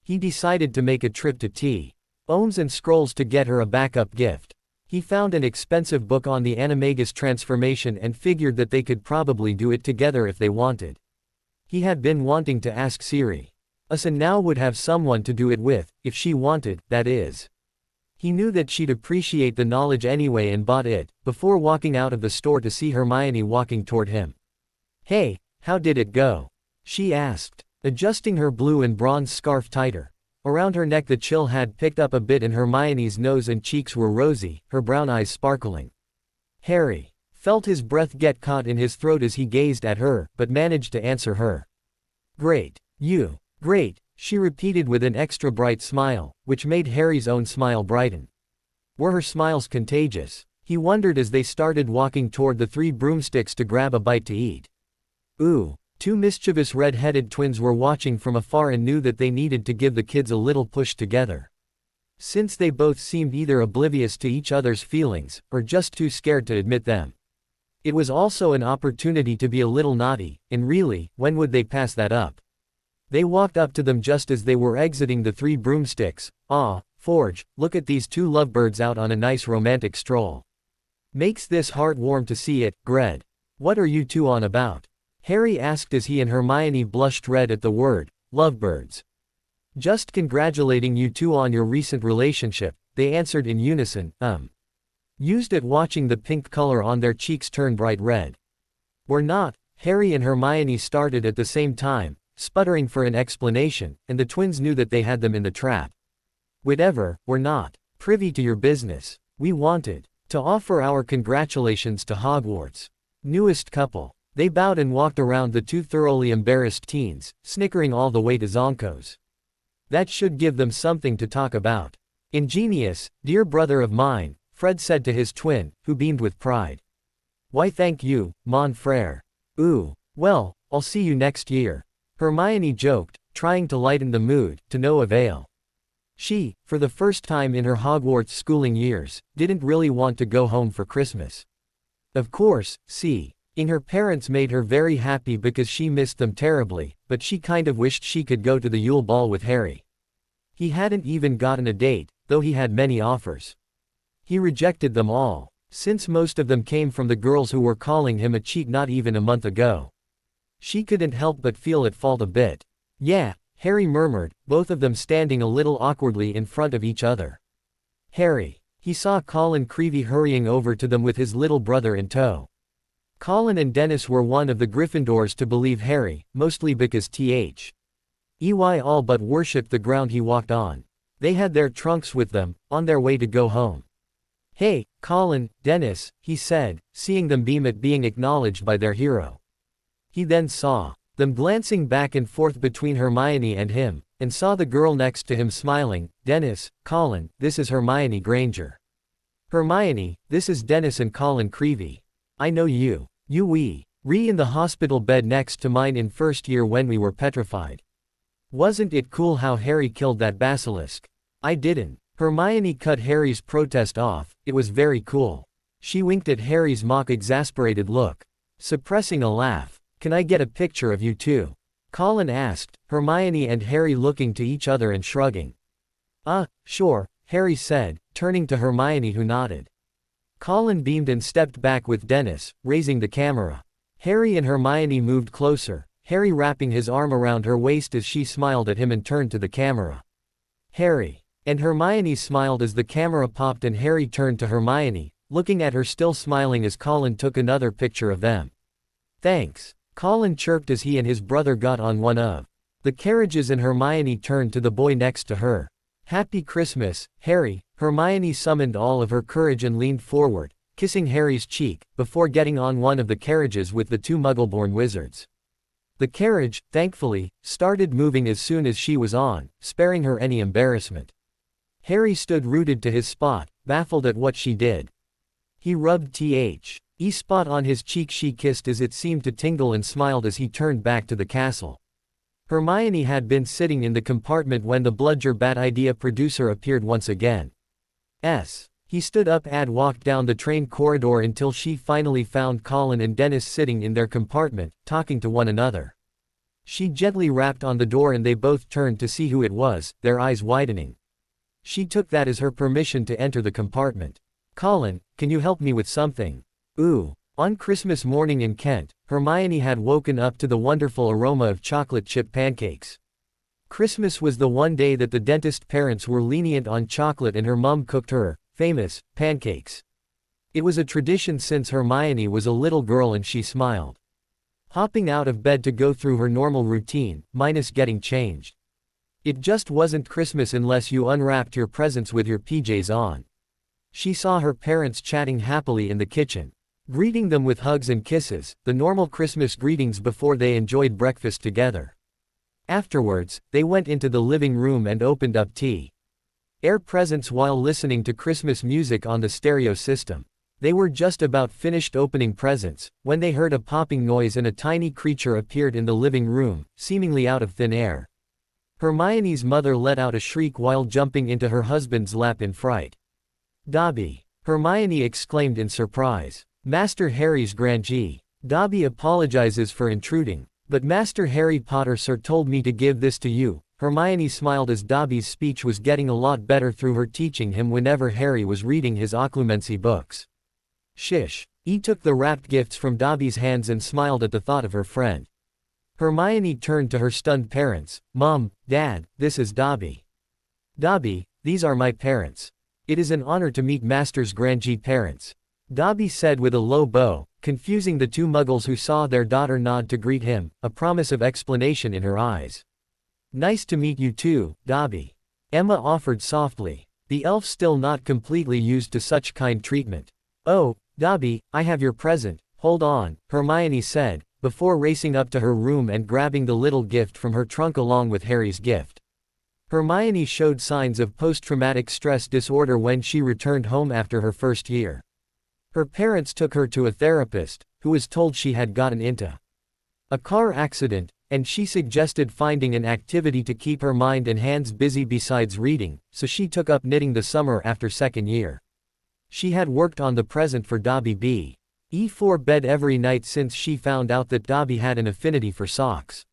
He decided to make a trip to Ohms and Scrolls to get her a backup gift. He found an expensive book on the animagus transformation and figured that they could probably do it together if they wanted. He had been wanting to ask Siri. And now would have someone to do it with, if she wanted, that is. He knew that she'd appreciate the knowledge anyway and bought it, before walking out of the store to see Hermione walking toward him. "Hey, how did it go?" she asked, adjusting her blue and bronze scarf tighter. Around her neck the chill had picked up a bit and Hermione's nose and cheeks were rosy, her brown eyes sparkling. Harry felt his breath get caught in his throat as he gazed at her, but managed to answer her. "Great. Great," she repeated with an extra bright smile, which made Harry's own smile brighten. Were her smiles contagious? He wondered as they started walking toward the 3 broomsticks to grab a bite to eat. Ooh. 2 mischievous red-headed twins were watching from afar and knew that they needed to give the kids a little push together. Since they both seemed either oblivious to each other's feelings, or just too scared to admit them. It was also an opportunity to be a little naughty, and really, when would they pass that up? They walked up to them just as they were exiting the 3 broomsticks. "Aw, Forge, look at these 2 lovebirds out on a nice romantic stroll. Makes this heart warm to see it, Gred. What are you 2 on about?" Harry asked as he and Hermione blushed red at the word, lovebirds. "Just congratulating you 2 on your recent relationship," they answered in unison, used at watching the pink color on their cheeks turn bright red. "We're not," Harry and Hermione started at the same time, sputtering for an explanation, and the twins knew that they had them in the trap. "Whatever, we're not privy to your business. We wanted to offer our congratulations to Hogwarts' newest couple." They bowed and walked around the 2 thoroughly embarrassed teens, snickering all the way to Zonkos. That should give them something to talk about. "Ingenious, dear brother of mine," Fred said to his twin, who beamed with pride. "Why thank you, mon frère. Ooh, well, I'll see you next year," Hermione joked, trying to lighten the mood, to no avail. She, for the first time in her Hogwarts schooling years, didn't really want to go home for Christmas. Of course, her parents made her very happy because she missed them terribly, but she kind of wished she could go to the Yule Ball with Harry. He hadn't even gotten a date, though he had many offers. He rejected them all, since most of them came from the girls who were calling him a cheat not even a month ago. She couldn't help but feel at fault a bit. "Yeah," Harry murmured, both of them standing a little awkwardly in front of each other. "Harry." He saw Colin Creevey hurrying over to them with his little brother in tow. Colin and Dennis were one of the Gryffindors to believe Harry, mostly because Ey all but worshipped the ground he walked on. They had their trunks with them, on their way to go home. "Hey, Colin, Dennis," he said, seeing them beam at being acknowledged by their hero. He then saw them glancing back and forth between Hermione and him, and saw the girl next to him smiling. "Dennis, Colin, this is Hermione Granger. Hermione, this is Dennis and Colin Creevey. I know you. You re in the hospital bed next to mine in first year when we were petrified. Wasn't it cool how Harry killed that basilisk?" "I didn't." Hermione cut Harry's protest off. "It was very cool." She winked at Harry's mock-exasperated look, suppressing a laugh. "Can I get a picture of you 2? Colin asked, Hermione and Harry looking to each other and shrugging. Sure," Harry said, turning to Hermione who nodded. Colin beamed and stepped back with Dennis, raising the camera. Harry and Hermione moved closer, Harry wrapping his arm around her waist as she smiled at him and turned to the camera. Harry and Hermione smiled as the camera popped and Harry turned to Hermione, looking at her still smiling as Colin took another picture of them. "Thanks," Colin chirped as he and his brother got on one of the carriages and Hermione turned to the boy next to her. Happy Christmas, Harry. Hermione summoned all of her courage and leaned forward, kissing Harry's cheek, before getting on one of the carriages with the two Muggle-born wizards. The carriage, thankfully, started moving as soon as she was on, sparing her any embarrassment. Harry stood rooted to his spot, baffled at what she did. He rubbed the spot on his cheek she kissed as it seemed to tingle and smiled as he turned back to the castle. Hermione had been sitting in the compartment when the Bludger Bat Idea producer appeared once again. He stood up and walked down the train corridor until she finally found Colin and Dennis sitting in their compartment, talking to one another. She gently rapped on the door and they both turned to see who it was, their eyes widening. She took that as her permission to enter the compartment. Colin, can you help me with something? On Christmas morning in Kent, Hermione had woken up to the wonderful aroma of chocolate chip pancakes. Christmas was the one day that the dentist parents were lenient on chocolate and her mum cooked her famous pancakes. It was a tradition since Hermione was a little girl and she smiled. Hopping out of bed to go through her normal routine, minus getting changed. It just wasn't Christmas unless you unwrapped your presents with your PJs on. She saw her parents chatting happily in the kitchen, greeting them with hugs and kisses, the normal Christmas greetings before they enjoyed breakfast together. Afterwards, they went into the living room and opened up tea-air presents while listening to Christmas music on the stereo system. They were just about finished opening presents, when they heard a popping noise and a tiny creature appeared in the living room, seemingly out of thin air. Hermione's mother let out a shriek while jumping into her husband's lap in fright. Dobby! Hermione exclaimed in surprise. Master Harry's Grandee. Dobby apologizes for intruding. But Master Harry Potter sir told me to give this to you. Hermione smiled as Dobby's speech was getting a lot better through her teaching him whenever Harry was reading his occlumency books. Shish. Took the wrapped gifts from Dobby's hands and smiled at the thought of her friend. Hermione turned to her stunned parents. Mom, Dad, this is Dobby. Dobby, these are my parents. It is an honor to meet Master's Grandee parents. Dobby said with a low bow, confusing the two muggles who saw their daughter nod to greet him, a promise of explanation in her eyes. Nice to meet you too, Dobby. Emma offered softly, the elf still not completely used to such kind treatment. Oh, Dobby, I have your present, hold on, Hermione said, before racing up to her room and grabbing the little gift from her trunk along with Harry's gift. Hermione showed signs of post-traumatic stress disorder when she returned home after her first year. Her parents took her to a therapist, who was told she had gotten into a car accident, and she suggested finding an activity to keep her mind and hands busy besides reading, so she took up knitting the summer after second year. She had worked on the present for Dobby before bed every night since she found out that Dobby had an affinity for socks.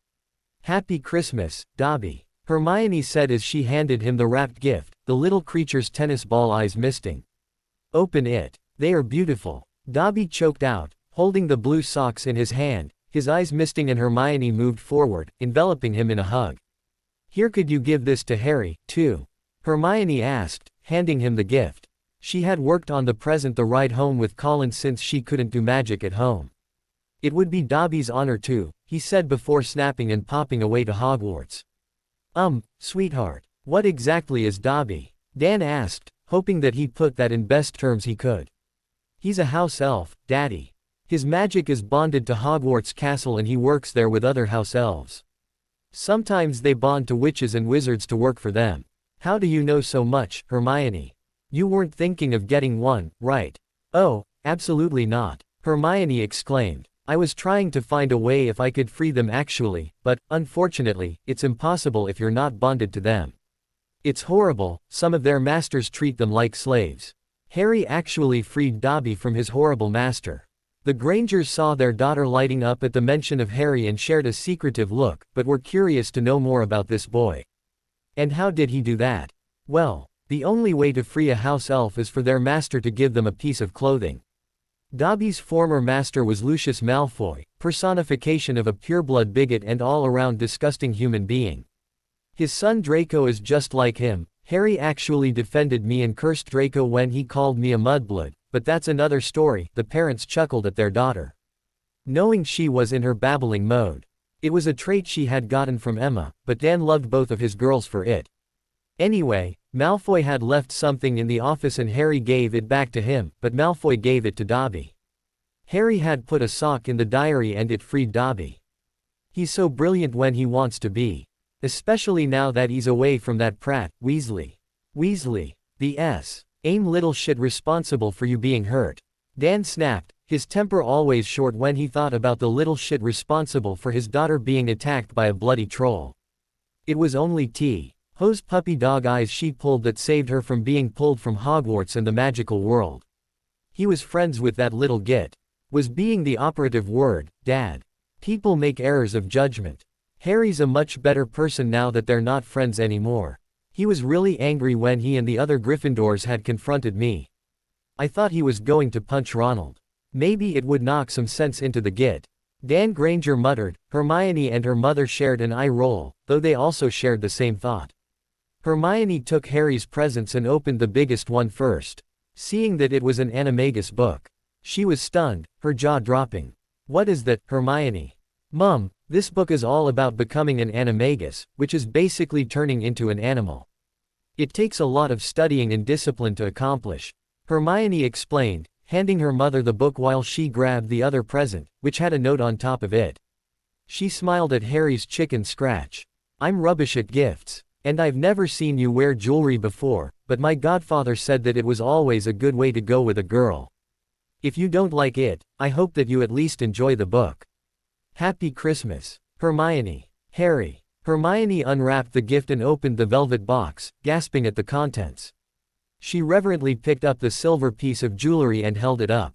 Happy Christmas, Dobby, Hermione said as she handed him the wrapped gift, the little creature's tennis ball eyes misting. Open it. They are beautiful. Dobby choked out, holding the blue socks in his hand, his eyes misting, and Hermione moved forward, enveloping him in a hug. Here, could you give this to Harry, too? Hermione asked, handing him the gift. She had worked on the present the ride home with Colin since she couldn't do magic at home. It would be Dobby's honor too, he said before snapping and popping away to Hogwarts. Sweetheart, what exactly is Dobby? Dan asked, hoping that he put that in best terms he could. He's a house elf, Daddy. His magic is bonded to Hogwarts Castle and he works there with other house elves. Sometimes they bond to witches and wizards to work for them. How do you know so much, Hermione? You weren't thinking of getting one, right? Oh, absolutely not, Hermione exclaimed. I was trying to find a way if I could free them actually, but, unfortunately, it's impossible if you're not bonded to them. It's horrible, some of their masters treat them like slaves. Harry actually freed Dobby from his horrible master. The Grangers saw their daughter lighting up at the mention of Harry and shared a secretive look, but were curious to know more about this boy. And how did he do that? Well, the only way to free a house elf is for their master to give them a piece of clothing. Dobby's former master was Lucius Malfoy, personification of a pureblood bigot and all-around disgusting human being. His son Draco is just like him. Harry actually defended me and cursed Draco when he called me a mudblood, but that's another story. The parents chuckled at their daughter, knowing she was in her babbling mode. It was a trait she had gotten from Emma, but Dan loved both of his girls for it. Anyway, Malfoy had left something in the office and Harry gave it back to him, but Malfoy gave it to Dobby. Harry had put a sock in the diary and it freed Dobby. He's so brilliant when he wants to be. Especially now that he's away from that prat, Weasley. Weasley. The S. Aim little shit responsible for you being hurt. Dan snapped, his temper always short when he thought about the little shit responsible for his daughter being attacked by a bloody troll. It was only T.'s puppy dog eyes she pulled that saved her from being pulled from Hogwarts and the magical world. He was friends with that little git. Was being the operative word, Dad. People make errors of judgment. Harry's a much better person now that they're not friends anymore. He was really angry when he and the other Gryffindors had confronted me. I thought he was going to punch Ronald. Maybe it would knock some sense into the git. Dan Granger muttered. Hermione and her mother shared an eye roll, though they also shared the same thought. Hermione took Harry's presents and opened the biggest one first. Seeing that it was an animagus book. She was stunned, her jaw dropping. What is that, Hermione? Mum, this book is all about becoming an animagus, which is basically turning into an animal. It takes a lot of studying and discipline to accomplish. Hermione explained, handing her mother the book while she grabbed the other present, which had a note on top of it. She smiled at Harry's chicken scratch. I'm rubbish at gifts. And I've never seen you wear jewelry before, but my godfather said that it was always a good way to go with a girl. If you don't like it, I hope that you at least enjoy the book. Happy Christmas, Hermione. Harry. Hermione unwrapped the gift and opened the velvet box, gasping at the contents. She reverently picked up the silver piece of jewelry and held it up.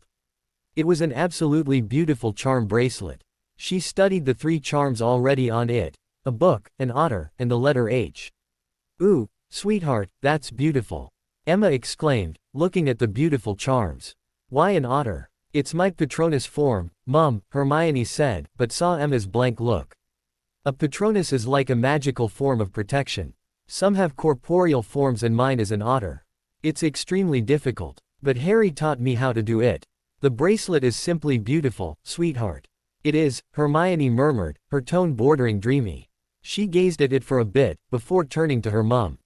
It was an absolutely beautiful charm bracelet. She studied the 3 charms already on it. A book, an otter, and the letter H. Ooh, sweetheart, that's beautiful. Emma exclaimed, looking at the beautiful charms. Why an otter? It's my Patronus form, Mum, Hermione said, but saw Emma's blank look. A Patronus is like a magical form of protection. Some have corporeal forms and mine is an otter. It's extremely difficult, but Harry taught me how to do it. The bracelet is simply beautiful, sweetheart. It is, Hermione murmured, her tone bordering dreamy. She gazed at it for a bit, before turning to her mum.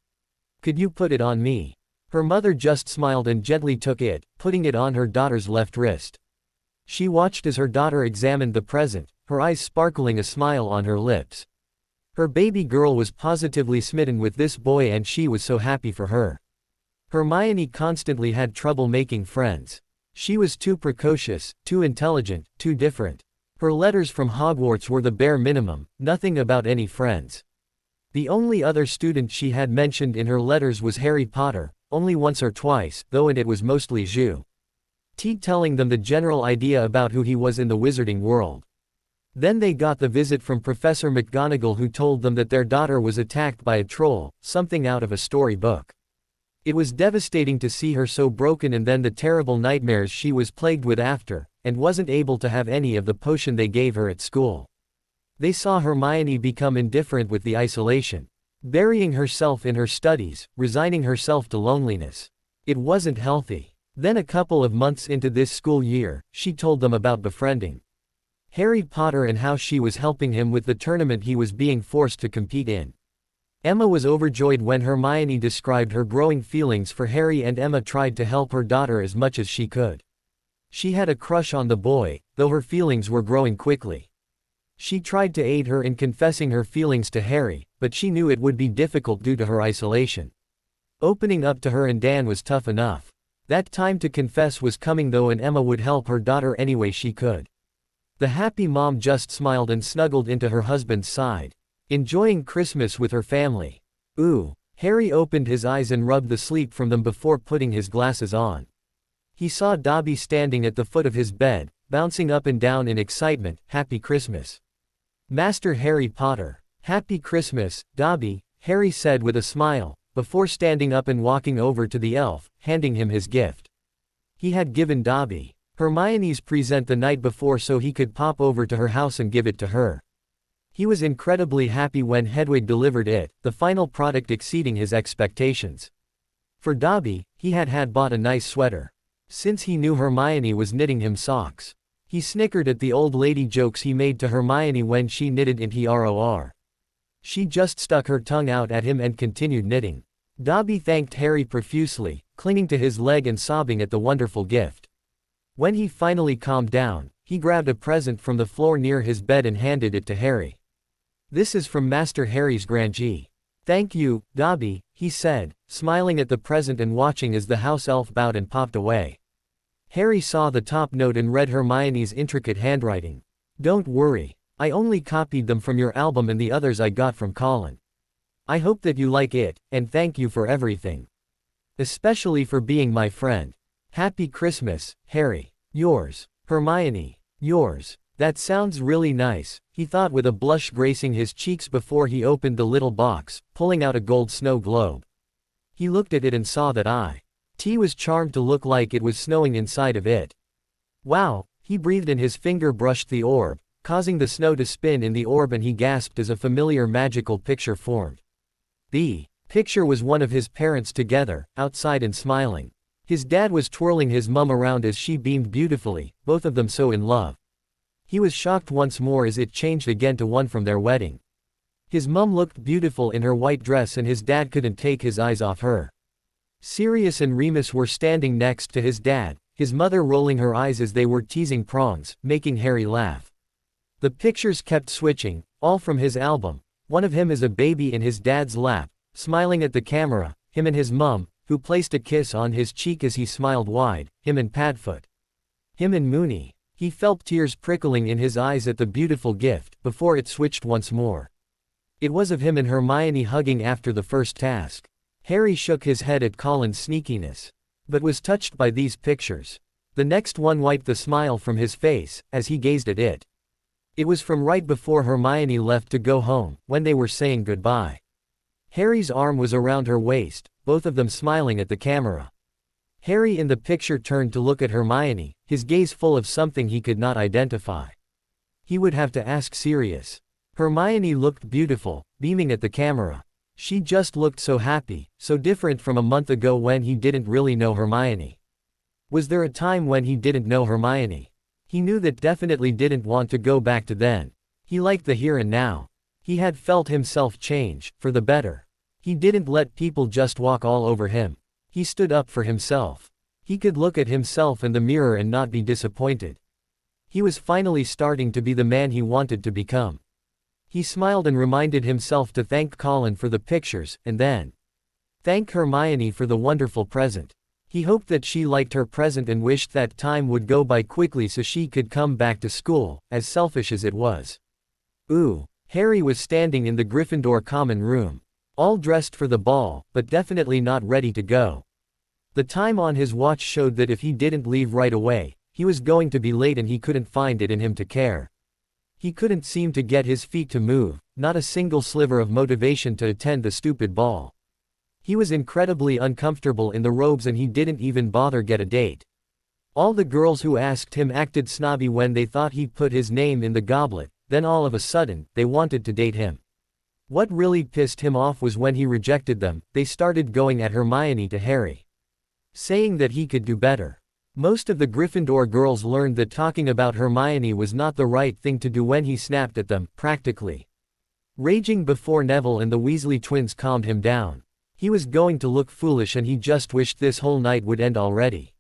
Could you put it on me? Her mother just smiled and gently took it, putting it on her daughter's left wrist. She watched as her daughter examined the present, her eyes sparkling a smile on her lips. Her baby girl was positively smitten with this boy and she was so happy for her. Hermione constantly had trouble making friends. She was too precocious, too intelligent, too different. Her letters from Hogwarts were the bare minimum, nothing about any friends. The only other student she had mentioned in her letters was Harry Potter, only once or twice, though, and it was mostly Zhu. Telling them the general idea about who he was in the wizarding world. Then they got the visit from Professor McGonagall, who told them that their daughter was attacked by a troll, something out of a storybook. It was devastating to see her so broken, and then the terrible nightmares she was plagued with after, and wasn't able to have any of the potion they gave her at school. They saw Hermione become indifferent with the isolation. Burying herself in her studies, resigning herself to loneliness. It wasn't healthy. Then a couple of months into this school year, she told them about befriending Harry Potter and how she was helping him with the tournament he was being forced to compete in. Emma was overjoyed when Hermione described her growing feelings for Harry, and Emma tried to help her daughter as much as she could. She had a crush on the boy, though her feelings were growing quickly. She tried to aid her in confessing her feelings to Harry, but she knew it would be difficult due to her isolation. Opening up to her and Dan was tough enough. That time to confess was coming though, and Emma would help her daughter any way she could. The happy mom just smiled and snuggled into her husband's side. Enjoying Christmas with her family. Ooh. Harry opened his eyes and rubbed the sleep from them before putting his glasses on. He saw Dobby standing at the foot of his bed, bouncing up and down in excitement. Happy Christmas, Master Harry Potter. Happy Christmas, Dobby, Harry said with a smile, before standing up and walking over to the elf, handing him his gift. He had given Dobby Hermione's present the night before so he could pop over to her house and give it to her. He was incredibly happy when Hedwig delivered it, the final product exceeding his expectations. For Dobby, he had bought a nice sweater. Since he knew Hermione was knitting him socks. He snickered at the old lady jokes he made to Hermione when she knitted in her. She just stuck her tongue out at him and continued knitting. Dobby thanked Harry profusely, clinging to his leg and sobbing at the wonderful gift. When he finally calmed down, he grabbed a present from the floor near his bed and handed it to Harry. "This is from Master Harry's Grandee. Thank you, Dobby," he said, smiling at the present and watching as the house elf bowed and popped away. Harry saw the top note and read Hermione's intricate handwriting. "Don't worry. I only copied them from your album and the others I got from Colin. I hope that you like it, and thank you for everything. Especially for being my friend. Happy Christmas, Harry. Yours, Hermione. Yours." "That sounds really nice," he thought with a blush gracing his cheeks before he opened the little box, pulling out a gold snow globe. He looked at it and saw that T was charmed to look like it was snowing inside of it. "Wow," he breathed and his finger brushed the orb, causing the snow to spin in the orb, and he gasped as a familiar magical picture formed. The picture was one of his parents together, outside and smiling. His dad was twirling his mum around as she beamed beautifully, both of them so in love. He was shocked once more as it changed again to one from their wedding. His mum looked beautiful in her white dress and his dad couldn't take his eyes off her. Sirius and Remus were standing next to his dad, his mother rolling her eyes as they were teasing prongs, making Harry laugh. The pictures kept switching, all from his album. One of him is a baby in his dad's lap, smiling at the camera, him and his mum, who placed a kiss on his cheek as he smiled wide, him and Padfoot. Him and Moony. He felt tears prickling in his eyes at the beautiful gift, before it switched once more. It was of him and Hermione hugging after the first task. Harry shook his head at Colin's sneakiness, but was touched by these pictures. The next one wiped the smile from his face, as he gazed at it. It was from right before Hermione left to go home, when they were saying goodbye. Harry's arm was around her waist, both of them smiling at the camera. Harry in the picture turned to look at Hermione, his gaze full of something he could not identify. He would have to ask Sirius. Hermione looked beautiful, beaming at the camera. She just looked so happy, so different from a month ago when he didn't really know Hermione. Was there a time when he didn't know Hermione? He knew that definitely didn't want to go back to then. He liked the here and now. He had felt himself change, for the better. He didn't let people just walk all over him. He stood up for himself. He could look at himself in the mirror and not be disappointed. He was finally starting to be the man he wanted to become. He smiled and reminded himself to thank Colin for the pictures, and then thank Hermione for the wonderful present. He hoped that she liked her present and wished that time would go by quickly so she could come back to school, as selfish as it was. Ooh. Harry was standing in the Gryffindor common room. All dressed for the ball, but definitely not ready to go. The time on his watch showed that if he didn't leave right away, he was going to be late, and he couldn't find it in him to care. He couldn't seem to get his feet to move, not a single sliver of motivation to attend the stupid ball. He was incredibly uncomfortable in the robes and he didn't even bother get a date. All the girls who asked him acted snobby when they thought he put his name in the goblet, then all of a sudden, they wanted to date him. What really pissed him off was when he rejected them, they started going at Hermione to Harry, saying that he could do better. Most of the Gryffindor girls learned that talking about Hermione was not the right thing to do when he snapped at them, practically raging before Neville and the Weasley twins calmed him down. He was going to look foolish and he just wished this whole night would end already.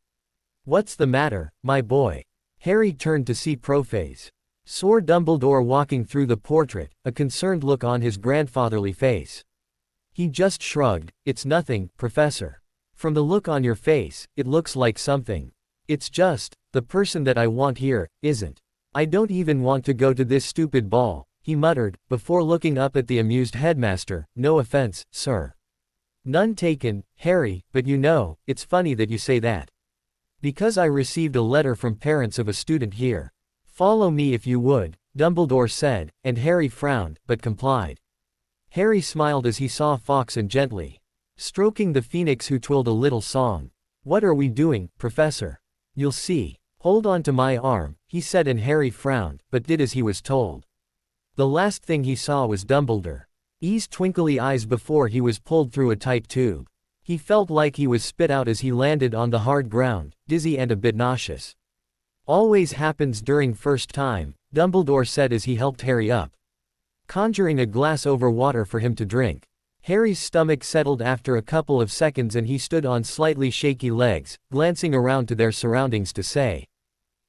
"What's the matter, my boy?" Harry turned to see Professor Dumbledore walking through the portrait, a concerned look on his grandfatherly face. He just shrugged. "It's nothing, Professor. From the look on your face, it looks like something. It's just, the person that I want here, isn't. I don't even want to go to this stupid ball," he muttered, before looking up at the amused headmaster. "No offense, sir." "None taken, Harry, but you know, it's funny that you say that. Because I received a letter from parents of a student here. Follow me if you would," Dumbledore said, and Harry frowned, but complied. Harry smiled as he saw Fawkes and gently stroking the phoenix who twilled a little song. "What are we doing, Professor?" "You'll see. Hold on to my arm," he said, and Harry frowned, but did as he was told. The last thing he saw was Dumbledore's twinkly eyes before he was pulled through a tight tube. He felt like he was spit out as he landed on the hard ground, dizzy and a bit nauseous. "Always happens during first time," Dumbledore said as he helped Harry up, conjuring a glass over water for him to drink. Harry's stomach settled after a couple of seconds and he stood on slightly shaky legs, glancing around to their surroundings to say,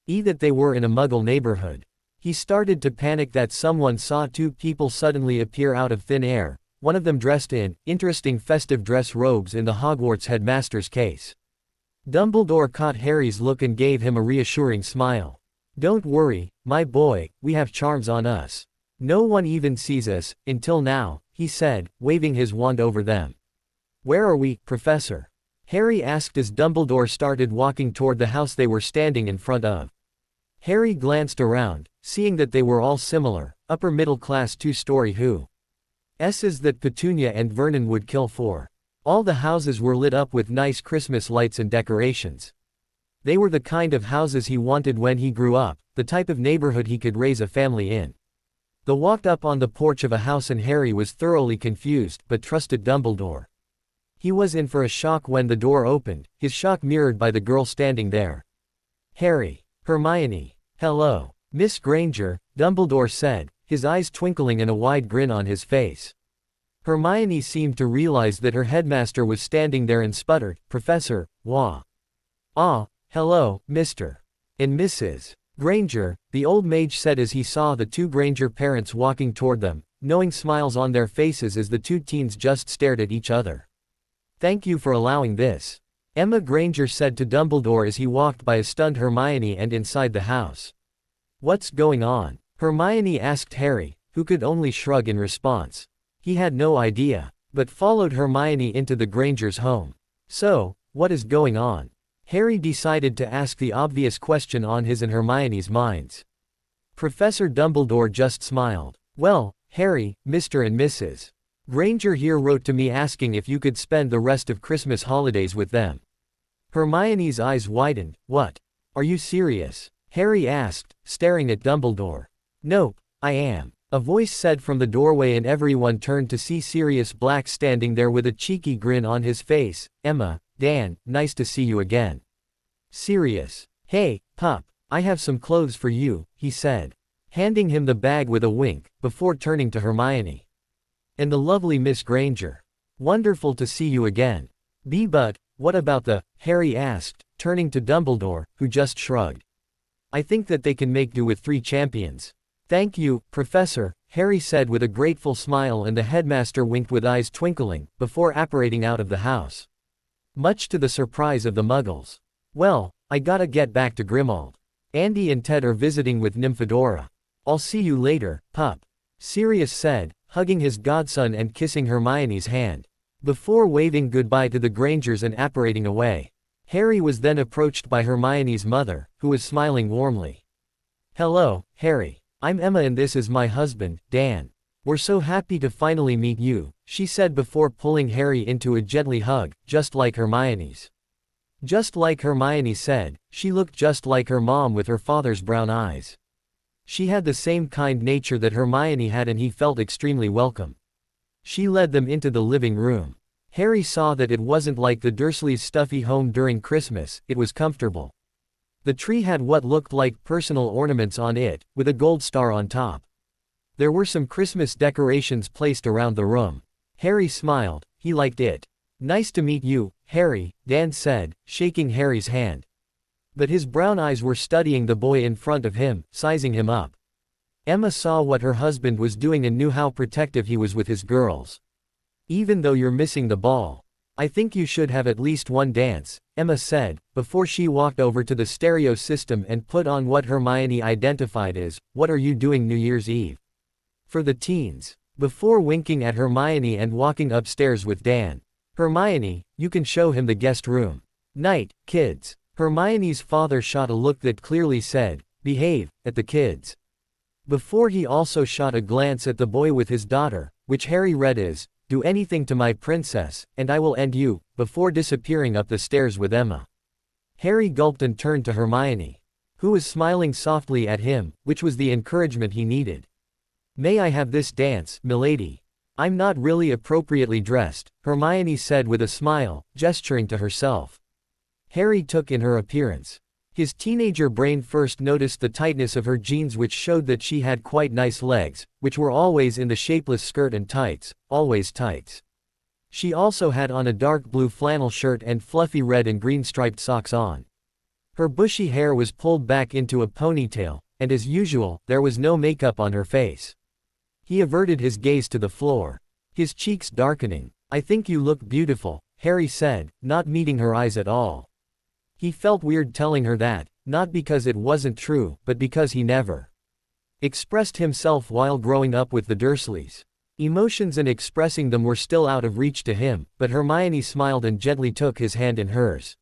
that they were in a Muggle neighborhood. He started to panic that someone saw two people suddenly appear out of thin air, one of them dressed in interesting festive dress robes in the Hogwarts headmaster's case. Dumbledore caught Harry's look and gave him a reassuring smile. "Don't worry, my boy, we have charms on us. No one even sees us, until now," he said, waving his wand over them. "Where are we, Professor?" Harry asked as Dumbledore started walking toward the house they were standing in front of. Harry glanced around, seeing that they were all similar, upper-middle-class two-story houses that Petunia and Vernon would kill for. All the houses were lit up with nice Christmas lights and decorations. They were the kind of houses he wanted when he grew up, the type of neighborhood he could raise a family in. They walked up on the porch of a house and Harry was thoroughly confused but trusted Dumbledore. He was in for a shock when the door opened, his shock mirrored by the girl standing there. "Harry. Hermione. Hello. Miss Granger," Dumbledore said, his eyes twinkling and a wide grin on his face. Hermione seemed to realize that her headmaster was standing there and sputtered, "Professor, wah." "Ah, hello, Mr. and Mrs. Granger," the old mage said as he saw the two Granger parents walking toward them, knowing smiles on their faces as the two teens just stared at each other. "Thank you for allowing this," Emma Granger said to Dumbledore as he walked by a stunned Hermione and inside the house. "What's going on?" Hermione asked Harry, who could only shrug in response. He had no idea, but followed Hermione into the Granger's home. "So, what is going on?" Harry decided to ask the obvious question on his and Hermione's minds. Professor Dumbledore just smiled. "Well, Harry, Mr. and Mrs. Granger here wrote to me asking if you could spend the rest of Christmas holidays with them." Hermione's eyes widened. "What? Are you serious?" Harry asked, staring at Dumbledore. "Nope, I am," a voice said from the doorway and everyone turned to see Sirius Black standing there with a cheeky grin on his face. "Emma, Dan, nice to see you again." "Sirius. Hey, pup, I have some clothes for you," he said, handing him the bag with a wink, before turning to Hermione. "And the lovely Miss Granger. Wonderful to see you again." But, what about the," Harry asked, turning to Dumbledore, who just shrugged. "I think that they can make do with 3 champions." "Thank you, Professor," Harry said with a grateful smile and the headmaster winked with eyes twinkling, before apparating out of the house. Much to the surprise of the Muggles. "Well, I gotta get back to Grimmauld. Andy and Ted are visiting with Nymphadora. I'll see you later, pup," Sirius said, hugging his godson and kissing Hermione's hand. Before waving goodbye to the Grangers and apparating away. Harry was then approached by Hermione's mother, who was smiling warmly. "Hello, Harry. I'm Emma and this is my husband, Dan. We're so happy to finally meet you," she said before pulling Harry into a gently hug, just like Hermione's. Just like Hermione said, she looked just like her mom with her father's brown eyes. She had the same kind nature that Hermione had and he felt extremely welcome. She led them into the living room. Harry saw that it wasn't like the Dursleys' stuffy home during Christmas, it was comfortable. The tree had what looked like personal ornaments on it, with a gold star on top. There were some Christmas decorations placed around the room. Harry smiled, he liked it. "Nice to meet you, Harry," Dan said, shaking Harry's hand. But his brown eyes were studying the boy in front of him, sizing him up. Emma saw what her husband was doing and knew how protective he was with his girls. "Even though you're missing the ball, I think you should have at least one dance," Emma said, before she walked over to the stereo system and put on what Hermione identified as, "What are you doing New Year's Eve?" for the teens. Before winking at Hermione and walking upstairs with Dan. "Hermione, you can show him the guest room." "Night, kids." Hermione's father shot a look that clearly said, "Behave," at the kids. Before he also shot a glance at the boy with his daughter, which Harry read as, "Do anything to my princess, and I will end you," before disappearing up the stairs with Emma. Harry gulped and turned to Hermione, who was smiling softly at him, which was the encouragement he needed. "May I have this dance, milady?" "I'm not really appropriately dressed," Hermione said with a smile, gesturing to herself. Harry took in her appearance. His teenager brain first noticed the tightness of her jeans, which showed that she had quite nice legs, which were always in the shapeless skirt and tights, always tights. She also had on a dark blue flannel shirt and fluffy red and green striped socks on. Her bushy hair was pulled back into a ponytail, and as usual, there was no makeup on her face. He averted his gaze to the floor, his cheeks darkening. "I think you look beautiful," Harry said, not meeting her eyes at all. He felt weird telling her that, not because it wasn't true, but because he never expressed himself while growing up with the Dursleys. Emotions and expressing them were still out of reach to him, but Hermione smiled and gently took his hand in hers.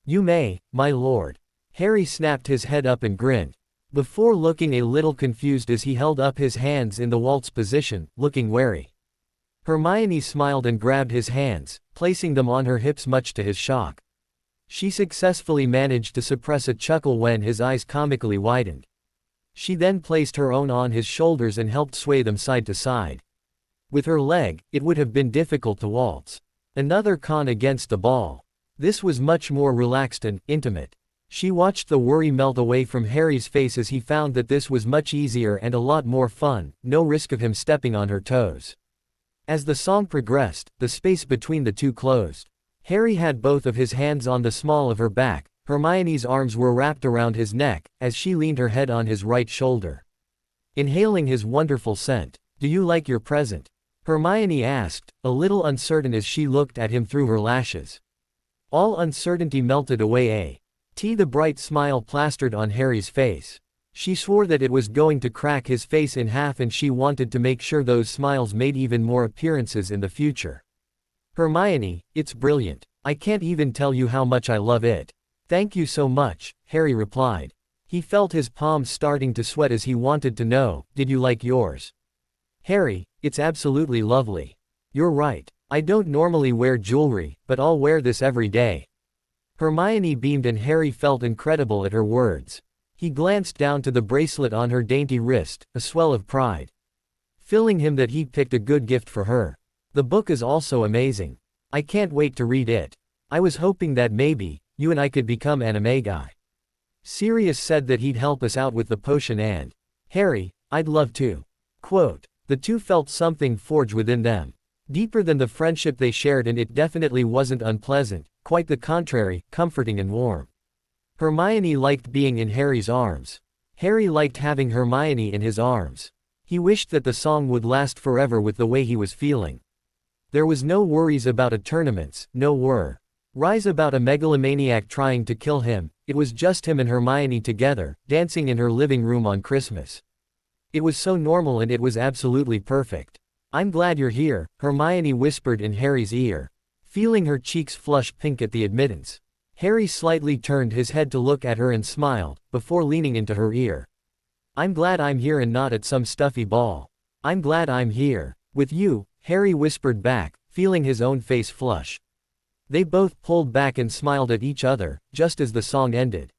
"You may, my lord." Harry snapped his head up and grinned, before looking a little confused as he held up his hands in the waltz position, looking wary. Hermione smiled and grabbed his hands, placing them on her hips much to his shock. She successfully managed to suppress a chuckle when his eyes comically widened. She then placed her own on his shoulders and helped sway them side to side. With her leg, it would have been difficult to waltz. Another con against the ball. This was much more relaxed and intimate. She watched the worry melt away from Harry's face as he found that this was much easier and a lot more fun, no risk of him stepping on her toes. As the song progressed, the space between the two closed. Harry had both of his hands on the small of her back. Hermione's arms were wrapped around his neck, as she leaned her head on his right shoulder. Inhaling his wonderful scent. "Do you like your present?" Hermione asked, a little uncertain as she looked at him through her lashes. All uncertainty melted away. The bright smile plastered on Harry's face. She swore that it was going to crack his face in half, and she wanted to make sure those smiles made even more appearances in the future. "Hermione, it's brilliant. I can't even tell you how much I love it." "Thank you so much," Harry replied. He felt his palms starting to sweat as he wanted to know, "Did you like yours?" "Harry, it's absolutely lovely." "You're right. I don't normally wear jewelry, but I'll wear this every day." Hermione beamed and Harry felt incredible at her words. He glanced down to the bracelet on her dainty wrist, a swell of pride filling him that he'd picked a good gift for her. "The book is also amazing. I can't wait to read it. I was hoping that maybe you and I could become animagi." Sirius said that he'd help us out with the potion, and Harry, "I'd love to." Quote. The two felt something forge within them, deeper than the friendship they shared, and it definitely wasn't unpleasant, quite the contrary, comforting and warm. Hermione liked being in Harry's arms. Harry liked having Hermione in his arms. He wished that the song would last forever with the way he was feeling. There was no worries about a tournaments, no worries about a megalomaniac trying to kill him. It was just him and Hermione together, dancing in her living room on Christmas. It was so normal and it was absolutely perfect. "I'm glad you're here," Hermione whispered in Harry's ear, feeling her cheeks flush pink at the admittance. Harry slightly turned his head to look at her and smiled, before leaning into her ear. "I'm glad I'm here and not at some stuffy ball." "I'm glad I'm here with you," Harry whispered back, feeling his own face flush. They both pulled back and smiled at each other, just as the song ended.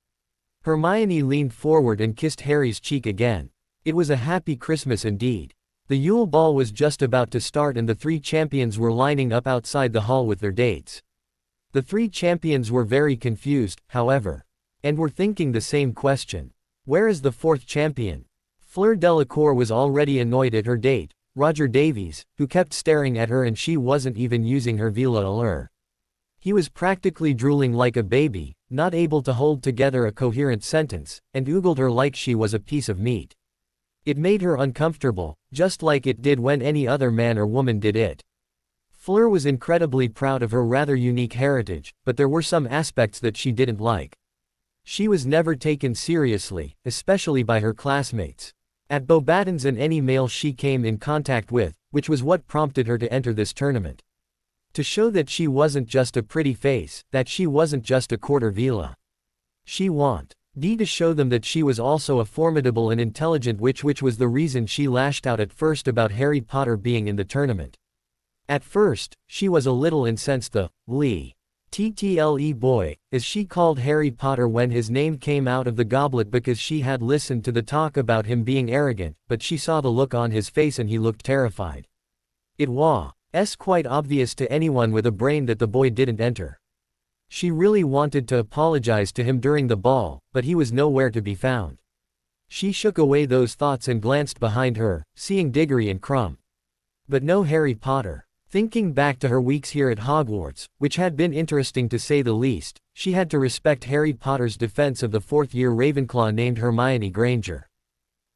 Hermione leaned forward and kissed Harry's cheek again. It was a happy Christmas indeed. The Yule Ball was just about to start and the three champions were lining up outside the hall with their dates. The three champions were very confused, however, and were thinking the same question. Where is the fourth champion? Fleur Delacour was already annoyed at her date, Roger Davies, who kept staring at her and she wasn't even using her Vila allure. He was practically drooling like a baby, not able to hold together a coherent sentence, and oogled her like she was a piece of meat. It made her uncomfortable, just like it did when any other man or woman did it. Fleur was incredibly proud of her rather unique heritage, but there were some aspects that she didn't like. She was never taken seriously, especially by her classmates, at Beauxbatons and any male she came in contact with, which was what prompted her to enter this tournament. To show that she wasn't just a pretty face, that she wasn't just a quarter villa. She wanted to show them that she was also a formidable and intelligent witch, which was the reason she lashed out at first about Harry Potter being in the tournament. At first, she was a little incensed, the TTLE boy, as she called Harry Potter when his name came out of the goblet, because she had listened to the talk about him being arrogant, but she saw the look on his face and he looked terrified. It was quite obvious to anyone with a brain that the boy didn't enter. She really wanted to apologize to him during the ball, but he was nowhere to be found. She shook away those thoughts and glanced behind her, seeing Diggory and Crumb. But no Harry Potter. Thinking back to her weeks here at Hogwarts, which had been interesting to say the least, she had to respect Harry Potter's defense of the fourth-year Ravenclaw named Hermione Granger.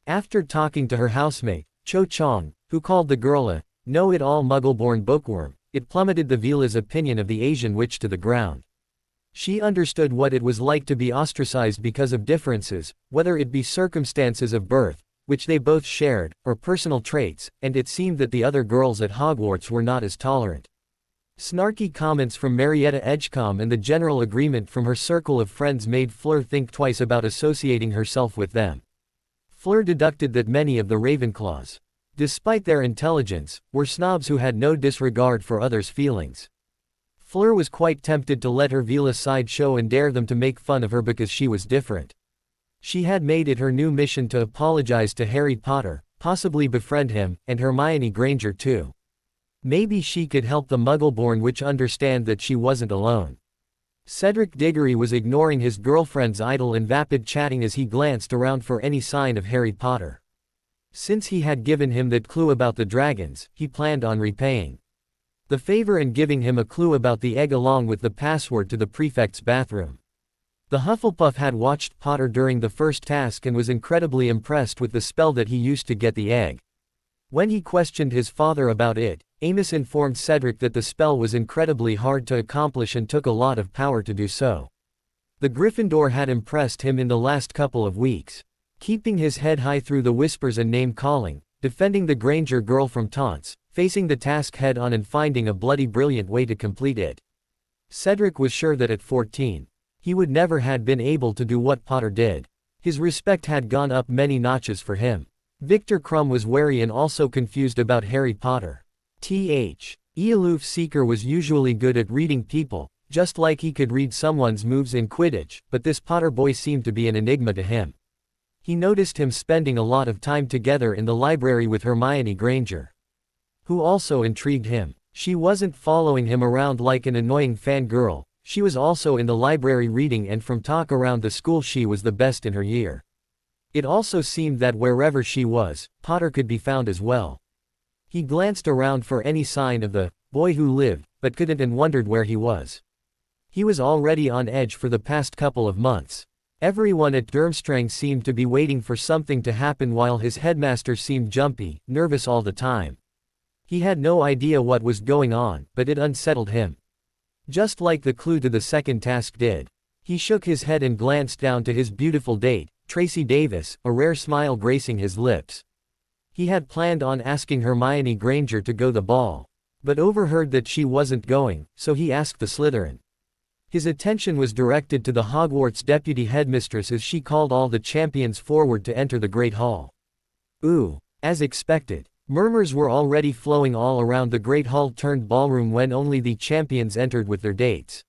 After talking to her housemate, Cho Chang, who called the girl a know-it-all muggle-born bookworm, it plummeted the Vila's opinion of the Asian witch to the ground. She understood what it was like to be ostracized because of differences, whether it be circumstances of birth, which they both shared, or personal traits, and it seemed that the other girls at Hogwarts were not as tolerant. Snarky comments from Marietta Edgecombe and the general agreement from her circle of friends made Fleur think twice about associating herself with them. Fleur deducted that many of the Ravenclaws, despite their intelligence, were snobs who had no disregard for others' feelings. Fleur was quite tempted to let her Vila side show and dare them to make fun of her because she was different. She had made it her new mission to apologize to Harry Potter, possibly befriend him, and Hermione Granger too. Maybe she could help the Muggle-born witch understand that she wasn't alone. Cedric Diggory was ignoring his girlfriend's idle and vapid chatting as he glanced around for any sign of Harry Potter. Since he had given him that clue about the dragons, he planned on repaying the favor and giving him a clue about the egg along with the password to the prefect's bathroom. The Hufflepuff had watched Potter during the first task and was incredibly impressed with the spell that he used to get the egg. When he questioned his father about it, Amos informed Cedric that the spell was incredibly hard to accomplish and took a lot of power to do so. The Gryffindor had impressed him in the last couple of weeks, keeping his head high through the whispers and name-calling, defending the Granger girl from taunts, facing the task head-on and finding a bloody brilliant way to complete it. Cedric was sure that at 14, he would never had been able to do what Potter did. His respect had gone up many notches for him. Victor Crumb was wary and also confused about Harry Potter. Aloof Seeker was usually good at reading people, just like he could read someone's moves in Quidditch, but this Potter boy seemed to be an enigma to him. He noticed him spending a lot of time together in the library with Hermione Granger, who also intrigued him. She wasn't following him around like an annoying fangirl, she was also in the library reading, and from talk around the school she was the best in her year. It also seemed that wherever she was, Potter could be found as well. He glanced around for any sign of the boy who lived, but couldn't, and wondered where he was. He was already on edge for the past couple of months. Everyone at Durmstrang seemed to be waiting for something to happen while his headmaster seemed jumpy, nervous all the time. He had no idea what was going on, but it unsettled him. Just like the clue to the second task did. He shook his head and glanced down to his beautiful date, Tracy Davis, a rare smile gracing his lips. He had planned on asking Hermione Granger to go the ball, but overheard that she wasn't going, so he asked the Slytherin. His attention was directed to the Hogwarts deputy headmistress as she called all the champions forward to enter the Great Hall. Ooh, as expected. Murmurs were already flowing all around the Great Hall turned ballroom when only the champions entered with their dates.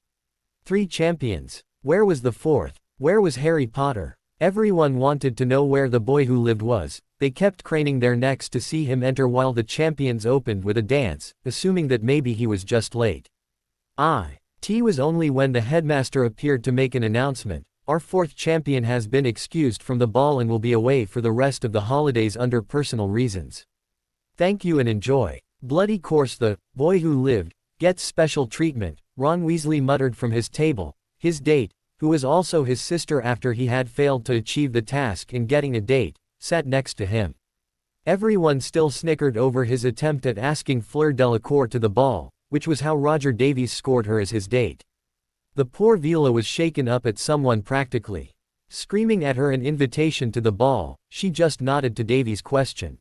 3 champions. Where was the 4th? Where was Harry Potter? Everyone wanted to know where the boy who lived was. They kept craning their necks to see him enter while the champions opened with a dance, assuming that maybe he was just late. It was only when the headmaster appeared to make an announcement. Our 4th champion has been excused from the ball and will be away for the rest of the holidays under personal reasons. Thank you and enjoy. Bloody course, the boy who lived gets special treatment, Ron Weasley muttered from his table. His date, who was also his sister after he had failed to achieve the task in getting a date, sat next to him. Everyone still snickered over his attempt at asking Fleur Delacour to the ball, which was how Roger Davies scored her as his date. The poor Vila was shaken up at someone practically screaming at her an invitation to the ball. She just nodded to Davies' question.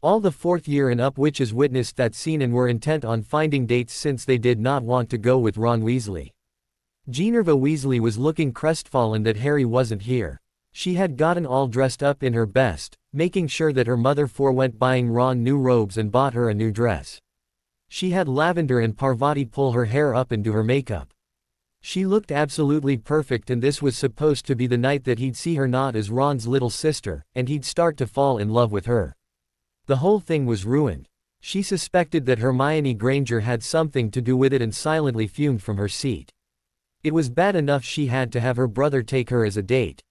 All the 4th year and up witches witnessed that scene and were intent on finding dates since they did not want to go with Ron Weasley. Ginevra Weasley was looking crestfallen that Harry wasn't here. She had gotten all dressed up in her best, making sure that her mother forewent buying Ron new robes and bought her a new dress. She had Lavender and Parvati pull her hair up and do her makeup. She looked absolutely perfect, and this was supposed to be the night that he'd see her not as Ron's little sister, and he'd start to fall in love with her. The whole thing was ruined. She suspected that Hermione Granger had something to do with it and silently fumed from her seat. It was bad enough she had to have her brother take her as a date.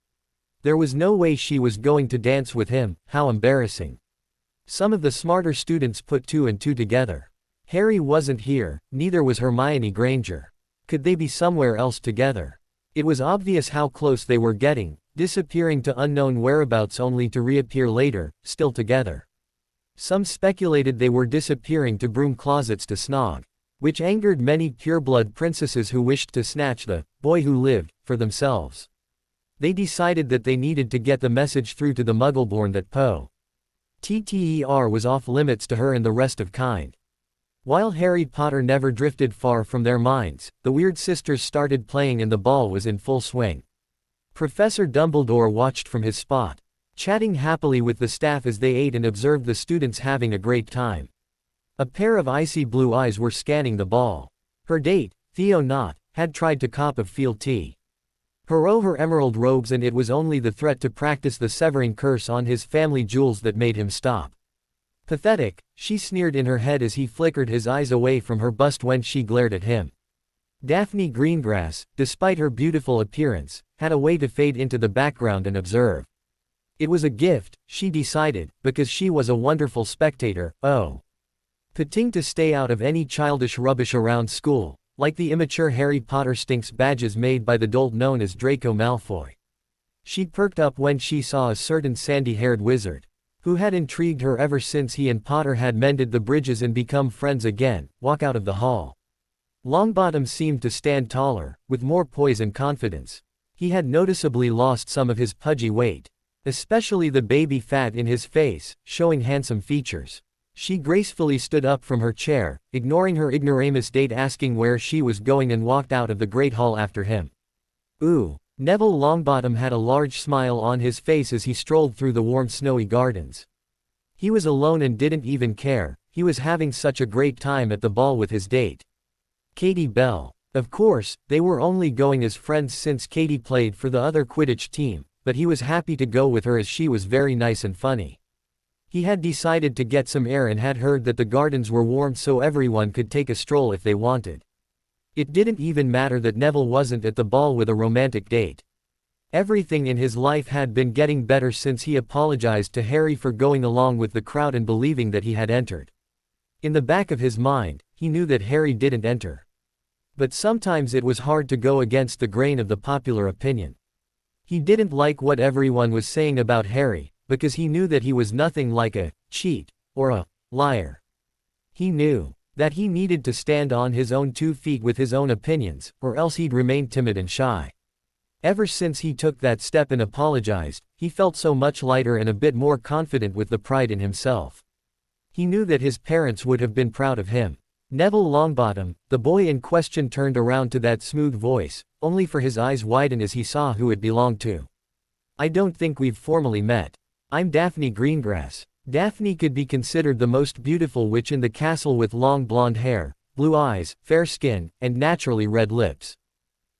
There was no way she was going to dance with him. How embarrassing. Some of the smarter students put 2 and 2 together. Harry wasn't here, neither was Hermione Granger. Could they be somewhere else together? It was obvious how close they were getting, disappearing to unknown whereabouts only to reappear later, still together. Some speculated they were disappearing to broom closets to snog, which angered many pureblood princesses who wished to snatch the boy who lived for themselves. They decided that they needed to get the message through to the Muggleborn that Potter was off limits to her and the rest of kind. While Harry Potter never drifted far from their minds, the Weird Sisters started playing and the ball was in full swing. Professor Dumbledore watched from his spot, chatting happily with the staff as they ate and observed the students having a great time. A pair of icy blue eyes were scanning the ball. Her date, Theo Knott, had tried to cop of fealty. Her emerald robes, and it was only the threat to practice the severing curse on his family jewels that made him stop. Pathetic, she sneered in her head as he flickered his eyes away from her bust when she glared at him. Daphne Greengrass, despite her beautiful appearance, had a way to fade into the background and observe. It was a gift, she decided, because she was a wonderful spectator, pitting to stay out of any childish rubbish around school, like the immature Harry Potter stinks badges made by the dolt known as Draco Malfoy. She perked up when she saw a certain sandy-haired wizard, who had intrigued her ever since he and Potter had mended the bridges and become friends again, walk out of the hall. Longbottom seemed to stand taller, with more poise and confidence. He had noticeably lost some of his pudgy weight, especially the baby fat in his face, showing handsome features. She gracefully stood up from her chair, ignoring her ignoramus date asking where she was going, and walked out of the Great Hall after him. Ooh. Neville Longbottom had a large smile on his face as he strolled through the warm snowy gardens. He was alone and didn't even care, he was having such a great time at the ball with his date, Katie Bell. Of course, they were only going as friends since Katie played for the other Quidditch team, but he was happy to go with her as she was very nice and funny. He had decided to get some air and had heard that the gardens were warm so everyone could take a stroll if they wanted. It didn't even matter that Neville wasn't at the ball with a romantic date. Everything in his life had been getting better since he apologized to Harry for going along with the crowd and believing that he had entered. In the back of his mind, he knew that Harry didn't enter. But sometimes it was hard to go against the grain of the popular opinion. He didn't like what everyone was saying about Harry, because he knew that he was nothing like a cheat or a liar. He knew that he needed to stand on his own 2 feet with his own opinions, or else he'd remain timid and shy. Ever since he took that step and apologized, he felt so much lighter and a bit more confident with the pride in himself. He knew that his parents would have been proud of him. Neville Longbottom, the boy in question, turned around to that smooth voice, only for his eyes widen as he saw who it belonged to. I don't think we've formally met. I'm Daphne Greengrass. Daphne could be considered the most beautiful witch in the castle, with long blonde hair, blue eyes, fair skin, and naturally red lips.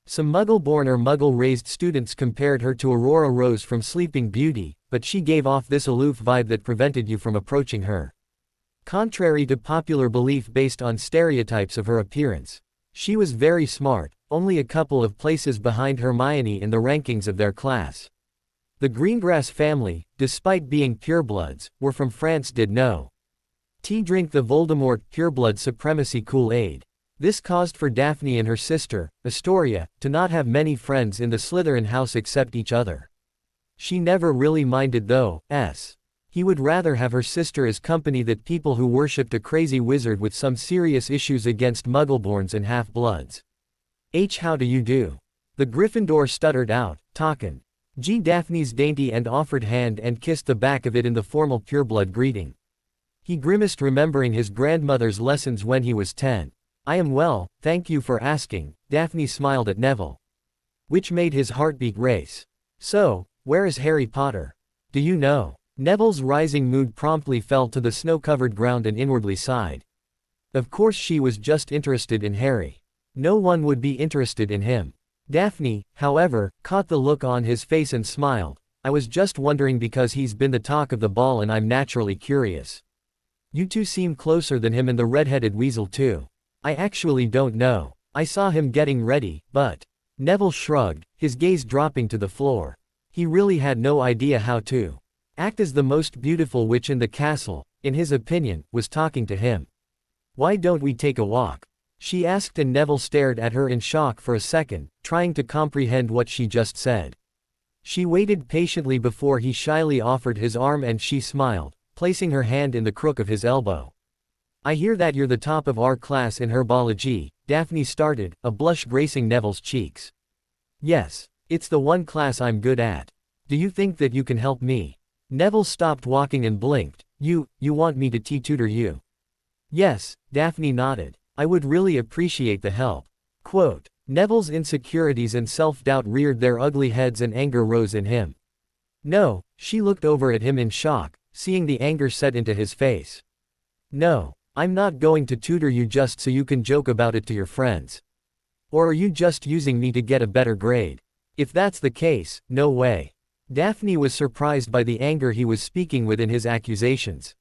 Some Muggle-born or Muggle-raised students compared her to Aurora Rose from Sleeping Beauty, but she gave off this aloof vibe that prevented you from approaching her. Contrary to popular belief based on stereotypes of her appearance, she was very smart, only a couple of places behind Hermione in the rankings of their class. The Greengrass family, despite being purebloods, were from France. Did no tea drink the Voldemort pureblood supremacy Kool-Aid. This caused for Daphne and her sister, Astoria, to not have many friends in the Slytherin house except each other. She never really minded though, he would rather have her sister as company than people who worshipped a crazy wizard with some serious issues against Muggleborns and half-bloods. How do you do? The Gryffindor stuttered out, talkin'. Daphne's dainty and offered hand and kissed the back of it in the formal pureblood greeting. He grimaced, remembering his grandmother's lessons when he was 10. I am well, thank you for asking, Daphne smiled at Neville, which made his heartbeat race. So, where is Harry Potter? Do you know? Neville's rising mood promptly fell to the snow-covered ground and inwardly sighed. Of course she was just interested in Harry. No one would be interested in him. Daphne, however, caught the look on his face and smiled. I was just wondering because he's been the talk of the ball and I'm naturally curious. You two seem closer than him and the red-headed weasel too. I actually don't know. I saw him getting ready, but... Neville shrugged, his gaze dropping to the floor. He really had no idea how to act as the most beautiful witch in the castle, in his opinion, was talking to him. Why don't we take a walk? She asked, and Neville stared at her in shock for a second, trying to comprehend what she just said. She waited patiently before he shyly offered his arm, and she smiled, placing her hand in the crook of his elbow. I hear that you're the top of our class in herbology, Daphne started, a blush gracing Neville's cheeks. Yes, it's the one class I'm good at. Do you think that you can help me? Neville stopped walking and blinked. You want me to tutor you? Yes, Daphne nodded. I would really appreciate the help. Quote. Neville's insecurities and self-doubt reared their ugly heads, and anger rose in him. No, she looked over at him in shock, seeing the anger set into his face. No, I'm not going to tutor you just so you can joke about it to your friends. Or are you just using me to get a better grade? If that's the case, no way. Daphne was surprised by the anger he was speaking with in his accusations.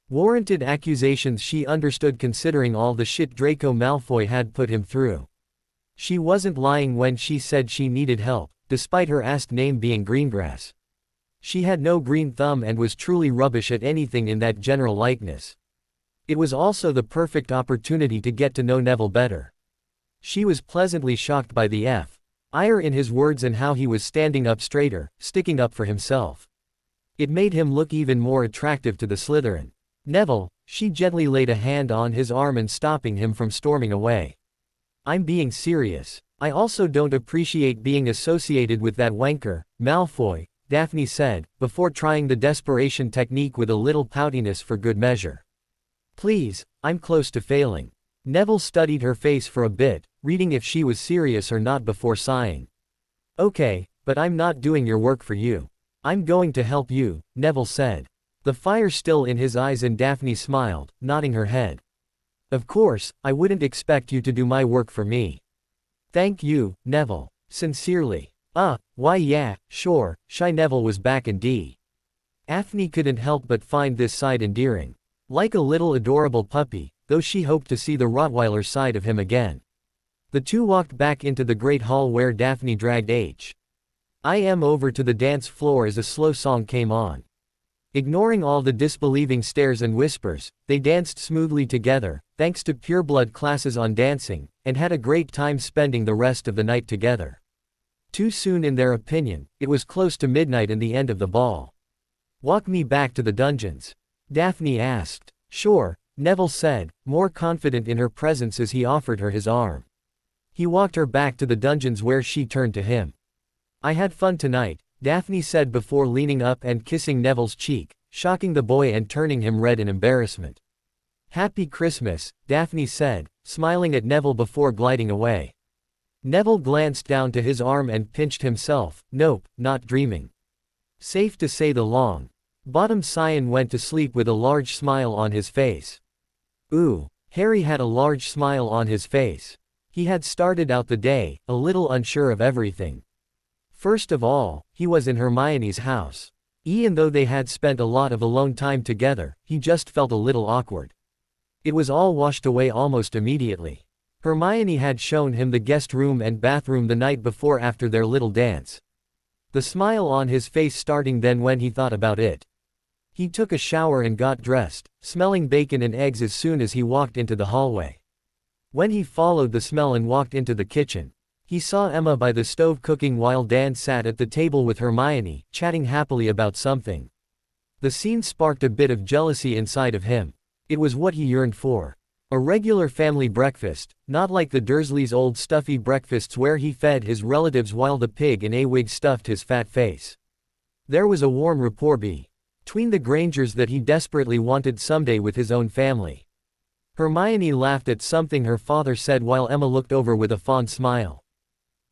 Warranted accusations, she understood, considering all the shit Draco Malfoy had put him through. She wasn't lying when she said she needed help, despite her asked name being Greengrass. She had no green thumb and was truly rubbish at anything in that general likeness. It was also the perfect opportunity to get to know Neville better. She was pleasantly shocked by the ire in his words and how he was standing up straighter, sticking up for himself. It made him look even more attractive to the Slytherin. Neville, she gently laid a hand on his arm and stopping him from storming away. I'm being serious. I also don't appreciate being associated with that wanker, Malfoy, Daphne said, before trying the desperation technique with a little poutiness for good measure. Please, I'm close to failing. Neville studied her face for a bit, reading if she was serious or not before sighing. Okay, but I'm not doing your work for you. I'm going to help you, Neville said. The fire still in his eyes, and Daphne smiled, nodding her head. Of course, I wouldn't expect you to do my work for me. Thank you, Neville. Sincerely. Why yeah, sure, shy Neville was back in D. Daphne couldn't help but find this side endearing. Like a little adorable puppy, though she hoped to see the Rottweiler side of him again. The two walked back into the great hall where Daphne dragged I am over to the dance floor as a slow song came on. Ignoring all the disbelieving stares and whispers, they danced smoothly together, thanks to pureblood classes on dancing, and had a great time spending the rest of the night together. Too soon in their opinion, it was close to midnight and the end of the ball. Walk me back to the dungeons? Daphne asked. Sure, Neville said, more confident in her presence as he offered her his arm. He walked her back to the dungeons where she turned to him. I had fun tonight, Daphne said before leaning up and kissing Neville's cheek, shocking the boy and turning him red in embarrassment. Happy Christmas, Daphne said, smiling at Neville before gliding away. Neville glanced down to his arm and pinched himself. Nope, not dreaming. Safe to say the long-bottom scion went to sleep with a large smile on his face. Ooh, Harry had a large smile on his face. He had started out the day, a little unsure of everything. First of all, he was in Hermione's house. Even though they had spent a lot of alone time together, he just felt a little awkward. It was all washed away almost immediately. Hermione had shown him the guest room and bathroom the night before after their little dance. The smile on his face starting then when he thought about it. He took a shower and got dressed, smelling bacon and eggs as soon as he walked into the hallway. When he followed the smell and walked into the kitchen, he saw Emma by the stove cooking while Dan sat at the table with Hermione, chatting happily about something. The scene sparked a bit of jealousy inside of him. It was what he yearned for. A regular family breakfast, not like the Dursleys' old stuffy breakfasts where he fed his relatives while the pig in a wig stuffed his fat face. There was a warm rapport between the Grangers that he desperately wanted someday with his own family. Hermione laughed at something her father said while Emma looked over with a fond smile.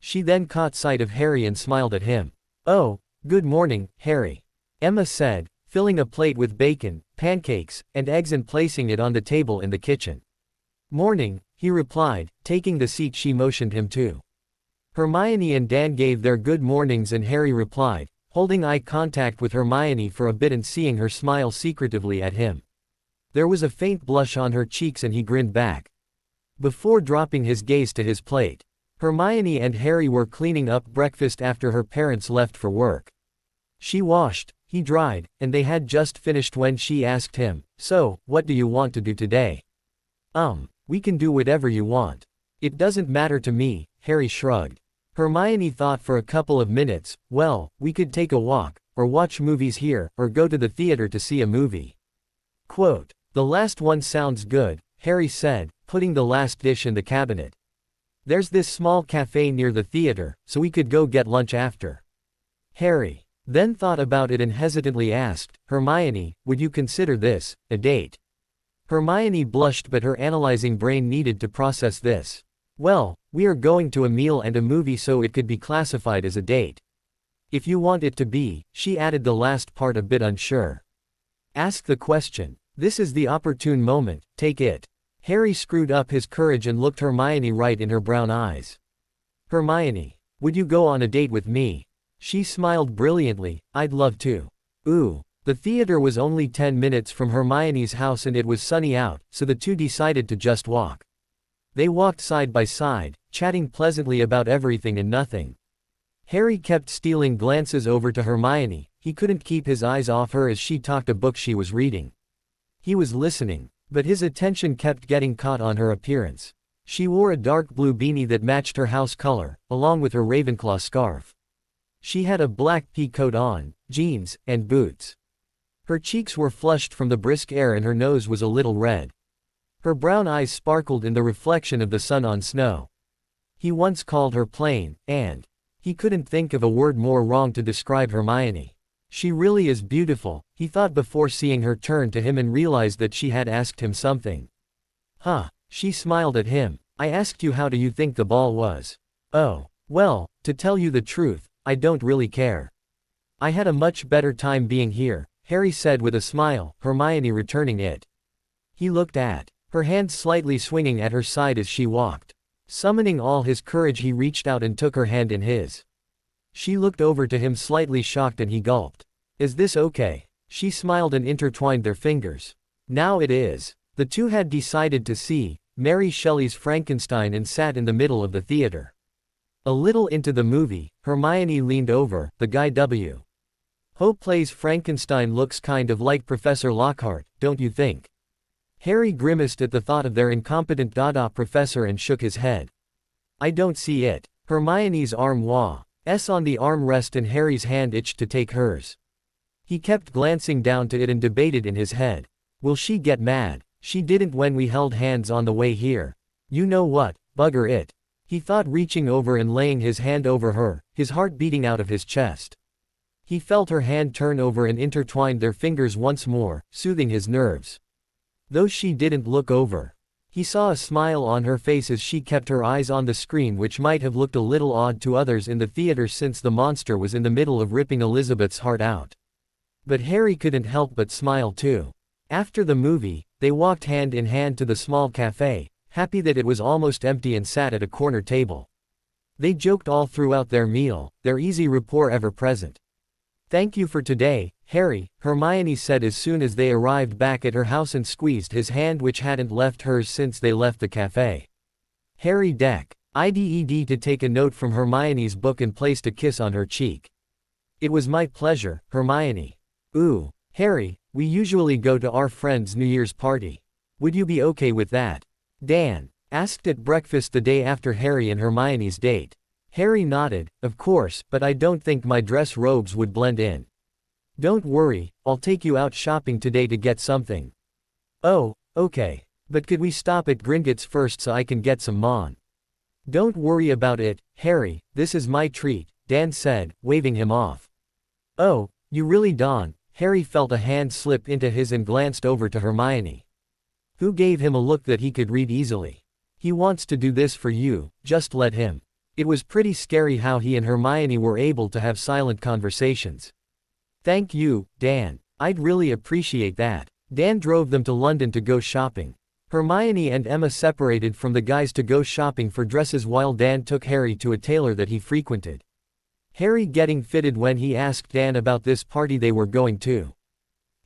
She then caught sight of Harry and smiled at him. Oh, good morning, Harry. Emma said, filling a plate with bacon, pancakes, and eggs and placing it on the table in the kitchen. Morning, he replied, taking the seat she motioned him to. Hermione and Dan gave their good mornings and Harry replied, holding eye contact with Hermione for a bit and seeing her smile secretively at him. There was a faint blush on her cheeks and he grinned back. Before dropping his gaze to his plate. Hermione and Harry were cleaning up breakfast after her parents left for work. She washed, he dried, and they had just finished when she asked him, so, what do you want to do today? We can do whatever you want. It doesn't matter to me, Harry shrugged. Hermione thought for a couple of minutes. Well, we could take a walk, or watch movies here, or go to the theater to see a movie. Quote, the last one sounds good, Harry said, putting the last dish in the cabinet. There's this small cafe near the theater, so we could go get lunch after. Harry then thought about it and hesitantly asked, Hermione, would you consider this a date? Hermione blushed, but her analyzing brain needed to process this. Well, we are going to a meal and a movie, so it could be classified as a date. If you want it to be, she added the last part a bit unsure. Ask the question. This is the opportune moment, take it. Harry screwed up his courage and looked Hermione right in her brown eyes. Hermione, would you go on a date with me? She smiled brilliantly, I'd love to. Ooh. The theater was only 10 minutes from Hermione's house and it was sunny out, so the two decided to just walk. They walked side by side, chatting pleasantly about everything and nothing. Harry kept stealing glances over to Hermione. He couldn't keep his eyes off her as she talked a book she was reading. He was listening, but his attention kept getting caught on her appearance. She wore a dark blue beanie that matched her house color, along with her Ravenclaw scarf. She had a black pea coat on, jeans, and boots. Her cheeks were flushed from the brisk air and her nose was a little red. Her brown eyes sparkled in the reflection of the sun on snow. He once called her plain, and he couldn't think of a word more wrong to describe Hermione. She really is beautiful, he thought before seeing her turn to him and realized that she had asked him something. Huh, she smiled at him. I asked you how do you think the ball was. Oh, well, to tell you the truth, I don't really care. I had a much better time being here, Harry said with a smile, Hermione returning it. He looked at her, hand slightly swinging at her side as she walked. Summoning all his courage, he reached out and took her hand in his. She looked over to him slightly shocked and he gulped. Is this okay? She smiled and intertwined their fingers. Now it is. The two had decided to see Mary Shelley's Frankenstein and sat in the middle of the theater. A little into the movie, Hermione leaned over, the guy W. Who plays Frankenstein looks kind of like Professor Lockhart, don't you think? Harry grimaced at the thought of their incompetent Dada professor and shook his head. I don't see it. Hermione's arm was on the armrest and Harry's hand itched to take hers. He kept glancing down to it and debated in his head. Will she get mad? She didn't when we held hands on the way here. You know what, bugger it. He thought, reaching over and laying his hand over her, his heart beating out of his chest. He felt her hand turn over and intertwined their fingers once more, soothing his nerves. Though she didn't look over. He saw a smile on her face as she kept her eyes on the screen, which might have looked a little odd to others in the theater since the monster was in the middle of ripping Elizabeth's heart out. But Harry couldn't help but smile too. After the movie, they walked hand in hand to the small cafe, happy that it was almost empty, and sat at a corner table. They joked all throughout their meal, their easy rapport ever present. Thank you for today, Harry, Hermione said as soon as they arrived back at her house and squeezed his hand, which hadn't left hers since they left the cafe. Harry IDED to take a note from Hermione's book and placed a kiss on her cheek. It was my pleasure, Hermione. Ooh, Harry, we usually go to our friend's New Year's party. Would you be okay with that? Dan asked at breakfast the day after Harry and Hermione's date. Harry nodded, of course, but I don't think my dress robes would blend in. Don't worry, I'll take you out shopping today to get something. Oh, okay. But could we stop at Gringotts first so I can get some mon? Don't worry about it, Harry, this is my treat, Dan said, waving him off. Oh, you really don't? Harry felt a hand slip into his and glanced over to Hermione, who gave him a look that he could read easily. He wants to do this for you, just let him. It was pretty scary how he and Hermione were able to have silent conversations. Thank you, Dan. I'd really appreciate that. Dan drove them to London to go shopping. Hermione and Emma separated from the guys to go shopping for dresses while Dan took Harry to a tailor that he frequented. Harry getting fitted when he asked Dan about this party they were going to.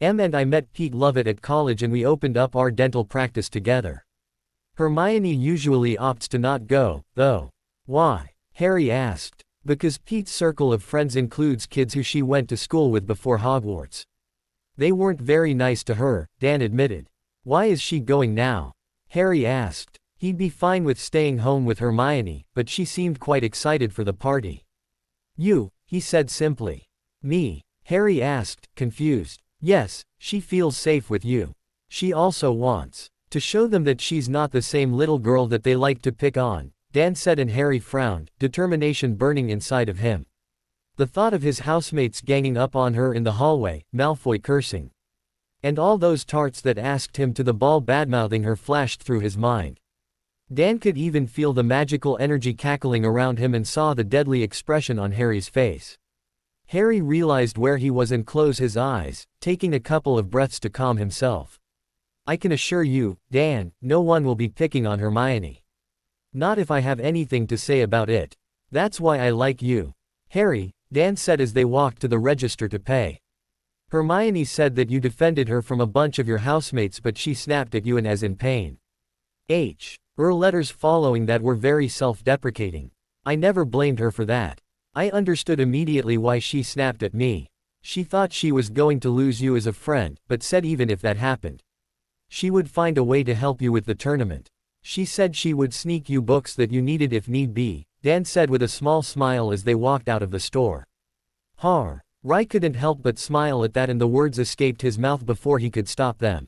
Em and I met Pete Lovett at college and we opened up our dental practice together. Hermione usually opts to not go, though. Why? Harry asked. Because Pete's circle of friends includes kids who she went to school with before Hogwarts. They weren't very nice to her, Dan admitted. Why is she going now? Harry asked. He'd be fine with staying home with Hermione, but she seemed quite excited for the party. You, he said simply. Me? Harry asked, confused. Yes, she feels safe with you. She also wants to show them that she's not the same little girl that they like to pick on, Dan said, and Harry frowned, determination burning inside of him. The thought of his housemates ganging up on her in the hallway, Malfoy cursing, and all those tarts that asked him to the ball badmouthing her flashed through his mind. Dan could even feel the magical energy cackling around him and saw the deadly expression on Harry's face. Harry realized where he was and closed his eyes, taking a couple of breaths to calm himself. I can assure you, Dan, no one will be picking on Hermione. Not if I have anything to say about it. That's why I like you. Harry, Dan said as they walked to the register to pay. Hermione said that you defended her from a bunch of your housemates, but she snapped at you and as in pain. Her letters following that were very self-deprecating. I never blamed her for that. I understood immediately why she snapped at me. She thought she was going to lose you as a friend, but said even if that happened, she would find a way to help you with the tournament. She said she would sneak you books that you needed if need be, Dan said with a small smile as they walked out of the store. Ry couldn't help but smile at that, and the words escaped his mouth before he could stop them.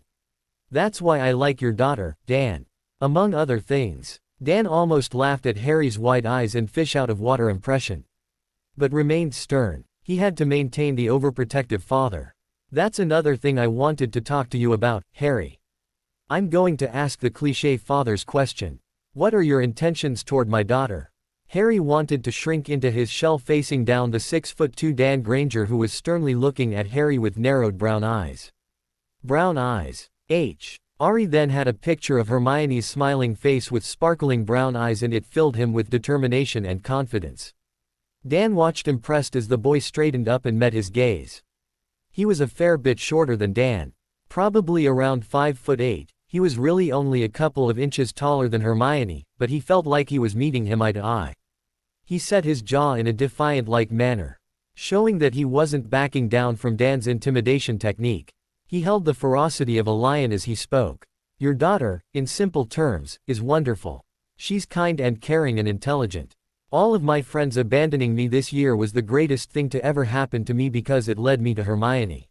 That's why I like your daughter, Dan. Among other things. Dan almost laughed at Harry's wide eyes and fish out of water impression, but remained stern. He had to maintain the overprotective father. That's another thing I wanted to talk to you about, Harry. I'm going to ask the cliché father's question. What are your intentions toward my daughter? Harry wanted to shrink into his shell, facing down the 6'2" Dan Granger, who was sternly looking at Harry with narrowed brown eyes. Brown eyes. Ari then had a picture of Hermione's smiling face with sparkling brown eyes, and it filled him with determination and confidence. Dan watched impressed as the boy straightened up and met his gaze. He was a fair bit shorter than Dan. Probably around 5'8". He was really only a couple of inches taller than Hermione, but he felt like he was meeting him eye to eye. He set his jaw in a defiant-like manner, showing that he wasn't backing down from Dan's intimidation technique. He held the ferocity of a lion as he spoke. Your daughter, in simple terms, is wonderful. She's kind and caring and intelligent. All of my friends abandoning me this year was the greatest thing to ever happen to me because it led me to Hermione.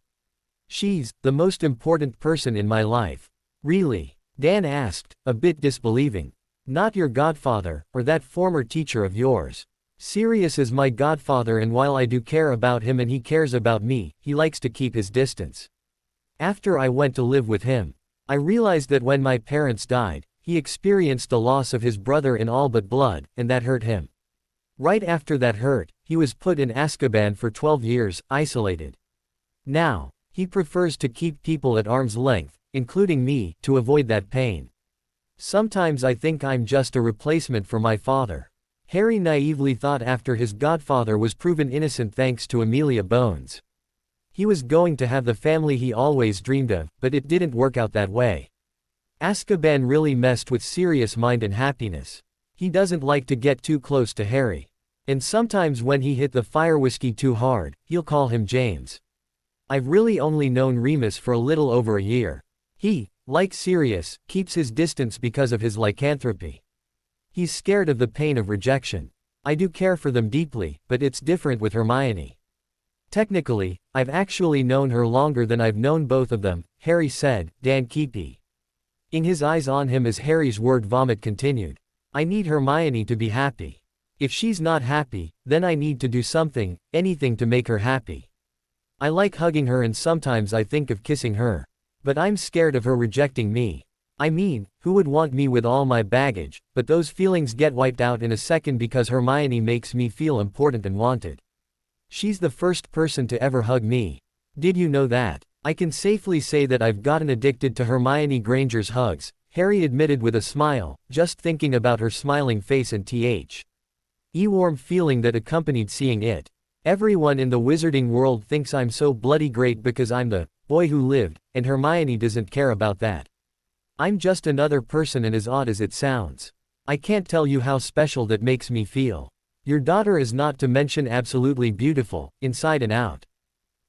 She's the most important person in my life. Really? Dan asked, a bit disbelieving. Not your godfather, or that former teacher of yours. Sirius is my godfather, and while I do care about him and he cares about me, he likes to keep his distance. After I went to live with him, I realized that when my parents died, he experienced the loss of his brother in all but blood, and that hurt him. Right after that hurt, he was put in Azkaban for 12 years, isolated. Now, he prefers to keep people at arm's length, including me, to avoid that pain. Sometimes I think I'm just a replacement for my father. Harry naively thought after his godfather was proven innocent thanks to Amelia Bones. He was going to have the family he always dreamed of, but it didn't work out that way. Azkaban really messed with Sirius' mind and happiness. He doesn't like to get too close to Harry. And sometimes when he hit the fire whiskey too hard, he'll call him James. I've really only known Remus for a little over a year. He, like Sirius, keeps his distance because of his lycanthropy. He's scared of the pain of rejection. I do care for them deeply, but it's different with Hermione. Technically, I've actually known her longer than I've known both of them, Harry said, Dan keepy. In his eyes on him as Harry's word vomit continued. I need Hermione to be happy. If she's not happy, then I need to do something, anything to make her happy. I like hugging her and sometimes I think of kissing her. But I'm scared of her rejecting me. I mean, who would want me with all my baggage, but those feelings get wiped out in a second because Hermione makes me feel important and wanted. She's the first person to ever hug me. Did you know that? I can safely say that I've gotten addicted to Hermione Granger's hugs, Harry admitted with a smile, just thinking about her smiling face and warm feeling that accompanied seeing it. Everyone in the wizarding world thinks I'm so bloody great because I'm the boy who lived, and Hermione doesn't care about that. I'm just another person, and as odd as it sounds, I can't tell you how special that makes me feel. Your daughter is not to mention absolutely beautiful, inside and out.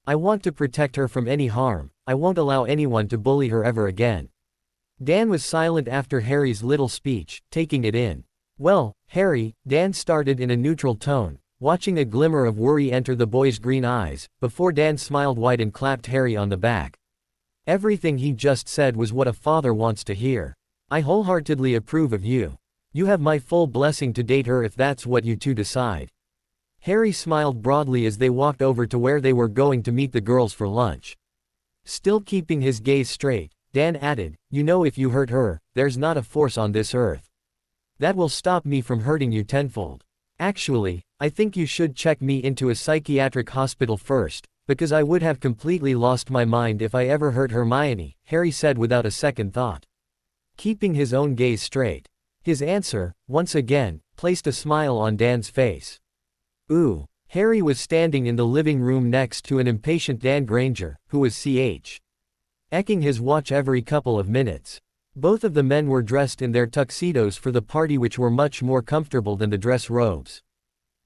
I want to protect her from any harm. I won't allow anyone to bully her ever again. Dan was silent after Harry's little speech, taking it in. Well, Harry, Dan started in a neutral tone, watching a glimmer of worry enter the boy's green eyes, before Dan smiled wide and clapped Harry on the back. Everything he just said was what a father wants to hear. I wholeheartedly approve of you. You have my full blessing to date her if that's what you two decide. Harry smiled broadly as they walked over to where they were going to meet the girls for lunch. Still keeping his gaze straight, Dan added, you know, if you hurt her, there's not a force on this earth that will stop me from hurting you tenfold. Actually, I think you should check me into a psychiatric hospital first, because I would have completely lost my mind if I ever hurt Hermione, Harry said without a second thought. Keeping his own gaze straight. His answer, once again, placed a smile on Dan's face. Ooh. Harry was standing in the living room next to an impatient Dan Granger, who was checking his watch every couple of minutes. Both of the men were dressed in their tuxedos for the party, which were much more comfortable than the dress robes.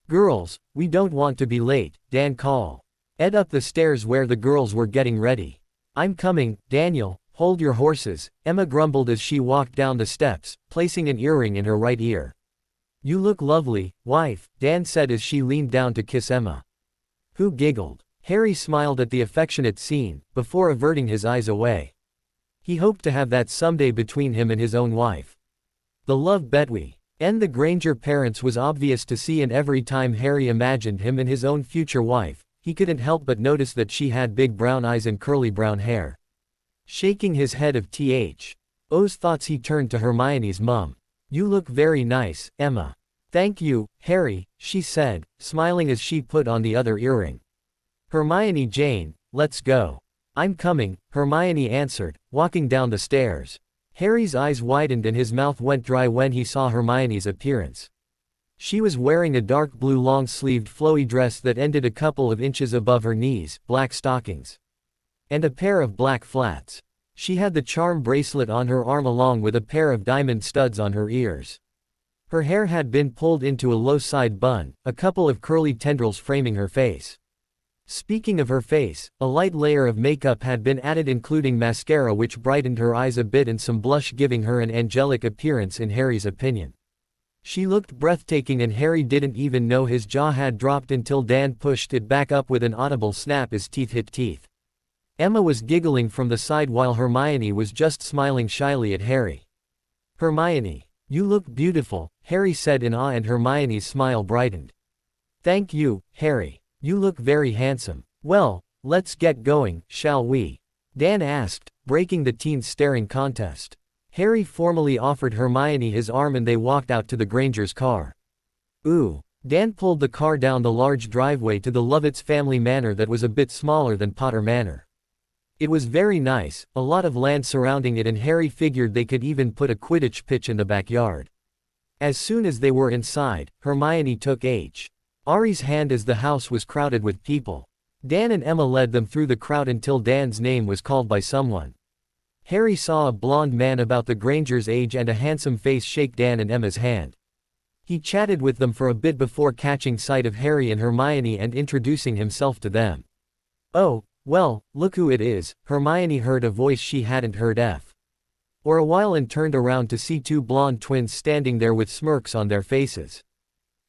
Girls, we don't want to be late, Dan called. Ed up the stairs where the girls were getting ready. I'm coming, Daniel, hold your horses, Emma grumbled as she walked down the steps, placing an earring in her right ear. You look lovely, wife, Dan said as she leaned down to kiss Emma. Who giggled? Harry smiled at the affectionate scene, before averting his eyes away. He hoped to have that someday between him and his own wife. The love between the Granger parents was obvious to see, and every time Harry imagined him and his own future wife, he couldn't help but notice that she had big brown eyes and curly brown hair. Shaking his head of those thoughts, he turned to Hermione's mum. You look very nice, Emma. Thank you, Harry, she said, smiling as she put on the other earring. Hermione Jane, let's go. I'm coming, Hermione answered, walking down the stairs. Harry's eyes widened and his mouth went dry when he saw Hermione's appearance. She was wearing a dark blue long-sleeved flowy dress that ended a couple of inches above her knees, black stockings, and a pair of black flats. She had the charm bracelet on her arm along with a pair of diamond studs on her ears. Her hair had been pulled into a low side bun, a couple of curly tendrils framing her face. Speaking of her face, a light layer of makeup had been added, including mascara, which brightened her eyes a bit, and some blush, giving her an angelic appearance in Harry's opinion. She looked breathtaking, and Harry didn't even know his jaw had dropped until Dan pushed it back up with an audible snap as teeth hit teeth. Emma was giggling from the side while Hermione was just smiling shyly at Harry. Hermione, you look beautiful, Harry said in awe, and Hermione's smile brightened. Thank you, Harry. You look very handsome. Well, let's get going, shall we? Dan asked, breaking the teens' staring contest. Harry formally offered Hermione his arm and they walked out to the Granger's car. Ooh. Dan pulled the car down the large driveway to the Lovett's family manor that was a bit smaller than Potter Manor. It was very nice, a lot of land surrounding it, and Harry figured they could even put a Quidditch pitch in the backyard. As soon as they were inside, Hermione took Harry's hand as the house was crowded with people. Dan and Emma led them through the crowd until Dan's name was called by someone. Harry saw a blond man about the Granger's age and a handsome face shake Dan and Emma's hand. He chatted with them for a bit before catching sight of Harry and Hermione and introducing himself to them. Oh, well, look who it is, Hermione heard a voice she hadn't heard for a while and turned around to see two blonde twins standing there with smirks on their faces.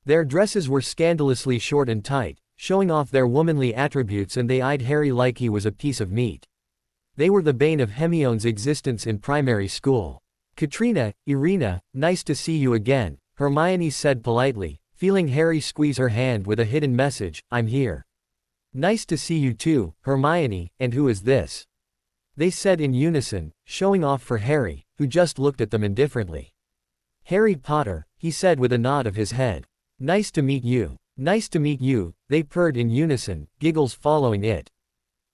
Their dresses were scandalously short and tight, showing off their womanly attributes, and they eyed Harry like he was a piece of meat. They were the bane of Hermione's existence in primary school. Katrina, Irina, nice to see you again, Hermione said politely, feeling Harry squeeze her hand with a hidden message, I'm here. Nice to see you too, Hermione, and who is this? They said in unison, showing off for Harry, who just looked at them indifferently. Harry Potter, he said with a nod of his head. Nice to meet you. Nice to meet you, they purred in unison, giggles following it.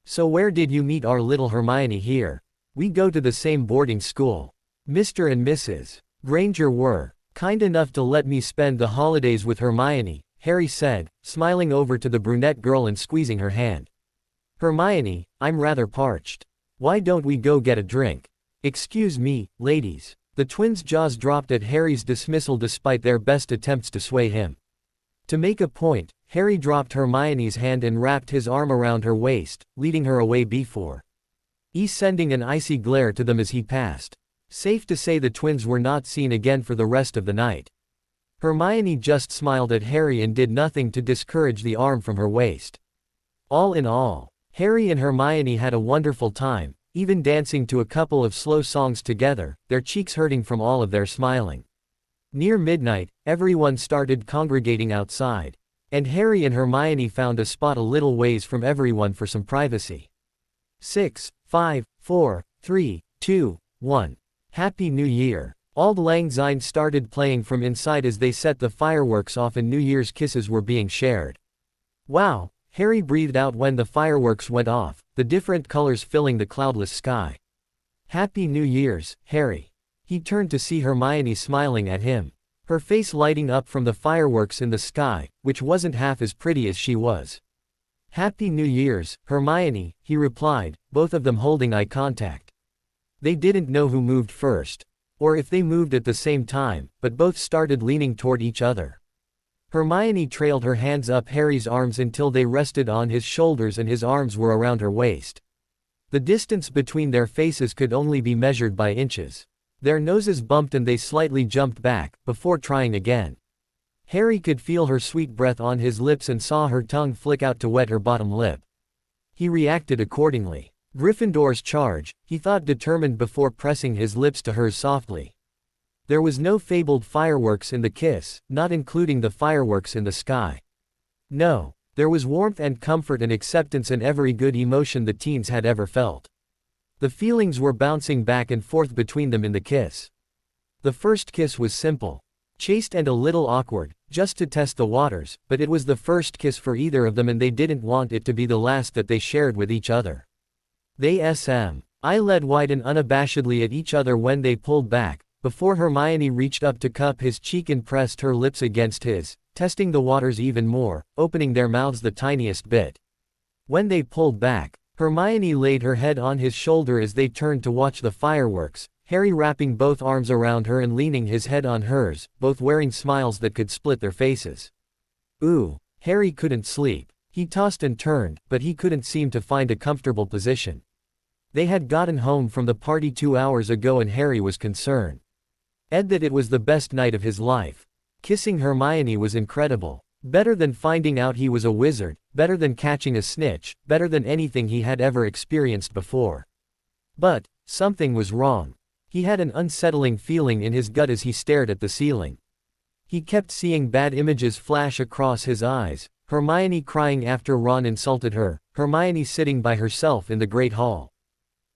So where did you meet our little Hermione here? We go to the same boarding school. Mr. and Mrs. Granger were kind enough to let me spend the holidays with Hermione, Harry said, smiling over to the brunette girl and squeezing her hand. Hermione, I'm rather parched. Why don't we go get a drink? Excuse me, ladies. The twins' jaws dropped at Harry's dismissal despite their best attempts to sway him. To make a point, Harry dropped Hermione's hand and wrapped his arm around her waist, leading her away before sending an icy glare to them as he passed. Safe to say the twins were not seen again for the rest of the night. Hermione just smiled at Harry and did nothing to discourage the arm from her waist. All in all, Harry and Hermione had a wonderful time, even dancing to a couple of slow songs together, their cheeks hurting from all of their smiling. Near midnight, everyone started congregating outside, and Harry and Hermione found a spot a little ways from everyone for some privacy. 6, 5, 4, 3, 2, 1. Happy New Year! Auld Lang Syne started playing from inside as they set the fireworks off and New Year's kisses were being shared. Wow! Harry breathed out when the fireworks went off, the different colors filling the cloudless sky. Happy New Year's, Harry. He turned to see Hermione smiling at him, her face lighting up from the fireworks in the sky, which wasn't half as pretty as she was. Happy New Year's, Hermione, he replied, both of them holding eye contact. They didn't know who moved first, or if they moved at the same time, but both started leaning toward each other. Hermione trailed her hands up Harry's arms until they rested on his shoulders and his arms were around her waist. The distance between their faces could only be measured by inches. Their noses bumped and they slightly jumped back, before trying again. Harry could feel her sweet breath on his lips and saw her tongue flick out to wet her bottom lip. He reacted accordingly. Gryffindor's charge, he thought, determined before pressing his lips to hers softly. There was no fabled fireworks in the kiss, not including the fireworks in the sky. No, there was warmth and comfort and acceptance and every good emotion the teens had ever felt. The feelings were bouncing back and forth between them in the kiss. The first kiss was simple, chaste and a little awkward, just to test the waters, but it was the first kiss for either of them and they didn't want it to be the last that they shared with each other. They led wide and unabashedly at each other when they pulled back, before Hermione reached up to cup his cheek and pressed her lips against his, testing the waters even more, opening their mouths the tiniest bit. When they pulled back, Hermione laid her head on his shoulder as they turned to watch the fireworks, Harry wrapping both arms around her and leaning his head on hers, both wearing smiles that could split their faces. Ooh, Harry couldn't sleep. He tossed and turned, but he couldn't seem to find a comfortable position. They had gotten home from the party 2 hours ago and Harry was concerned. That it was the best night of his life. Kissing Hermione was incredible. Better than finding out he was a wizard, better than catching a snitch, better than anything he had ever experienced before. But, something was wrong. He had an unsettling feeling in his gut as he stared at the ceiling. He kept seeing bad images flash across his eyes, Hermione crying after Ron insulted her, Hermione sitting by herself in the Great Hall.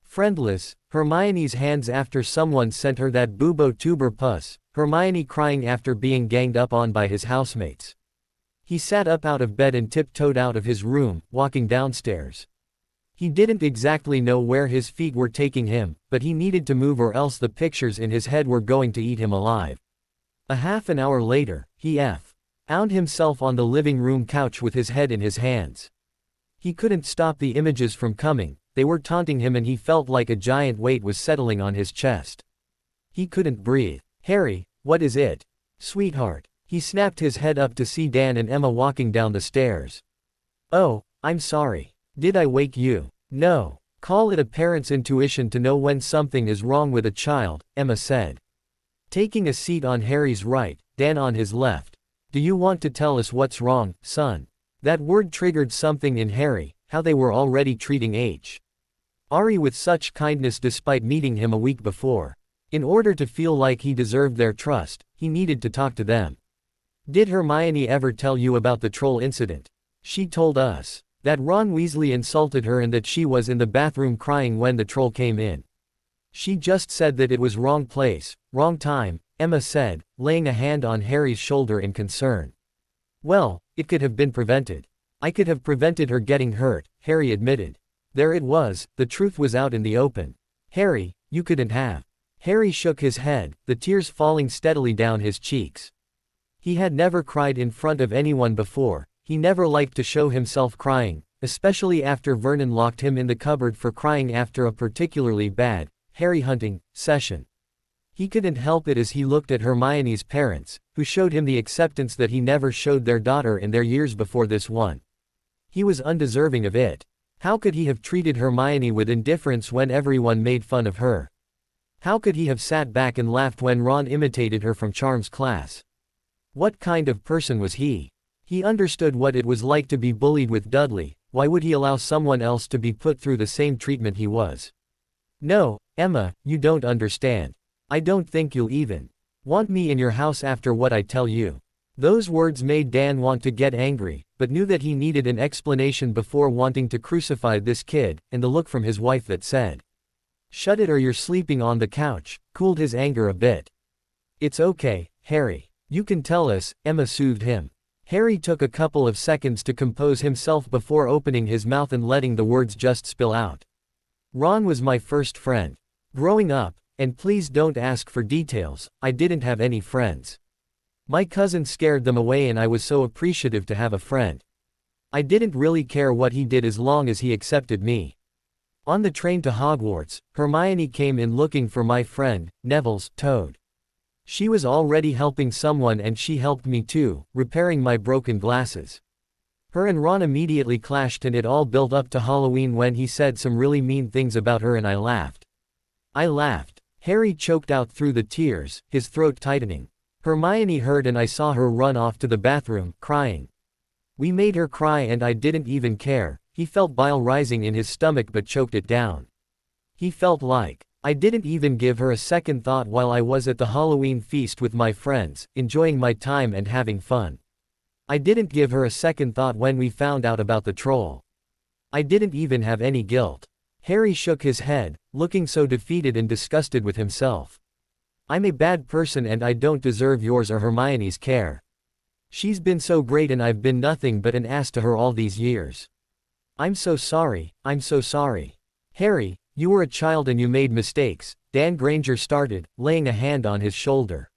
Friendless, Hermione's hands after someone sent her that bubo tuber puss, Hermione crying after being ganged up on by his housemates. He sat up out of bed and tiptoed out of his room, walking downstairs. He didn't exactly know where his feet were taking him, but he needed to move or else the pictures in his head were going to eat him alive. A half an hour later, he found himself on the living room couch with his head in his hands. He couldn't stop the images from coming, they were taunting him and he felt like a giant weight was settling on his chest. He couldn't breathe. Harry, what is it? Sweetheart. He snapped his head up to see Dan and Emma walking down the stairs. Oh, I'm sorry. Did I wake you? No. Call it a parent's intuition to know when something is wrong with a child, Emma said. Taking a seat on Harry's right, Dan on his left. Do you want to tell us what's wrong, son? That word triggered something in Harry, how they were already treating Ari with such kindness despite meeting him a week before. In order to feel like he deserved their trust, he needed to talk to them. Did Hermione ever tell you about the troll incident? She told us that Ron Weasley insulted her and that she was in the bathroom crying when the troll came in. She just said that it was wrong place, wrong time, Emma said, laying a hand on Harry's shoulder in concern. Well, it could have been prevented. I could have prevented her getting hurt, Harry admitted. There it was, the truth was out in the open. Harry, you couldn't have. Harry shook his head, the tears falling steadily down his cheeks. He had never cried in front of anyone before, he never liked to show himself crying, especially after Vernon locked him in the cupboard for crying after a particularly bad, Harry hunting, session. He couldn't help it as he looked at Hermione's parents, who showed him the acceptance that he never showed their daughter in their years before this one. He was undeserving of it. How could he have treated Hermione with indifference when everyone made fun of her? How could he have sat back and laughed when Ron imitated her from Charm's class? What kind of person was he? He understood what it was like to be bullied with Dudley. Why would he allow someone else to be put through the same treatment he was? No, Emma, you don't understand. I don't think you'll even want me in your house after what I tell you. Those words made Dan want to get angry, but knew that he needed an explanation before wanting to crucify this kid, and the look from his wife that said, "Shut it or you're sleeping on the couch," cooled his anger a bit. "It's okay, Harry. You can tell us," Emma soothed him. Harry took a couple of seconds to compose himself before opening his mouth and letting the words just spill out. "Ron was my first friend. Growing up, and please don't ask for details, I didn't have any friends. My cousin scared them away and I was so appreciative to have a friend. I didn't really care what he did as long as he accepted me." On the train to Hogwarts, Hermione came in looking for my friend, Neville's toad. She was already helping someone and she helped me too, repairing my broken glasses. Her and Ron immediately clashed and it all built up to Halloween when he said some really mean things about her and I laughed. I laughed. Harry choked out through the tears, his throat tightening. Hermione heard and I saw her run off to the bathroom, crying. We made her cry and I didn't even care. He felt bile rising in his stomach but choked it down. He felt like I didn't even give her a second thought while I was at the Halloween feast with my friends, enjoying my time and having fun. I didn't give her a second thought when we found out about the troll. I didn't even have any guilt. Harry shook his head, looking so defeated and disgusted with himself. I'm a bad person and I don't deserve yours or Hermione's care. She's been so great and I've been nothing but an ass to her all these years. I'm so sorry, I'm so sorry. Harry, you were a child and you made mistakes, Dan Granger started, laying a hand on his shoulder.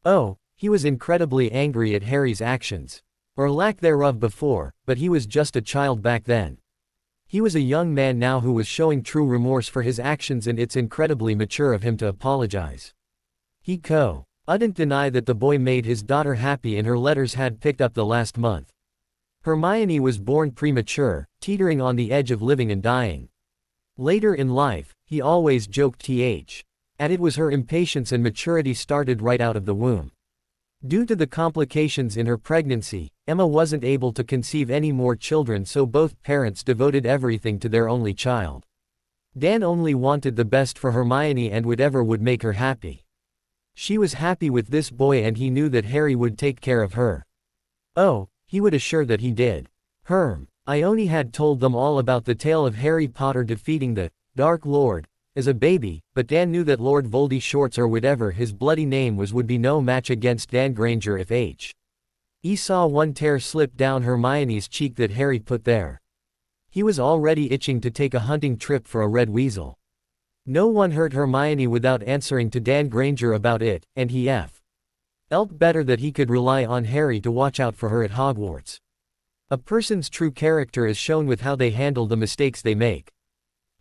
Oh, he was incredibly angry at Harry's actions. Or lack thereof before, but he was just a child back then. He was a young man now who was showing true remorse for his actions and it's incredibly mature of him to apologize. He couldn't deny that the boy made his daughter happy and her letters had picked up the last month. Hermione was born premature, teetering on the edge of living and dying. Later in life, he always joked at it was her impatience and maturity started right out of the womb. Due to the complications in her pregnancy, Emma wasn't able to conceive any more children so both parents devoted everything to their only child. Dan only wanted the best for Hermione and whatever would make her happy. She was happy with this boy and he knew that Harry would take care of her. Oh, he would assure that he did. Ione had told them all about the tale of Harry Potter defeating the Dark Lord as a baby, but Dan knew that Lord Voldemort or whatever his bloody name was would be no match against Dan Granger if he saw one tear slip down Hermione's cheek that Harry put there. He was already itching to take a hunting trip for a red weasel. No one hurt Hermione without answering to Dan Granger about it, and he felt better that he could rely on Harry to watch out for her at Hogwarts. A person's true character is shown with how they handle the mistakes they make.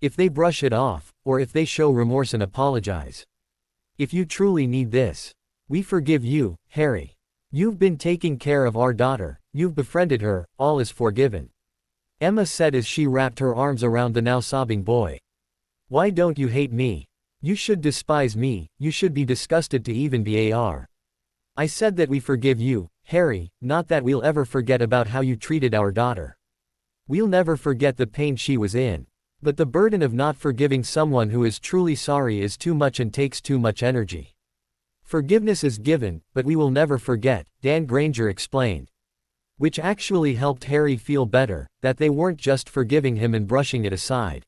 If they brush it off, or if they show remorse and apologize. If you truly need this, we forgive you, Harry. You've been taking care of our daughter, you've befriended her, all is forgiven. Emma said as she wrapped her arms around the now sobbing boy. Why don't you hate me? You should despise me, you should be disgusted to even be AR. I said that we forgive you, Harry, not that we'll ever forget about how you treated our daughter. We'll never forget the pain she was in. But the burden of not forgiving someone who is truly sorry is too much and takes too much energy. Forgiveness is given, but we will never forget, Dan Granger explained. Which actually helped Harry feel better, that they weren't just forgiving him and brushing it aside.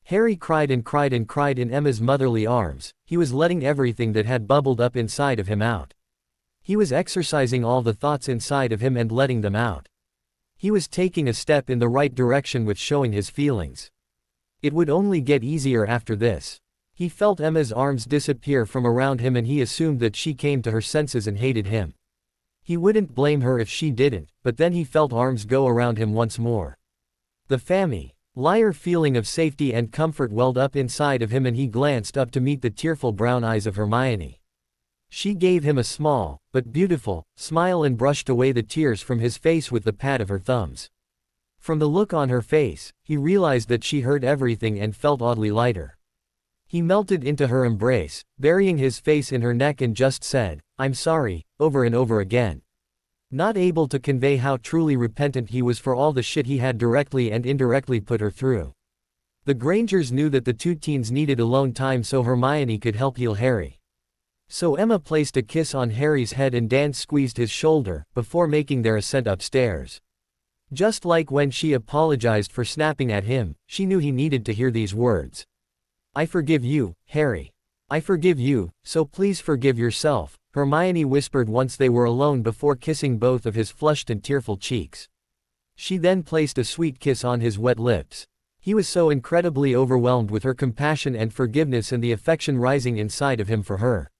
Harry cried and cried and cried in Emma's motherly arms. He was letting everything that had bubbled up inside of him out. He was exercising all the thoughts inside of him and letting them out. He was taking a step in the right direction with showing his feelings. It would only get easier after this. He felt Emma's arms disappear from around him and he assumed that she came to her senses and hated him. He wouldn't blame her if she didn't, but then he felt arms go around him once more. The familiar feeling of safety and comfort welled up inside of him and he glanced up to meet the tearful brown eyes of Hermione. She gave him a small, but beautiful, smile and brushed away the tears from his face with the pad of her thumbs. From the look on her face, he realized that she heard everything and felt oddly lighter. He melted into her embrace, burying his face in her neck and just said, "I'm sorry," over and over again. Not able to convey how truly repentant he was for all the shit he had directly and indirectly put her through. The Grangers knew that the two teens needed alone time so Hermione could help heal Harry. So Emma placed a kiss on Harry's head and Dan squeezed his shoulder, before making their ascent upstairs. Just like when she apologized for snapping at him, she knew he needed to hear these words. "I forgive you, Harry. I forgive you, so please forgive yourself," Hermione whispered once they were alone before kissing both of his flushed and tearful cheeks. She then placed a sweet kiss on his wet lips. He was so incredibly overwhelmed with her compassion and forgiveness and the affection rising inside of him for her.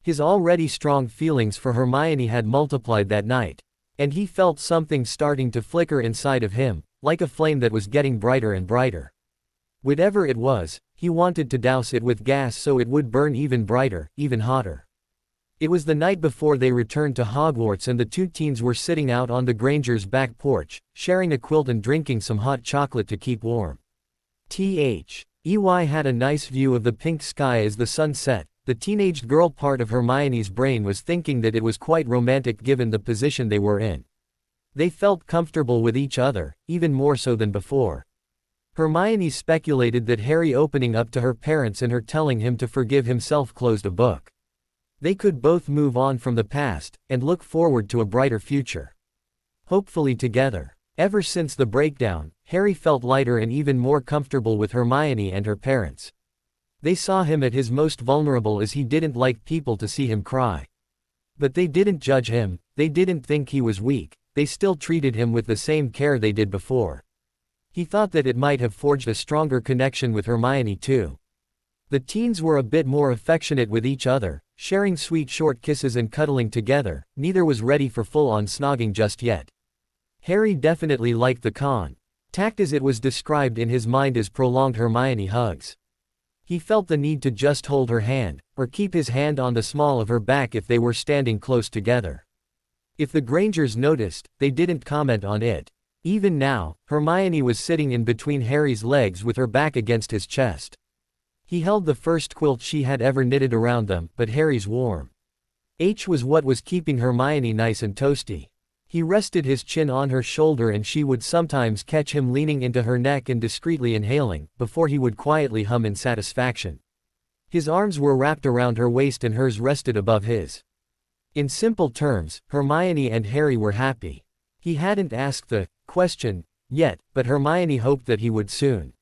His already strong feelings for Hermione had multiplied that night. And he felt something starting to flicker inside of him, like a flame that was getting brighter and brighter. Whatever it was, he wanted to douse it with gas so it would burn even brighter, even hotter. It was the night before they returned to Hogwarts and the two teens were sitting out on the Grangers' back porch, sharing a quilt and drinking some hot chocolate to keep warm. EY had a nice view of the pink sky as the sun set. The teenaged girl part of Hermione's brain was thinking that it was quite romantic given the position they were in. They felt comfortable with each other, even more so than before. Hermione speculated that Harry opening up to her parents and her telling him to forgive himself closed a book. They could both move on from the past, and look forward to a brighter future. Hopefully together. Ever since the breakdown, Harry felt lighter and even more comfortable with Hermione and her parents. They saw him at his most vulnerable as he didn't like people to see him cry. But they didn't judge him, they didn't think he was weak, they still treated him with the same care they did before. He thought that it might have forged a stronger connection with Hermione too. The teens were a bit more affectionate with each other, sharing sweet short kisses and cuddling together. Neither was ready for full-on snogging just yet. Harry definitely liked the contact as it was described in his mind as prolonged Hermione hugs. He felt the need to just hold her hand, or keep his hand on the small of her back if they were standing close together. If the Grangers noticed, they didn't comment on it. Even now, Hermione was sitting in between Harry's legs with her back against his chest. He held the first quilt she had ever knitted around them, but Harry's warm was what was keeping Hermione nice and toasty. He rested his chin on her shoulder and she would sometimes catch him leaning into her neck and discreetly inhaling, before he would quietly hum in satisfaction. His arms were wrapped around her waist and hers rested above his. In simple terms, Hermione and Harry were happy. He hadn't asked the question yet, but Hermione hoped that he would soon.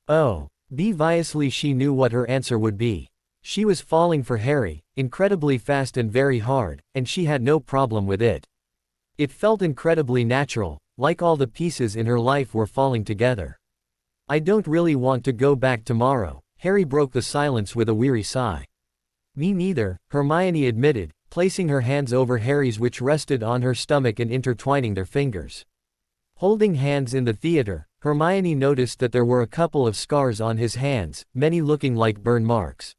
Obviously she knew what her answer would be. She was falling for Harry, incredibly fast and very hard, and she had no problem with it. It felt incredibly natural, like all the pieces in her life were falling together. "I don't really want to go back tomorrow," Harry broke the silence with a weary sigh. "Me neither," Hermione admitted, placing her hands over Harry's which rested on her stomach and intertwining their fingers. Holding hands in the theater, Hermione noticed that there were a couple of scars on his hands, many looking like burn marks.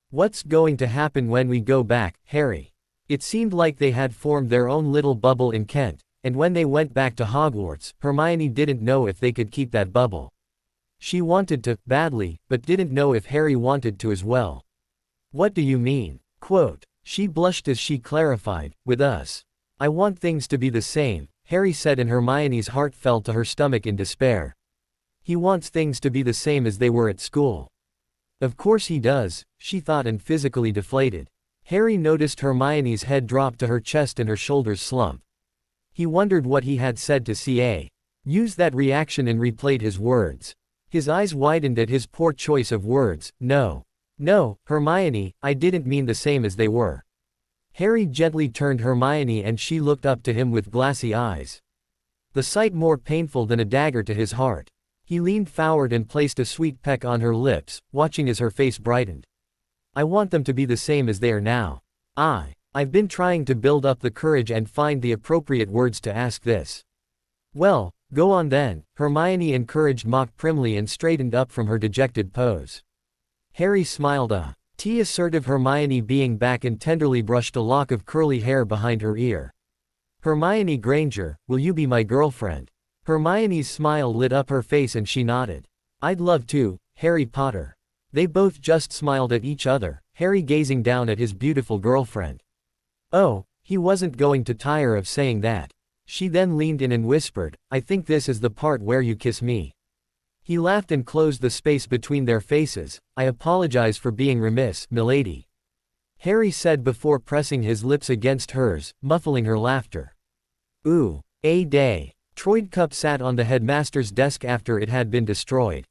"What's going to happen when we go back, Harry?" It seemed like they had formed their own little bubble in Kent, and when they went back to Hogwarts, Hermione didn't know if they could keep that bubble. She wanted to, badly, but didn't know if Harry wanted to as well. "What do you mean?" She blushed as she clarified, "With us. I want things to be the same," Harry said, and Hermione's heart fell to her stomach in despair. "He wants things to be the same as they were at school." Of course he does, she thought, and physically deflated. Harry noticed Hermione's head drop to her chest and her shoulders slump. He wondered what he had said to use that reaction and replayed his words. His eyes widened at his poor choice of words. No, Hermione, I didn't mean the same as they were." Harry gently turned Hermione and she looked up to him with glassy eyes. The sight more painful than a dagger to his heart. He leaned forward and placed a sweet peck on her lips, watching as her face brightened. "I want them to be the same as they are now. I've been trying to build up the courage and find the appropriate words to ask this." "Well, go on then," Hermione encouraged mock primly and straightened up from her dejected pose. Harry smiled assertive Hermione being back and tenderly brushed a lock of curly hair behind her ear. "Hermione Granger, will you be my girlfriend?" Hermione's smile lit up her face and she nodded. "I'd love to, Harry Potter." They both just smiled at each other, Harry gazing down at his beautiful girlfriend. Oh, he wasn't going to tire of saying that. She then leaned in and whispered, I think this is the part where you kiss me. He laughed and closed the space between their faces. I apologize for being remiss, milady, Harry said before pressing his lips against hers, muffling her laughter. Ooh, a day. Troidcup sat on the headmaster's desk after it had been destroyed.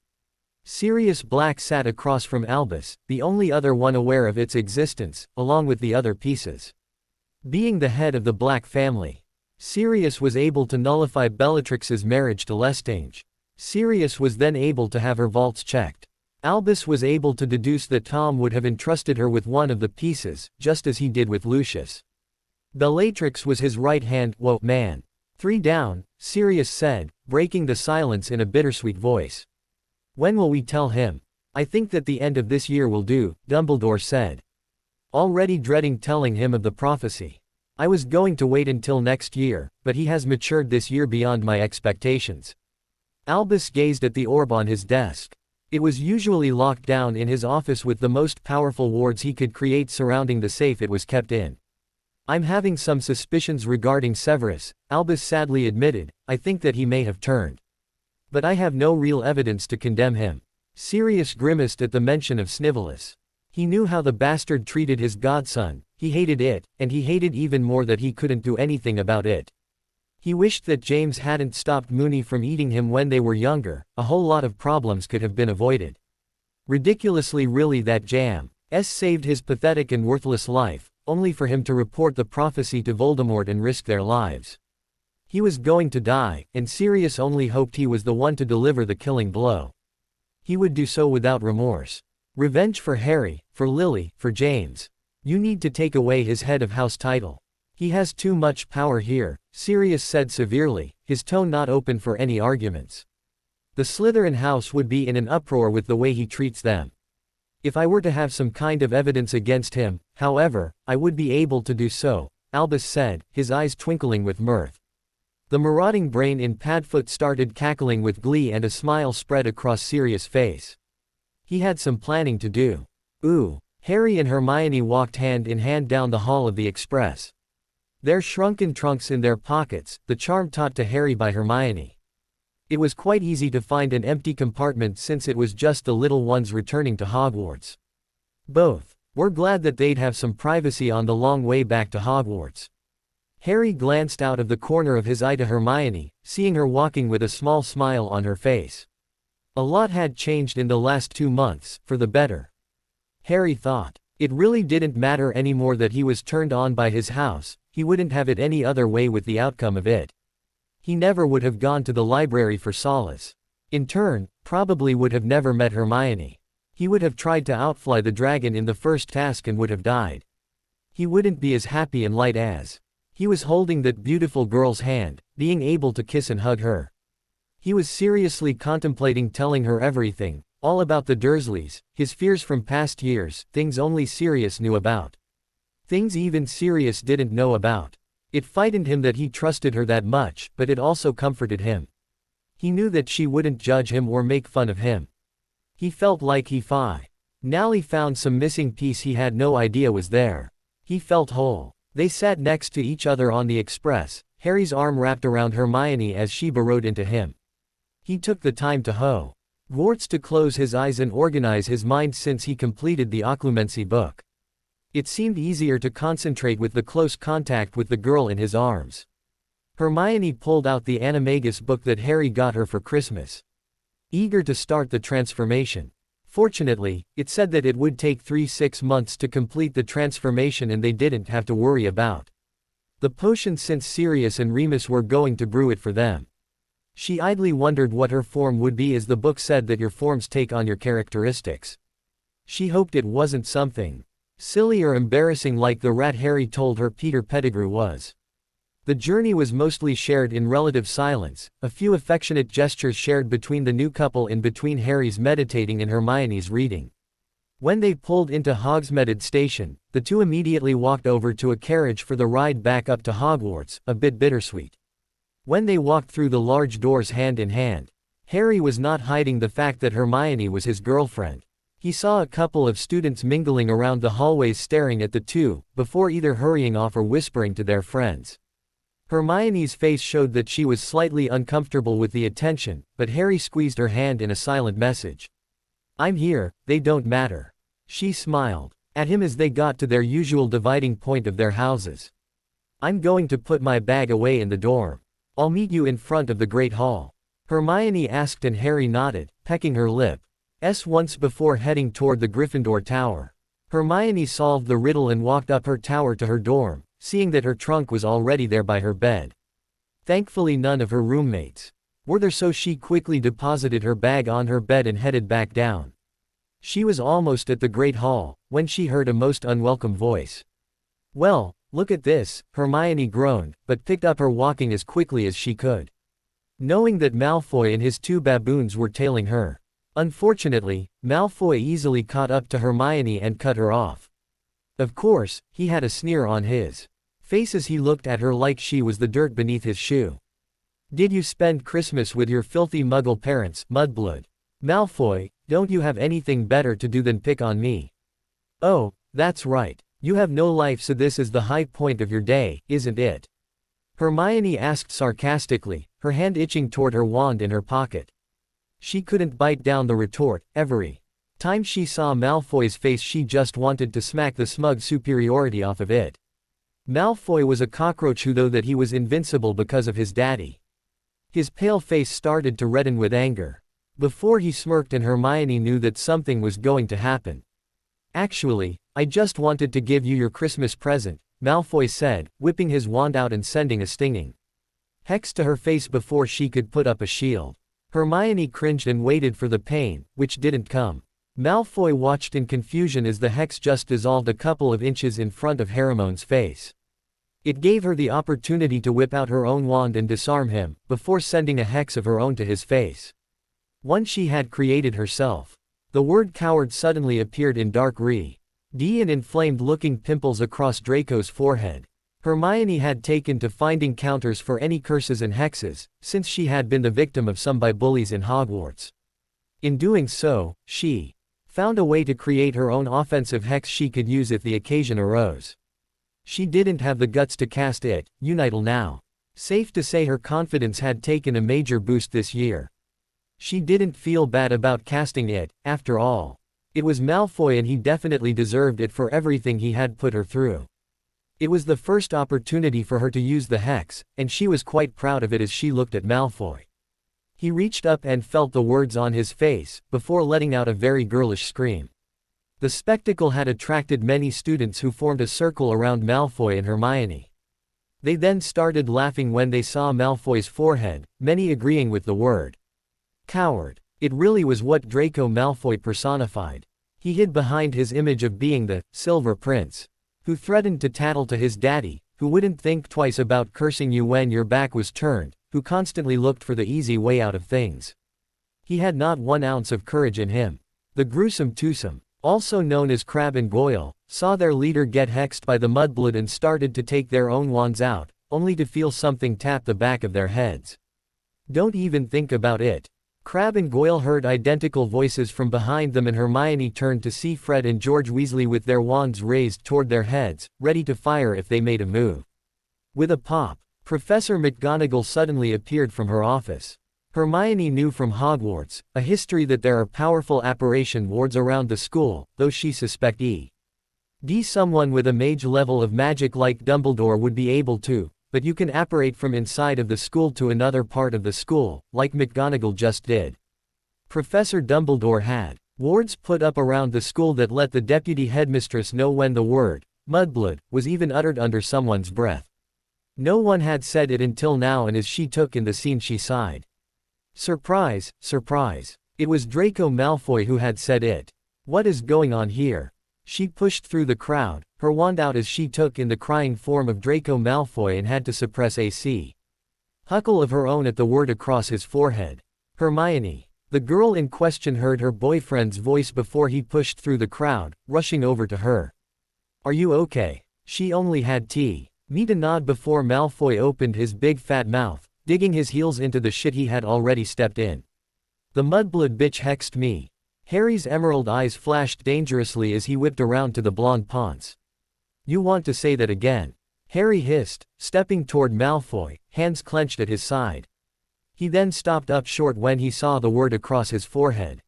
Sirius Black sat across from Albus, the only other one aware of its existence, along with the other pieces. Being the head of the Black family, Sirius was able to nullify Bellatrix's marriage to Lestrange. Sirius was then able to have her vaults checked. Albus was able to deduce that Tom would have entrusted her with one of the pieces, just as he did with Lucius. Bellatrix was his right hand. Whoa, man. 3 down, Sirius said, breaking the silence in a bittersweet voice. When will we tell him? I think that the end of this year will do, Dumbledore said. Already dreading telling him of the prophecy. I was going to wait until next year, but he has matured this year beyond my expectations. Albus gazed at the orb on his desk. It was usually locked down in his office with the most powerful wards he could create surrounding the safe it was kept in. I'm having some suspicions regarding Severus, Albus sadly admitted. I think that he may have turned. But I have no real evidence to condemn him. Sirius grimaced at the mention of Snivellus. He knew how the bastard treated his godson, he hated it, and he hated even more that he couldn't do anything about it. He wished that James hadn't stopped Moony from eating him when they were younger. A whole lot of problems could have been avoided. Ridiculously, really, that James saved his pathetic and worthless life, only for him to report the prophecy to Voldemort and risk their lives. He was going to die, and Sirius only hoped he was the one to deliver the killing blow. He would do so without remorse. Revenge for Harry, for Lily, for James. You need to take away his head of house title. He has too much power here, Sirius said severely, his tone not open for any arguments. The Slytherin house would be in an uproar with the way he treats them. If I were to have some kind of evidence against him, however, I would be able to do so, Albus said, his eyes twinkling with mirth. The marauding brain in Padfoot started cackling with glee and a smile spread across Sirius' face. He had some planning to do. Ooh. Harry and Hermione walked hand in hand down the hall of the Express. Their shrunken trunks in their pockets, the charm taught to Harry by Hermione. It was quite easy to find an empty compartment since it was just the little ones returning to Hogwarts. Both were glad that they'd have some privacy on the long way back to Hogwarts. Harry glanced out of the corner of his eye to Hermione, seeing her walking with a small smile on her face. A lot had changed in the last 2 months, for the better. Harry thought. It really didn't matter anymore that he was turned on by his house, he wouldn't have it any other way with the outcome of it. He never would have gone to the library for solace. In turn, probably would have never met Hermione. He would have tried to outfly the dragon in the first task and would have died. He wouldn't be as happy and light as he was holding that beautiful girl's hand, being able to kiss and hug her. He was seriously contemplating telling her everything, all about the Dursleys, his fears from past years, things only Sirius knew about. Things even Sirius didn't know about. It frightened him that he trusted her that much, but it also comforted him. He knew that she wouldn't judge him or make fun of him. He felt like he finally found some missing piece he had no idea was there. He felt whole. They sat next to each other on the Express, Harry's arm wrapped around Hermione as she burrowed into him. He took the time to Hogwarts to close his eyes and organize his mind since he completed the Occlumency book. It seemed easier to concentrate with the close contact with the girl in his arms. Hermione pulled out the Animagus book that Harry got her for Christmas. Eager to start the transformation. Fortunately, it said that it would take 6 months to complete the transformation and they didn't have to worry about the potion since Sirius and Remus were going to brew it for them. She idly wondered what her form would be as the book said that your forms take on your characteristics. She hoped it wasn't something silly or embarrassing like the rat Harry told her Peter Pettigrew was. The journey was mostly shared in relative silence, a few affectionate gestures shared between the new couple in between Harry's meditating and Hermione's reading. When they pulled into Hogsmeade Station, the two immediately walked over to a carriage for the ride back up to Hogwarts, a bit bittersweet. When they walked through the large doors hand in hand, Harry was not hiding the fact that Hermione was his girlfriend. He saw a couple of students mingling around the hallways staring at the two, before either hurrying off or whispering to their friends. Hermione's face showed that she was slightly uncomfortable with the attention, but Harry squeezed her hand in a silent message. "I'm here, they don't matter." She smiled at him as they got to their usual dividing point of their houses. "I'm going to put my bag away in the dorm. I'll meet you in front of the Great Hall," Hermione asked, and Harry nodded, pecking her lips once before heading toward the Gryffindor tower. Hermione solved the riddle and walked up her tower to her dorm, seeing that her trunk was already there by her bed. Thankfully none of her roommates were there, so she quickly deposited her bag on her bed and headed back down. She was almost at the Great Hall, when she heard a most unwelcome voice. "Well, look at this," Hermione groaned, but picked up her walking as quickly as she could, knowing that Malfoy and his two baboons were tailing her. Unfortunately, Malfoy easily caught up to Hermione and cut her off. Of course, he had a sneer on his face as he looked at her like she was the dirt beneath his shoe. "Did you spend Christmas with your filthy Muggle parents, Mudblood? Malfoy, don't you have anything better to do than pick on me? Oh, that's right. You have no life, so this is the high point of your day, isn't it?" Hermione asked sarcastically, her hand itching toward her wand in her pocket. She couldn't bite down the retort. Every time she saw Malfoy's face she just wanted to smack the smug superiority off of it. Malfoy was a cockroach who thought that he was invincible because of his daddy. His pale face started to redden with anger. Before he smirked, and Hermione knew that something was going to happen. "Actually, I just wanted to give you your Christmas present," Malfoy said, whipping his wand out and sending a stinging hex to her face before she could put up a shield. Hermione cringed and waited for the pain, which didn't come. Malfoy watched in confusion as the hex just dissolved a couple of inches in front of Hermione's face. It gave her the opportunity to whip out her own wand and disarm him, before sending a hex of her own to his face. One she had created herself. The word coward suddenly appeared in dark red and inflamed-looking pimples across Draco's forehead. Hermione had taken to finding counters for any curses and hexes, since she had been the victim of some by bullies in Hogwarts. In doing so, she found a way to create her own offensive hex she could use if the occasion arose. She didn't have the guts to cast it, Unital now. Safe to say her confidence had taken a major boost this year. She didn't feel bad about casting it, after all. It was Malfoy and he definitely deserved it for everything he had put her through. It was the first opportunity for her to use the hex, and she was quite proud of it as she looked at Malfoy. He reached up and felt the words on his face, before letting out a very girlish scream. The spectacle had attracted many students who formed a circle around Malfoy and Hermione. They then started laughing when they saw Malfoy's forehead, many agreeing with the word coward. It really was what Draco Malfoy personified. He hid behind his image of being the Silver Prince, who threatened to tattle to his daddy, who wouldn't think twice about cursing you when your back was turned, who constantly looked for the easy way out of things. He had not 1 ounce of courage in him. The gruesome twosome, also known as Crabbe and Goyle, saw their leader get hexed by the Mudblood and started to take their own wands out, only to feel something tap the back of their heads. "Don't even think about it." Crabbe and Goyle heard identical voices from behind them, and Hermione turned to see Fred and George Weasley with their wands raised toward their heads, ready to fire if they made a move. With a pop, Professor McGonagall suddenly appeared from her office. Hermione knew from Hogwarts, a history, that there are powerful apparition wards around the school, though she suspected someone with a mage level of magic like Dumbledore would be able to. But you can apparate from inside of the school to another part of the school, like McGonagall just did. Professor Dumbledore had wards put up around the school that let the deputy headmistress know when the word Mudblood was even uttered under someone's breath. No one had said it until now, and as she took in the scene she sighed. Surprise, surprise. It was Draco Malfoy who had said it. What is going on here? She pushed through the crowd, her wand out as she took in the crying form of Draco Malfoy and had to suppress a huckle of her own at the word across his forehead. Hermione. The girl in question heard her boyfriend's voice before he pushed through the crowd, rushing over to her. "Are you okay?" She only had me to nod before Malfoy opened his big fat mouth, digging his heels into the shit he had already stepped in. "The Mudblood bitch hexed me. Harry's emerald eyes flashed dangerously as he whipped around to the blonde ponce. You want to say that again? Harry hissed, stepping toward Malfoy, hands clenched at his side. He then stopped up short when he saw the word across his forehead.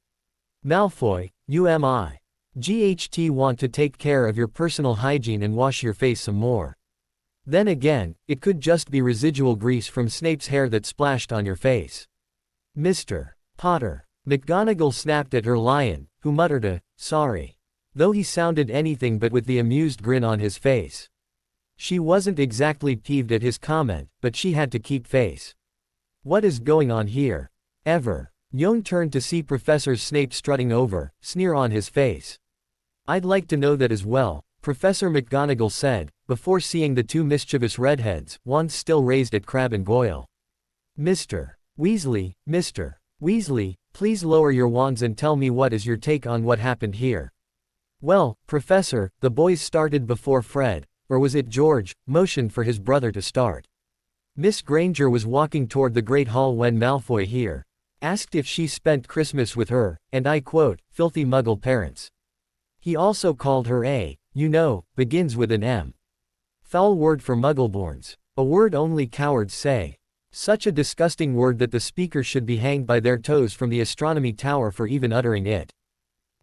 Malfoy, GHT want to take care of your personal hygiene and wash your face some more. Then again, it could just be residual grease from Snape's hair that splashed on your face. Mr. Potter. McGonagall snapped at her lion, who muttered a, sorry. Though he sounded anything but with the amused grin on his face. She wasn't exactly peeved at his comment, but she had to keep face. What is going on here? Ever? Young turned to see Professor Snape strutting over, sneer on his face. I'd like to know that as well, Professor McGonagall said, before seeing the two mischievous redheads, wands still raised at Crabbe and Goyle. Mr. Weasley, please lower your wands and tell me what is your take on what happened here. Well, Professor, the boys started before Fred, or was it George, motioned for his brother to start. Miss Granger was walking toward the Great Hall when Malfoy here asked if she spent Christmas with her, and I quote, filthy muggle parents. He also called her begins with an M. Foul word for muggleborns. A word only cowards say. Such a disgusting word that the speaker should be hanged by their toes from the astronomy tower for even uttering it.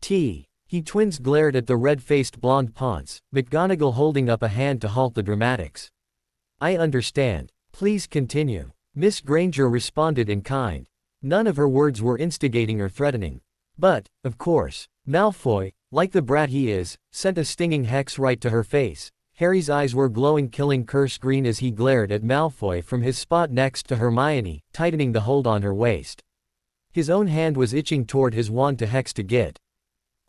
He twins glared at the red-faced blonde ponce, McGonagall holding up a hand to halt the dramatics. I understand. Please continue. Miss Granger responded in kind. None of her words were instigating or threatening. But, of course, Malfoy, like the brat he is, sent a stinging hex right to her face. Harry's eyes were glowing killing curse green as he glared at Malfoy from his spot next to Hermione, tightening the hold on her waist. His own hand was itching toward his wand to hex to get.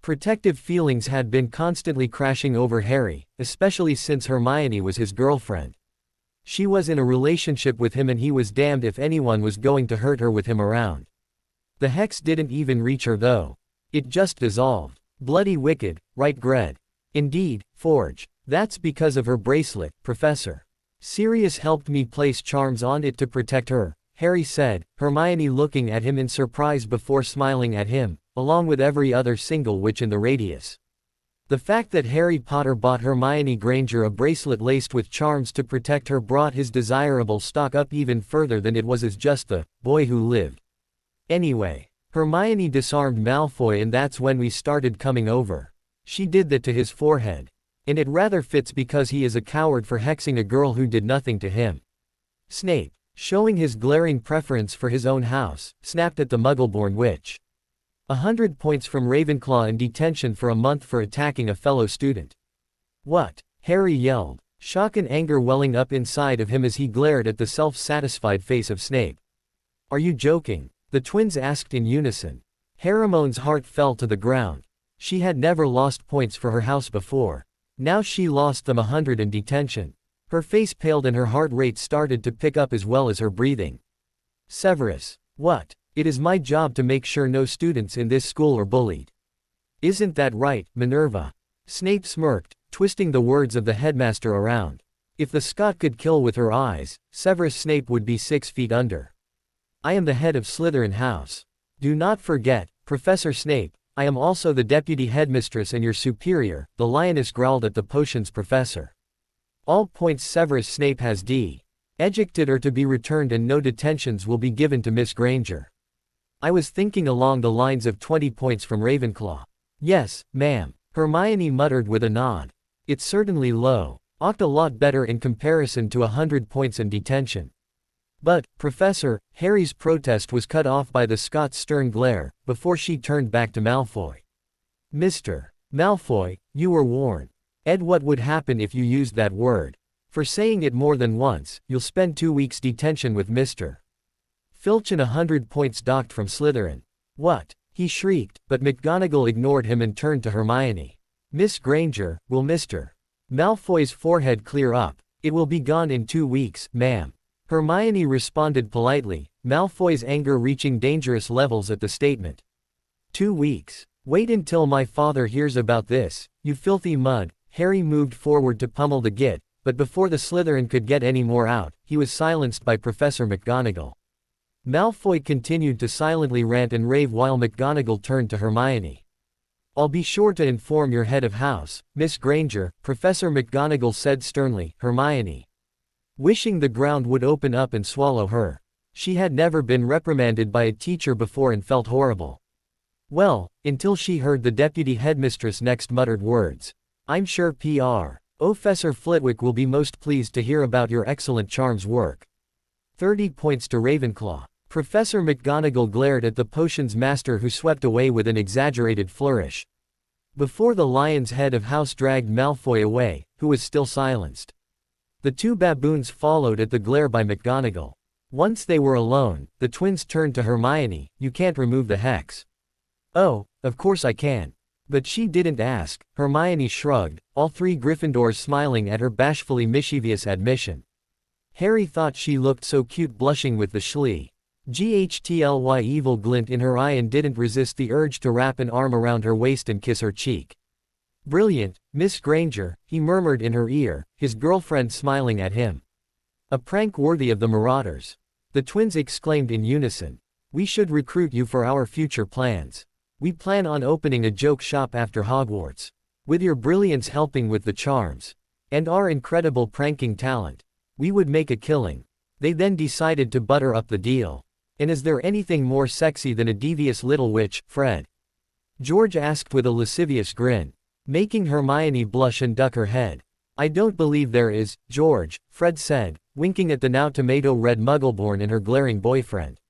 Protective feelings had been constantly crashing over Harry, especially since Hermione was his girlfriend. She was in a relationship with him and he was damned if anyone was going to hurt her with him around. The hex didn't even reach her though. It just dissolved. Bloody wicked, right Gred? Indeed, Forge. That's because of her bracelet, Professor. Sirius helped me place charms on it to protect her, Harry said, Hermione looking at him in surprise before smiling at him, along with every other single witch in the radius. The fact that Harry Potter bought Hermione Granger a bracelet laced with charms to protect her brought his desirable stock up even further than it was as just the boy who lived. Anyway, Hermione disarmed Malfoy and that's when we started coming over. She did that to his forehead. And it rather fits because he is a coward for hexing a girl who did nothing to him. Snape, showing his glaring preference for his own house, snapped at the Muggleborn witch. 100 points from Ravenclaw in detention for a month for attacking a fellow student. What? Harry yelled, shock and anger welling up inside of him as he glared at the self-satisfied face of Snape. Are you joking? The twins asked in unison. Hermione's heart fell to the ground. She had never lost points for her house before. Now she lost them 100 in detention. Her face paled and her heart rate started to pick up as well as her breathing. Severus. What? It is my job to make sure no students in this school are bullied. Isn't that right, Minerva? Snape smirked, twisting the words of the headmaster around. If the Scot could kill with her eyes, Severus Snape would be 6 feet under. I am the head of Slytherin House. Do not forget, Professor Snape, I am also the deputy headmistress and your superior, the lioness growled at the potions professor. All points Severus Snape has ejected or to be returned and no detentions will be given to Miss Granger. I was thinking along the lines of 20 points from Ravenclaw. Yes, ma'am, Hermione muttered with a nod. It's certainly low. Ought a lot better in comparison to 100 points in detention. But, Professor, Harry's protest was cut off by the Scot's stern glare, before she turned back to Malfoy. Mr. Malfoy, you were warned. Ed, what would happen if you used that word? For saying it more than once, you'll spend 2 weeks detention with Mr. Filch and 100 points docked from Slytherin. What? He shrieked, but McGonagall ignored him and turned to Hermione. Miss Granger, will Mr. Malfoy's forehead clear up? It will be gone in 2 weeks, ma'am. Hermione responded politely, Malfoy's anger reaching dangerous levels at the statement. 2 weeks. Wait until my father hears about this, you filthy mud. Harry moved forward to pummel the git, but before the Slytherin could get any more out, he was silenced by Professor McGonagall. Malfoy continued to silently rant and rave while McGonagall turned to Hermione. "I'll be sure to inform your head of house, Miss Granger," Professor McGonagall said sternly. Hermione, wishing the ground would open up and swallow her. She had never been reprimanded by a teacher before and felt horrible. Well, until she heard the deputy headmistress' next muttered words. "I'm sure Professor Flitwick will be most pleased to hear about your excellent charms work." 30 points to Ravenclaw. Professor McGonagall glared at the potions master who swept away with an exaggerated flourish. Before the lion's head of house dragged Malfoy away, who was still silenced. The two baboons followed at the glare by McGonagall. Once they were alone, the twins turned to Hermione. "You can't remove the hex." "Oh, of course I can." But she didn't ask, Hermione shrugged, all three Gryffindors smiling at her bashfully mischievous admission. Harry thought she looked so cute blushing with the GHTLY evil glint in her eye and didn't resist the urge to wrap an arm around her waist and kiss her cheek. "Brilliant, Miss Granger," he murmured in her ear, his girlfriend smiling at him. "A prank worthy of the Marauders." The twins exclaimed in unison. "We should recruit you for our future plans. We plan on opening a joke shop after Hogwarts. With your brilliance helping with the charms. And our incredible pranking talent. We would make a killing." They then decided to butter up the deal. "And is there anything more sexy than a devious little witch, Fred?" George asked with a lascivious grin, making Hermione blush and duck her head. "I don't believe there is, George," Fred said, winking at the now tomato-red Muggleborn and her glaring boyfriend.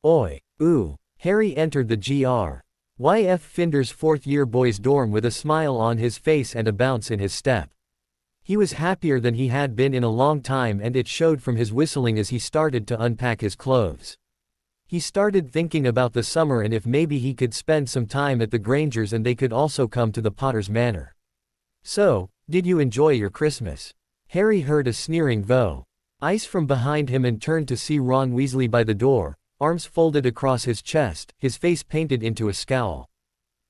"Oi, ooh." Harry entered the Gr.YF Finder's fourth-year boys' dorm with a smile on his face and a bounce in his step. He was happier than he had been in a long time, and it showed from his whistling as he started to unpack his clothes. He started thinking about the summer and if maybe he could spend some time at the Grangers and they could also come to the Potter's Manor. "So, did you enjoy your Christmas?" Harry heard a sneering voice from behind him and turned to see Ron Weasley by the door, arms folded across his chest, his face painted into a scowl.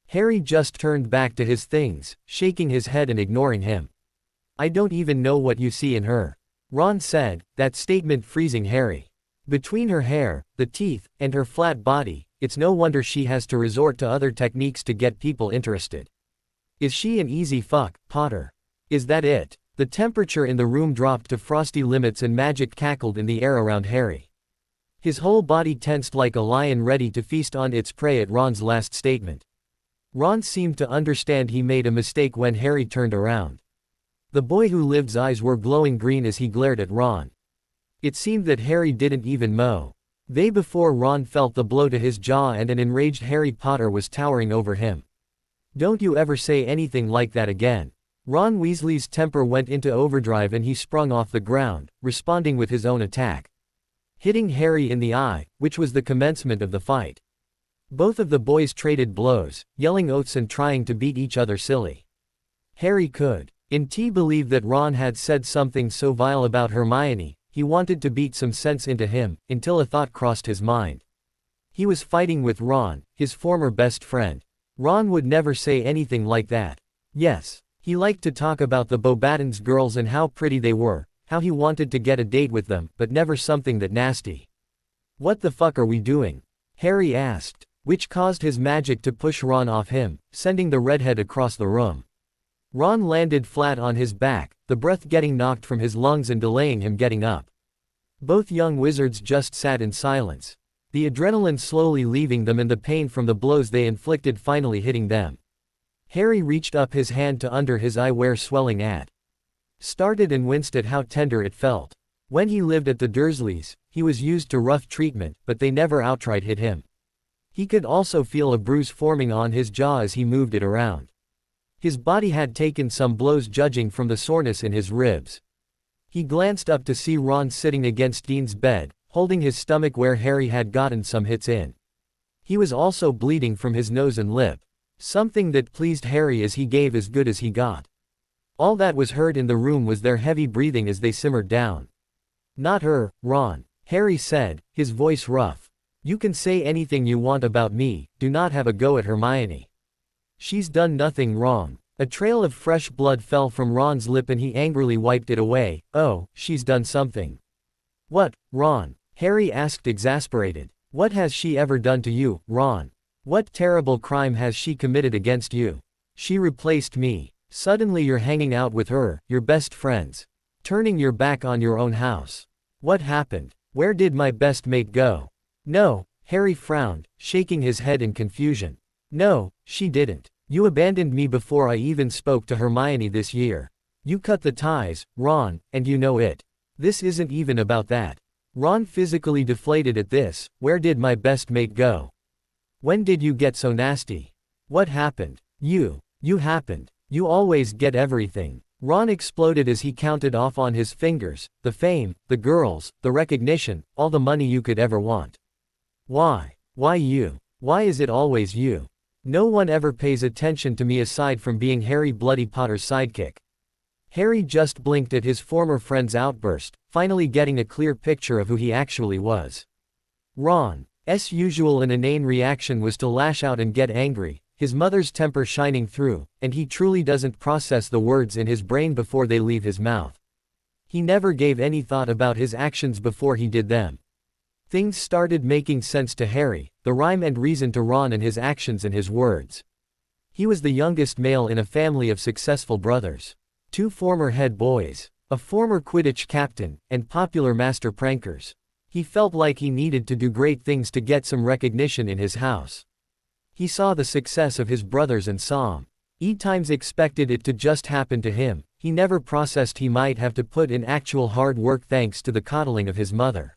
Harry just turned back to his things, shaking his head and ignoring him. "I don't even know what you see in her," Ron said, that statement freezing Harry. Between her hair, the teeth, and her flat body, it's no wonder she has to resort to other techniques to get people interested. "Is she an easy fuck, Potter? Is that it?" The temperature in the room dropped to frosty limits and magic cackled in the air around Harry. His whole body tensed like a lion ready to feast on its prey at Ron's last statement. Ron seemed to understand he made a mistake when Harry turned around. The boy who lived's eyes were glowing green as he glared at Ron. It seemed that Harry didn't even they before Ron felt the blow to his jaw and an enraged Harry Potter was towering over him. "Don't you ever say anything like that again." Ron Weasley's temper went into overdrive and he sprung off the ground, responding with his own attack. Hitting Harry in the eye, which was the commencement of the fight. Both of the boys traded blows, yelling oaths and trying to beat each other silly. Harry couldn't believe that Ron had said something so vile about Hermione. He wanted to beat some sense into him, until a thought crossed his mind. He was fighting with Ron, his former best friend. Ron would never say anything like that. Yes, he liked to talk about the Beauxbatons girls and how pretty they were, how he wanted to get a date with them, but never something that nasty. "What the fuck are we doing?" Harry asked, which caused his magic to push Ron off him, sending the redhead across the room. Ron landed flat on his back, the breath getting knocked from his lungs and delaying him getting up. Both young wizards just sat in silence. The adrenaline slowly leaving them and the pain from the blows they inflicted finally hitting them. Harry reached up his hand to under his eye where swelling started and winced at how tender it felt. When he lived at the Dursleys, he was used to rough treatment, but they never outright hit him. He could also feel a bruise forming on his jaw as he moved it around. His body had taken some blows judging from the soreness in his ribs. He glanced up to see Ron sitting against Dean's bed, holding his stomach where Harry had gotten some hits in. He was also bleeding from his nose and lip. Something that pleased Harry as he gave as good as he got. All that was heard in the room was their heavy breathing as they simmered down. "Not her, Ron," Harry said, his voice rough. "You can say anything you want about me, do not have a go at Hermione. She's done nothing wrong." A trail of fresh blood fell from Ron's lip and he angrily wiped it away. "Oh, she's done something." "What, Ron?" Harry asked exasperated. What has she ever done to you, Ron? What terrible crime has she committed against you? She replaced me. Suddenly you're hanging out with her, your best friends. Turning your back on your own house. What happened? Where did my best mate go? No, Harry frowned, shaking his head in confusion. No, she didn't. You abandoned me before I even spoke to Hermione this year. You cut the ties, Ron, and you know it. This isn't even about that. Ron physically deflated at this. Where did my best mate go? When did you get so nasty? What happened? You happened. You always get everything. Ron exploded as he counted off on his fingers, the fame, the girls, the recognition, all the money you could ever want. Why? Why you? Why is it always you? No one ever pays attention to me aside from being Harry Bloody Potter's sidekick. Harry just blinked at his former friend's outburst, finally getting a clear picture of who he actually was. Ron's usual and inane reaction was to lash out and get angry, his mother's temper shining through, and he truly doesn't process the words in his brain before they leave his mouth. He never gave any thought about his actions before he did them. Things started making sense to Harry, the rhyme and reason to Ron and his actions and his words. He was the youngest male in a family of successful brothers. 2 former head boys, a former Quidditch captain, and popular master prankers. He felt like he needed to do great things to get some recognition in his house. He saw the success of his brothers and sometimes expected it to just happen to him. He never processed he might have to put in actual hard work thanks to the coddling of his mother.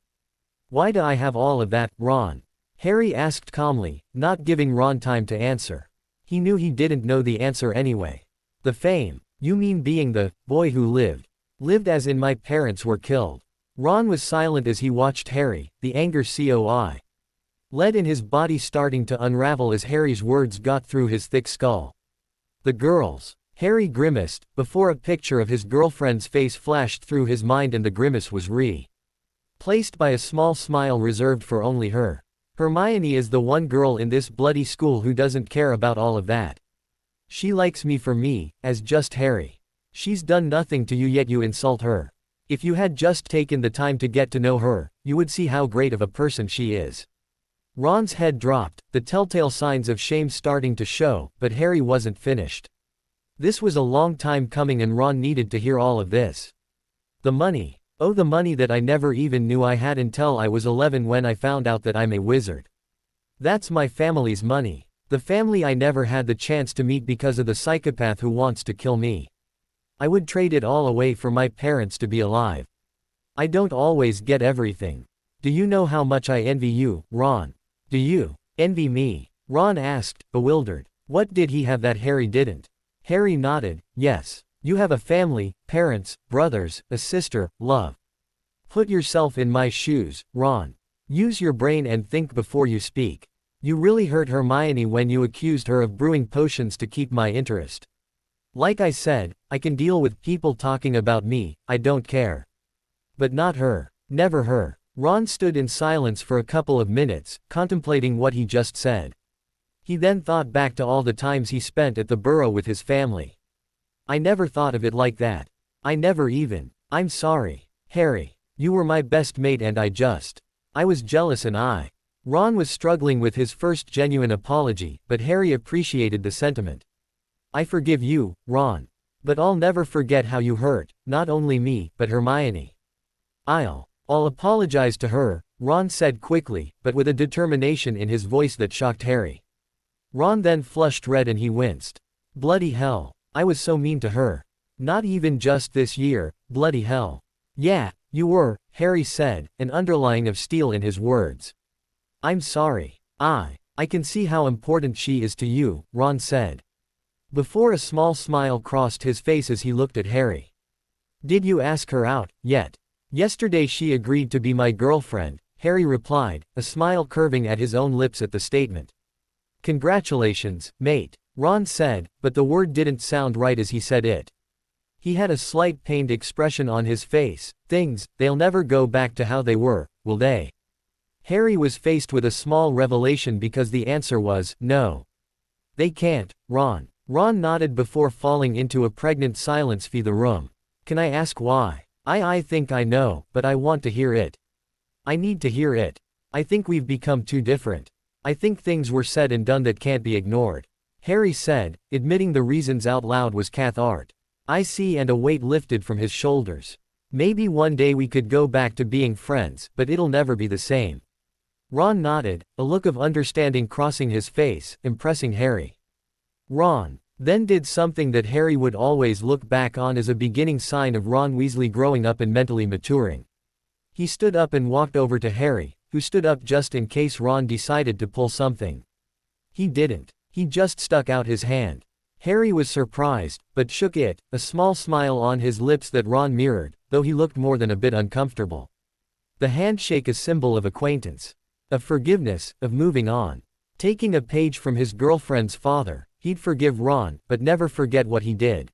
Why do I have all of that, Ron? Harry asked calmly, not giving Ron time to answer. He knew he didn't know the answer anyway. The fame. You mean being the boy who lived? Lived as in my parents were killed. Ron was silent as he watched Harry, the anger lead in his body starting to unravel as Harry's words got through his thick skull. The girls. Harry grimaced, before a picture of his girlfriend's face flashed through his mind and the grimace was replaced by a small smile reserved for only her. Hermione is the one girl in this bloody school who doesn't care about all of that. She likes me for me, as just Harry. She's done nothing to you yet you insult her. If you had just taken the time to get to know her, you would see how great of a person she is. Ron's head dropped, the telltale signs of shame starting to show, but Harry wasn't finished. This was a long time coming and Ron needed to hear all of this. The money. Oh, the money that I never even knew I had until I was 11 when I found out that I'm a wizard. That's my family's money. The family I never had the chance to meet because of the psychopath who wants to kill me. I would trade it all away for my parents to be alive. I don't always get everything. Do you know how much I envy you, Ron? Do you envy me? Ron asked, bewildered. What did he have that Harry didn't? Harry nodded. Yes. You have a family, parents, brothers, a sister, love. Put yourself in my shoes, Ron. Use your brain and think before you speak. You really hurt Hermione when you accused her of brewing potions to keep my interest. Like I said, I can deal with people talking about me, I don't care. But not her. Never her. Ron stood in silence for a couple of minutes, contemplating what he just said. He then thought back to all the times he spent at the Burrow with his family. I never thought of it like that. I never even. I'm sorry. Harry. You were my best mate and I was jealous and Ron was struggling with his first genuine apology, but Harry appreciated the sentiment. I forgive you, Ron. But I'll never forget how you hurt, not only me, but Hermione. I'll apologize to her, Ron said quickly, but with a determination in his voice that shocked Harry. Ron then flushed red and he winced. Bloody hell. I was so mean to her. Not even just this year, bloody hell. Yeah, you were, Harry said, an underlying of steel in his words. I'm sorry. I can see how important she is to you, Ron said. Before a small smile crossed his face as he looked at Harry. Did you ask her out, yet? Yesterday she agreed to be my girlfriend, Harry replied, a smile curving at his own lips at the statement. Congratulations, mate, Ron said, but the word didn't sound right as he said it. He had a slight pained expression on his face. They'll never go back to how they were, will they? Harry was faced with a small revelation because the answer was, no. They can't, Ron. Ron nodded before falling into a pregnant silence fill the room. Can I ask why? I think I know, but I want to hear it. I need to hear it. I think we've become too different. I think things were said and done that can't be ignored. Harry said, admitting the reasons out loud was cathartic. I see, and a weight lifted from his shoulders. Maybe one day we could go back to being friends, but it'll never be the same. Ron nodded, a look of understanding crossing his face, impressing Harry. Ron then did something that Harry would always look back on as a beginning sign of Ron Weasley growing up and mentally maturing. He stood up and walked over to Harry, who stood up just in case Ron decided to pull something. He didn't. He just stuck out his hand. Harry was surprised, but shook it, a small smile on his lips that Ron mirrored, though he looked more than a bit uncomfortable. The handshake a symbol of acquaintance, of forgiveness, of moving on. Taking a page from his girlfriend's father, he'd forgive Ron, but never forget what he did.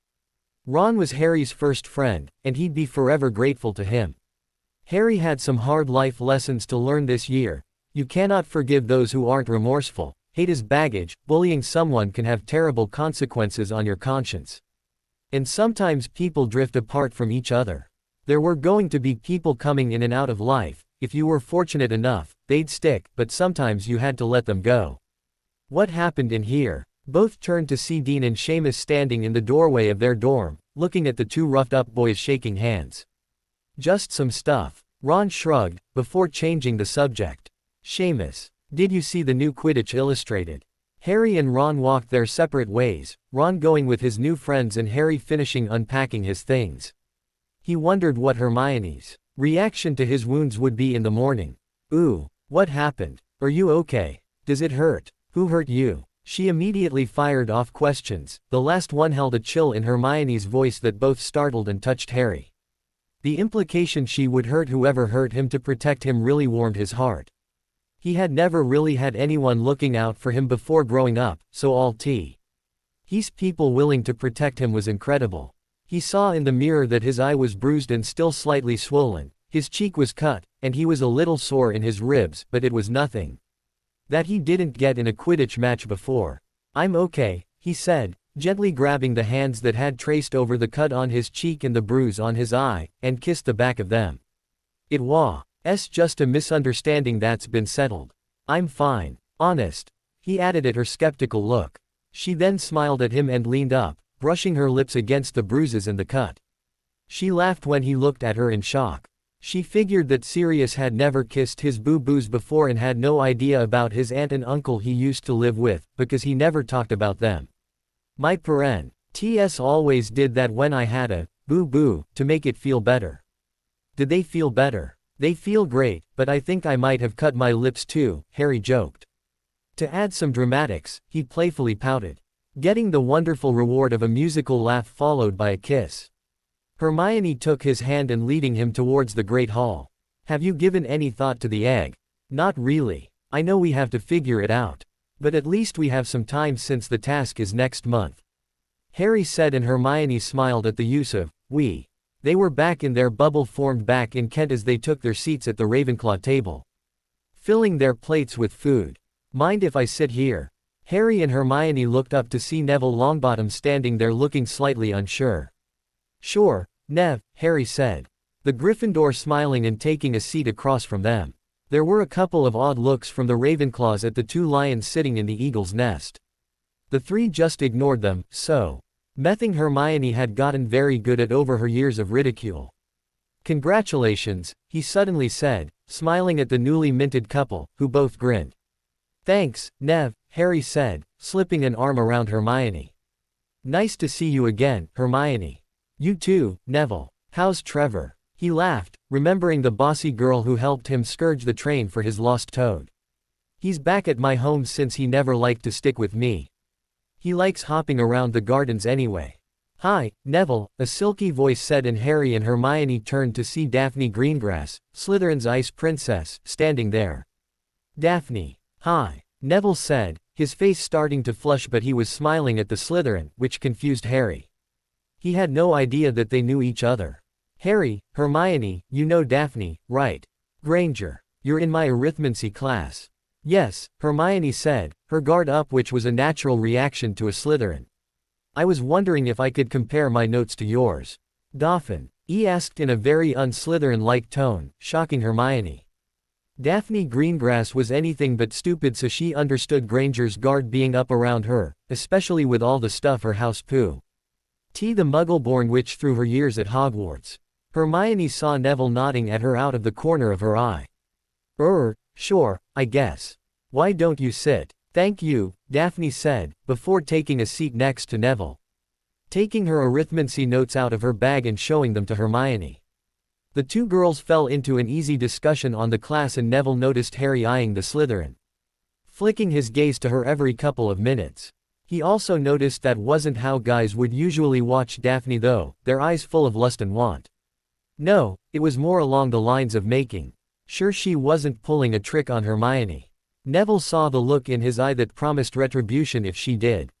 Ron was Harry's first friend, and he'd be forever grateful to him. Harry had some hard life lessons to learn this year. You cannot forgive those who aren't remorseful. Hate is baggage. Bullying someone can have terrible consequences on your conscience. And sometimes people drift apart from each other. There were going to be people coming in and out of life. If you were fortunate enough, they'd stick, but sometimes you had to let them go. What happened in here? Both turned to see Dean and Seamus standing in the doorway of their dorm, looking at the two roughed-up boys shaking hands. Just some stuff. Ron shrugged, before changing the subject. Seamus, did you see the new Quidditch Illustrated? Harry and Ron walked their separate ways, Ron going with his new friends and Harry finishing unpacking his things. He wondered what Hermione's reaction to his wounds would be in the morning. Ooh, what happened? Are you okay? Does it hurt? Who hurt you? She immediately fired off questions. The last one held a chill in Hermione's voice that both startled and touched Harry. The implication she would hurt whoever hurt him to protect him really warmed his heart. He had never really had anyone looking out for him before growing up, so all his people willing to protect him was incredible. He saw in the mirror that his eye was bruised and still slightly swollen, his cheek was cut, and he was a little sore in his ribs, but it was nothing that he didn't get in a Quidditch match before. I'm okay, he said, gently grabbing the hands that had traced over the cut on his cheek and the bruise on his eye, and kissed the back of them. It was just a misunderstanding that's been settled. I'm fine. Honest. He added at her skeptical look. She then smiled at him and leaned up, brushing her lips against the bruises and the cut. She laughed when he looked at her in shock. She figured that Sirius had never kissed his boo-boos before and had no idea about his aunt and uncle he used to live with, because he never talked about them. My parents always did that when I had a boo-boo, to make it feel better. Did they feel better? They feel great, but I think I might have cut my lips too, Harry joked. To add some dramatics, he playfully pouted, getting the wonderful reward of a musical laugh followed by a kiss. Hermione took his hand and leading him towards the Great Hall. Have you given any thought to the egg? Not really. I know we have to figure it out. But at least we have some time since the task is next month. Harry said, and Hermione smiled at the use of we. They were back in their bubble formed back in Kent as they took their seats at the Ravenclaw table, filling their plates with food. Mind if I sit here? Harry and Hermione looked up to see Neville Longbottom standing there looking slightly unsure. Sure, Nev, Harry said. The Gryffindor smiling and taking a seat across from them. There were a couple of odd looks from the Ravenclaws at the two lions sitting in the eagle's nest. The three just ignored them, so mething Hermione had gotten very good at over her years of ridicule. Congratulations, he suddenly said, smiling at the newly minted couple, who both grinned. Thanks, Nev, Harry said, slipping an arm around Hermione. Nice to see you again, Hermione. You too, Neville. How's Trevor? He laughed, remembering the bossy girl who helped him scourge the train for his lost toad. He's back at my home since he never liked to stick with me. He likes hopping around the gardens anyway. Hi, Neville, a silky voice said, and Harry and Hermione turned to see Daphne Greengrass, Slytherin's ice princess, standing there. Daphne. Hi, Neville said, his face starting to flush, but he was smiling at the Slytherin, which confused Harry. He had no idea that they knew each other. Harry, Hermione, you know Daphne, right? Granger. You're in my arithmancy class. Yes, Hermione said, her guard up, which was a natural reaction to a Slytherin. I was wondering if I could compare my notes to yours. Dauphin. He asked in a very un-Slytherin-like tone, shocking Hermione. Daphne Greengrass was anything but stupid, so she understood Granger's guard being up around her, especially with all the stuff her house poo. The Muggle-born witch through her years at Hogwarts. Hermione saw Neville nodding at her out of the corner of her eye. Sure, I guess. Why don't you sit? Thank you, Daphne said, before taking a seat next to Neville. Taking her arithmancy notes out of her bag and showing them to Hermione. The two girls fell into an easy discussion on the class, and Neville noticed Harry eyeing the Slytherin, flicking his gaze to her every couple of minutes. He also noticed that wasn't how guys would usually watch Daphne though, their eyes full of lust and want. No, it was more along the lines of making sure she wasn't pulling a trick on Hermione. Neville saw the look in his eye that promised retribution if she did.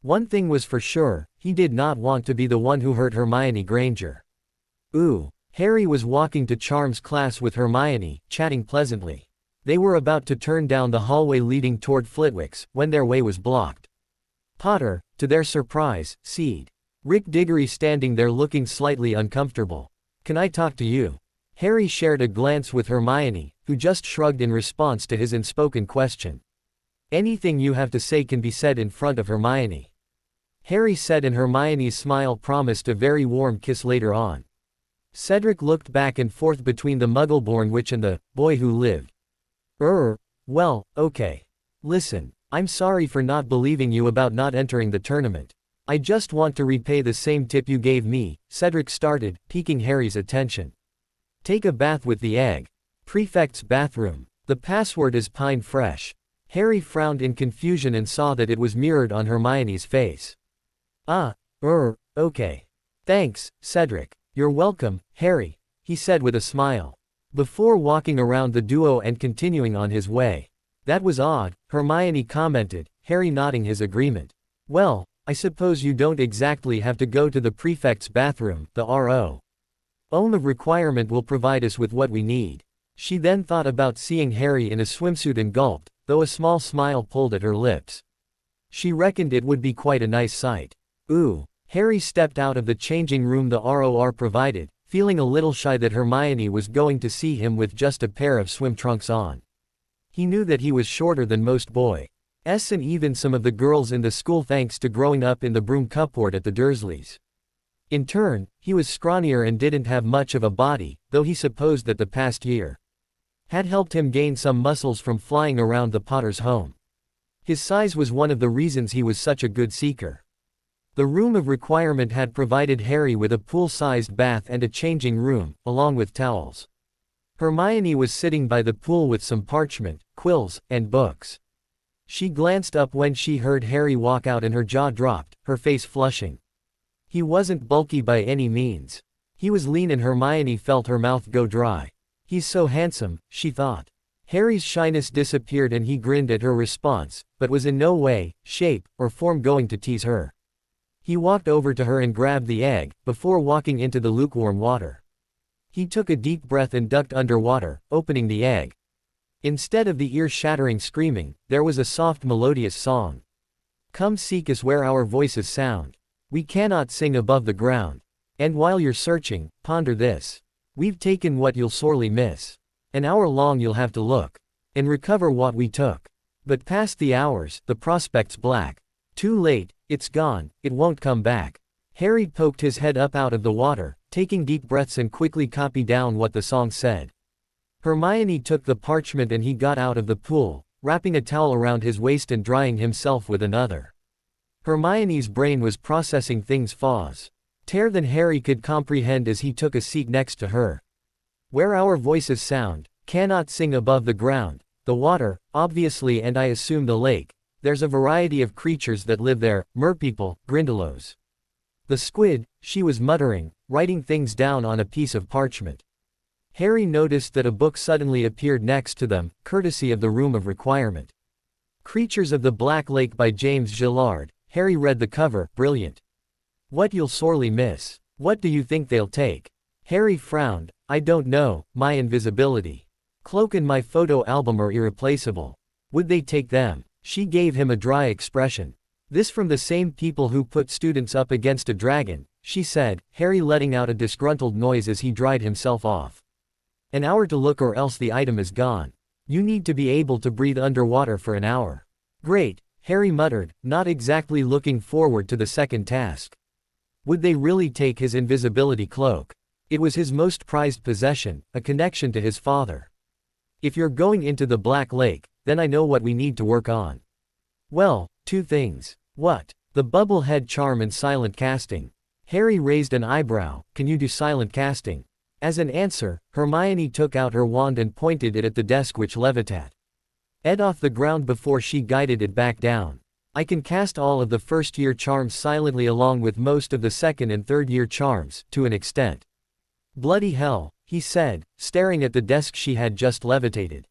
One thing was for sure, he did not want to be the one who hurt Hermione Granger. Harry was walking to Charm's class with Hermione, chatting pleasantly. They were about to turn down the hallway leading toward Flitwick's, when their way was blocked. Potter, to their surprise, seed Rick Diggory standing there looking slightly uncomfortable. Can I talk to you? Harry shared a glance with Hermione, who just shrugged in response to his unspoken question. Anything you have to say can be said in front of Hermione, Harry said, and Hermione's smile promised a very warm kiss later on. Cedric looked back and forth between the Muggle-born witch and the boy who lived. Well, okay. Listen, I'm sorry for not believing you about not entering the tournament. I just want to repay the same tip you gave me, Cedric started, piquing Harry's attention. Take a bath with the egg. Prefect's bathroom. The password is Pine Fresh. Harry frowned in confusion and saw that it was mirrored on Hermione's face. Okay. Thanks, Cedric. You're welcome, Harry, he said with a smile, before walking around the duo and continuing on his way. That was odd, Hermione commented, Harry nodding his agreement. Well, I suppose you don't exactly have to go to the prefect's bathroom, the RO. The requirement will provide us with what we need. She then thought about seeing Harry in a swimsuit and gulped, though a small smile pulled at her lips. She reckoned it would be quite a nice sight. Harry stepped out of the changing room the ROR provided, feeling a little shy that Hermione was going to see him with just a pair of swim trunks on. He knew that he was shorter than most boys, and even some of the girls in the school, thanks to growing up in the broom cupboard at the Dursleys. In turn, he was scrawnier and didn't have much of a body, though he supposed that the past year had helped him gain some muscles from flying around the Potter's home. His size was one of the reasons he was such a good seeker. The room of requirement had provided Harry with a pool-sized bath and a changing room, along with towels. Hermione was sitting by the pool with some parchment, quills, and books. She glanced up when she heard Harry walk out and her jaw dropped, her face flushing. He wasn't bulky by any means. He was lean, and Hermione felt her mouth go dry. He's so handsome, she thought. Harry's shyness disappeared and he grinned at her response, but was in no way, shape, or form going to tease her. He walked over to her and grabbed the egg, before walking into the lukewarm water. He took a deep breath and ducked underwater, opening the egg. Instead of the ear-shattering screaming, there was a soft melodious song. Come seek us where our voices sound. We cannot sing above the ground. And while you're searching, ponder this. We've taken what you'll sorely miss. An hour long you'll have to look and recover what we took. But past the hours, the prospect's black. Too late, it's gone, it won't come back. Harry poked his head up out of the water, taking deep breaths, and quickly copied down what the song said. Hermione took the parchment and he got out of the pool, wrapping a towel around his waist and drying himself with another. Hermione's brain was processing things faster than Harry could comprehend as he took a seat next to her. Where our voices sound, cannot sing above the ground, the water, obviously, and I assume the lake. There's a variety of creatures that live there, merpeople, grindylows. The squid, she was muttering, writing things down on a piece of parchment. Harry noticed that a book suddenly appeared next to them, courtesy of the Room of Requirement. Creatures of the Black Lake by James Gillard. Harry read the cover, brilliant. What you'll sorely miss. What do you think they'll take? Harry frowned. I don't know, my invisibility cloak and my photo album are irreplaceable. Would they take them? She gave him a dry expression. This from the same people who put students up against a dragon, she said, Harry letting out a disgruntled noise as he dried himself off. An hour to look or else the item is gone. You need to be able to breathe underwater for an hour. Great, Harry muttered, not exactly looking forward to the second task. Would they really take his invisibility cloak? It was his most prized possession, a connection to his father. If you're going into the Black Lake, then I know what we need to work on. Well, two things. What? The bubble head charm and silent casting. Harry raised an eyebrow. Can you do silent casting? As an answer, Hermione took out her wand and pointed it at the desk which levitated off the ground before she guided it back down. I can cast all of the first-year charms silently along with most of the second and third-year charms, to an extent. Bloody hell, he said, staring at the desk she had just levitated.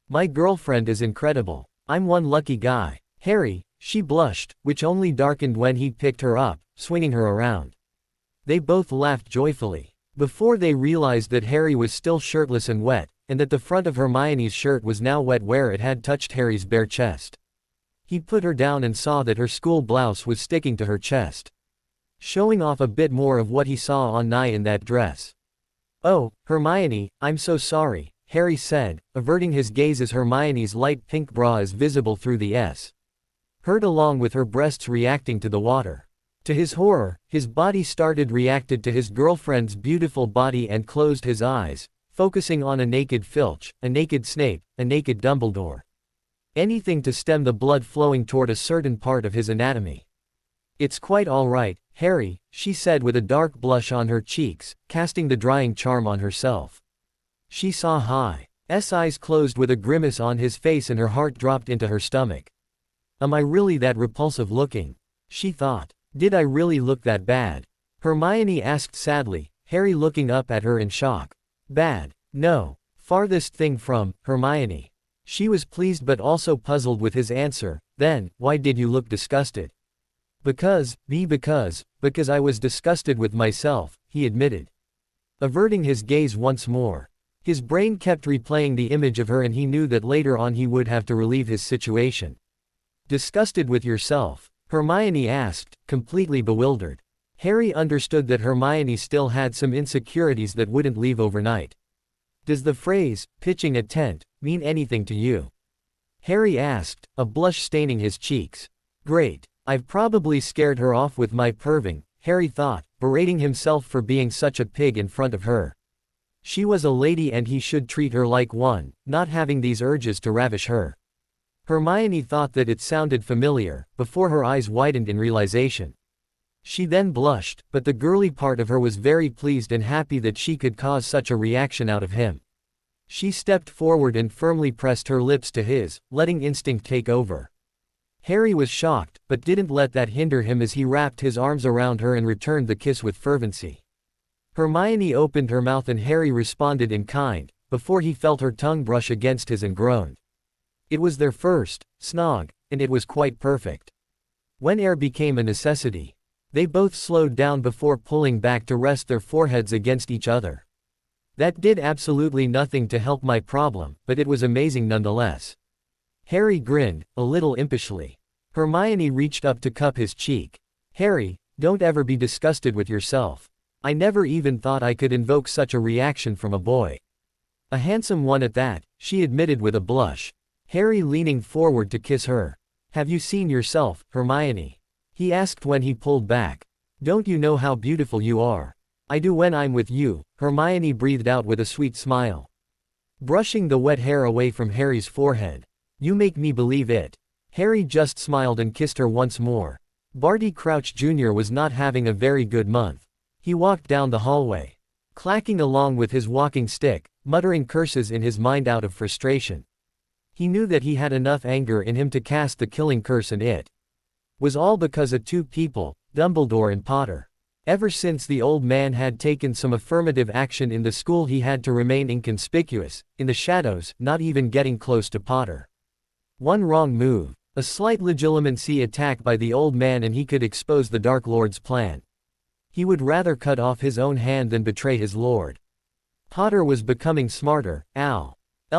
My girlfriend is incredible. I'm one lucky guy. Harry, she blushed, which only darkened when he picked her up, swinging her around. They both laughed joyfully. Before they realized that Harry was still shirtless and wet, and that the front of Hermione's shirt was now wet where it had touched Harry's bare chest. He put her down and saw that her school blouse was sticking to her chest, showing off a bit more of what he saw on Nye in that dress. Oh, Hermione, I'm so sorry, Harry said, averting his gaze as Hermione's light pink bra is visible through the hurt along with her breasts reacting to the water. To his horror, his body started reacted to his girlfriend's beautiful body and closed his eyes, focusing on a naked Filch, a naked Snape, a naked Dumbledore. Anything to stem the blood flowing toward a certain part of his anatomy. It's quite all right, Harry, she said with a dark blush on her cheeks, casting the drying charm on herself. She saw Hi's eyes closed with a grimace on his face and her heart dropped into her stomach. Am I really that repulsive looking? She thought. Did I really look that bad? Hermione asked sadly, Harry looking up at her in shock. Bad? No. Farthest thing from, Hermione. She was pleased but also puzzled with his answer. Then, why did you look disgusted? Because I was disgusted with myself, he admitted, averting his gaze once more. His brain kept replaying the image of her and he knew that later on he would have to relieve his situation. Disgusted with yourself? Hermione asked, completely bewildered. Harry understood that Hermione still had some insecurities that wouldn't leave overnight. Does the phrase, pitching a tent, mean anything to you? Harry asked, a blush staining his cheeks. Great. I've probably scared her off with my perving, Harry thought, berating himself for being such a pig in front of her. She was a lady and he should treat her like one, not having these urges to ravish her. Hermione thought that it sounded familiar, before her eyes widened in realization. She then blushed, but the girly part of her was very pleased and happy that she could cause such a reaction out of him. She stepped forward and firmly pressed her lips to his, letting instinct take over. Harry was shocked, but didn't let that hinder him as he wrapped his arms around her and returned the kiss with fervency. Hermione opened her mouth and Harry responded in kind, before he felt her tongue brush against his and groaned. It was their first snog, and it was quite perfect. When air became a necessity, they both slowed down before pulling back to rest their foreheads against each other. That did absolutely nothing to help my problem, but it was amazing nonetheless. Harry grinned, a little impishly. Hermione reached up to cup his cheek. Harry, don't ever be disgusted with yourself. I never even thought I could invoke such a reaction from a boy. A handsome one at that, she admitted with a blush. Harry leaning forward to kiss her. Have you seen yourself, Hermione? He asked when he pulled back. Don't you know how beautiful you are? I do when I'm with you, Hermione breathed out with a sweet smile, brushing the wet hair away from Harry's forehead. You make me believe it. Harry just smiled and kissed her once more. Barty Crouch Jr. was not having a very good month. He walked down the hallway, clacking along with his walking stick, muttering curses in his mind out of frustration. He knew that he had enough anger in him to cast the killing curse and it was all because of two people, Dumbledore and Potter. Ever since the old man had taken some affirmative action in the school he had to remain inconspicuous, in the shadows, not even getting close to Potter. One wrong move, a slight legitimacy attack by the old man and he could expose the Dark Lord's plan. He would rather cut off his own hand than betray his lord. Potter was becoming smarter,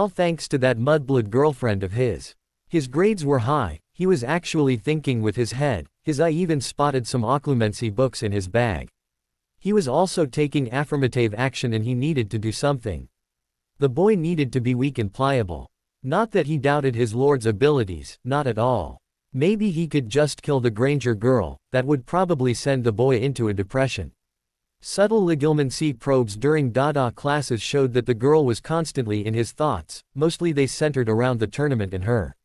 thanks to that mudblood girlfriend of his. His grades were high, he was actually thinking with his head, his eye even spotted some occlumency books in his bag. He was also taking affirmative action and he needed to do something. The boy needed to be weak and pliable. Not that he doubted his lord's abilities, not at all. Maybe he could just kill the Granger girl, that would probably send the boy into a depression. Subtle legilmency probes during Dada classes showed that the girl was constantly in his thoughts, mostly they centered around the tournament and her.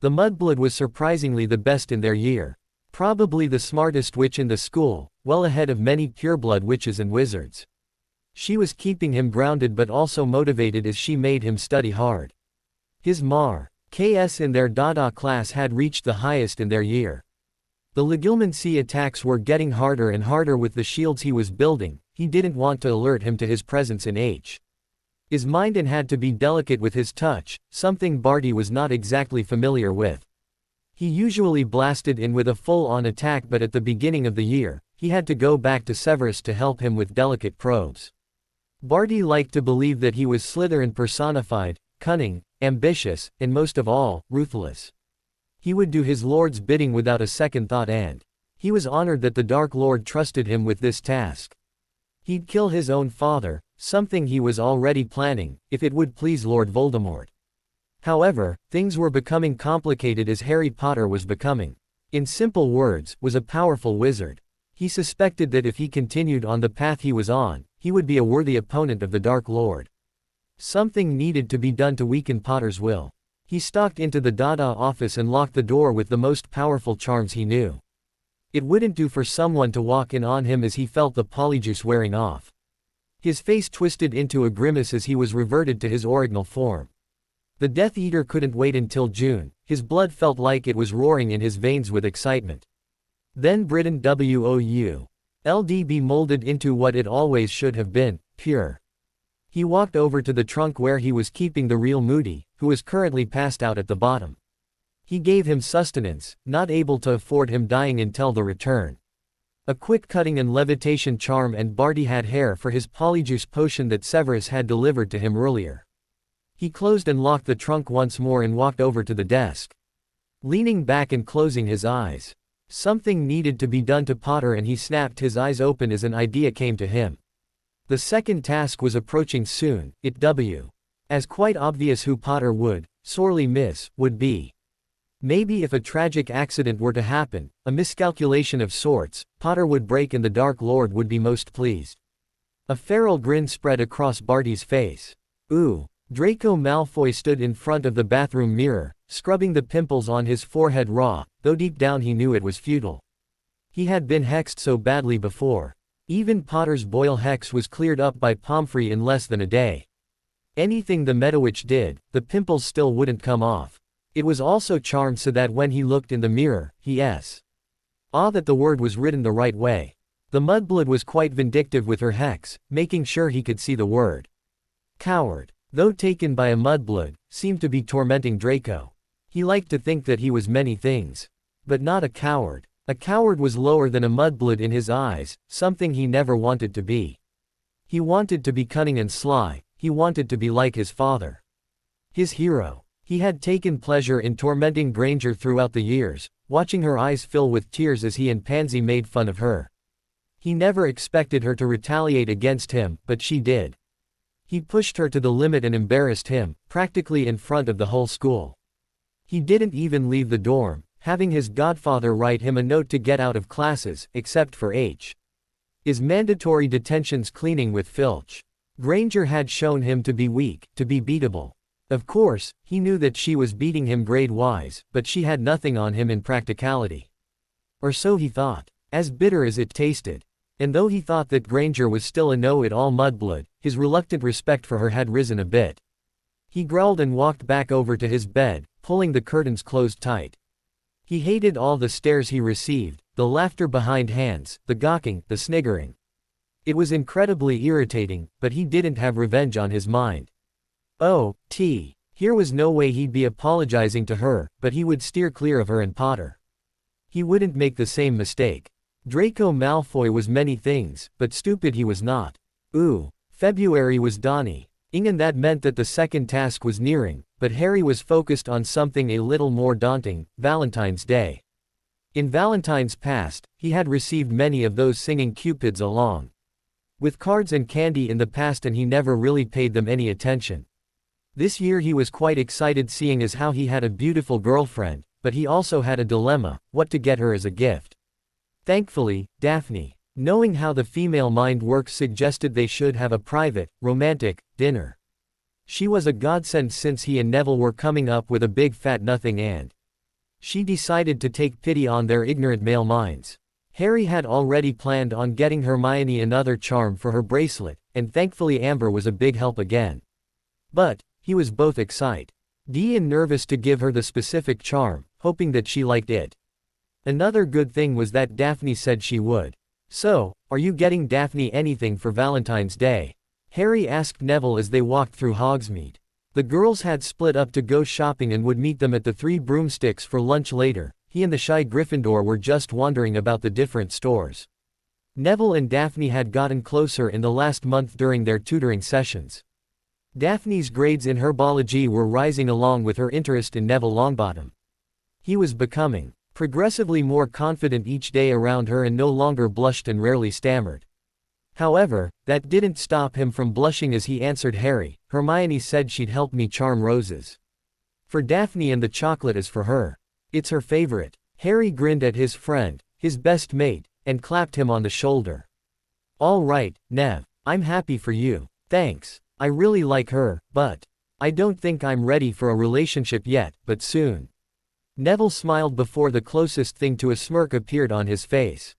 The mudblood was surprisingly the best in their year. Probably the smartest witch in the school, well ahead of many pureblood witches and wizards. She was keeping him grounded but also motivated as she made him study hard. His Ks in their Dada class had reached the highest in their year. The legilmency attacks were getting harder and harder with the shields he was building. He didn't want to alert him to his presence in his mind and had to be delicate with his touch, something Barty was not exactly familiar with. He usually blasted in with a full-on attack, but at the beginning of the year, he had to go back to Severus to help him with delicate probes. Barty liked to believe that he was Slytherin personified, cunning, ambitious, and most of all, ruthless. He would do his lord's bidding without a second thought, and he was honored that the Dark Lord trusted him with this task. He'd kill his own father, something he was already planning, if it would please Lord Voldemort. However, things were becoming complicated as Harry Potter was becoming, in simple words, was a powerful wizard. He suspected that if he continued on the path he was on, he would be a worthy opponent of the Dark Lord. Something needed to be done to weaken Potter's will. He stalked into the Dada office and locked the door with the most powerful charms he knew. It wouldn't do for someone to walk in on him as he felt the polyjuice wearing off. His face twisted into a grimace as he was reverted to his original form. The Death Eater couldn't wait until June. His blood felt like it was roaring in his veins with excitement. Then Britain WOULD molded into what it always should have been, pure. He walked over to the trunk where he was keeping the real Moody, who was currently passed out at the bottom. He gave him sustenance, not able to afford him dying until the return. A quick cutting and levitation charm, and Barty had hair for his polyjuice potion that Severus had delivered to him earlier. He closed and locked the trunk once more and walked over to the desk. Leaning back and closing his eyes. Something needed to be done to Potter, and he snapped his eyes open as an idea came to him. The second task was approaching soon. As quite obvious who Potter would sorely miss would be. Maybe if a tragic accident were to happen, a miscalculation of sorts, Potter would break and the Dark Lord would be most pleased. A feral grin spread across Barty's face. Ooh. Draco Malfoy stood in front of the bathroom mirror, scrubbing the pimples on his forehead raw, though deep down he knew it was futile. He had been hexed so badly before. Even Potter's boil hex was cleared up by Pomfrey in less than a day. Anything the Medowitch did, the pimples still wouldn't come off. It was also charmed so that when he looked in the mirror, he saw that the word was written the right way. The mudblood was quite vindictive with her hex, making sure he could see the word. Coward, though taken by a mudblood, seemed to be tormenting Draco. He liked to think that he was many things. But not a coward. A coward was lower than a mudblood in his eyes, something he never wanted to be. He wanted to be cunning and sly, he wanted to be like his father. His hero. He had taken pleasure in tormenting Granger throughout the years, watching her eyes fill with tears as he and Pansy made fun of her. He never expected her to retaliate against him, but she did. He pushed her to the limit and embarrassed him, practically in front of the whole school. He didn't even leave the dorm, having his godfather write him a note to get out of classes, except for his mandatory detentions cleaning with Filch. Granger had shown him to be weak, to be beatable. Of course, he knew that she was beating him grade-wise, but she had nothing on him in practicality. Or so he thought. As bitter as it tasted. And though he thought that Granger was still a know-it-all mudblood, his reluctant respect for her had risen a bit. He growled and walked back over to his bed, pulling the curtains closed tight. He hated all the stares he received, the laughter behind hands, the gawking, the sniggering. It was incredibly irritating, but he didn't have revenge on his mind. Here was no way he'd be apologizing to her, but he would steer clear of her and Potter. He wouldn't make the same mistake. Draco Malfoy was many things, but stupid he was not. February was dawning, and that meant that the second task was nearing, but Harry was focused on something a little more daunting, Valentine's Day. In Valentine's past, he had received many of those singing cupids along with cards and candy in the past, and he never really paid them any attention. This year he was quite excited, seeing as how he had a beautiful girlfriend, but he also had a dilemma: what to get her as a gift. Thankfully, Daphne, knowing how the female mind works, suggested they should have a private, romantic dinner. She was a godsend since he and Neville were coming up with a big fat nothing, and she decided to take pity on their ignorant male minds. Harry had already planned on getting Hermione another charm for her bracelet, and thankfully Amber was a big help again. But he was both excited and nervous to give her the specific charm, hoping that she liked it. Another good thing was that Daphne said she would. "So, are you getting Daphne anything for Valentine's Day?" Harry asked Neville as they walked through Hogsmeade. The girls had split up to go shopping and would meet them at the Three Broomsticks for lunch later. He and the shy Gryffindor were just wandering about the different stores. Neville and Daphne had gotten closer in the last month during their tutoring sessions. Daphne's grades in herbology were rising along with her interest in Neville Longbottom. He was becoming progressively more confident each day around her and no longer blushed and rarely stammered. However, that didn't stop him from blushing as he answered Harry, "Hermione said she'd help me charm roses for Daphne, and the chocolate is for her. It's her favorite." Harry grinned at his friend, his best mate, and clapped him on the shoulder. "All right, Nev. I'm happy for you. Thanks. I really like her, but I don't think I'm ready for a relationship yet, but soon." Neville smiled before the closest thing to a smirk appeared on his face.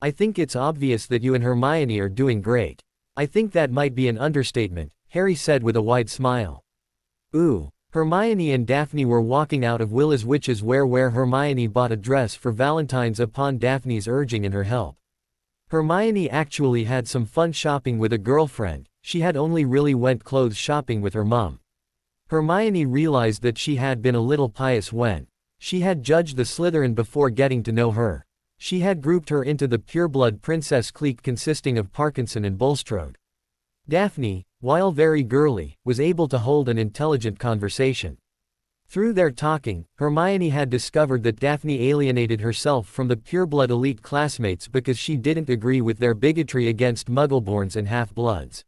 "I think it's obvious that you and Hermione are doing great." "I think that might be an understatement," Harry said with a wide smile. "Ooh." Hermione and Daphne were walking out of Willa's Witches where Hermione bought a dress for Valentine's upon Daphne's urging and her help. Hermione actually had some fun shopping with a girlfriend. She had only really went clothes shopping with her mum. Hermione realized that she had been a little pious when she had judged the Slytherin before getting to know her. She had grouped her into the pureblood princess clique consisting of Parkinson and Bulstrode. Daphne, while very girly, was able to hold an intelligent conversation. Through their talking, Hermione had discovered that Daphne alienated herself from the pureblood elite classmates because she didn't agree with their bigotry against muggleborns and half-bloods.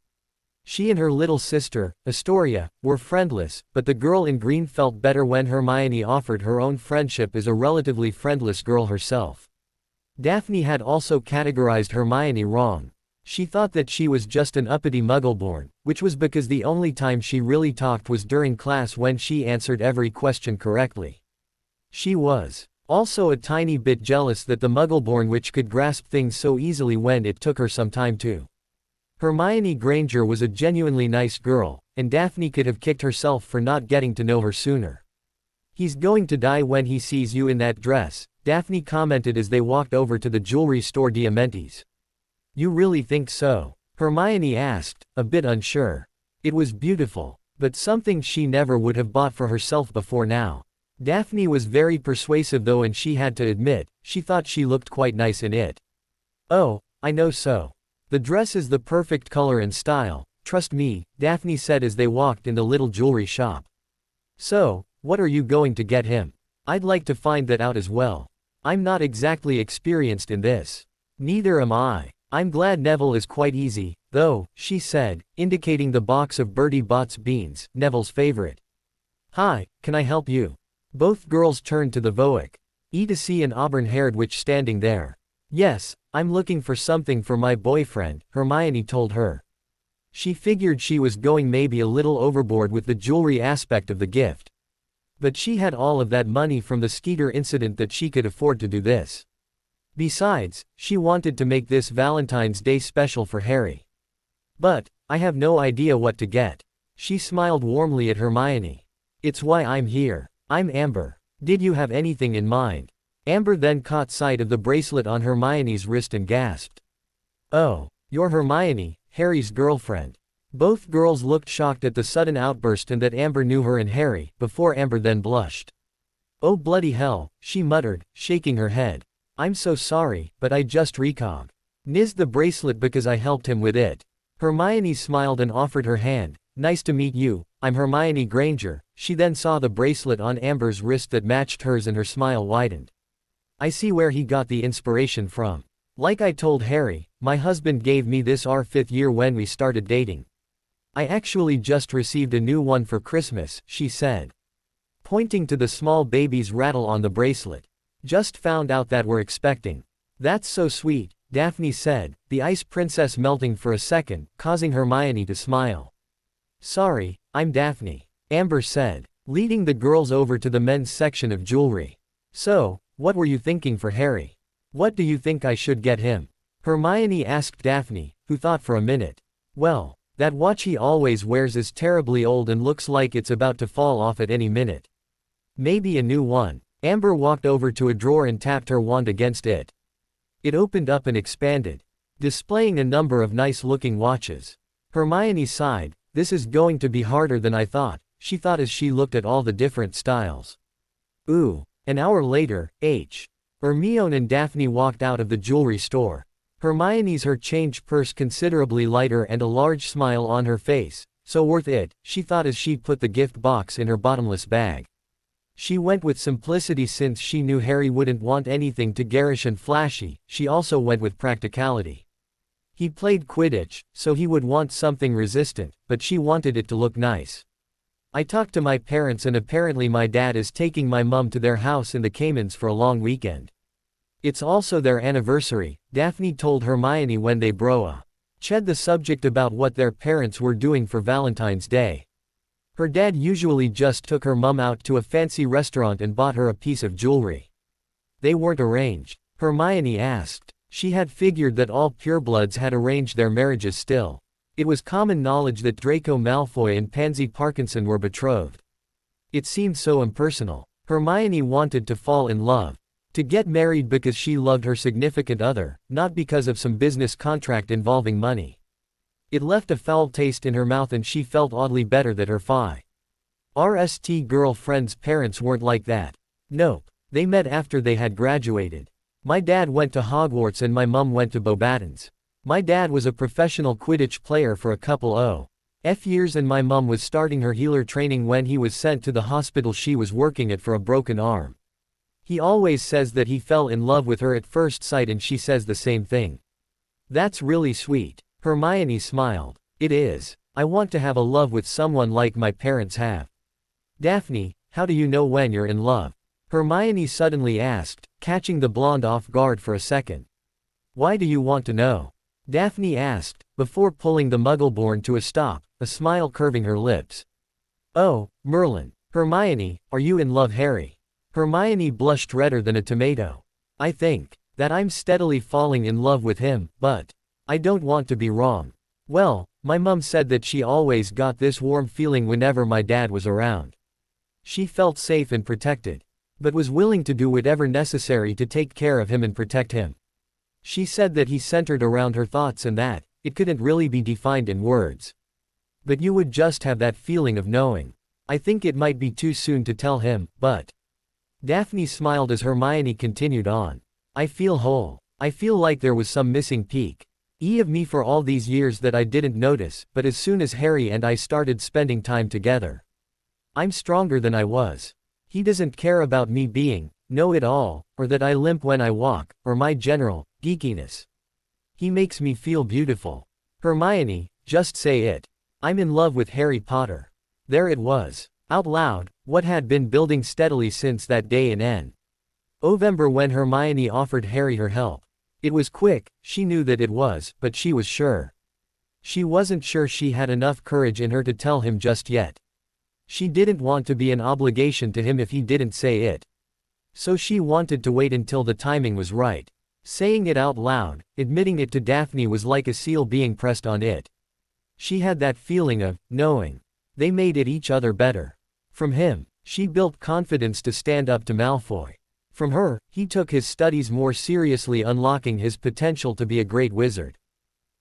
She and her little sister, Astoria, were friendless, but the girl in green felt better when Hermione offered her own friendship as a relatively friendless girl herself. Daphne had also categorized Hermione wrong. She thought that she was just an uppity muggleborn, which was because the only time she really talked was during class when she answered every question correctly. She was also a tiny bit jealous that the muggleborn witch could grasp things so easily when it took her some time to. Hermione Granger was a genuinely nice girl, and Daphne could have kicked herself for not getting to know her sooner. "He's going to die when he sees you in that dress," Daphne commented as they walked over to the jewelry store Diamantes. "You really think so?" Hermione asked, a bit unsure. It was beautiful, but something she never would have bought for herself before now. Daphne was very persuasive though, and she had to admit, she thought she looked quite nice in it. "Oh, I know so. The dress is the perfect color and style, trust me," Daphne said as they walked in the little jewelry shop. "So, what are you going to get him? I'd like to find that out as well. I'm not exactly experienced in this." "Neither am I. I'm glad Neville is quite easy, though," she said, indicating the box of Bertie Bott's beans, Neville's favorite. "Hi, can I help you?" Both girls turned to the Voic to see an auburn-haired witch standing there. "Yes, I'm looking for something for my boyfriend," Hermione told her. She figured she was going maybe a little overboard with the jewelry aspect of the gift. But she had all of that money from the Skeeter incident that she could afford to do this. Besides, she wanted to make this Valentine's Day special for Harry. "But I have no idea what to get." She smiled warmly at Hermione. "It's why I'm here. I'm Amber. Did you have anything in mind?" Amber then caught sight of the bracelet on Hermione's wrist and gasped. "Oh, you're Hermione, Harry's girlfriend." Both girls looked shocked at the sudden outburst and that Amber knew her and Harry, before Amber then blushed. "Oh bloody hell," she muttered, shaking her head. "I'm so sorry, but I just recognized the bracelet because I helped him with it." Hermione smiled and offered her hand. "Nice to meet you, I'm Hermione Granger." She then saw the bracelet on Amber's wrist that matched hers and her smile widened. "I see where he got the inspiration from. Like I told Harry, my husband gave me this our 5th year when we started dating. I actually just received a new one for Christmas, she said, pointing to the small baby's rattle on the bracelet. Just found out that we're expecting. That's so sweet, Daphne said, the ice princess melting for a second, causing Hermione to smile. Sorry, I'm Daphne, Amber said, leading the girls over to the men's section of jewelry. So, what were you thinking for Harry? What do you think I should get him? Hermione asked Daphne, who thought for a minute. Well, that watch he always wears is terribly old and looks like it's about to fall off at any minute. Maybe a new one. Amber walked over to a drawer and tapped her wand against it. It opened up and expanded, displaying a number of nice-looking watches. Hermione sighed. This is going to be harder than I thought, she thought as she looked at all the different styles. Ooh. An hour later, Hermione and Daphne walked out of the jewelry store. Hermione's her change purse considerably lighter and a large smile on her face. So worth it, she thought as she put the gift box in her bottomless bag. She went with simplicity since she knew Harry wouldn't want anything too garish and flashy. She also went with practicality. He played Quidditch, so he would want something resistant, but she wanted it to look nice. I talked to my parents and apparently my dad is taking my mum to their house in the Caymans for a long weekend. It's also their anniversary, Daphne told Hermione when they broached the subject about what their parents were doing for Valentine's Day. Her dad usually just took her mum out to a fancy restaurant and bought her a piece of jewelry. They weren't arranged, Hermione asked. She had figured that all purebloods had arranged their marriages still. It was common knowledge that Draco Malfoy and Pansy Parkinson were betrothed. It seemed so impersonal. Hermione wanted to fall in love. To get married because she loved her significant other, not because of some business contract involving money. It left a foul taste in her mouth and she felt oddly better that her RST girlfriend's parents weren't like that. Nope. They met after they had graduated. My dad went to Hogwarts and my mum went to Beauxbatons. My dad was a professional Quidditch player for a couple of years and my mum was starting her healer training when he was sent to the hospital she was working at for a broken arm. He always says that he fell in love with her at first sight and she says the same thing. That's really sweet. Hermione smiled. It is. I want to have a love with someone like my parents have. Daphne, how do you know when you're in love? Hermione suddenly asked, catching the blonde off guard for a second. Why do you want to know? Daphne asked, before pulling the Muggleborn to a stop, a smile curving her lips. Oh, Merlin. Hermione, are you in love, Harry? Hermione blushed redder than a tomato. I think that I'm steadily falling in love with him, but I don't want to be wrong. Well, my mum said that she always got this warm feeling whenever my dad was around. She felt safe and protected, but was willing to do whatever necessary to take care of him and protect him. She said that he centered around her thoughts and that it couldn't really be defined in words. But you would just have that feeling of knowing. I think it might be too soon to tell him, but Daphne smiled as Hermione continued on. I feel whole. I feel like there was some missing piece of me for all these years that I didn't notice, but as soon as Harry and I started spending time together, I'm stronger than I was. He doesn't care about me being know-it-all, or that I limp when I walk, or my general geekiness. He makes me feel beautiful. Hermione, just say it. I'm in love with Harry Potter. There it was. Out loud, what had been building steadily since that day in November when Hermione offered Harry her help. It was quick, she knew that it was, but she was sure. She wasn't sure she had enough courage in her to tell him just yet. She didn't want to be an obligation to him if he didn't say it. So she wanted to wait until the timing was right. Saying it out loud, admitting it to Daphne was like a seal being pressed on it. She had that feeling of knowing. They made it each other better. From him, she built confidence to stand up to Malfoy. From her, he took his studies more seriously, unlocking his potential to be a great wizard.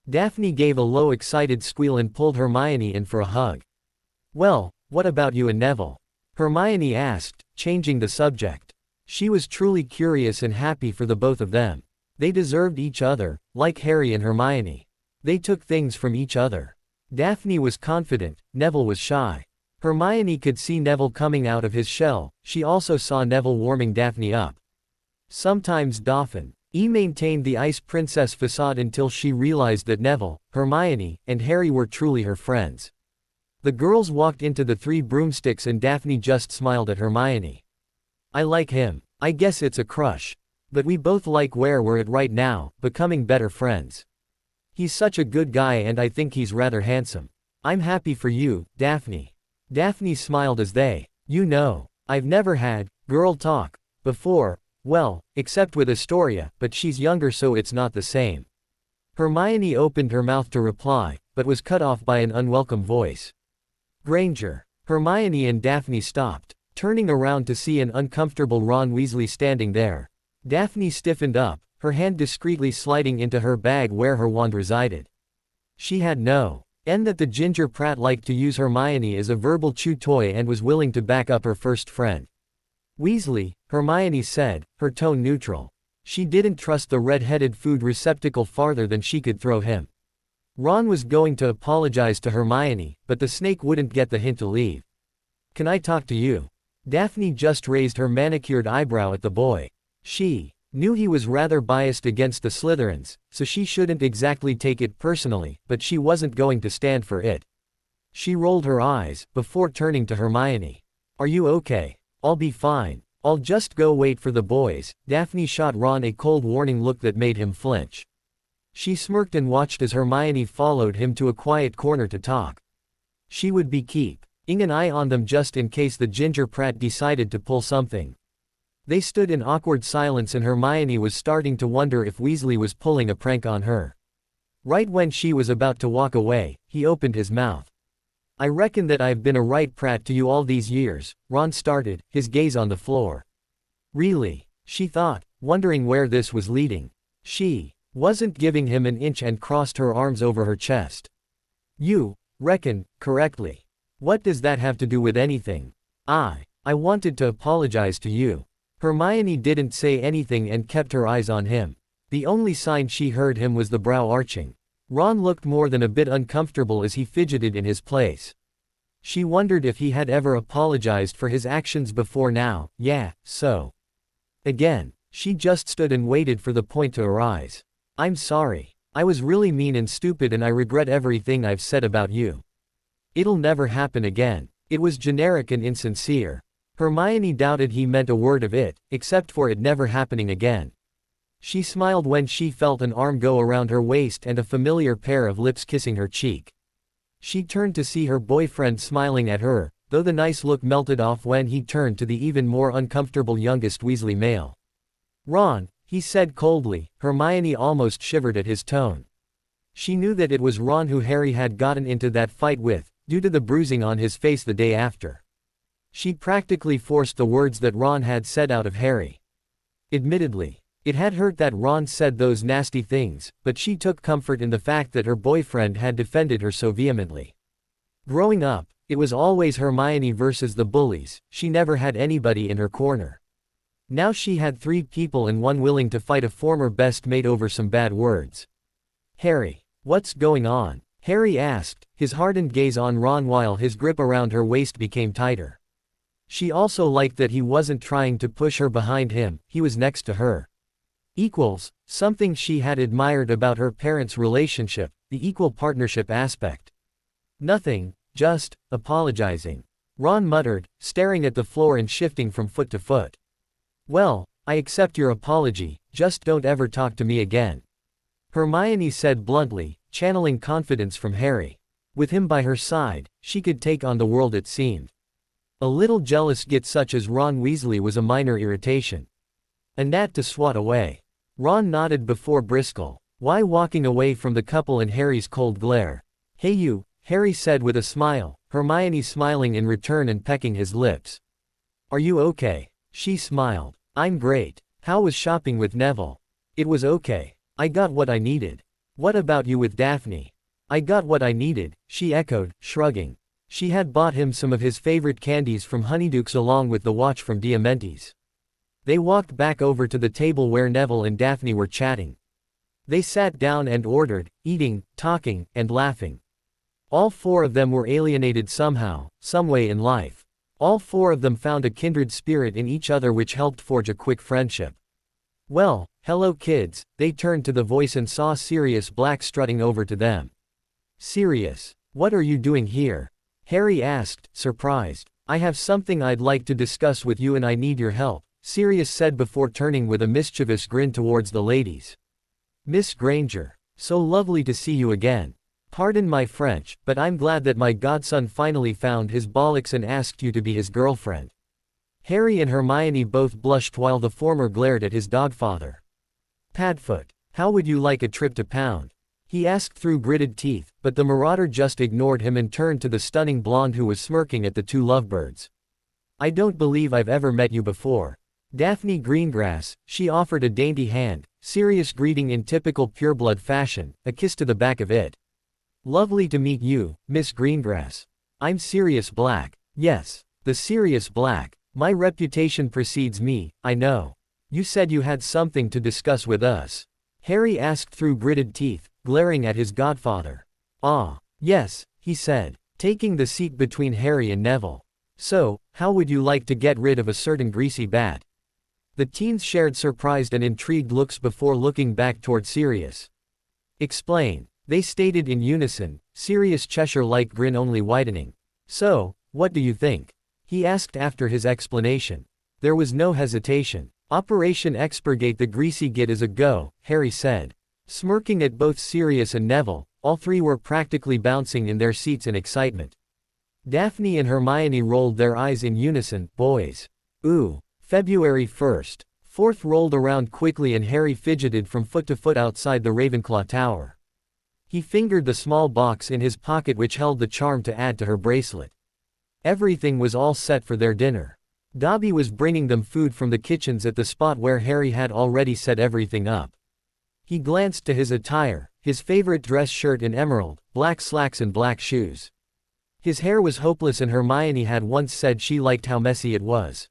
Daphne gave a low excited squeal and pulled Hermione in for a hug. Well, what about you and Neville? Hermione asked, changing the subject. She was truly curious and happy for the both of them. They deserved each other, like Harry and Hermione. They took things from each other. Daphne was confident, Neville was shy. Hermione could see Neville coming out of his shell, she also saw Neville warming Daphne up. Sometimes Dauphin. Maintained the Ice Princess facade until she realized that Neville, Hermione, and Harry were truly her friends. The girls walked into the Three Broomsticks and Daphne just smiled at Hermione. I like him. I guess it's a crush. But we both like where we're at right now, becoming better friends. He's such a good guy and I think he's rather handsome. I'm happy for you, Daphne. Daphne smiled as they, I've never had girl talk before, well, except with Astoria, but she's younger so it's not the same. Hermione opened her mouth to reply, but was cut off by an unwelcome voice. Granger. Hermione and Daphne stopped, turning around to see an uncomfortable Ron Weasley standing there. Daphne stiffened up, her hand discreetly sliding into her bag where her wand resided. She had no and that the ginger prat liked to use Hermione as a verbal chew toy and was willing to back up her first friend. Weasley, Hermione said, her tone neutral. She didn't trust the red-headed food receptacle farther than she could throw him. Ron was going to apologize to Hermione, but the snake wouldn't get the hint to leave. Can I talk to you? Daphne just raised her manicured eyebrow at the boy. She knew he was rather biased against the Slytherins, so she shouldn't exactly take it personally, but she wasn't going to stand for it. She rolled her eyes, before turning to Hermione. Are you okay? I'll be fine. I'll just go wait for the boys. Daphne shot Ron a cold warning look that made him flinch. She smirked and watched as Hermione followed him to a quiet corner to talk. She would be keeping an eye on them just in case the ginger prat decided to pull something. They stood in awkward silence and Hermione was starting to wonder if Weasley was pulling a prank on her. Right when she was about to walk away, he opened his mouth. I reckon that I've been a right prat to you all these years, Ron started, his gaze on the floor. Really? She thought, wondering where this was leading. She wasn't giving him an inch and crossed her arms over her chest. You reckon correctly. What does that have to do with anything? I wanted to apologize to you. Hermione didn't say anything and kept her eyes on him. The only sign she heard him was the brow arching. Ron looked more than a bit uncomfortable as he fidgeted in his place. She wondered if he had ever apologized for his actions before now. Yeah, so. Again, she just stood and waited for the point to arise. I'm sorry. I was really mean and stupid and I regret everything I've said about you. It'll never happen again. It was generic and insincere. Hermione doubted he meant a word of it, except for it never happening again. She smiled when she felt an arm go around her waist and a familiar pair of lips kissing her cheek. She turned to see her boyfriend smiling at her, though the nice look melted off when he turned to the even more uncomfortable youngest Weasley male. Ron, he said coldly. Hermione almost shivered at his tone. She knew that it was Ron who Harry had gotten into that fight with, due to the bruising on his face the day after. She'd practically forced the words that Ron had said out of Harry. Admittedly, it had hurt that Ron said those nasty things, but she took comfort in the fact that her boyfriend had defended her so vehemently. Growing up, it was always Hermione versus the bullies. She never had anybody in her corner. Now she had 3 people and one willing to fight a former best mate over some bad words. Harry, what's going on? Harry asked, his hardened gaze on Ron while his grip around her waist became tighter. She also liked that he wasn't trying to push her behind him, he was next to her. Equals, something she had admired about her parents' relationship, the equal partnership aspect. Nothing, just apologizing. Ron muttered, staring at the floor and shifting from foot to foot. Well, I accept your apology, just don't ever talk to me again. Hermione said bluntly, channeling confidence from Harry. With him by her side, she could take on the world it seemed. A little jealous git such as Ron Weasley was a minor irritation. A gnat to swat away. Ron nodded before bristle. Why walking away from the couple in Harry's cold glare? Hey you, Harry said with a smile, Hermione smiling in return and pecking his lips. Are you okay? She smiled. I'm great. How was shopping with Neville? It was okay. I got what I needed. What about you with Daphne? I got what I needed, she echoed, shrugging. She had bought him some of his favorite candies from Honeydukes along with the watch from Diamantes. They walked back over to the table where Neville and Daphne were chatting. They sat down and ordered, eating, talking, and laughing. All 4 of them were alienated somehow, some way in life. All 4 of them found a kindred spirit in each other which helped forge a quick friendship. Well, hello kids, they turned to the voice and saw Sirius Black strutting over to them. Sirius, what are you doing here? Harry asked, surprised. I have something I'd like to discuss with you and I need your help, Sirius said before turning with a mischievous grin towards the ladies. Miss Granger, so lovely to see you again. Pardon my French, but I'm glad that my godson finally found his bollocks and asked you to be his girlfriend. Harry and Hermione both blushed while the former glared at his dogfather. Padfoot, how would you like a trip to Pound? He asked through gritted teeth, but the marauder just ignored him and turned to the stunning blonde who was smirking at the two lovebirds. I don't believe I've ever met you before. Daphne Greengrass, she offered a dainty hand, Sirius greeting in typical pureblood fashion, a kiss to the back of it. Lovely to meet you, Miss Greengrass. I'm Sirius Black. Yes, the Sirius Black. My reputation precedes me, I know. You said you had something to discuss with us. Harry asked through gritted teeth, glaring at his godfather. Ah, yes, he said, taking the seat between Harry and Neville. So, how would you like to get rid of a certain greasy bat? The teens shared surprised and intrigued looks before looking back toward Sirius. Explain, they stated in unison, Sirius' Cheshire-like grin only widening. So, what do you think? He asked after his explanation. There was no hesitation. Operation Expurgate the Greasy Git is a go, Harry said. Smirking at both Sirius and Neville, all three were practically bouncing in their seats in excitement. Daphne and Hermione rolled their eyes in unison, boys. Ooh, February 1st. 4th rolled around quickly and Harry fidgeted from foot to foot outside the Ravenclaw Tower. He fingered the small box in his pocket which held the charm to add to her bracelet. Everything was all set for their dinner. Dobby was bringing them food from the kitchens at the spot where Harry had already set everything up. He glanced to his attire, his favorite dress shirt in emerald, black slacks and black shoes. His hair was hopeless and Hermione had once said she liked how messy it was.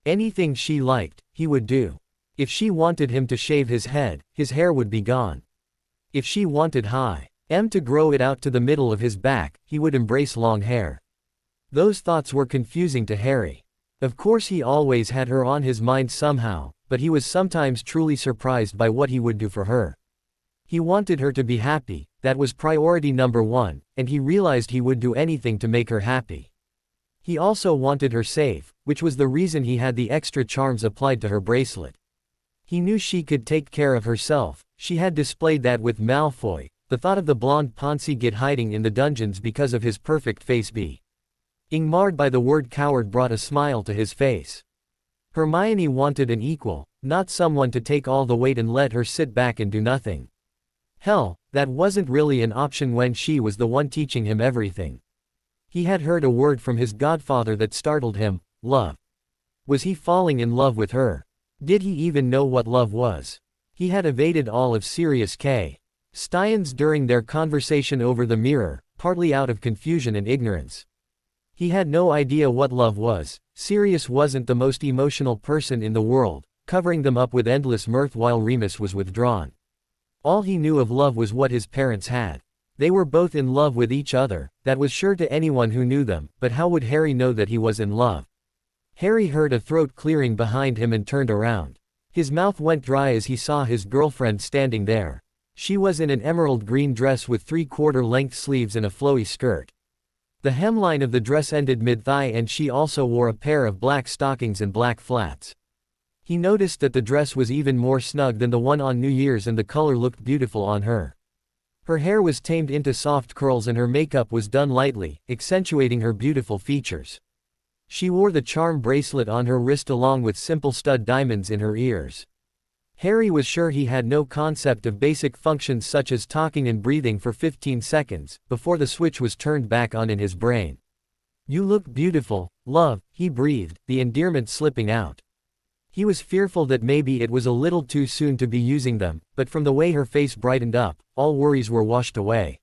Anything she liked, he would do. If she wanted him to shave his head, his hair would be gone. If she wanted to grow it out to the middle of his back, he would embrace long hair. Those thoughts were confusing to Harry. Of course he always had her on his mind somehow, but he was sometimes truly surprised by what he would do for her. He wanted her to be happy, that was priority number one, and he realized he would do anything to make her happy. He also wanted her safe, which was the reason he had the extra charms applied to her bracelet. He knew she could take care of herself, she had displayed that with Malfoy, the thought of the blonde Ponzi Git hiding in the dungeons because of his perfect face being marred by the word coward brought a smile to his face. Hermione wanted an equal, not someone to take all the weight and let her sit back and do nothing. Hell, that wasn't really an option when she was the one teaching him everything. He had heard a word from his godfather that startled him, love. Was he falling in love with her? Did he even know what love was? He had evaded all of Sirius K. Stians during their conversation over the mirror, partly out of confusion and ignorance. He had no idea what love was. Sirius wasn't the most emotional person in the world, covering them up with endless mirth while Remus was withdrawn. All he knew of love was what his parents had. They were both in love with each other, that was sure to anyone who knew them, but how would Harry know that he was in love? Harry heard a throat clearing behind him and turned around. His mouth went dry as he saw his girlfriend standing there. She was in an emerald green dress with 3/4 length sleeves and a flowy skirt. The hemline of the dress ended mid-thigh and she also wore a pair of black stockings and black flats. He noticed that the dress was even more snug than the one on New Year's and the color looked beautiful on her. Her hair was tamed into soft curls and her makeup was done lightly, accentuating her beautiful features. She wore the charm bracelet on her wrist along with simple stud diamonds in her ears. Harry was sure he had no concept of basic functions such as talking and breathing for 15 seconds, before the switch was turned back on in his brain. You look beautiful, love, he breathed, the endearment slipping out. He was fearful that maybe it was a little too soon to be using them, but from the way her face brightened up, all worries were washed away.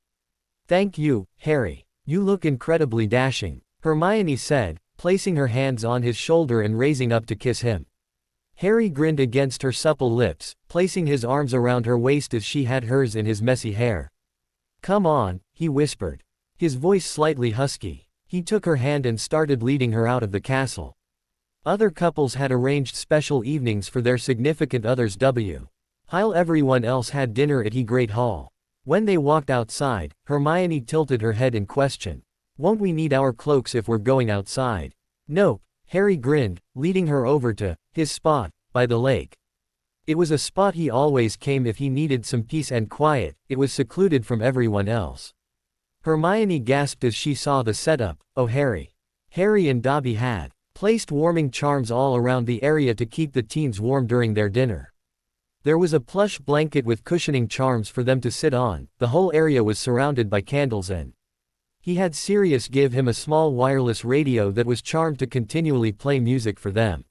Thank you, Harry. You look incredibly dashing, Hermione said, placing her hands on his shoulder and raising up to kiss him. Harry grinned against her supple lips, placing his arms around her waist as she had hers in his messy hair. Come on, he whispered. His voice slightly husky. He took her hand and started leading her out of the castle. Other couples had arranged special evenings for their significant others while everyone else had dinner at the Great Hall. When they walked outside, Hermione tilted her head in question. Won't we need our cloaks if we're going outside? Nope, Harry grinned, leading her over to his spot by the lake. It was a spot he always came if he needed some peace and quiet. It was secluded from everyone else. Hermione gasped as she saw the setup. Oh, Harry. Harry and Dobby had placed warming charms all around the area to keep the teens warm during their dinner. There was a plush blanket with cushioning charms for them to sit on. The whole area was surrounded by candles, and he had Sirius give him a small wireless radio that was charmed to continually play music for them.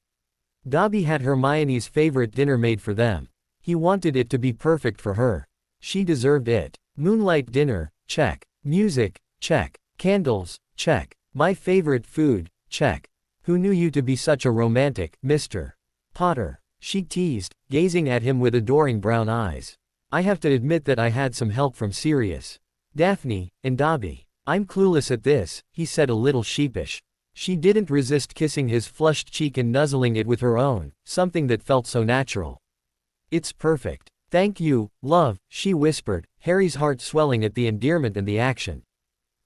Dobby had Hermione's favorite dinner made for them. He wanted it to be perfect for her. She deserved it. Moonlight dinner, check. Music, check. Candles, check. My favorite food, check. Who knew you to be such a romantic, Mr. Potter? She teased, gazing at him with adoring brown eyes. I have to admit that I had some help from Sirius, Daphne, and Dobby. I'm clueless at this, he said a little sheepish. She didn't resist kissing his flushed cheek and nuzzling it with her own, something that felt so natural. It's perfect. Thank you, love, she whispered, Harry's heart swelling at the endearment and the action.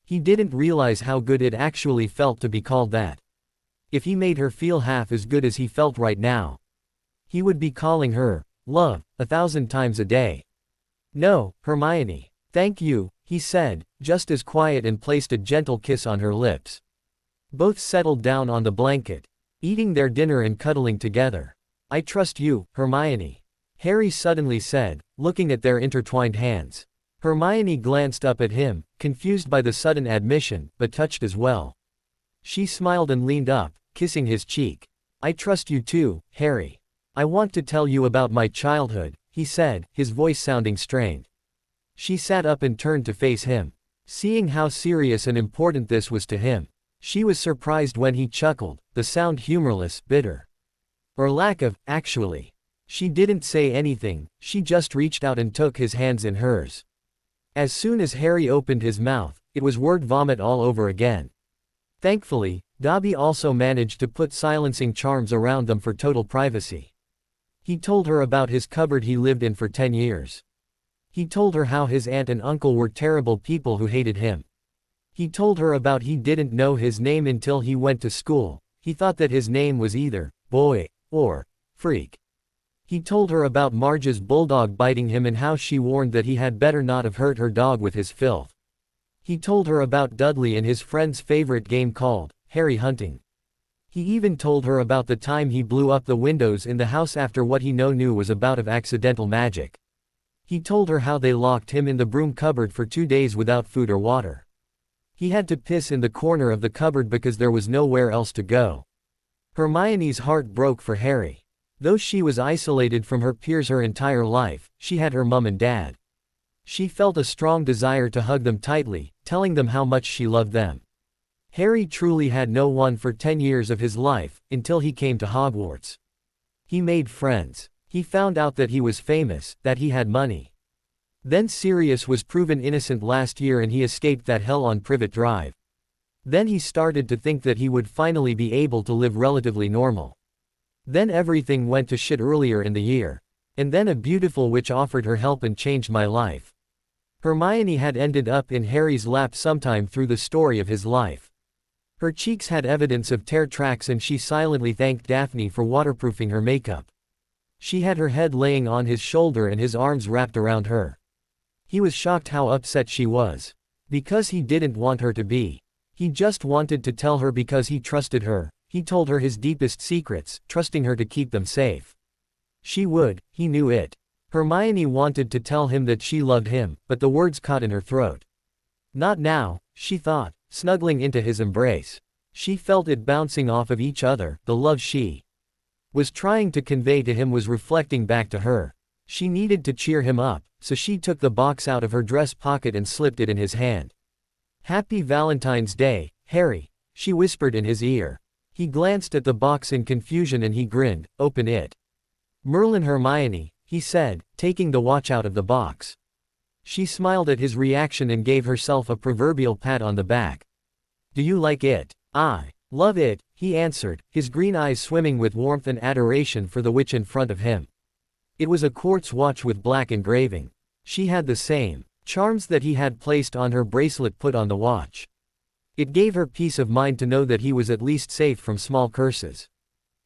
He didn't realize how good it actually felt to be called that. If he made her feel half as good as he felt right now, he would be calling her love 1,000 times a day. No, Hermione. Thank you, he said, just as quiet, and placed a gentle kiss on her lips. Both settled down on the blanket, eating their dinner and cuddling together. I trust you, Hermione, Harry suddenly said, looking at their intertwined hands. Hermione glanced up at him, confused by the sudden admission, but touched as well. She smiled and leaned up, kissing his cheek. I trust you too, Harry. I want to tell you about my childhood, he said, his voice sounding strained. She sat up and turned to face him. Seeing how serious and important this was to him, she was surprised when he chuckled, the sound humorless, bitter. Or lack of, actually. She didn't say anything, she just reached out and took his hands in hers. As soon as Harry opened his mouth, it was word vomit all over again. Thankfully, Dobby also managed to put silencing charms around them for total privacy. He told her about his cupboard he lived in for 10 years. He told her how his aunt and uncle were terrible people who hated him. He told her about he didn't know his name until he went to school. He thought that his name was either boy or freak. He told her about Marge's bulldog biting him and how she warned that he had better not have hurt her dog with his filth. He told her about Dudley and his friend's favorite game called Harry Hunting. He even told her about the time he blew up the windows in the house after what he knew was a bout of accidental magic. He told her how they locked him in the broom cupboard for 2 days without food or water. He had to piss in the corner of the cupboard because there was nowhere else to go. Hermione's heart broke for Harry. Though she was isolated from her peers her entire life, she had her mum and dad. She felt a strong desire to hug them tightly, telling them how much she loved them. Harry truly had no one for 10 years of his life, until he came to Hogwarts. He made friends. He found out that he was famous, that he had money. Then Sirius was proven innocent last year and he escaped that hell on Privet Drive. Then he started to think that he would finally be able to live relatively normal. Then everything went to shit earlier in the year. And then a beautiful witch offered her help and changed my life. Hermione had ended up in Harry's lap sometime through the story of his life. Her cheeks had evidence of tear tracks and she silently thanked Daphne for waterproofing her makeup. She had her head laying on his shoulder and his arms wrapped around her. He was shocked how upset she was. Because he didn't want her to be. He just wanted to tell her because he trusted her. He told her his deepest secrets, trusting her to keep them safe. She would, he knew it. Hermione wanted to tell him that she loved him, but the words caught in her throat. Not now, she thought, snuggling into his embrace. She felt it bouncing off of each other. The love she was trying to convey to him was reflecting back to her. She needed to cheer him up, so she took the box out of her dress pocket and slipped it in his hand. Happy Valentine's Day, Harry, she whispered in his ear. He glanced at the box in confusion and he grinned. Open it. Merlin Hermione, he said, taking the watch out of the box. She smiled at his reaction and gave herself a proverbial pat on the back. Do you like it? I love it, he answered, his green eyes swimming with warmth and adoration for the witch in front of him. It was a quartz watch with black engraving. She had the same charms that he had placed on her bracelet put on the watch. It gave her peace of mind to know that he was at least safe from small curses.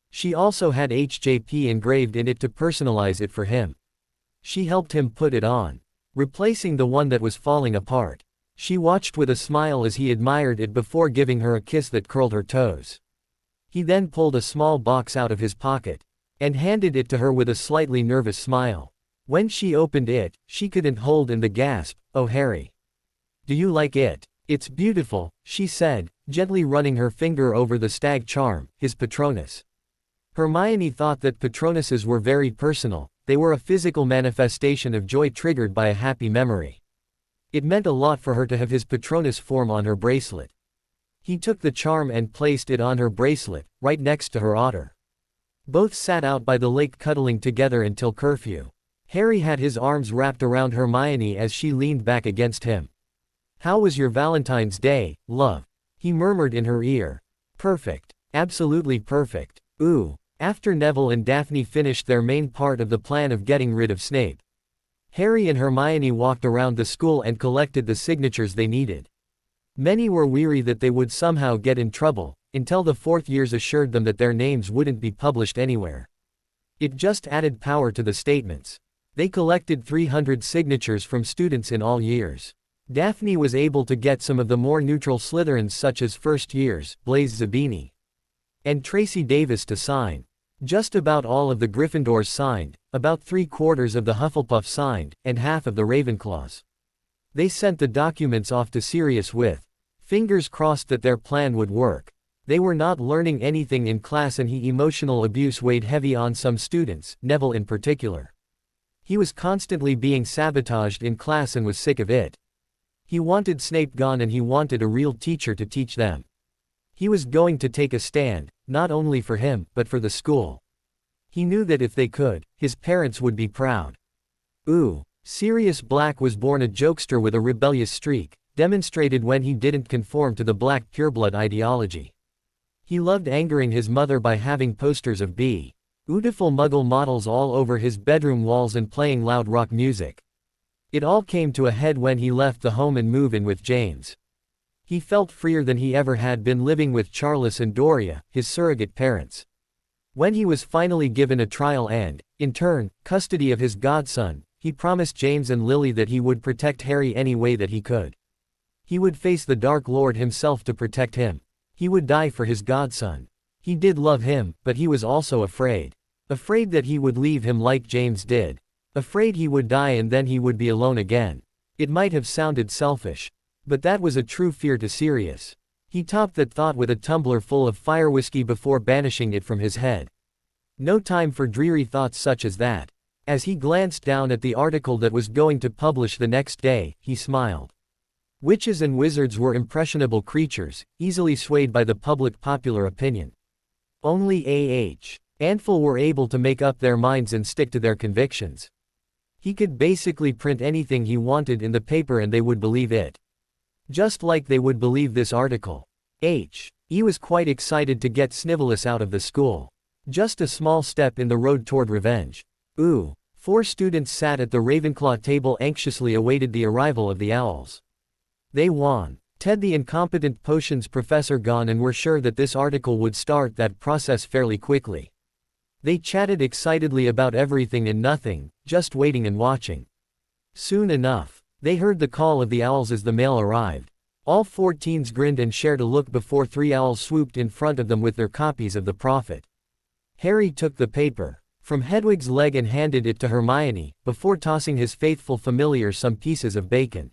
She also had HJP engraved in it to personalize it for him. She helped him put it on, replacing the one that was falling apart. She watched with a smile as he admired it before giving her a kiss that curled her toes. He then pulled a small box out of his pocket and handed it to her with a slightly nervous smile. When she opened it, she couldn't hold in the gasp, "Oh Harry. Do you like it?" "It's beautiful," she said, gently running her finger over the stag charm, his Patronus. Hermione thought that Patronuses were very personal, they were a physical manifestation of joy triggered by a happy memory. It meant a lot for her to have his Patronus form on her bracelet. He took the charm and placed it on her bracelet, right next to her otter. Both sat out by the lake cuddling together until curfew. Harry had his arms wrapped around Hermione as she leaned back against him. "How was your Valentine's Day, love?" he murmured in her ear. "Perfect. Absolutely perfect. Ooh." After Neville and Daphne finished their main part of the plan of getting rid of Snape, Harry and Hermione walked around the school and collected the signatures they needed. Many were weary that they would somehow get in trouble, until the fourth years assured them that their names wouldn't be published anywhere. It just added power to the statements. They collected 300 signatures from students in all years. Daphne was able to get some of the more neutral Slytherins such as first years, Blaise Zabini and Tracy Davis to sign. Just about all of the Gryffindors signed, about 3/4 of the Hufflepuff signed, and half of the Ravenclaws. They sent the documents off to Sirius with fingers crossed that their plan would work. They were not learning anything in class and emotional abuse weighed heavy on some students, Neville in particular. He was constantly being sabotaged in class and was sick of it. He wanted Snape gone and he wanted a real teacher to teach them. He was going to take a stand, not only for him, but for the school. He knew that if they could, his parents would be proud. Ooh. Sirius Black was born a jokester with a rebellious streak, demonstrated when he didn't conform to the black pureblood ideology. He loved angering his mother by having posters of beautiful Muggle models all over his bedroom walls and playing loud rock music. It all came to a head when he left the home and moved in with James. He felt freer than he ever had been living with Charles and Doria, his surrogate parents. When he was finally given a trial and, in turn, custody of his godson, he promised James and Lily that he would protect Harry any way that he could. He would face the Dark Lord himself to protect him. He would die for his godson. He did love him, but he was also afraid. Afraid that he would leave him like James did. Afraid he would die and then he would be alone again. It might have sounded selfish, but that was a true fear to Sirius. He topped that thought with a tumbler full of fire whiskey before banishing it from his head. No time for dreary thoughts such as that. As he glanced down at the article that was going to publish the next day, he smiled. Witches and wizards were impressionable creatures, easily swayed by the public popular opinion. Only A.H. Anful were able to make up their minds and stick to their convictions. He could basically print anything he wanted in the paper and they would believe it. Just like they would believe this article. He was quite excited to get Snivellus out of the school. Just a small step in the road toward revenge. Ooh. 4 students sat at the Ravenclaw table anxiously awaited the arrival of the owls. They won. Ted the incompetent potions professor gone and were sure that this article would start that process fairly quickly. They chatted excitedly about everything and nothing, just waiting and watching. Soon enough, they heard the call of the owls as the mail arrived. All 4 teens grinned and shared a look before 3 owls swooped in front of them with their copies of the Prophet. Harry took the paper from Hedwig's leg and handed it to Hermione, before tossing his faithful familiar some pieces of bacon.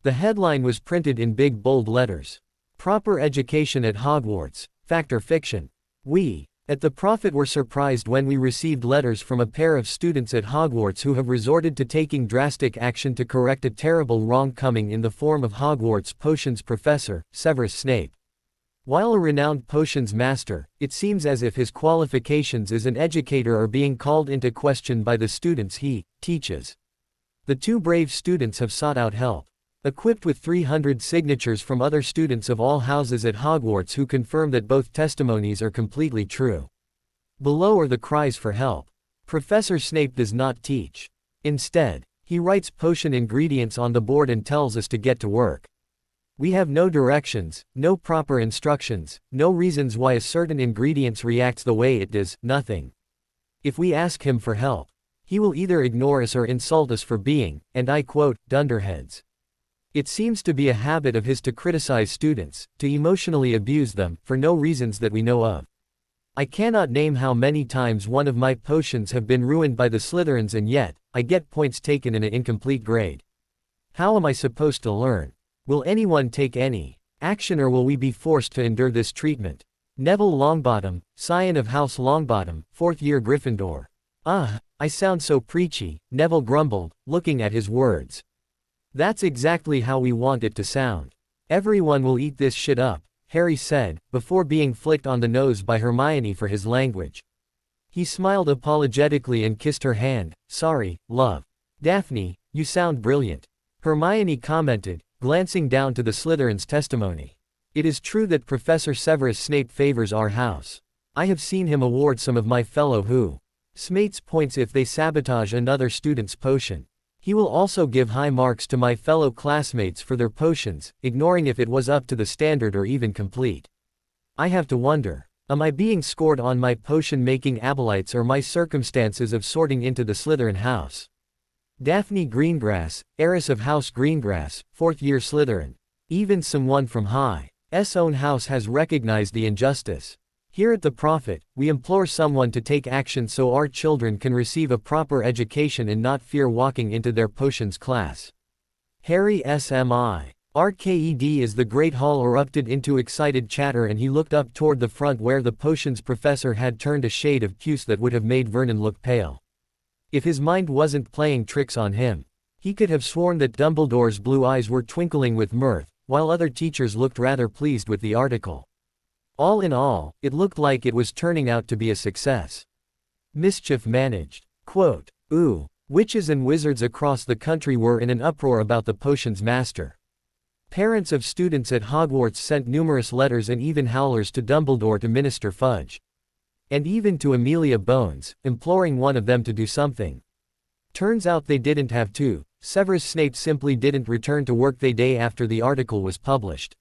The headline was printed in big bold letters. Proper education at Hogwarts, fact or fiction? We, at the Prophet were surprised when we received letters from a pair of students at Hogwarts who have resorted to taking drastic action to correct a terrible wrong coming in the form of Hogwarts potions professor, Severus Snape. While a renowned potions master, it seems as if his qualifications as an educator are being called into question by the students he teaches. The 2 brave students have sought out help. equipped with 300 signatures from other students of all houses at Hogwarts who confirm that both testimonies are completely true. Below are the cries for help. Professor Snape does not teach. Instead, he writes potion ingredients on the board and tells us to get to work. We have no directions, no proper instructions, no reasons why a certain ingredient reacts the way it does, nothing. If we ask him for help, he will either ignore us or insult us for being, and I quote, dunderheads. It seems to be a habit of his to criticize students, to emotionally abuse them, for no reasons that we know of. I cannot name how many times one of my potions have been ruined by the Slytherins and yet, I get points taken in an incomplete grade. How am I supposed to learn? Will anyone take any action or will we be forced to endure this treatment? Neville Longbottom, scion of House Longbottom, 4th year Gryffindor. I sound so preachy, Neville grumbled, looking at his words. That's exactly how we want it to sound. Everyone will eat this shit up, Harry said, before being flicked on the nose by Hermione for his language. He smiled apologetically and kissed her hand. Sorry, love. Daphne, you sound brilliant. Hermione commented, glancing down to the Slytherin's testimony. It is true that Professor Severus Snape favors our house. I have seen him award some of my fellow who Smates points if they sabotage another student's potion. He will also give high marks to my fellow classmates for their potions, ignoring if it was up to the standard or even complete. I have to wonder, am I being scored on my potion-making abilities or my circumstances of sorting into the Slytherin house? Daphne Greengrass, heiress of House Greengrass, 4th year Slytherin. Even someone from High's own house has recognized the injustice. Here at the Prophet, we implore someone to take action so our children can receive a proper education and not fear walking into their potions class. Harry SMI. RKED as the Great Hall erupted into excited chatter and he looked up toward the front where the potions professor had turned a shade of puce that would have made Vernon look pale. If his mind wasn't playing tricks on him, he could have sworn that Dumbledore's blue eyes were twinkling with mirth, while other teachers looked rather pleased with the article. All in all, it looked like it was turning out to be a success. Mischief managed. Quote, Ooh, witches and wizards across the country were in an uproar about the potion's master. Parents of students at Hogwarts sent numerous letters and even howlers to Dumbledore to Minister Fudge. And even to Amelia Bones, imploring one of them to do something. Turns out they didn't have to. Severus Snape simply didn't return to work the day after the article was published.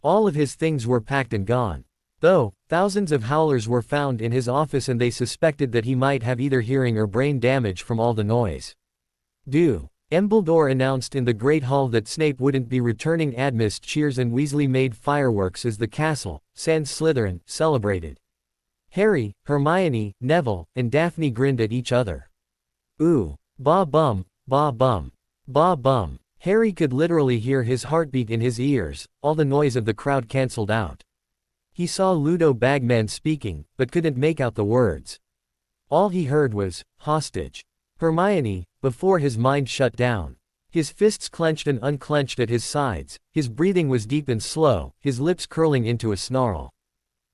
All of his things were packed and gone. Though, thousands of howlers were found in his office and they suspected that he might have either hearing or brain damage from all the noise. Dumbledore announced in the Great Hall that Snape wouldn't be returning amidst cheers and Weasley made fireworks as the castle, sans Slytherin, celebrated. Harry, Hermione, Neville, and Daphne grinned at each other. Ooh, ba bum, ba bum, ba bum. Harry could literally hear his heartbeat in his ears, all the noise of the crowd cancelled out. He saw Ludo Bagman speaking, but couldn't make out the words. All he heard was, hostage. Hermione, before his mind shut down. His fists clenched and unclenched at his sides, his breathing was deep and slow, his lips curling into a snarl.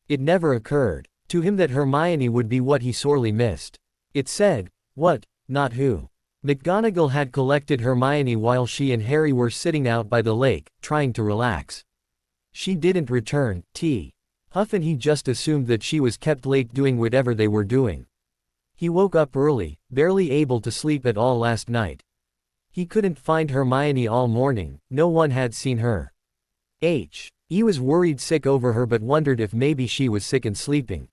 It never occurred to him that Hermione would be what he sorely missed. It said, what, not who. McGonagall had collected Hermione while she and Harry were sitting out by the lake, trying to relax. She didn't return, Huff, and he just assumed that she was kept late doing whatever they were doing. He woke up early, barely able to sleep at all last night. He couldn't find Hermione all morning, no one had seen her. He was worried sick over her but wondered if maybe she was sick and sleeping.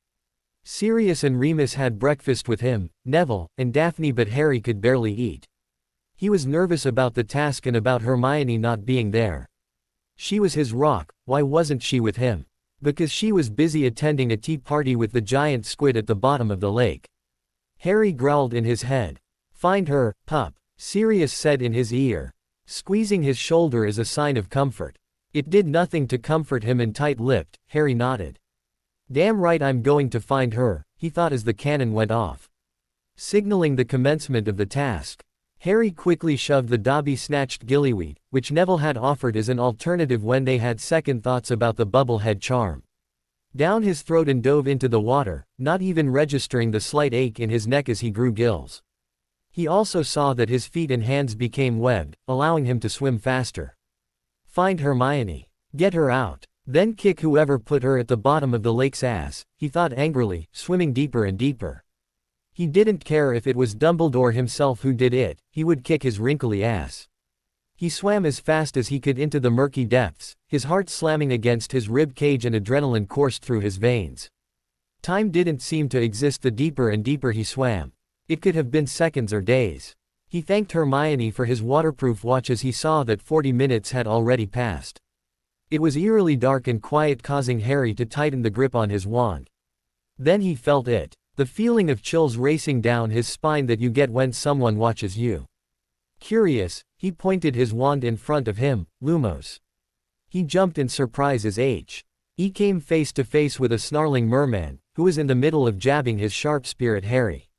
Sirius and Remus had breakfast with him, Neville, and Daphne but Harry could barely eat. He was nervous about the task and about Hermione not being there. She was his rock, why wasn't she with him? Because she was busy attending a tea party with the giant squid at the bottom of the lake. Harry growled in his head. Find her, pup, Sirius said in his ear. Squeezing his shoulder is a sign of comfort. It did nothing to comfort him and tight-lipped, Harry nodded. Damn right I'm going to find her, he thought as the cannon went off. Signaling the commencement of the task. Harry quickly shoved the Dobby-snatched gillyweed, which Neville had offered as an alternative when they had second thoughts about the bubblehead charm. Down his throat and dove into the water, not even registering the slight ache in his neck as he grew gills. He also saw that his feet and hands became webbed, allowing him to swim faster. Find Hermione. Get her out. Then kick whoever put her at the bottom of the lake's ass, he thought angrily, swimming deeper and deeper. He didn't care if it was Dumbledore himself who did it, he would kick his wrinkly ass. He swam as fast as he could into the murky depths, his heart slamming against his rib cage and adrenaline coursed through his veins. Time didn't seem to exist the deeper and deeper he swam. It could have been seconds or days. He thanked Hermione for his waterproof watch as he saw that 40 minutes had already passed. It was eerily dark and quiet, causing Harry to tighten the grip on his wand. Then he felt it. The feeling of chills racing down his spine that you get when someone watches you. Curious, he pointed his wand in front of him, Lumos. He jumped in surprise as he came face to face with a snarling merman, who was in the middle of jabbing his sharp spear at Harry.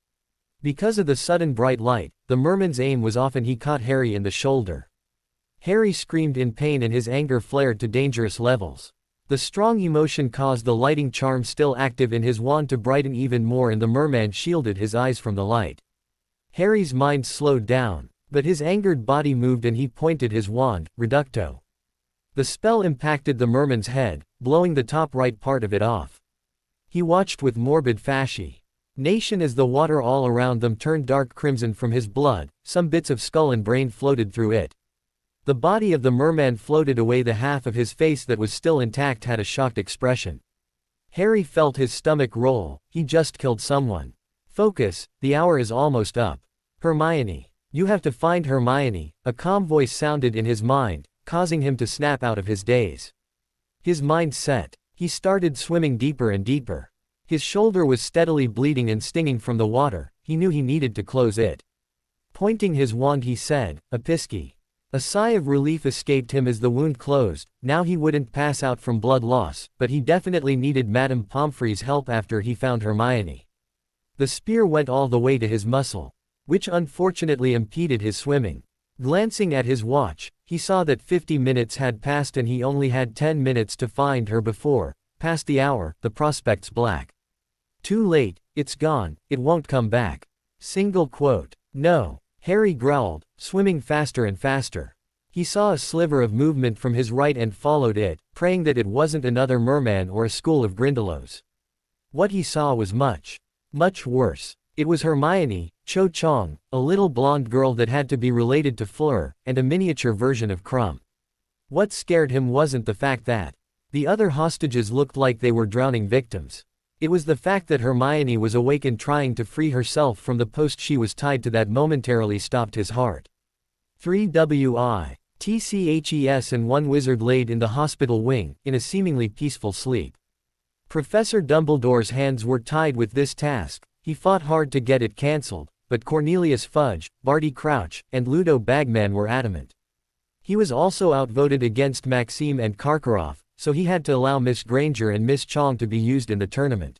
Because of the sudden bright light, the merman's aim was off and he caught Harry in the shoulder. Harry screamed in pain and his anger flared to dangerous levels. The strong emotion caused the lighting charm still active in his wand to brighten even more and the merman shielded his eyes from the light. Harry's mind slowed down, but his angered body moved and he pointed his wand, Reducto. The spell impacted the merman's head, blowing the top right part of it off. He watched with morbid fascination as the water all around them turned dark crimson from his blood, some bits of skull and brain floated through it. The body of the merman floated away, the half of his face that was still intact had a shocked expression. Harry felt his stomach roll, he just killed someone. Focus, the hour is almost up. Hermione. You have to find Hermione, a calm voice sounded in his mind, causing him to snap out of his daze. His mind set. He started swimming deeper and deeper. His shoulder was steadily bleeding and stinging from the water, he knew he needed to close it. Pointing his wand he said, Apisky. A sigh of relief escaped him as the wound closed. Now he wouldn't pass out from blood loss, but he definitely needed Madame Pomfrey's help after he found Hermione. The spear went all the way to his muscle, which unfortunately impeded his swimming. Glancing at his watch, he saw that 50 minutes had passed and he only had 10 minutes to find her before, past the hour, the prospect's black. Too late, it's gone, it won't come back. Single quote. No. Harry growled, swimming faster and faster. He saw a sliver of movement from his right and followed it, praying that it wasn't another merman or a school of Grindylows. What he saw was much worse. It was Hermione, Cho Chang, a little blonde girl that had to be related to Fleur, and a miniature version of Crumb. What scared him wasn't the fact that the other hostages looked like they were drowning victims. It was the fact that Hermione was awake and trying to free herself from the post she was tied to that momentarily stopped his heart. 3 WITCHES and one wizard laid in the hospital wing, in a seemingly peaceful sleep. Professor Dumbledore's hands were tied with this task. He fought hard to get it cancelled, but Cornelius Fudge, Barty Crouch, and Ludo Bagman were adamant. He was also outvoted against Maxime and Karkaroff, so he had to allow Miss Granger and Miss Chong to be used in the tournament.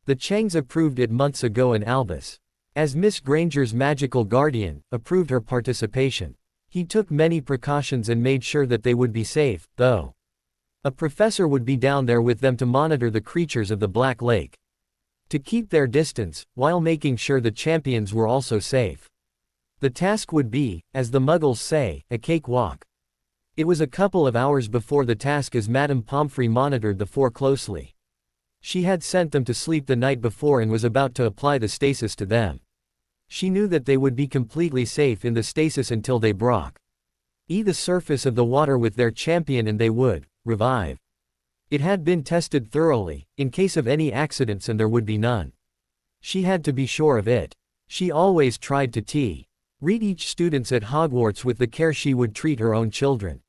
The Changs approved it months ago and Albus, as Miss Granger's magical guardian, approved her participation. He took many precautions and made sure that they would be safe, though. A professor would be down there with them to monitor the creatures of the Black Lake, to keep their distance, while making sure the champions were also safe. The task would be, as the Muggles say, a cakewalk. It was a couple of hours before the task as Madame Pomfrey monitored the four closely. She had sent them to sleep the night before and was about to apply the stasis to them. She knew that they would be completely safe in the stasis until they broke the surface of the water with their champion and they would revive. It had been tested thoroughly, in case of any accidents, and there would be none. She had to be sure of it. She always tried to read each student at Hogwarts with the care she would treat her own children.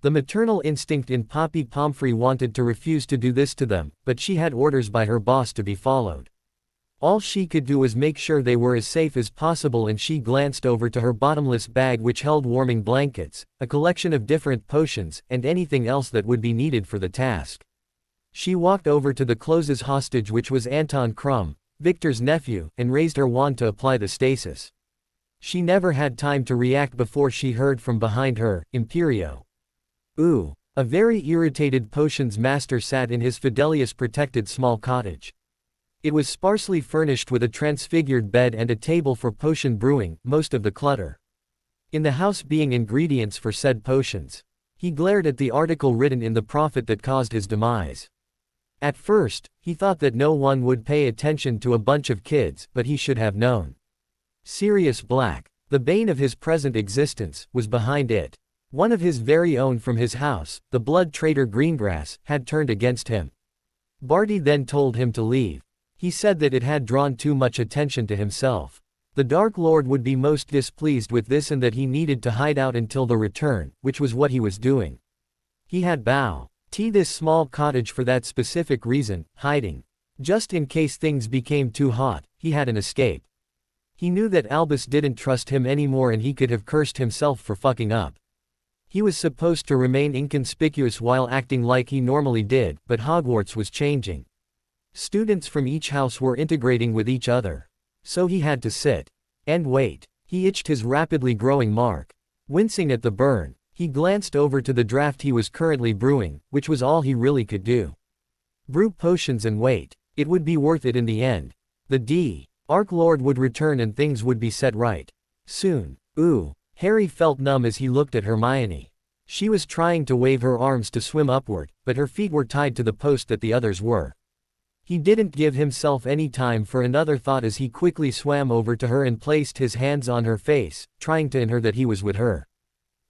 The maternal instinct in Poppy Pomfrey wanted to refuse to do this to them, but she had orders by her boss to be followed. All she could do was make sure they were as safe as possible, and she glanced over to her bottomless bag which held warming blankets, a collection of different potions, and anything else that would be needed for the task. She walked over to the closest hostage, which was Anton Crumb, Victor's nephew, and raised her wand to apply the stasis. She never had time to react before she heard from behind her, Imperio. Ooh. A very irritated potions master sat in his Fidelius-protected small cottage. It was sparsely furnished with a transfigured bed and a table for potion brewing, most of the clutter in the house being ingredients for said potions. He glared at the article written in the prophet that caused his demise. At first, he thought that no one would pay attention to a bunch of kids, but he should have known. Sirius Black, the bane of his present existence, was behind it. One of his very own from his house, the blood traitor Greengrass, had turned against him. Barty then told him to leave. He said that it had drawn too much attention to himself. The Dark Lord would be most displeased with this and that he needed to hide out until the return, which was what he was doing. He had bought this small cottage for that specific reason, hiding. Just in case things became too hot, he had an escape. He knew that Albus didn't trust him anymore and he could have cursed himself for fucking up. He was supposed to remain inconspicuous while acting like he normally did, but Hogwarts was changing. Students from each house were integrating with each other. So he had to sit and wait. He itched his rapidly growing mark. Wincing at the burn, he glanced over to the draft he was currently brewing, which was all he really could do. Brew potions and wait. It would be worth it in the end. The Arc Lord would return and things would be set right. Soon. Harry felt numb as he looked at Hermione. She was trying to wave her arms to swim upward, but her feet were tied to the post that the others were. He didn't give himself any time for another thought as he quickly swam over to her and placed his hands on her face, trying to infer that he was with her.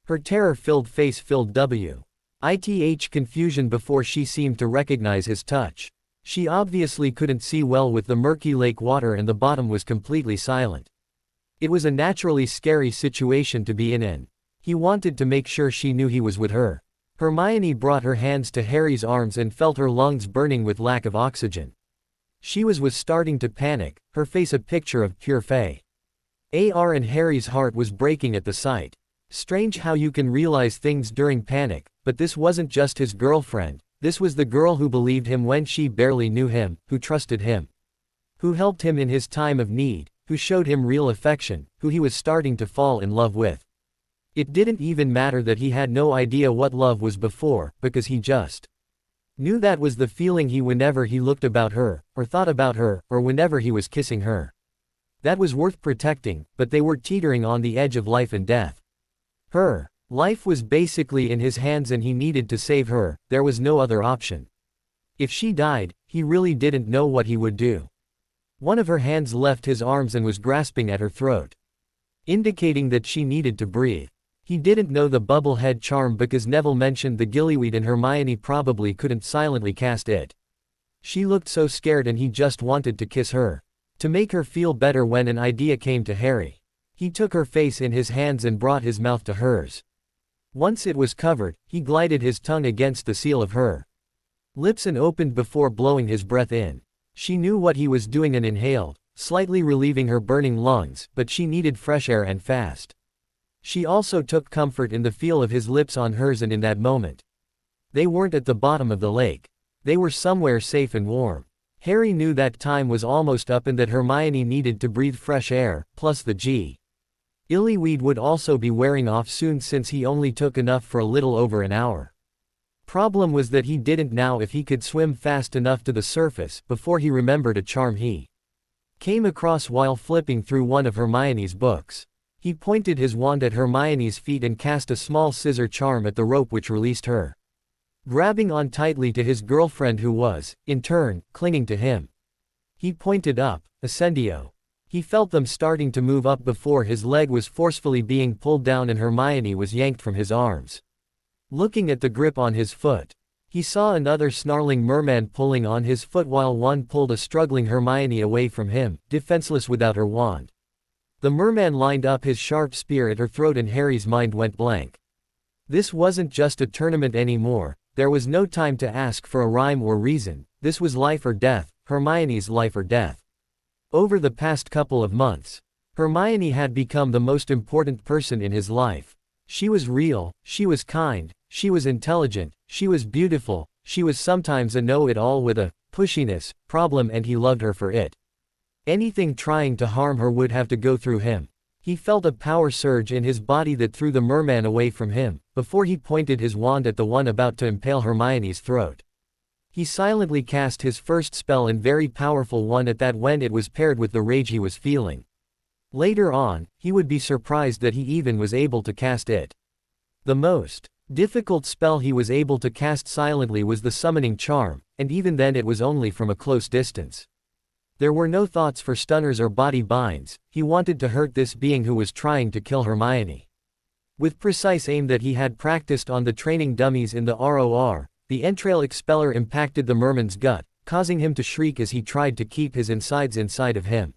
Her terror-filled face filled with confusion before she seemed to recognize his touch. She obviously couldn't see well with the murky lake water and the bottom was completely silent. It was a naturally scary situation to be in and he wanted to make sure she knew he was with her. Hermione brought her hands to Harry's arms and felt her lungs burning with lack of oxygen. She was starting to panic, her face a picture of pure fey. And Harry's heart was breaking at the sight. Strange how you can realize things during panic, but this wasn't just his girlfriend, this was the girl who believed him when she barely knew him, who trusted him. Who helped him in his time of need, who showed him real affection, who he was starting to fall in love with. It didn't even matter that he had no idea what love was before, because he just knew that was the feeling whenever he looked about her, or thought about her, or whenever he was kissing her. That was worth protecting, but they were teetering on the edge of life and death. Her life was basically in his hands and he needed to save her, there was no other option. If she died, he really didn't know what he would do. One of her hands left his arms and was grasping at her throat, indicating that she needed to breathe. He didn't know the bubble head charm because Neville mentioned the gillyweed and Hermione probably couldn't silently cast it. She looked so scared and he just wanted to kiss her. To make her feel better when an idea came to Harry. He took her face in his hands and brought his mouth to hers. Once it was covered, he glided his tongue against the seal of her lips and opened before blowing his breath in. She knew what he was doing and inhaled, slightly relieving her burning lungs, but she needed fresh air and fast. She also took comfort in the feel of his lips on hers and in that moment. They weren't at the bottom of the lake. They were somewhere safe and warm. Harry knew that time was almost up and that Hermione needed to breathe fresh air, plus the gillyweed would also be wearing off soon since he only took enough for a little over an hour. Problem was that he didn't know if he could swim fast enough to the surface before he remembered a charm he came across while flipping through one of Hermione's books. He pointed his wand at Hermione's feet and cast a small scissor charm at the rope which released her, grabbing on tightly to his girlfriend who was, in turn, clinging to him. He pointed up, Ascendio. He felt them starting to move up before his leg was forcefully being pulled down and Hermione was yanked from his arms. Looking at the grip on his foot, he saw another snarling merman pulling on his foot while one pulled a struggling Hermione away from him, defenseless without her wand. The merman lined up his sharp spear at her throat and Harry's mind went blank. This wasn't just a tournament anymore, there was no time to ask for a rhyme or reason, this was life or death, Hermione's life or death. Over the past couple of months, Hermione had become the most important person in his life. She was real, she was kind, she was intelligent, she was beautiful, she was sometimes a know-it-all with a pushiness problem and he loved her for it. Anything trying to harm her would have to go through him. He felt a power surge in his body that threw the merman away from him, before he pointed his wand at the one about to impale Hermione's throat. He silently cast his first spell and very powerful one at that when it was paired with the rage he was feeling. Later on, he would be surprised that he even was able to cast it. The most Difficult spell he was able to cast silently was the summoning charm, and even then it was only from a close distance. There were no thoughts for stunners or body binds, he wanted to hurt this being who was trying to kill Hermione. With precise aim that he had practiced on the training dummies in the ROR, the entrail expeller impacted the merman's gut, causing him to shriek as he tried to keep his insides inside of him.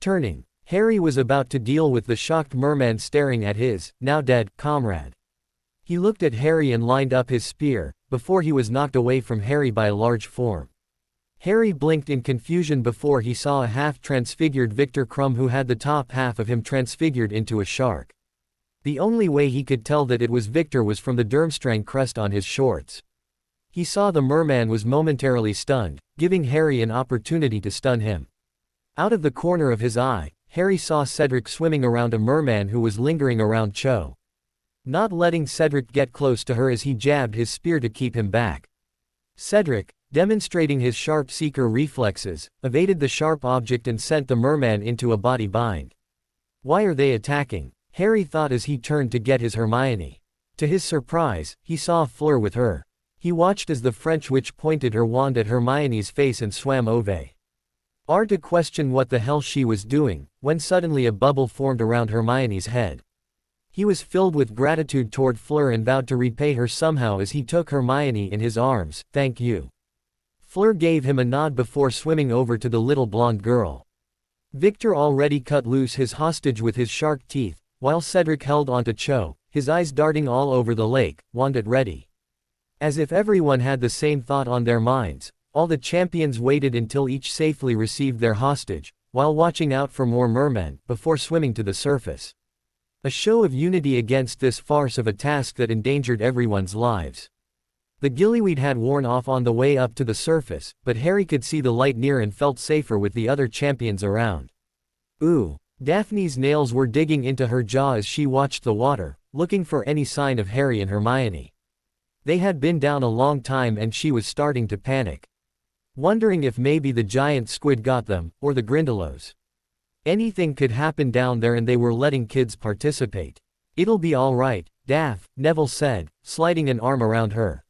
Turning, Harry was about to deal with the shocked merman staring at his, now dead, comrade. He looked at Harry and lined up his spear, before he was knocked away from Harry by a large form. Harry blinked in confusion before he saw a half-transfigured Victor Crumb who had the top half of him transfigured into a shark. The only way he could tell that it was Victor was from the Durmstrang crest on his shorts. He saw the merman was momentarily stunned, giving Harry an opportunity to stun him. Out of the corner of his eye, Harry saw Cedric swimming around a merman who was lingering around Cho. Not letting Cedric get close to her as he jabbed his spear to keep him back. Cedric, demonstrating his sharp seeker reflexes, evaded the sharp object and sent the merman into a body bind. Why are they attacking? Harry thought as he turned to get his Hermione. To his surprise, he saw Fleur with her. He watched as the French witch pointed her wand at Hermione's face and swam away. To question what the hell she was doing, when suddenly a bubble formed around Hermione's head. He was filled with gratitude toward Fleur and vowed to repay her somehow as he took Hermione in his arms. Thank you. Fleur gave him a nod before swimming over to the little blonde girl. Victor already cut loose his hostage with his shark teeth, while Cedric held onto Cho, his eyes darting all over the lake, wand at ready. As if everyone had the same thought on their minds, all the champions waited until each safely received their hostage, while watching out for more mermen, before swimming to the surface. A show of unity against this farce of a task that endangered everyone's lives. The gillyweed had worn off on the way up to the surface, but Harry could see the light near and felt safer with the other champions around. Ooh. Daphne's nails were digging into her jaw as she watched the water, looking for any sign of Harry and Hermione. They had been down a long time and she was starting to panic. Wondering if maybe the giant squid got them, or the Grindylows. Anything could happen down there and they were letting kids participate. It'll be alright, Daph, Neville said, sliding an arm around her.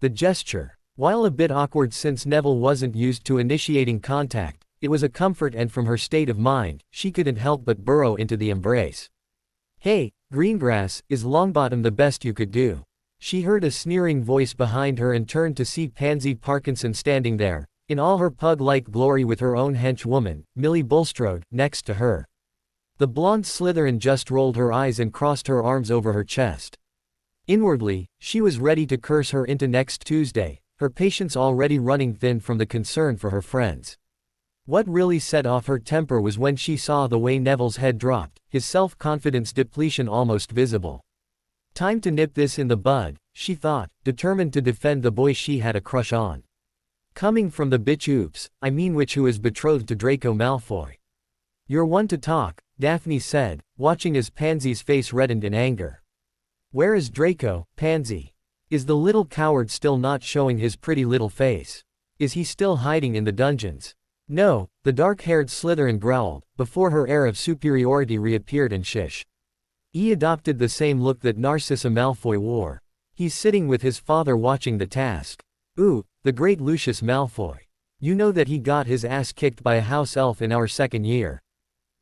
The gesture, while a bit awkward since Neville wasn't used to initiating contact, it was a comfort and from her state of mind, she couldn't help but burrow into the embrace. Hey, Greengrass, is Longbottom the best you could do? She heard a sneering voice behind her and turned to see Pansy Parkinson standing there, in all her pug-like glory with her own henchwoman, Millie Bulstrode, next to her. The blonde Slytherin just rolled her eyes and crossed her arms over her chest. Inwardly, she was ready to curse her into next Tuesday, her patience already running thin from the concern for her friends. What really set off her temper was when she saw the way Neville's head dropped, his self-confidence depletion almost visible. Time to nip this in the bud, she thought, determined to defend the boy she had a crush on. Coming from the bitch witch who is betrothed to Draco Malfoy. You're one to talk, Daphne said, watching as Pansy's face reddened in anger. Where is Draco, Pansy? Is the little coward still not showing his pretty little face? Is he still hiding in the dungeons? No, the dark-haired Slytherin growled, before her air of superiority reappeared and He adopted the same look that Narcissa Malfoy wore. He's sitting with his father watching the task. Ooh, the great Lucius Malfoy. You know that he got his ass kicked by a house elf in our second year.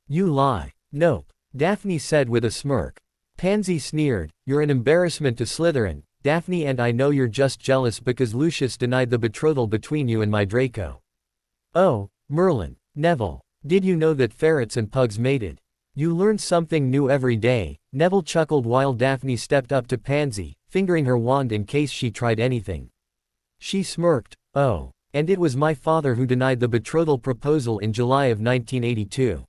You lie. Nope, Daphne said with a smirk. Pansy sneered, you're an embarrassment to Slytherin, Daphne, and I know you're just jealous because Lucius denied the betrothal between you and my Draco. Oh, Merlin, Neville, did you know that ferrets and pugs mated? You learn something new every day, Neville chuckled while Daphne stepped up to Pansy, fingering her wand in case she tried anything. She smirked, oh, and it was my father who denied the betrothal proposal in July of 1982.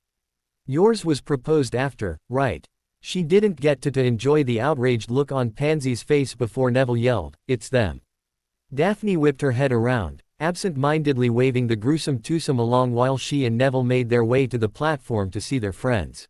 Yours was proposed after, right? She didn't get to enjoy the outraged look on Pansy's face before Neville yelled, it's them. Daphne whipped her head around, absent-mindedly waving the gruesome twosome along while she and Neville made their way to the platform to see their friends.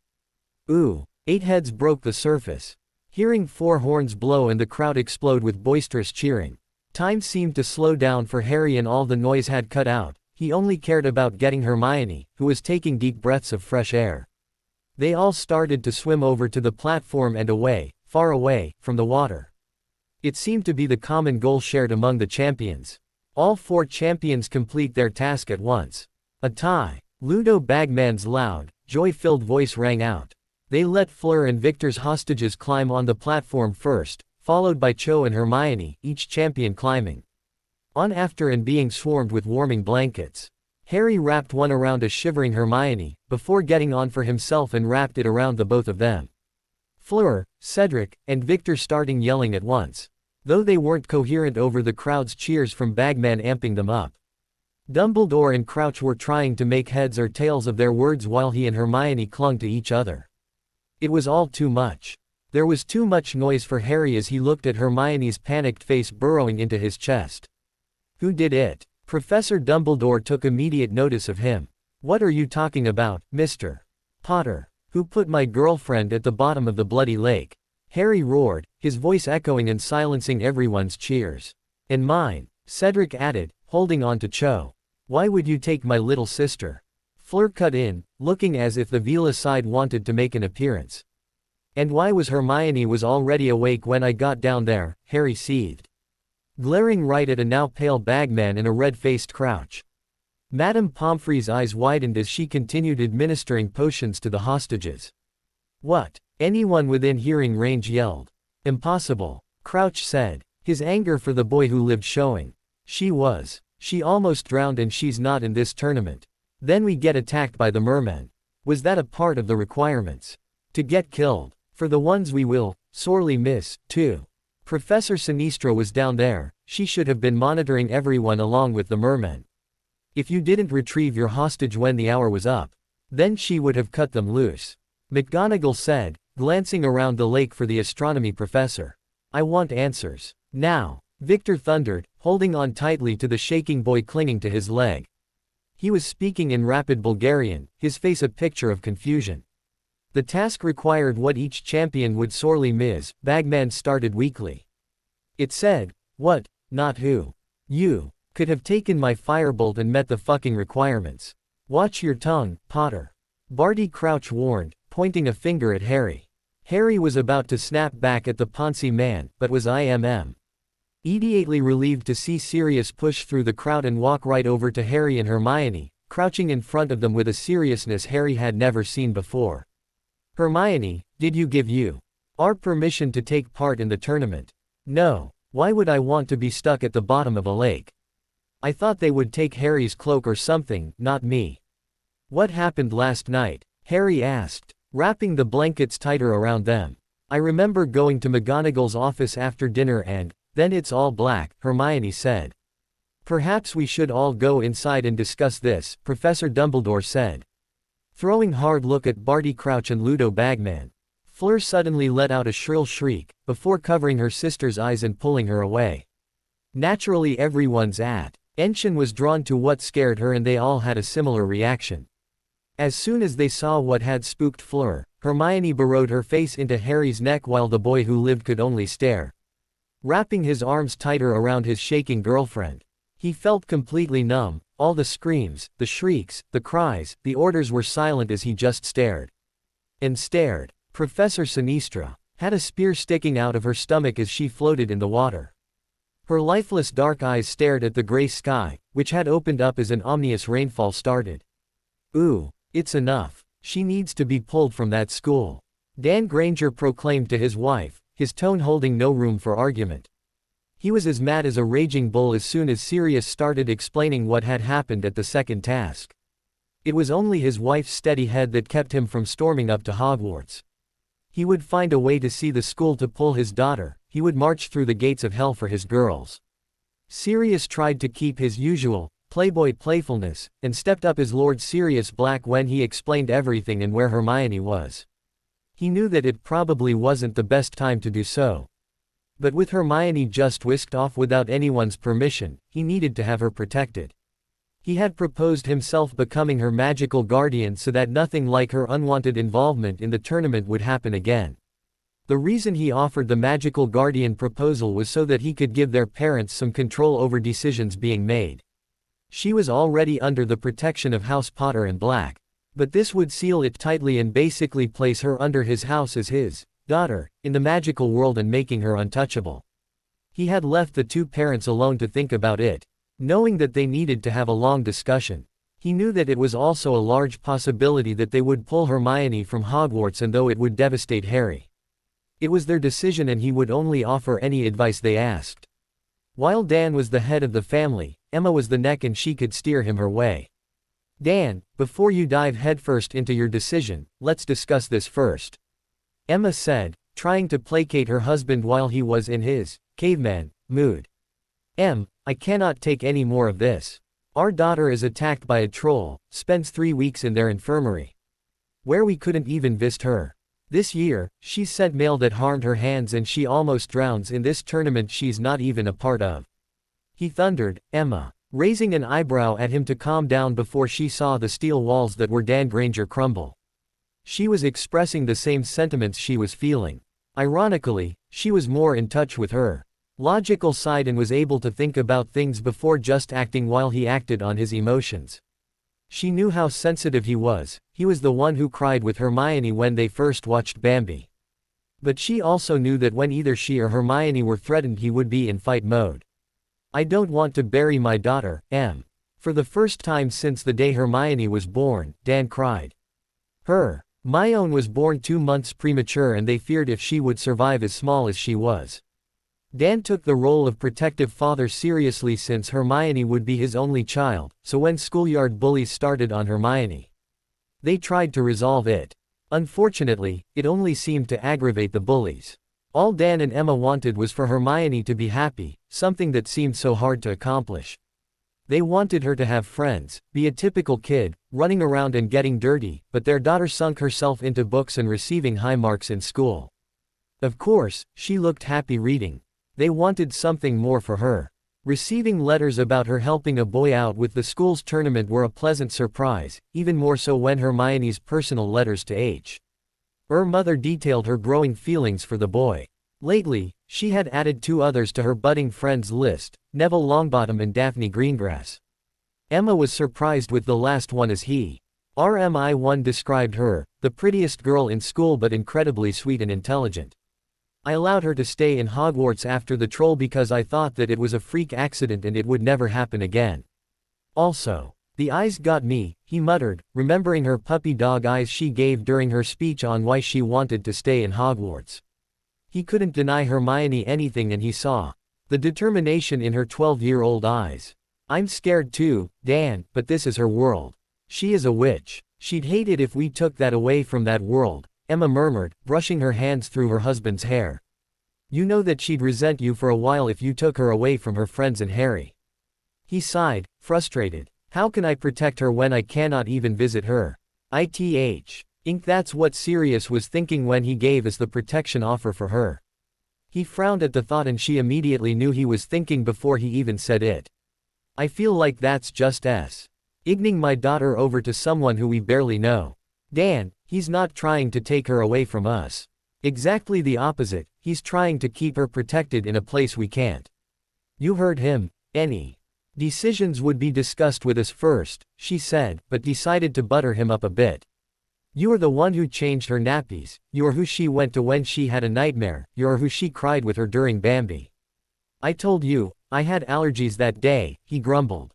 Ooh, 8 heads broke the surface. Hearing 4 horns blow and the crowd explode with boisterous cheering. Time seemed to slow down for Harry and all the noise had cut out, he only cared about getting Hermione, who was taking deep breaths of fresh air. They all started to swim over to the platform and away, far away, from the water. It seemed to be the common goal shared among the champions. All 4 champions complete their task at once. A tie. Ludo Bagman's loud, joy-filled voice rang out. They let Fleur and Victor's hostages climb on the platform first, followed by Cho and Hermione, each champion climbing on after and being swarmed with warming blankets. Harry wrapped one around a shivering Hermione, before getting on for himself and wrapped it around the both of them. Fleur, Cedric, and Victor starting yelling at once. Though they weren't coherent over the crowd's cheers from Bagman amping them up. Dumbledore and Crouch were trying to make heads or tails of their words while he and Hermione clung to each other. It was all too much. There was too much noise for Harry as he looked at Hermione's panicked face burrowing into his chest. Who did it? Professor Dumbledore took immediate notice of him. What are you talking about, Mr. Potter? Who put my girlfriend at the bottom of the bloody lake? Harry roared, his voice echoing and silencing everyone's cheers. And mine, Cedric added, holding on to Cho. Why would you take my little sister? Fleur cut in, looking as if the Vila side wanted to make an appearance. And why was Hermione was already awake when I got down there, Harry seethed. Glaring right at a now pale Bagman and a red-faced Crouch. Madame Pomfrey's eyes widened as she continued administering potions to the hostages. What? Anyone within hearing range yelled. Impossible, Crouch said, his anger for the boy who lived showing. She almost drowned and she's not in this tournament. Then we get attacked by the mermen. Was that a part of the requirements? To get killed. For the ones we will sorely miss, too. Professor Sinistra was down there, she should have been monitoring everyone along with the mermen. If you didn't retrieve your hostage when the hour was up, then she would have cut them loose. McGonagall said, glancing around the lake for the astronomy professor. I want answers. Now, Victor thundered, holding on tightly to the shaking boy clinging to his leg. He was speaking in rapid Bulgarian, his face a picture of confusion. The task required what each champion would sorely miss, Bagman started weakly. It said, what, not who. You could have taken my firebolt and met the fucking requirements. Watch your tongue, Potter. Barty Crouch warned, pointing a finger at Harry. Harry was about to snap back at the Ponzi man, but was immediately relieved to see Sirius push through the crowd and walk right over to Harry and Hermione, crouching in front of them with a seriousness Harry had never seen before. Hermione, did you give our permission to take part in the tournament? No. Why would I want to be stuck at the bottom of a lake? I thought they would take Harry's cloak or something, not me. What happened last night? Harry asked, wrapping the blankets tighter around them. I remember going to McGonagall's office after dinner and, then it's all black, Hermione said. Perhaps we should all go inside and discuss this, Professor Dumbledore said. Throwing hard look at Barty Crouch and Ludo Bagman. Fleur suddenly let out a shrill shriek, before covering her sister's eyes and pulling her away. Naturally everyone's attention was drawn to what scared her and they all had a similar reaction. As soon as they saw what had spooked Fleur, Hermione burrowed her face into Harry's neck while the boy who lived could only stare. Wrapping his arms tighter around his shaking girlfriend. He felt completely numb, all the screams, the shrieks, the cries, the orders were silent as he just stared. And stared. Professor Sinistra had a spear sticking out of her stomach as she floated in the water. Her lifeless dark eyes stared at the gray sky, which had opened up as an ominous rainfall started. Ooh, it's enough. She needs to be pulled from that school. Dan Granger proclaimed to his wife, his tone holding no room for argument. He was as mad as a raging bull as soon as Sirius started explaining what had happened at the second task. It was only his wife's steady head that kept him from storming up to Hogwarts. He would find a way to see the school to pull his daughter, he would march through the gates of hell for his girls. Sirius tried to keep his usual, playboy playfulness, and stepped up as Lord Sirius Black when he explained everything and where Hermione was. He knew that it probably wasn't the best time to do so. But with Hermione just whisked off without anyone's permission, he needed to have her protected. He had proposed himself becoming her magical guardian so that nothing like her unwanted involvement in the tournament would happen again. The reason he offered the magical guardian proposal was so that he could give their parents some control over decisions being made. She was already under the protection of House Potter and Black. But this would seal it tightly and basically place her under his house as his daughter, in the magical world and making her untouchable. He had left the two parents alone to think about it, knowing that they needed to have a long discussion. He knew that it was also a large possibility that they would pull Hermione from Hogwarts, and though it would devastate Harry, it was their decision and he would only offer any advice they asked. While Dan was the head of the family, Emma was the neck and she could steer him her way. Dan, before you dive headfirst into your decision, let's discuss this first, Emma said, trying to placate her husband while he was in his caveman mood. I cannot take any more of this. Our daughter is attacked by a troll, spends 3 weeks in their infirmary, where we couldn't even visit her. This year, she's sent mail that harmed her hands and she almost drowns in this tournament she's not even a part of. He thundered, Emma, raising an eyebrow at him to calm down before she saw the steel walls that were Dan Granger crumble. She was expressing the same sentiments she was feeling. Ironically, she was more in touch with her logical side and was able to think about things before just acting while he acted on his emotions. She knew how sensitive he was the one who cried with Hermione when they first watched Bambi. But she also knew that when either she or Hermione were threatened he would be in fight mode. I don't want to bury my daughter, Em. For the first time since the day Hermione was born, Dan cried. Hermione was born 2 months premature and they feared if she would survive as small as she was. Dan took the role of protective father seriously since Hermione would be his only child, so when schoolyard bullies started on Hermione, they tried to resolve it. Unfortunately, it only seemed to aggravate the bullies. All Dan and Emma wanted was for Hermione to be happy, something that seemed so hard to accomplish. They wanted her to have friends, be a typical kid, running around and getting dirty, but their daughter sunk herself into books and receiving high marks in school. Of course, she looked happy reading. They wanted something more for her. Receiving letters about her helping a boy out with the school's tournament were a pleasant surprise, even more so when Hermione's personal letters to her mother detailed her growing feelings for the boy. Lately, she had added 2 others to her budding friends list, Neville Longbottom and Daphne Greengrass. Emma was surprised with the last one as RMI1 described her, the prettiest girl in school but incredibly sweet and intelligent. I allowed her to stay in Hogwarts after the troll because I thought that it was a freak accident and it would never happen again. Also, the eyes got me, he muttered, remembering her puppy dog eyes she gave during her speech on why she wanted to stay in Hogwarts. He couldn't deny Hermione anything and he saw the determination in her 12-year-old eyes. I'm scared too, Dan, but this is her world. She is a witch. She'd hate it if we took that away from that world, Emma murmured, brushing her hands through her husband's hair. You know that she'd resent you for a while if you took her away from her friends and Harry. He sighed, frustrated. How can I protect her when I cannot even visit her? That's what Sirius was thinking when he gave us the protection offer for her. He frowned at the thought and she immediately knew he was thinking before he even said it. I feel like that's just igning my daughter over to someone who we barely know. Dan, he's not trying to take her away from us. Exactly the opposite, he's trying to keep her protected in a place we can't. You heard him. Any decisions would be discussed with us first, she said, but decided to butter him up a bit. You are the one who changed her nappies, you are who she went to when she had a nightmare, you are who she cried with her during Bambi. I told you, I had allergies that day, he grumbled.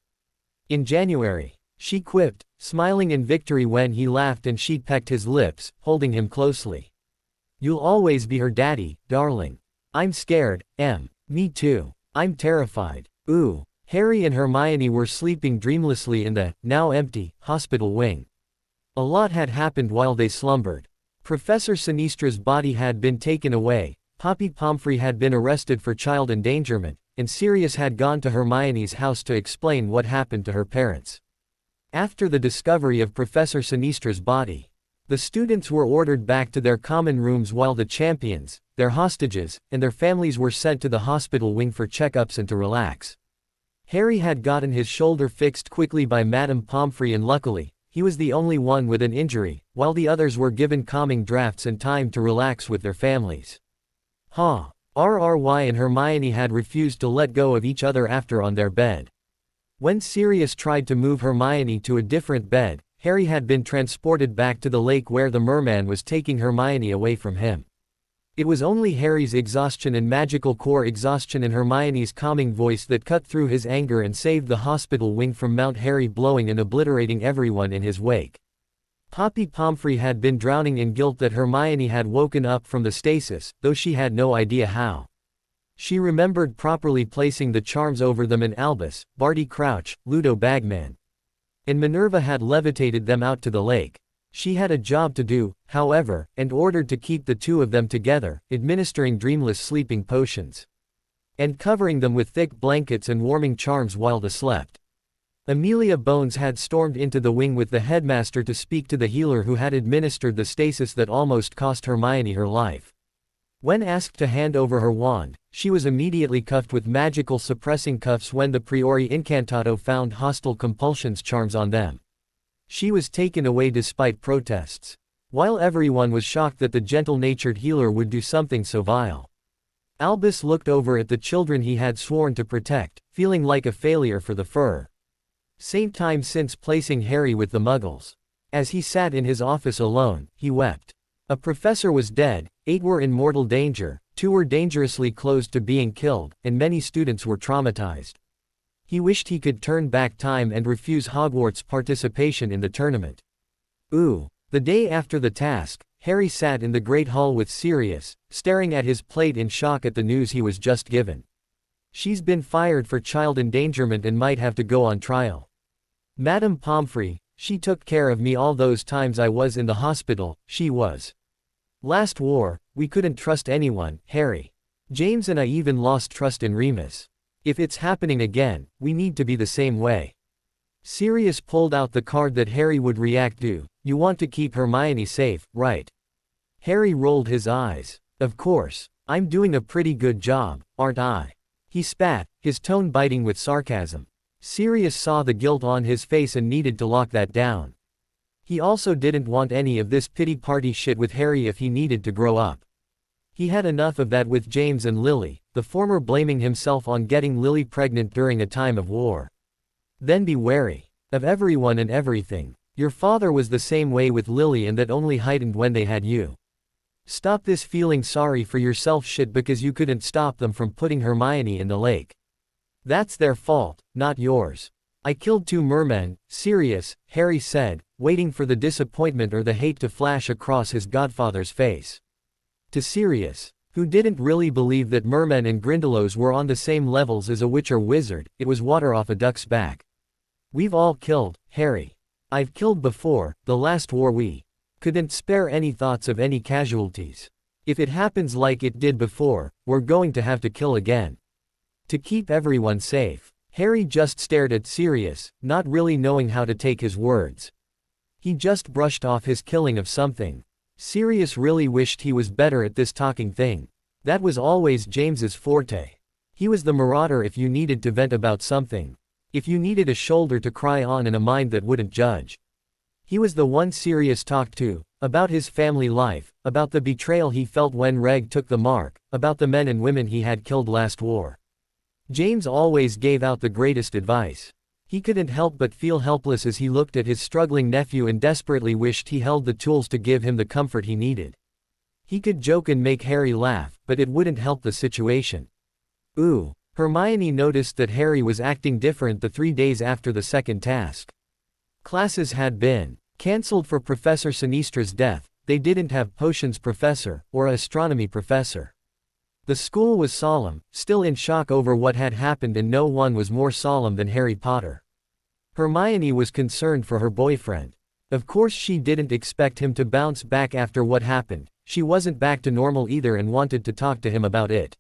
In January, she quipped, smiling in victory when he laughed and she pecked his lips, holding him closely. You'll always be her daddy, darling. I'm scared, Em. Me too. I'm terrified. Ooh. Harry and Hermione were sleeping dreamlessly in the, now empty, hospital wing. A lot had happened while they slumbered. Professor Sinistra's body had been taken away, Poppy Pomfrey had been arrested for child endangerment, and Sirius had gone to Hermione's house to explain what happened to her parents. After the discovery of Professor Sinistra's body, the students were ordered back to their common rooms while the champions, their hostages, and their families were sent to the hospital wing for checkups and to relax. Harry had gotten his shoulder fixed quickly by Madame Pomfrey and luckily, he was the only one with an injury, while the others were given calming drafts and time to relax with their families. RRY and Hermione had refused to let go of each other after on their bed. When Sirius tried to move Hermione to a different bed, Harry had been transported back to the lake where the merman was taking Hermione away from him. It was only Harry's exhaustion and magical core exhaustion and Hermione's calming voice that cut through his anger and saved the hospital wing from Mount Harry blowing and obliterating everyone in his wake. Poppy Pomfrey had been drowning in guilt that Hermione had woken up from the stasis, though she had no idea how. She remembered properly placing the charms over them in Albus, Barty Crouch, Ludo Bagman. And Minerva had levitated them out to the lake. She had a job to do, however, and ordered to keep the two of them together, administering dreamless sleeping potions. And covering them with thick blankets and warming charms while they slept. Amelia Bones had stormed into the wing with the headmaster to speak to the healer who had administered the stasis that almost cost Hermione her life. When asked to hand over her wand, she was immediately cuffed with magical suppressing cuffs when the Priori Incantato found hostile compulsions charms on them. She was taken away despite protests. While everyone was shocked that the gentle-natured healer would do something so vile. Albus looked over at the children he had sworn to protect, feeling like a failure for the first time since placing Harry with the Muggles. As he sat in his office alone, he wept. A professor was dead, 8 were in mortal danger, 2 were dangerously close to being killed, and many students were traumatized. He wished he could turn back time and refuse Hogwarts' participation in the tournament. The day after the task, Harry sat in the Great Hall with Sirius, staring at his plate in shock at the news he was just given. She's been fired for child endangerment and might have to go on trial. Madame Pomfrey, she took care of me all those times I was in the hospital, she was. Last war, we couldn't trust anyone, Harry. James and I even lost trust in Remus. If it's happening again, we need to be the same way. Sirius pulled out the card that Harry would react to. You want to keep Hermione safe, right? Harry rolled his eyes. Of course. I'm doing a pretty good job, aren't I? He spat, his tone biting with sarcasm. Sirius saw the guilt on his face and needed to lock that down. He also didn't want any of this pity party shit with Harry if he needed to grow up. He had enough of that with James and Lily, the former blaming himself on getting Lily pregnant during a time of war. Then be wary of everyone and everything. Your father was the same way with Lily and that only heightened when they had you. Stop this feeling sorry for yourself shit because you couldn't stop them from putting Hermione in the lake. That's their fault, not yours. I killed 2 mermen, Sirius, Harry said, waiting for the disappointment or the hate to flash across his godfather's face. To Sirius, who didn't really believe that mermen and Grindylows were on the same levels as a witch or wizard, it was water off a duck's back. We've all killed, Harry. I've killed before, the last war we couldn't spare any thoughts of any casualties. If it happens like it did before, we're going to have to kill again. To keep everyone safe. Harry just stared at Sirius, not really knowing how to take his words. He just brushed off his killing of something. Sirius really wished he was better at this talking thing. That was always James's forte. He was the marauder if you needed to vent about something. If you needed a shoulder to cry on and a mind that wouldn't judge. He was the one Sirius talked to, about his family life, about the betrayal he felt when Reg took the mark, about the men and women he had killed last war. James always gave out the greatest advice. He couldn't help but feel helpless as he looked at his struggling nephew and desperately wished he held the tools to give him the comfort he needed. He could joke and make Harry laugh, but it wouldn't help the situation. Hermione noticed that Harry was acting different the 3 days after the second task. Classes had been cancelled for Professor Sinistra's death. They didn't have potions professor, or astronomy professor. The school was solemn, still in shock over what had happened, and no one was more solemn than Harry Potter. Hermione was concerned for her boyfriend. Of course she didn't expect him to bounce back after what happened. She wasn't back to normal either and wanted to talk to him about it.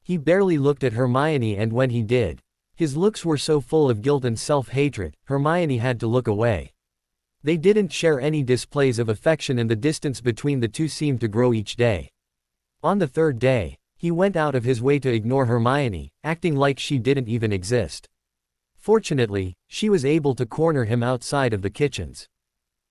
He barely looked at Hermione, and when he did, his looks were so full of guilt and self-hatred, Hermione had to look away. They didn't share any displays of affection and the distance between the two seemed to grow each day. On the 3rd day, he went out of his way to ignore Hermione, acting like she didn't even exist. Fortunately, she was able to corner him outside of the kitchens.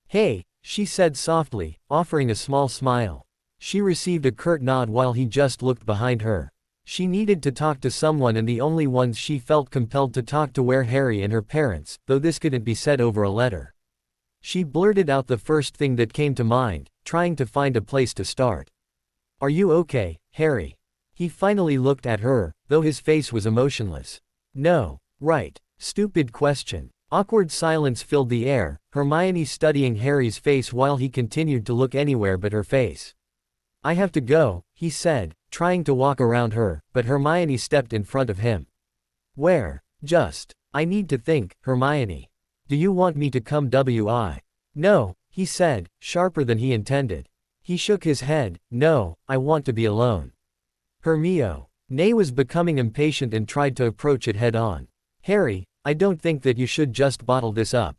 Hey, she said softly, offering a small smile. She received a curt nod while he just looked behind her. She needed to talk to someone, and the only ones she felt compelled to talk to were Harry and her parents, though this couldn't be said over a letter. She blurted out the first thing that came to mind, trying to find a place to start. Are you okay, Harry? He finally looked at her, though his face was emotionless. No. Right. Stupid question. Awkward silence filled the air, Hermione studying Harry's face while he continued to look anywhere but her face. I have to go, he said, trying to walk around her, but Hermione stepped in front of him. Where? I need to think, Hermione. Do you want me to come No, he said, sharper than he intended. He shook his head, no, I want to be alone. Hermio. Nay was becoming impatient and tried to approach it head on. Harry, I don't think that you should just bottle this up.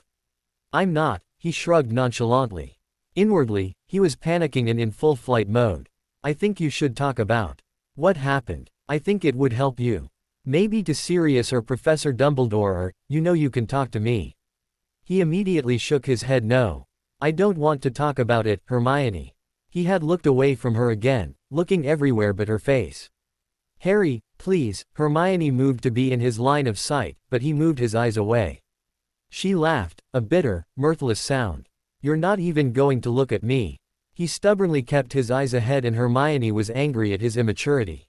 I'm not, he shrugged nonchalantly. Inwardly, he was panicking and in full flight mode. I think you should talk about what happened. I think it would help you. Maybe to Sirius or Professor Dumbledore or, you can talk to me. He immediately shook his head no. I don't want to talk about it, Hermione. He had looked away from her again, looking everywhere but her face. Harry, please, Hermione moved to be in his line of sight, but he moved his eyes away. She laughed, a bitter, mirthless sound. You're not even going to look at me. He stubbornly kept his eyes ahead and Hermione was angry at his immaturity.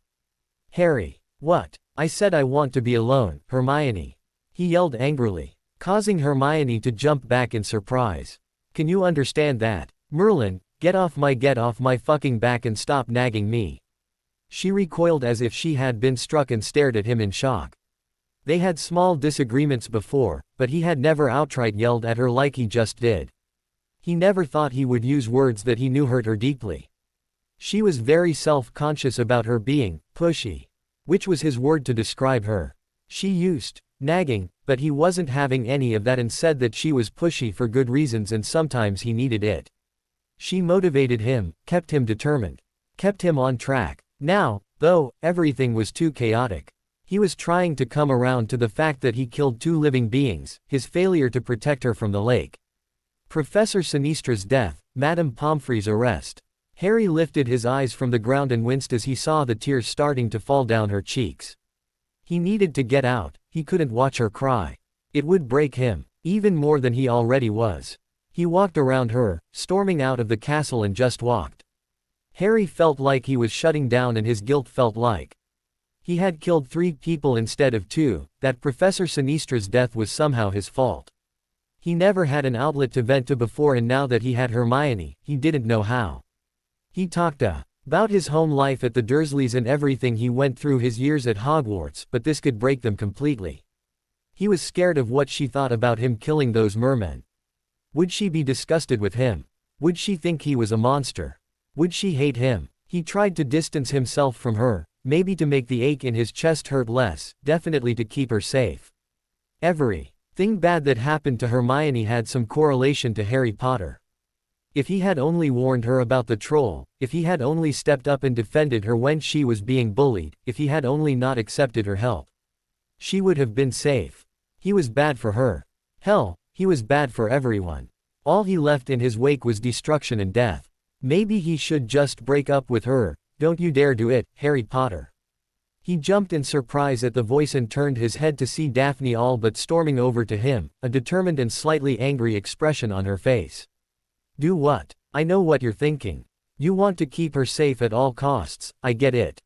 Harry. What? I said I want to be alone, Hermione. He yelled angrily, causing Hermione to jump back in surprise. Can you understand that? Merlin, get off my fucking back and stop nagging me. She recoiled as if she had been struck and stared at him in shock. They had small disagreements before, but he had never outright yelled at her like he just did. He never thought he would use words that he knew hurt her deeply. She was very self-conscious about her being pushy, which was his word to describe her. She used nagging, but he wasn't having any of that and said that she was pushy for good reasons and sometimes he needed it. She motivated him, kept him determined, kept him on track. Now, though, everything was too chaotic. He was trying to come around to the fact that he killed 2 living beings, his failure to protect her from the lake. Professor Sinistra's death, Madame Pomfrey's arrest. Harry lifted his eyes from the ground and winced as he saw the tears starting to fall down her cheeks. He needed to get out, he couldn't watch her cry. It would break him, even more than he already was. He walked around her, storming out of the castle and just walked. Harry felt like he was shutting down and his guilt felt like he had killed 3 people instead of 2, that Professor Sinistra's death was somehow his fault. He never had an outlet to vent to before and now that he had Hermione, he didn't know how. He talked about his home life at the Dursleys and everything he went through his years at Hogwarts, but this could break them completely. He was scared of what she thought about him killing those mermen. Would she be disgusted with him? Would she think he was a monster? Would she hate him? He tried to distance himself from her, maybe to make the ache in his chest hurt less, definitely to keep her safe. Everything bad that happened to Hermione had some correlation to Harry Potter. If he had only warned her about the troll, if he had only stepped up and defended her when she was being bullied, if he had only not accepted her help, she would have been safe. He was bad for her. Hell, he was bad for everyone. All he left in his wake was destruction and death. Maybe he should just break up with her. Don't you dare do it, Harry Potter. He jumped in surprise at the voice and turned his head to see Daphne all but storming over to him, a determined and slightly angry expression on her face. Do what? I know what you're thinking. You want to keep her safe at all costs, I get it.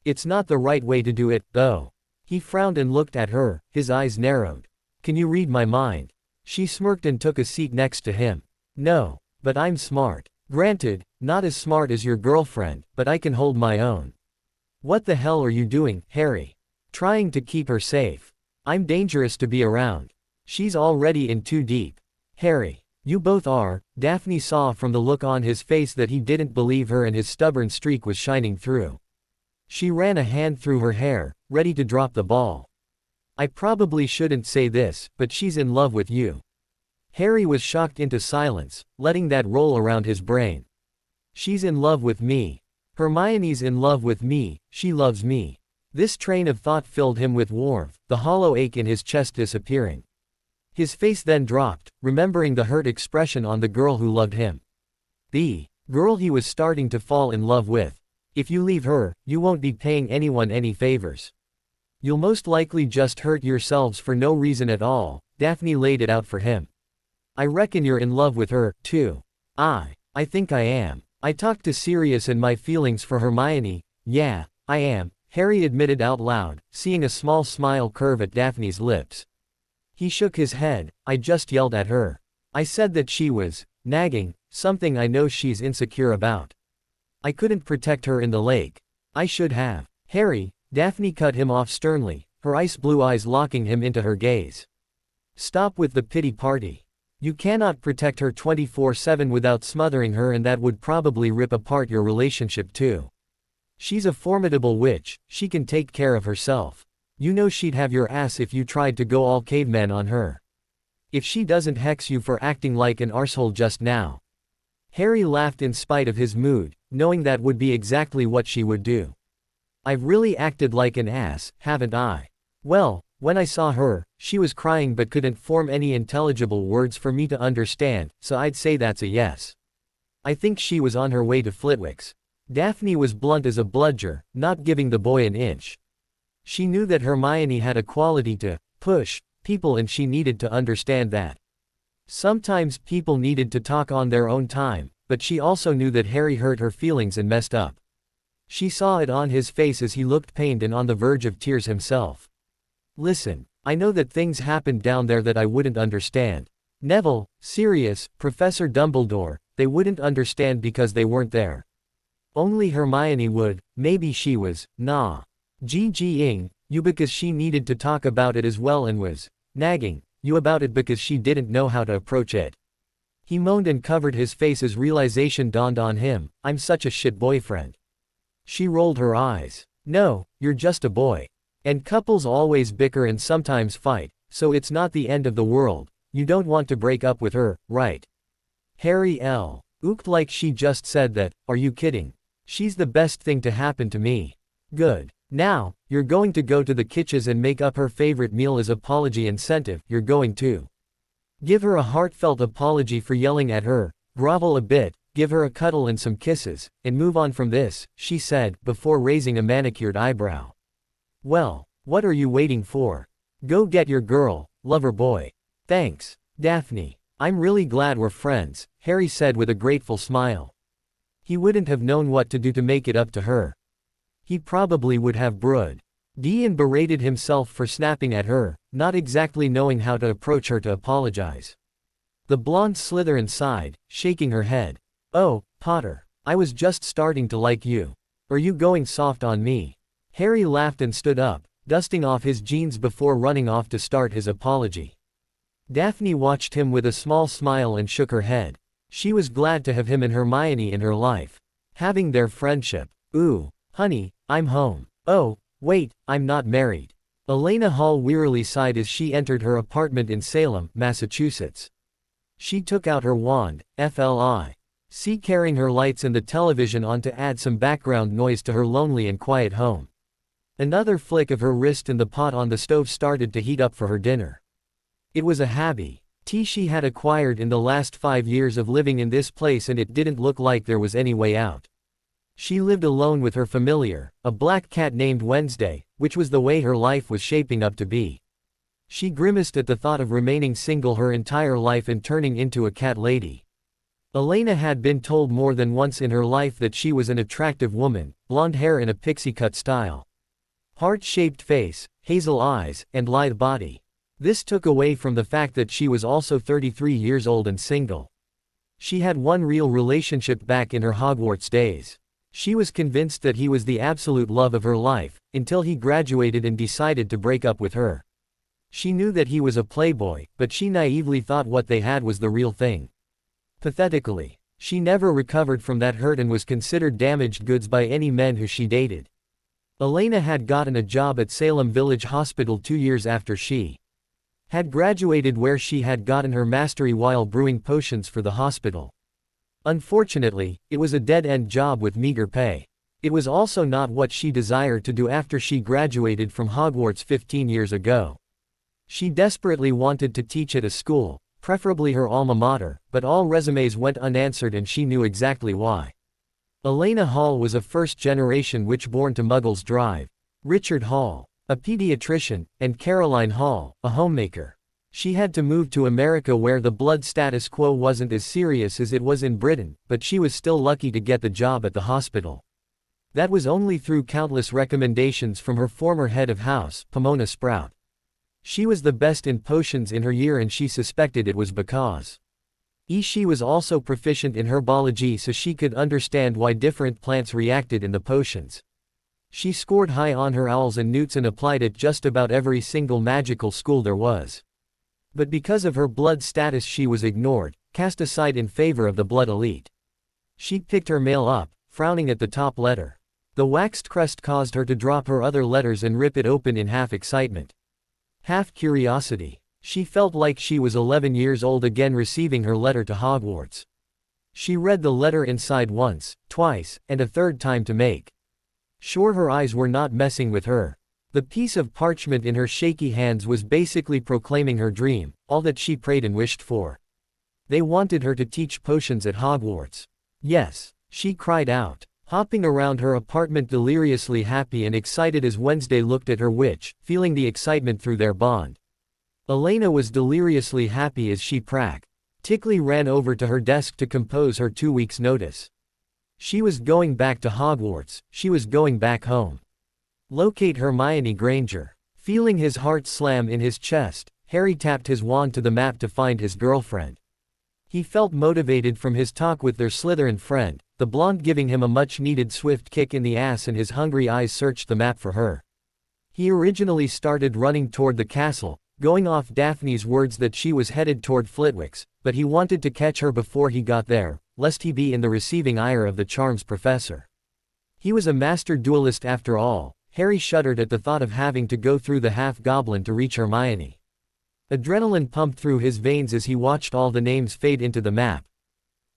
It's not the right way to do it, though. He frowned and looked at her, his eyes narrowed. Can you read my mind? She smirked and took a seat next to him. No, but I'm smart. Granted, not as smart as your girlfriend, but I can hold my own. What the hell are you doing, Harry? Trying to keep her safe. I'm dangerous to be around. She's already in too deep. Harry, you both are. Daphne saw from the look on his face that he didn't believe her and his stubborn streak was shining through. She ran a hand through her hair, ready to drop the ball. I probably shouldn't say this, but she's in love with you. Harry was shocked into silence, letting that roll around his brain. She's in love with me. Hermione's in love with me, she loves me. This train of thought filled him with warmth, the hollow ache in his chest disappearing. His face then dropped, remembering the hurt expression on the girl who loved him. The girl he was starting to fall in love with. If you leave her, you won't be paying anyone any favors. You'll most likely just hurt yourselves for no reason at all. Daphne laid it out for him. I reckon you're in love with her, too. I think I am. I talked to Sirius and my feelings for Hermione. Yeah, I am, Harry admitted out loud, seeing a small smile curve at Daphne's lips. He shook his head. I just yelled at her. I said that she was nagging, something I know she's insecure about. I couldn't protect her in the lake. I should have. Harry, Daphne cut him off sternly, her ice blue eyes locking him into her gaze. Stop with the pity party. You cannot protect her 24/7 without smothering her, and that would probably rip apart your relationship too. She's a formidable witch, she can take care of herself. You know she'd have your ass if you tried to go all caveman on her. If she doesn't hex you for acting like an arsehole just now. Harry laughed in spite of his mood, knowing that would be exactly what she would do. I've really acted like an ass, haven't I? Well, when I saw her, she was crying but couldn't form any intelligible words for me to understand, so I'd say that's a yes. I think she was on her way to Flitwick's. Daphne was blunt as a bludger, not giving the boy an inch. She knew that Hermione had a quality to push people, and she needed to understand that. Sometimes people needed to talk on their own time, but she also knew that Harry hurt her feelings and messed up. She saw it on his face as he looked pained and on the verge of tears himself. Listen, I know that things happened down there that I wouldn't understand. Neville, Sirius, Professor Dumbledore, they wouldn't understand because they weren't there. Only Hermione would. Maybe she was, nah. Ing, you, because she needed to talk about it as well and was nagging you about it because she didn't know how to approach it. He moaned and covered his face as realization dawned on him. I'm such a shit boyfriend. She rolled her eyes. No, you're just a boy. And couples always bicker and sometimes fight, so it's not the end of the world. You don't want to break up with her, right? Harry ooked like she just said that. Are you kidding? She's the best thing to happen to me. Good. Now, you're going to go to the kitchens and make up her favorite meal as apology incentive. You're going to give her a heartfelt apology for yelling at her, grovel a bit, give her a cuddle and some kisses, and move on from this, she said, before raising a manicured eyebrow. Well, what are you waiting for? Go get your girl, lover boy. Thanks, Daphne. I'm really glad we're friends, Harry said with a grateful smile. He wouldn't have known what to do to make it up to her. He probably would have and berated himself for snapping at her, not exactly knowing how to approach her to apologize. The blonde Slytherin sighed, shaking her head. Oh, Potter, I was just starting to like you. Are you going soft on me? Harry laughed and stood up, dusting off his jeans before running off to start his apology. Daphne watched him with a small smile and shook her head. She was glad to have him and Hermione in her life. Having their friendship. Ooh, honey, I'm home. Oh, wait, I'm not married. Elena Hall wearily sighed as she entered her apartment in Salem, Massachusetts. She took out her wand, carrying her lights and the television on to add some background noise to her lonely and quiet home. Another flick of her wrist and the pot on the stove started to heat up for her dinner. It was a habit she had acquired in the last 5 years of living in this place, and it didn't look like there was any way out. She lived alone with her familiar, a black cat named Wednesday, which was the way her life was shaping up to be. She grimaced at the thought of remaining single her entire life and turning into a cat lady. Elena had been told more than once in her life that she was an attractive woman, blonde hair in a pixie cut style. Heart-shaped face, hazel eyes, and lithe body. This took away from the fact that she was also 33 years old and single. She had one real relationship back in her Hogwarts days. She was convinced that he was the absolute love of her life, until he graduated and decided to break up with her. She knew that he was a playboy, but she naively thought what they had was the real thing. Pathetically, she never recovered from that hurt and was considered damaged goods by any men who she dated. Elena had gotten a job at Salem Village Hospital 2 years after she had graduated, where she had gotten her mastery while brewing potions for the hospital. Unfortunately, it was a dead-end job with meager pay. It was also not what she desired to do after she graduated from Hogwarts 15 years ago. She desperately wanted to teach at a school, preferably her alma mater, but all resumes went unanswered and she knew exactly why. Elena Hall was a first-generation witch born to Muggles Drive. Richard Hall, a pediatrician, and Caroline Hall, a homemaker. She had to move to America where the blood status quo wasn't as serious as it was in Britain, but she was still lucky to get the job at the hospital. That was only through countless recommendations from her former head of house, Pomona Sprout. She was the best in potions in her year and she suspected it was because she was also proficient in herbology so she could understand why different plants reacted in the potions. She scored high on her owls and newts and applied at just about every single magical school there was. But because of her blood status she was ignored, cast aside in favor of the blood elite. She picked her mail up, frowning at the top letter. The waxed crest caused her to drop her other letters and rip it open in half excitement, half curiosity. She felt like she was 11 years old again receiving her letter to Hogwarts. She read the letter inside once, twice, and a third time to make sure her eyes were not messing with her. The piece of parchment in her shaky hands was basically proclaiming her dream, all that she prayed and wished for. They wanted her to teach potions at Hogwarts. Yes, she cried out, hopping around her apartment deliriously happy and excited as Wednesday looked at her witch, feeling the excitement through their bond. Elena was deliriously happy as she practically ran over to her desk to compose her 2 weeks' notice. She was going back to Hogwarts, she was going back home. Locate Hermione Granger. Feeling his heart slam in his chest, Harry tapped his wand to the map to find his girlfriend. He felt motivated from his talk with their Slytherin friend, the blonde giving him a much-needed swift kick in the ass and his hungry eyes searched the map for her. He originally started running toward the castle, going off Daphne's words that she was headed toward Flitwick's, but he wanted to catch her before he got there, lest he be in the receiving ire of the charms professor. He was a master duelist after all. Harry shuddered at the thought of having to go through the half-goblin to reach Hermione. Adrenaline pumped through his veins as he watched all the names fade into the map.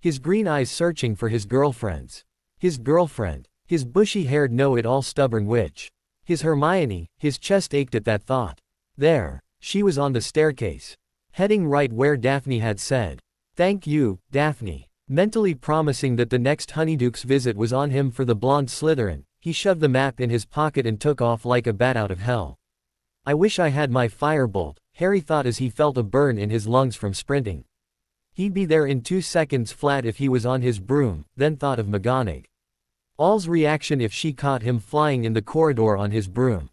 His green eyes searching for his girlfriends. His girlfriend. His bushy-haired know-it-all stubborn witch. His Hermione. His chest ached at that thought. There. She was on the staircase. Heading right where Daphne had said. "Thank you, Daphne." Mentally promising that the next Honeyduke's visit was on him for the blonde Slytherin, he shoved the map in his pocket and took off like a bat out of hell. I wish I had my firebolt, Harry thought as he felt a burn in his lungs from sprinting. He'd be there in 2 seconds flat if he was on his broom, then thought of McGonagall's reaction if she caught him flying in the corridor on his broom.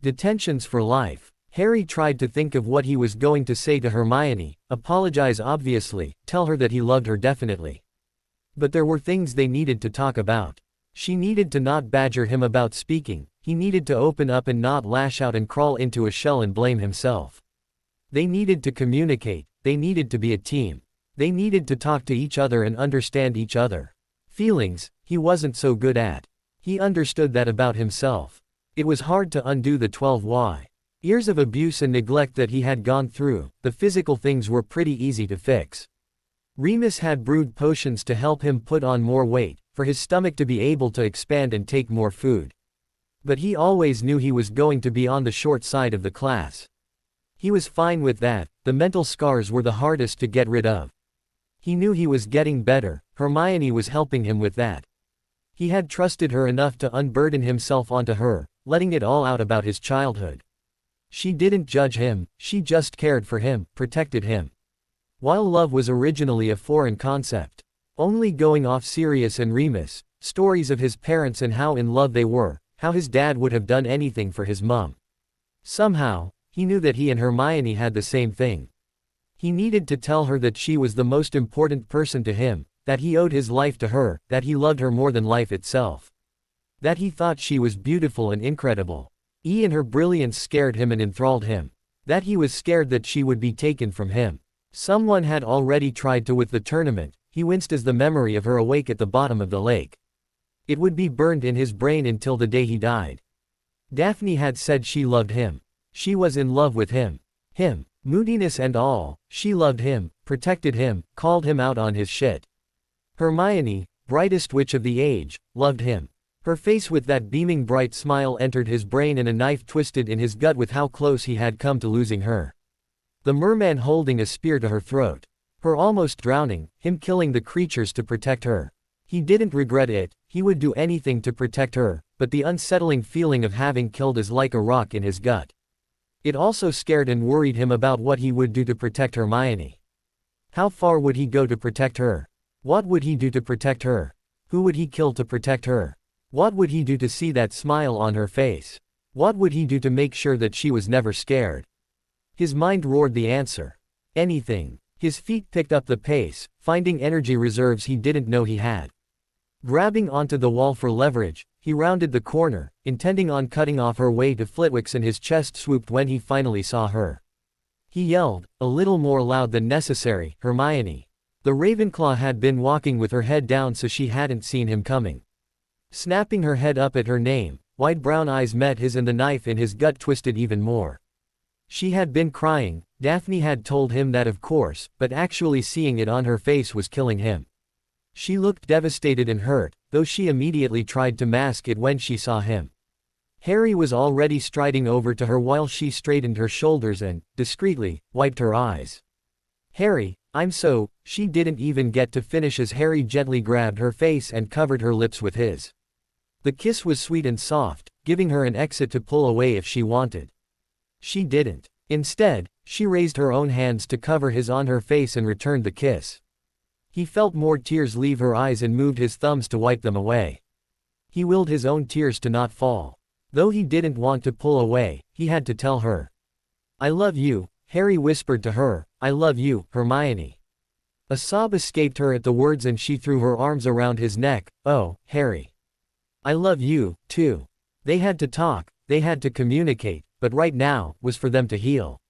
Detentions for life. Harry tried to think of what he was going to say to Hermione, apologize obviously, tell her that he loved her definitely. But there were things they needed to talk about. She needed to not badger him about speaking, he needed to open up and not lash out and crawl into a shell and blame himself. They needed to communicate, they needed to be a team. They needed to talk to each other and understand each other. Feelings, he wasn't so good at. He understood that about himself. It was hard to undo the 12 years of abuse and neglect that he had gone through. The physical things were pretty easy to fix. Remus had brewed potions to help him put on more weight, for his stomach to be able to expand and take more food. But he always knew he was going to be on the short side of the class. He was fine with that. The mental scars were the hardest to get rid of. He knew he was getting better. Hermione was helping him with that. He had trusted her enough to unburden himself onto her, letting it all out about his childhood. She didn't judge him, she just cared for him, protected him. While love was originally a foreign concept, only going off Sirius and Remus, stories of his parents and how in love they were, how his dad would have done anything for his mom. Somehow, he knew that he and Hermione had the same thing. He needed to tell her that she was the most important person to him, that he owed his life to her, that he loved her more than life itself. That he thought she was beautiful and incredible. And her brilliance scared him and enthralled him. That he was scared that she would be taken from him. Someone had already tried to with the tournament. He winced as the memory of her awake at the bottom of the lake. It would be burned in his brain until the day he died. Daphne had said she loved him. She was in love with him. Moodiness and all, she loved him, protected him, called him out on his shit. Hermione, brightest witch of the age, loved him. Her face with that beaming bright smile entered his brain and a knife twisted in his gut with how close he had come to losing her. The merman holding a spear to her throat. Her almost drowning, him killing the creatures to protect her. He didn't regret it, he would do anything to protect her, but the unsettling feeling of having killed is like a rock in his gut. It also scared and worried him about what he would do to protect Hermione. How far would he go to protect her? What would he do to protect her? Who would he kill to protect her? What would he do to see that smile on her face? What would he do to make sure that she was never scared? His mind roared the answer. Anything. His feet picked up the pace, finding energy reserves he didn't know he had. Grabbing onto the wall for leverage, he rounded the corner, intending on cutting off her way to Flitwick's, and his chest swooped when he finally saw her. He yelled, a little more loud than necessary, "Hermione!" The Ravenclaw had been walking with her head down so she hadn't seen him coming. Snapping her head up at her name, wide brown eyes met his and the knife in his gut twisted even more. She had been crying, Daphne had told him that of course, but actually seeing it on her face was killing him. She looked devastated and hurt, though she immediately tried to mask it when she saw him. Harry was already striding over to her while she straightened her shoulders and, discreetly, wiped her eyes. "Harry, I'm so," she didn't even get to finish as Harry gently grabbed her face and covered her lips with his. The kiss was sweet and soft, giving her an exit to pull away if she wanted. She didn't. Instead, she raised her own hands to cover his on her face and returned the kiss. He felt more tears leave her eyes and moved his thumbs to wipe them away. He willed his own tears to not fall. Though he didn't want to pull away, he had to tell her. "I love you," Harry whispered to her, "I love you, Hermione." A sob escaped her at the words and she threw her arms around his neck. "Oh, Harry. I love you, too." They had to talk, they had to communicate, but right now, was for them to heal.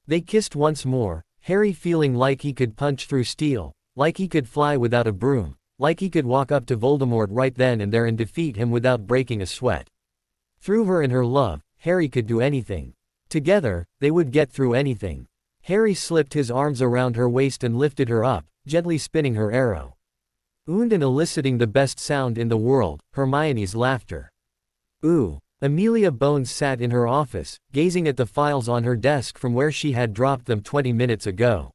They kissed once more, Harry feeling like he could punch through steel, like he could fly without a broom, like he could walk up to Voldemort right then and there and defeat him without breaking a sweat. Through her and her love, Harry could do anything. Together, they would get through anything. Harry slipped his arms around her waist and lifted her up, gently spinning her arrow. And eliciting the best sound in the world, Hermione's laughter. Ooh. Amelia Bones sat in her office, gazing at the files on her desk from where she had dropped them 20 minutes ago.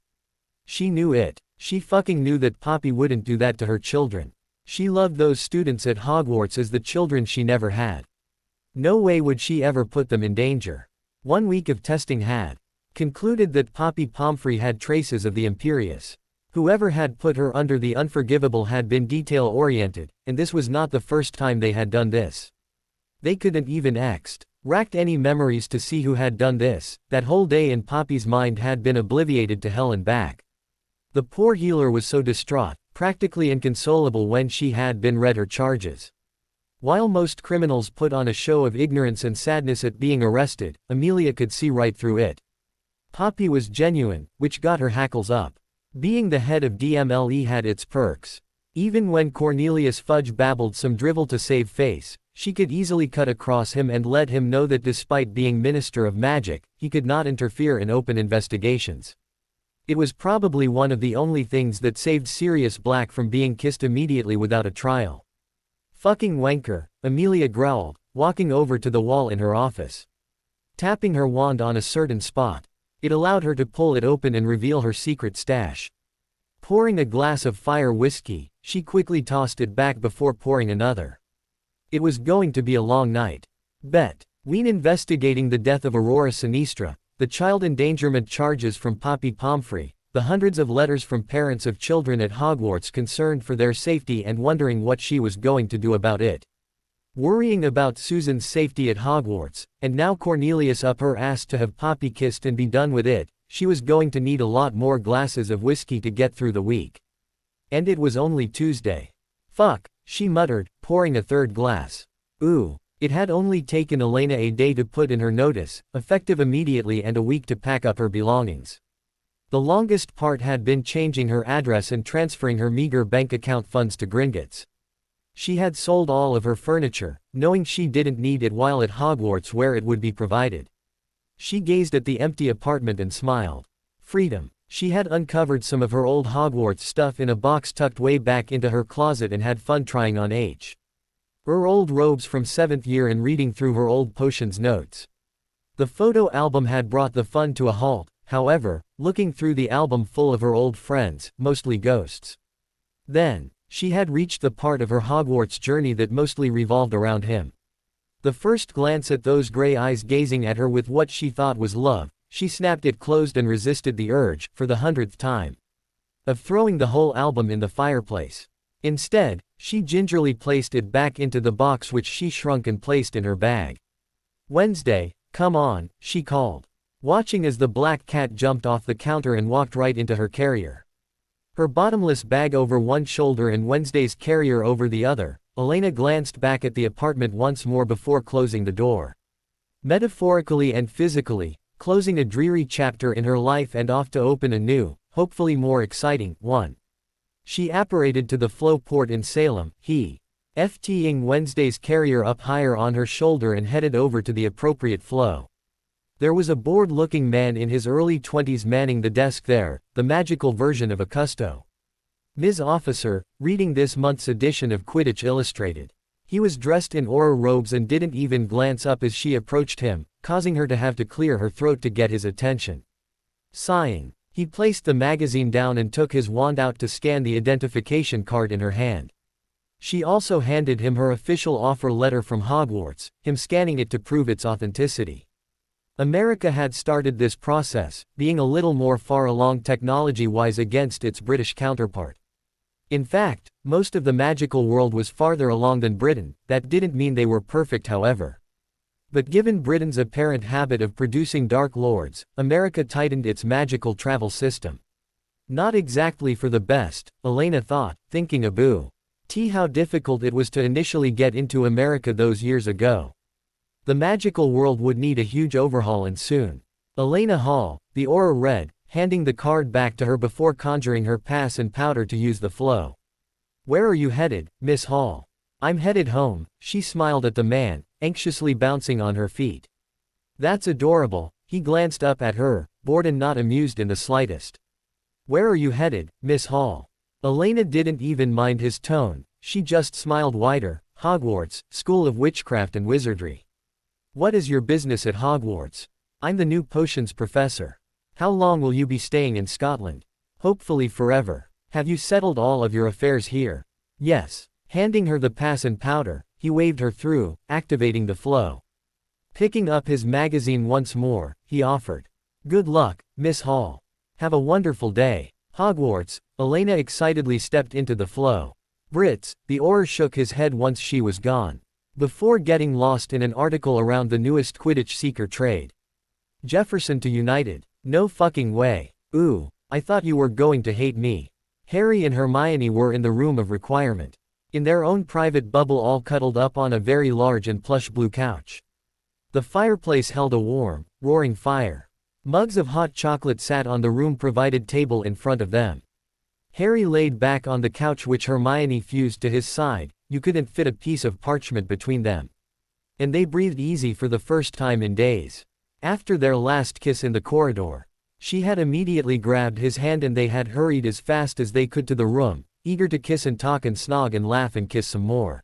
She knew it. She fucking knew that Poppy wouldn't do that to her children. She loved those students at Hogwarts as the children she never had. No way would she ever put them in danger. 1 week of testing had concluded that Poppy Pomfrey had traces of the Imperius. Whoever had put her under the unforgivable had been detail-oriented, and this was not the first time they had done this. They couldn't even racked any memories to see who had done this. That whole day in Poppy's mind had been obliterated to hell and back. The poor healer was so distraught, practically inconsolable when she had been read her charges. While most criminals put on a show of ignorance and sadness at being arrested, Amelia could see right through it. Poppy was genuine, which got her hackles up. Being the head of DMLE had its perks. Even when Cornelius Fudge babbled some drivel to save face, she could easily cut across him and let him know that despite being Minister of Magic, he could not interfere in open investigations. It was probably one of the only things that saved Sirius Black from being kissed immediately without a trial. "Fucking wanker," Amelia growled, walking over to the wall in her office. Tapping her wand on a certain spot. It allowed her to pull it open and reveal her secret stash. Pouring a glass of fire whiskey, she quickly tossed it back before pouring another. It was going to be a long night. Bet. When investigating the death of Aurora Sinistra, the child endangerment charges from Poppy Pomfrey, the hundreds of letters from parents of children at Hogwarts concerned for their safety and wondering what she was going to do about it. Worrying about Susan's safety at Hogwarts, and now Cornelius up her ass to have Poppy kissed and be done with it, she was going to need a lot more glasses of whiskey to get through the week. And it was only Tuesday. Fuck, she muttered, pouring a third glass. Ooh. It had only taken Elena a day to put in her notice, effective immediately, and a week to pack up her belongings. The longest part had been changing her address and transferring her meager bank account funds to Gringotts. She had sold all of her furniture, knowing she didn't need it while at Hogwarts where it would be provided. She gazed at the empty apartment and smiled. Freedom. She had uncovered some of her old Hogwarts stuff in a box tucked way back into her closet and had fun trying on her old robes from 7th year and reading through her old potions notes. The photo album had brought the fun to a halt, however, looking through the album full of her old friends, mostly ghosts. Then, she had reached the part of her Hogwarts journey that mostly revolved around him. The first glance at those gray eyes gazing at her with what she thought was love, she snapped it closed and resisted the urge, for the 100th time, of throwing the whole album in the fireplace. Instead, she gingerly placed it back into the box which she shrunk and placed in her bag. "Wednesday, come on," she called, watching as the black cat jumped off the counter and walked right into her carrier. Her bottomless bag over one shoulder and Wednesday's carrier over the other, Elena glanced back at the apartment once more before closing the door. Metaphorically and physically, closing a dreary chapter in her life and off to open a new, hopefully more exciting, one. She apparated to the Flow port in Salem, FTing Wednesday's carrier up higher on her shoulder and headed over to the appropriate Flow. There was a bored-looking man in his early 20s manning the desk there, the magical version of a custo. Ms. Officer, reading this month's edition of Quidditch Illustrated. He was dressed in aura robes and didn't even glance up as she approached him, causing her to have to clear her throat to get his attention. Sighing, he placed the magazine down and took his wand out to scan the identification card in her hand. She also handed him her official offer letter from Hogwarts, him scanning it to prove its authenticity. America had started this process, being a little more far along technology-wise against its British counterpart. In fact, most of the magical world was farther along than Britain. That didn't mean they were perfect, however. But given Britain's apparent habit of producing Dark Lords, America tightened its magical travel system. Not exactly for the best, Elena thought, thinking how difficult it was to initially get into America those years ago. The magical world would need a huge overhaul and soon. Elena Hall, the aura read, handing the card back to her before conjuring her pass and powder to use the Flow. "Where are you headed, Miss Hall?" "I'm headed home," she smiled at the man, anxiously bouncing on her feet. "That's adorable." He glanced up at her, bored and not amused in the slightest. "Where are you headed, Miss Hall?" Elena didn't even mind his tone, she just smiled wider. "Hogwarts, School of Witchcraft and Wizardry." "What is your business at Hogwarts?" "I'm the new potions professor." "How long will you be staying in Scotland?" "Hopefully forever." "Have you settled all of your affairs here?" "Yes." Handing her the pass and powder, he waved her through, activating the Flow. Picking up his magazine once more, he offered, "Good luck, Miss Hall. Have a wonderful day." Hogwarts, Elena excitedly stepped into the Flow. "Brits," the Auror shook his head once she was gone. Before getting lost in an article around the newest Quidditch seeker trade. "Jefferson to United. No fucking way. Ooh, I thought you were going to hate me." Harry and Hermione were in the room of requirement. In their own private bubble, all cuddled up on a very large and plush blue couch. The fireplace held a warm, roaring fire. Mugs of hot chocolate sat on the room-provided table in front of them. Harry laid back on the couch which Hermione fused to his side. You couldn't fit a piece of parchment between them. And they breathed easy for the first time in days. After their last kiss in the corridor, she had immediately grabbed his hand and they had hurried as fast as they could to the room, eager to kiss and talk and snog and laugh and kiss some more.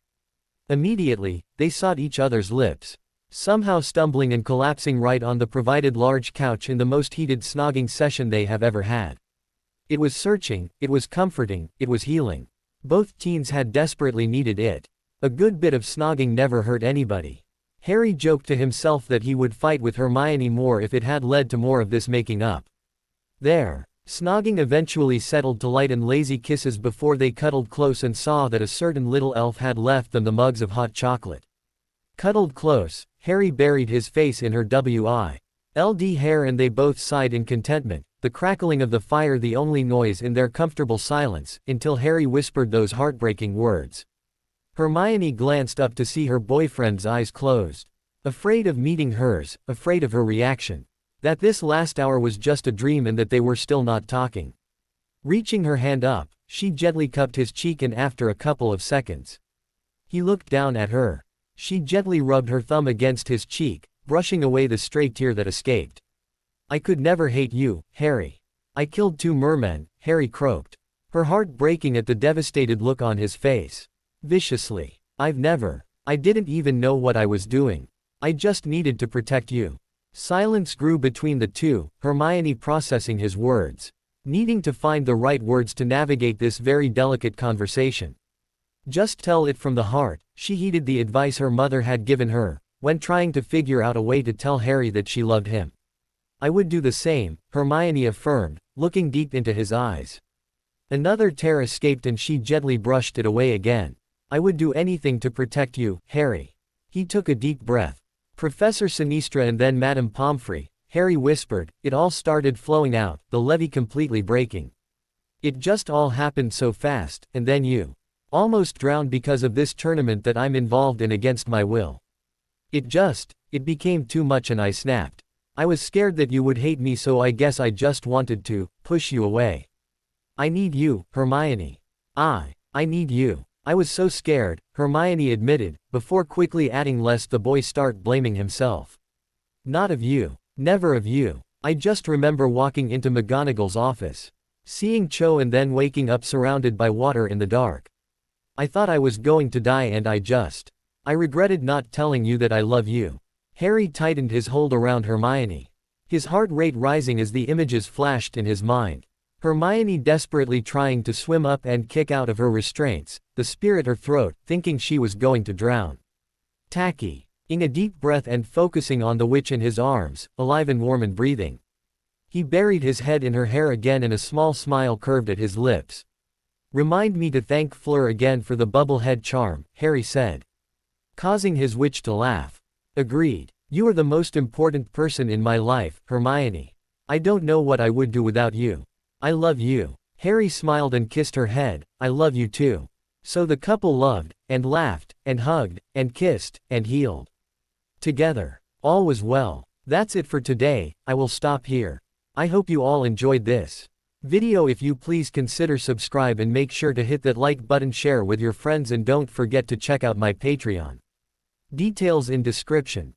Immediately, they sought each other's lips, somehow stumbling and collapsing right on the provided large couch in the most heated snogging session they have ever had. It was searching, it was comforting, it was healing. Both teens had desperately needed it. A good bit of snogging never hurt anybody. Harry joked to himself that he would fight with Hermione more if it had led to more of this making up. There. Snogging eventually settled to light and lazy kisses before they cuddled close and saw that a certain little elf had left them the mugs of hot chocolate. Cuddled close, Harry buried his face in her wild hair and they both sighed in contentment, the crackling of the fire the only noise in their comfortable silence, until Harry whispered those heartbreaking words. Hermione glanced up to see her boyfriend's eyes closed. Afraid of meeting hers, afraid of her reaction. That this last hour was just a dream and that they were still not talking. Reaching her hand up, she gently cupped his cheek and after a couple of seconds, he looked down at her. She gently rubbed her thumb against his cheek, brushing away the stray tear that escaped. "I could never hate you, Harry. I killed 2 mermen," Harry croaked. Her heart breaking at the devastated look on his face. Viciously. I didn't even know what I was doing. I just needed to protect you." Silence grew between the two, Hermione processing his words. Needing to find the right words to navigate this very delicate conversation. Just tell it from the heart. She heeded the advice her mother had given her. when trying to figure out a way to tell Harry that she loved him. I would do the same, Hermione affirmed, looking deep into his eyes. Another tear escaped and she gently brushed it away again. I would do anything to protect you, Harry. He took a deep breath. Professor Sinistra and then Madame Pomfrey, Harry whispered. It all started flowing out, the levee completely breaking. It just all happened so fast, and then you. Almost drowned because of this tournament that I'm involved in against my will. It became too much and I snapped. I was scared that you would hate me, so I guess I just wanted to push you away. I need you, Hermione. I need you. I was so scared, Hermione admitted, before quickly adding lest the boy start blaming himself. Not of you. Never of you. I just remember walking into McGonagall's office. Seeing Cho and then waking up surrounded by water in the dark. I thought I was going to die and I regretted not telling you that I love you. Harry tightened his hold around Hermione. His heart rate rising as the images flashed in his mind. Hermione desperately trying to swim up and kick out of her restraints, the spear at her throat, thinking she was going to drown. Tacky. Taking a deep breath and focusing on the witch in his arms, alive and warm and breathing. He buried his head in her hair again and a small smile curved at his lips. Remind me to thank Fleur again for the bubble head charm, Harry said. Causing his witch to laugh. Agreed. You are the most important person in my life, Hermione. I don't know what I would do without you. I love you. Harry smiled and kissed her head. I love you too. So the couple loved, and laughed, and hugged, and kissed, and healed. Together. All was well. That's it for today, I will stop here. I hope you all enjoyed this video. If you please consider subscribe and make sure to hit that like button, share with your friends and don't forget to check out my Patreon. Details in description.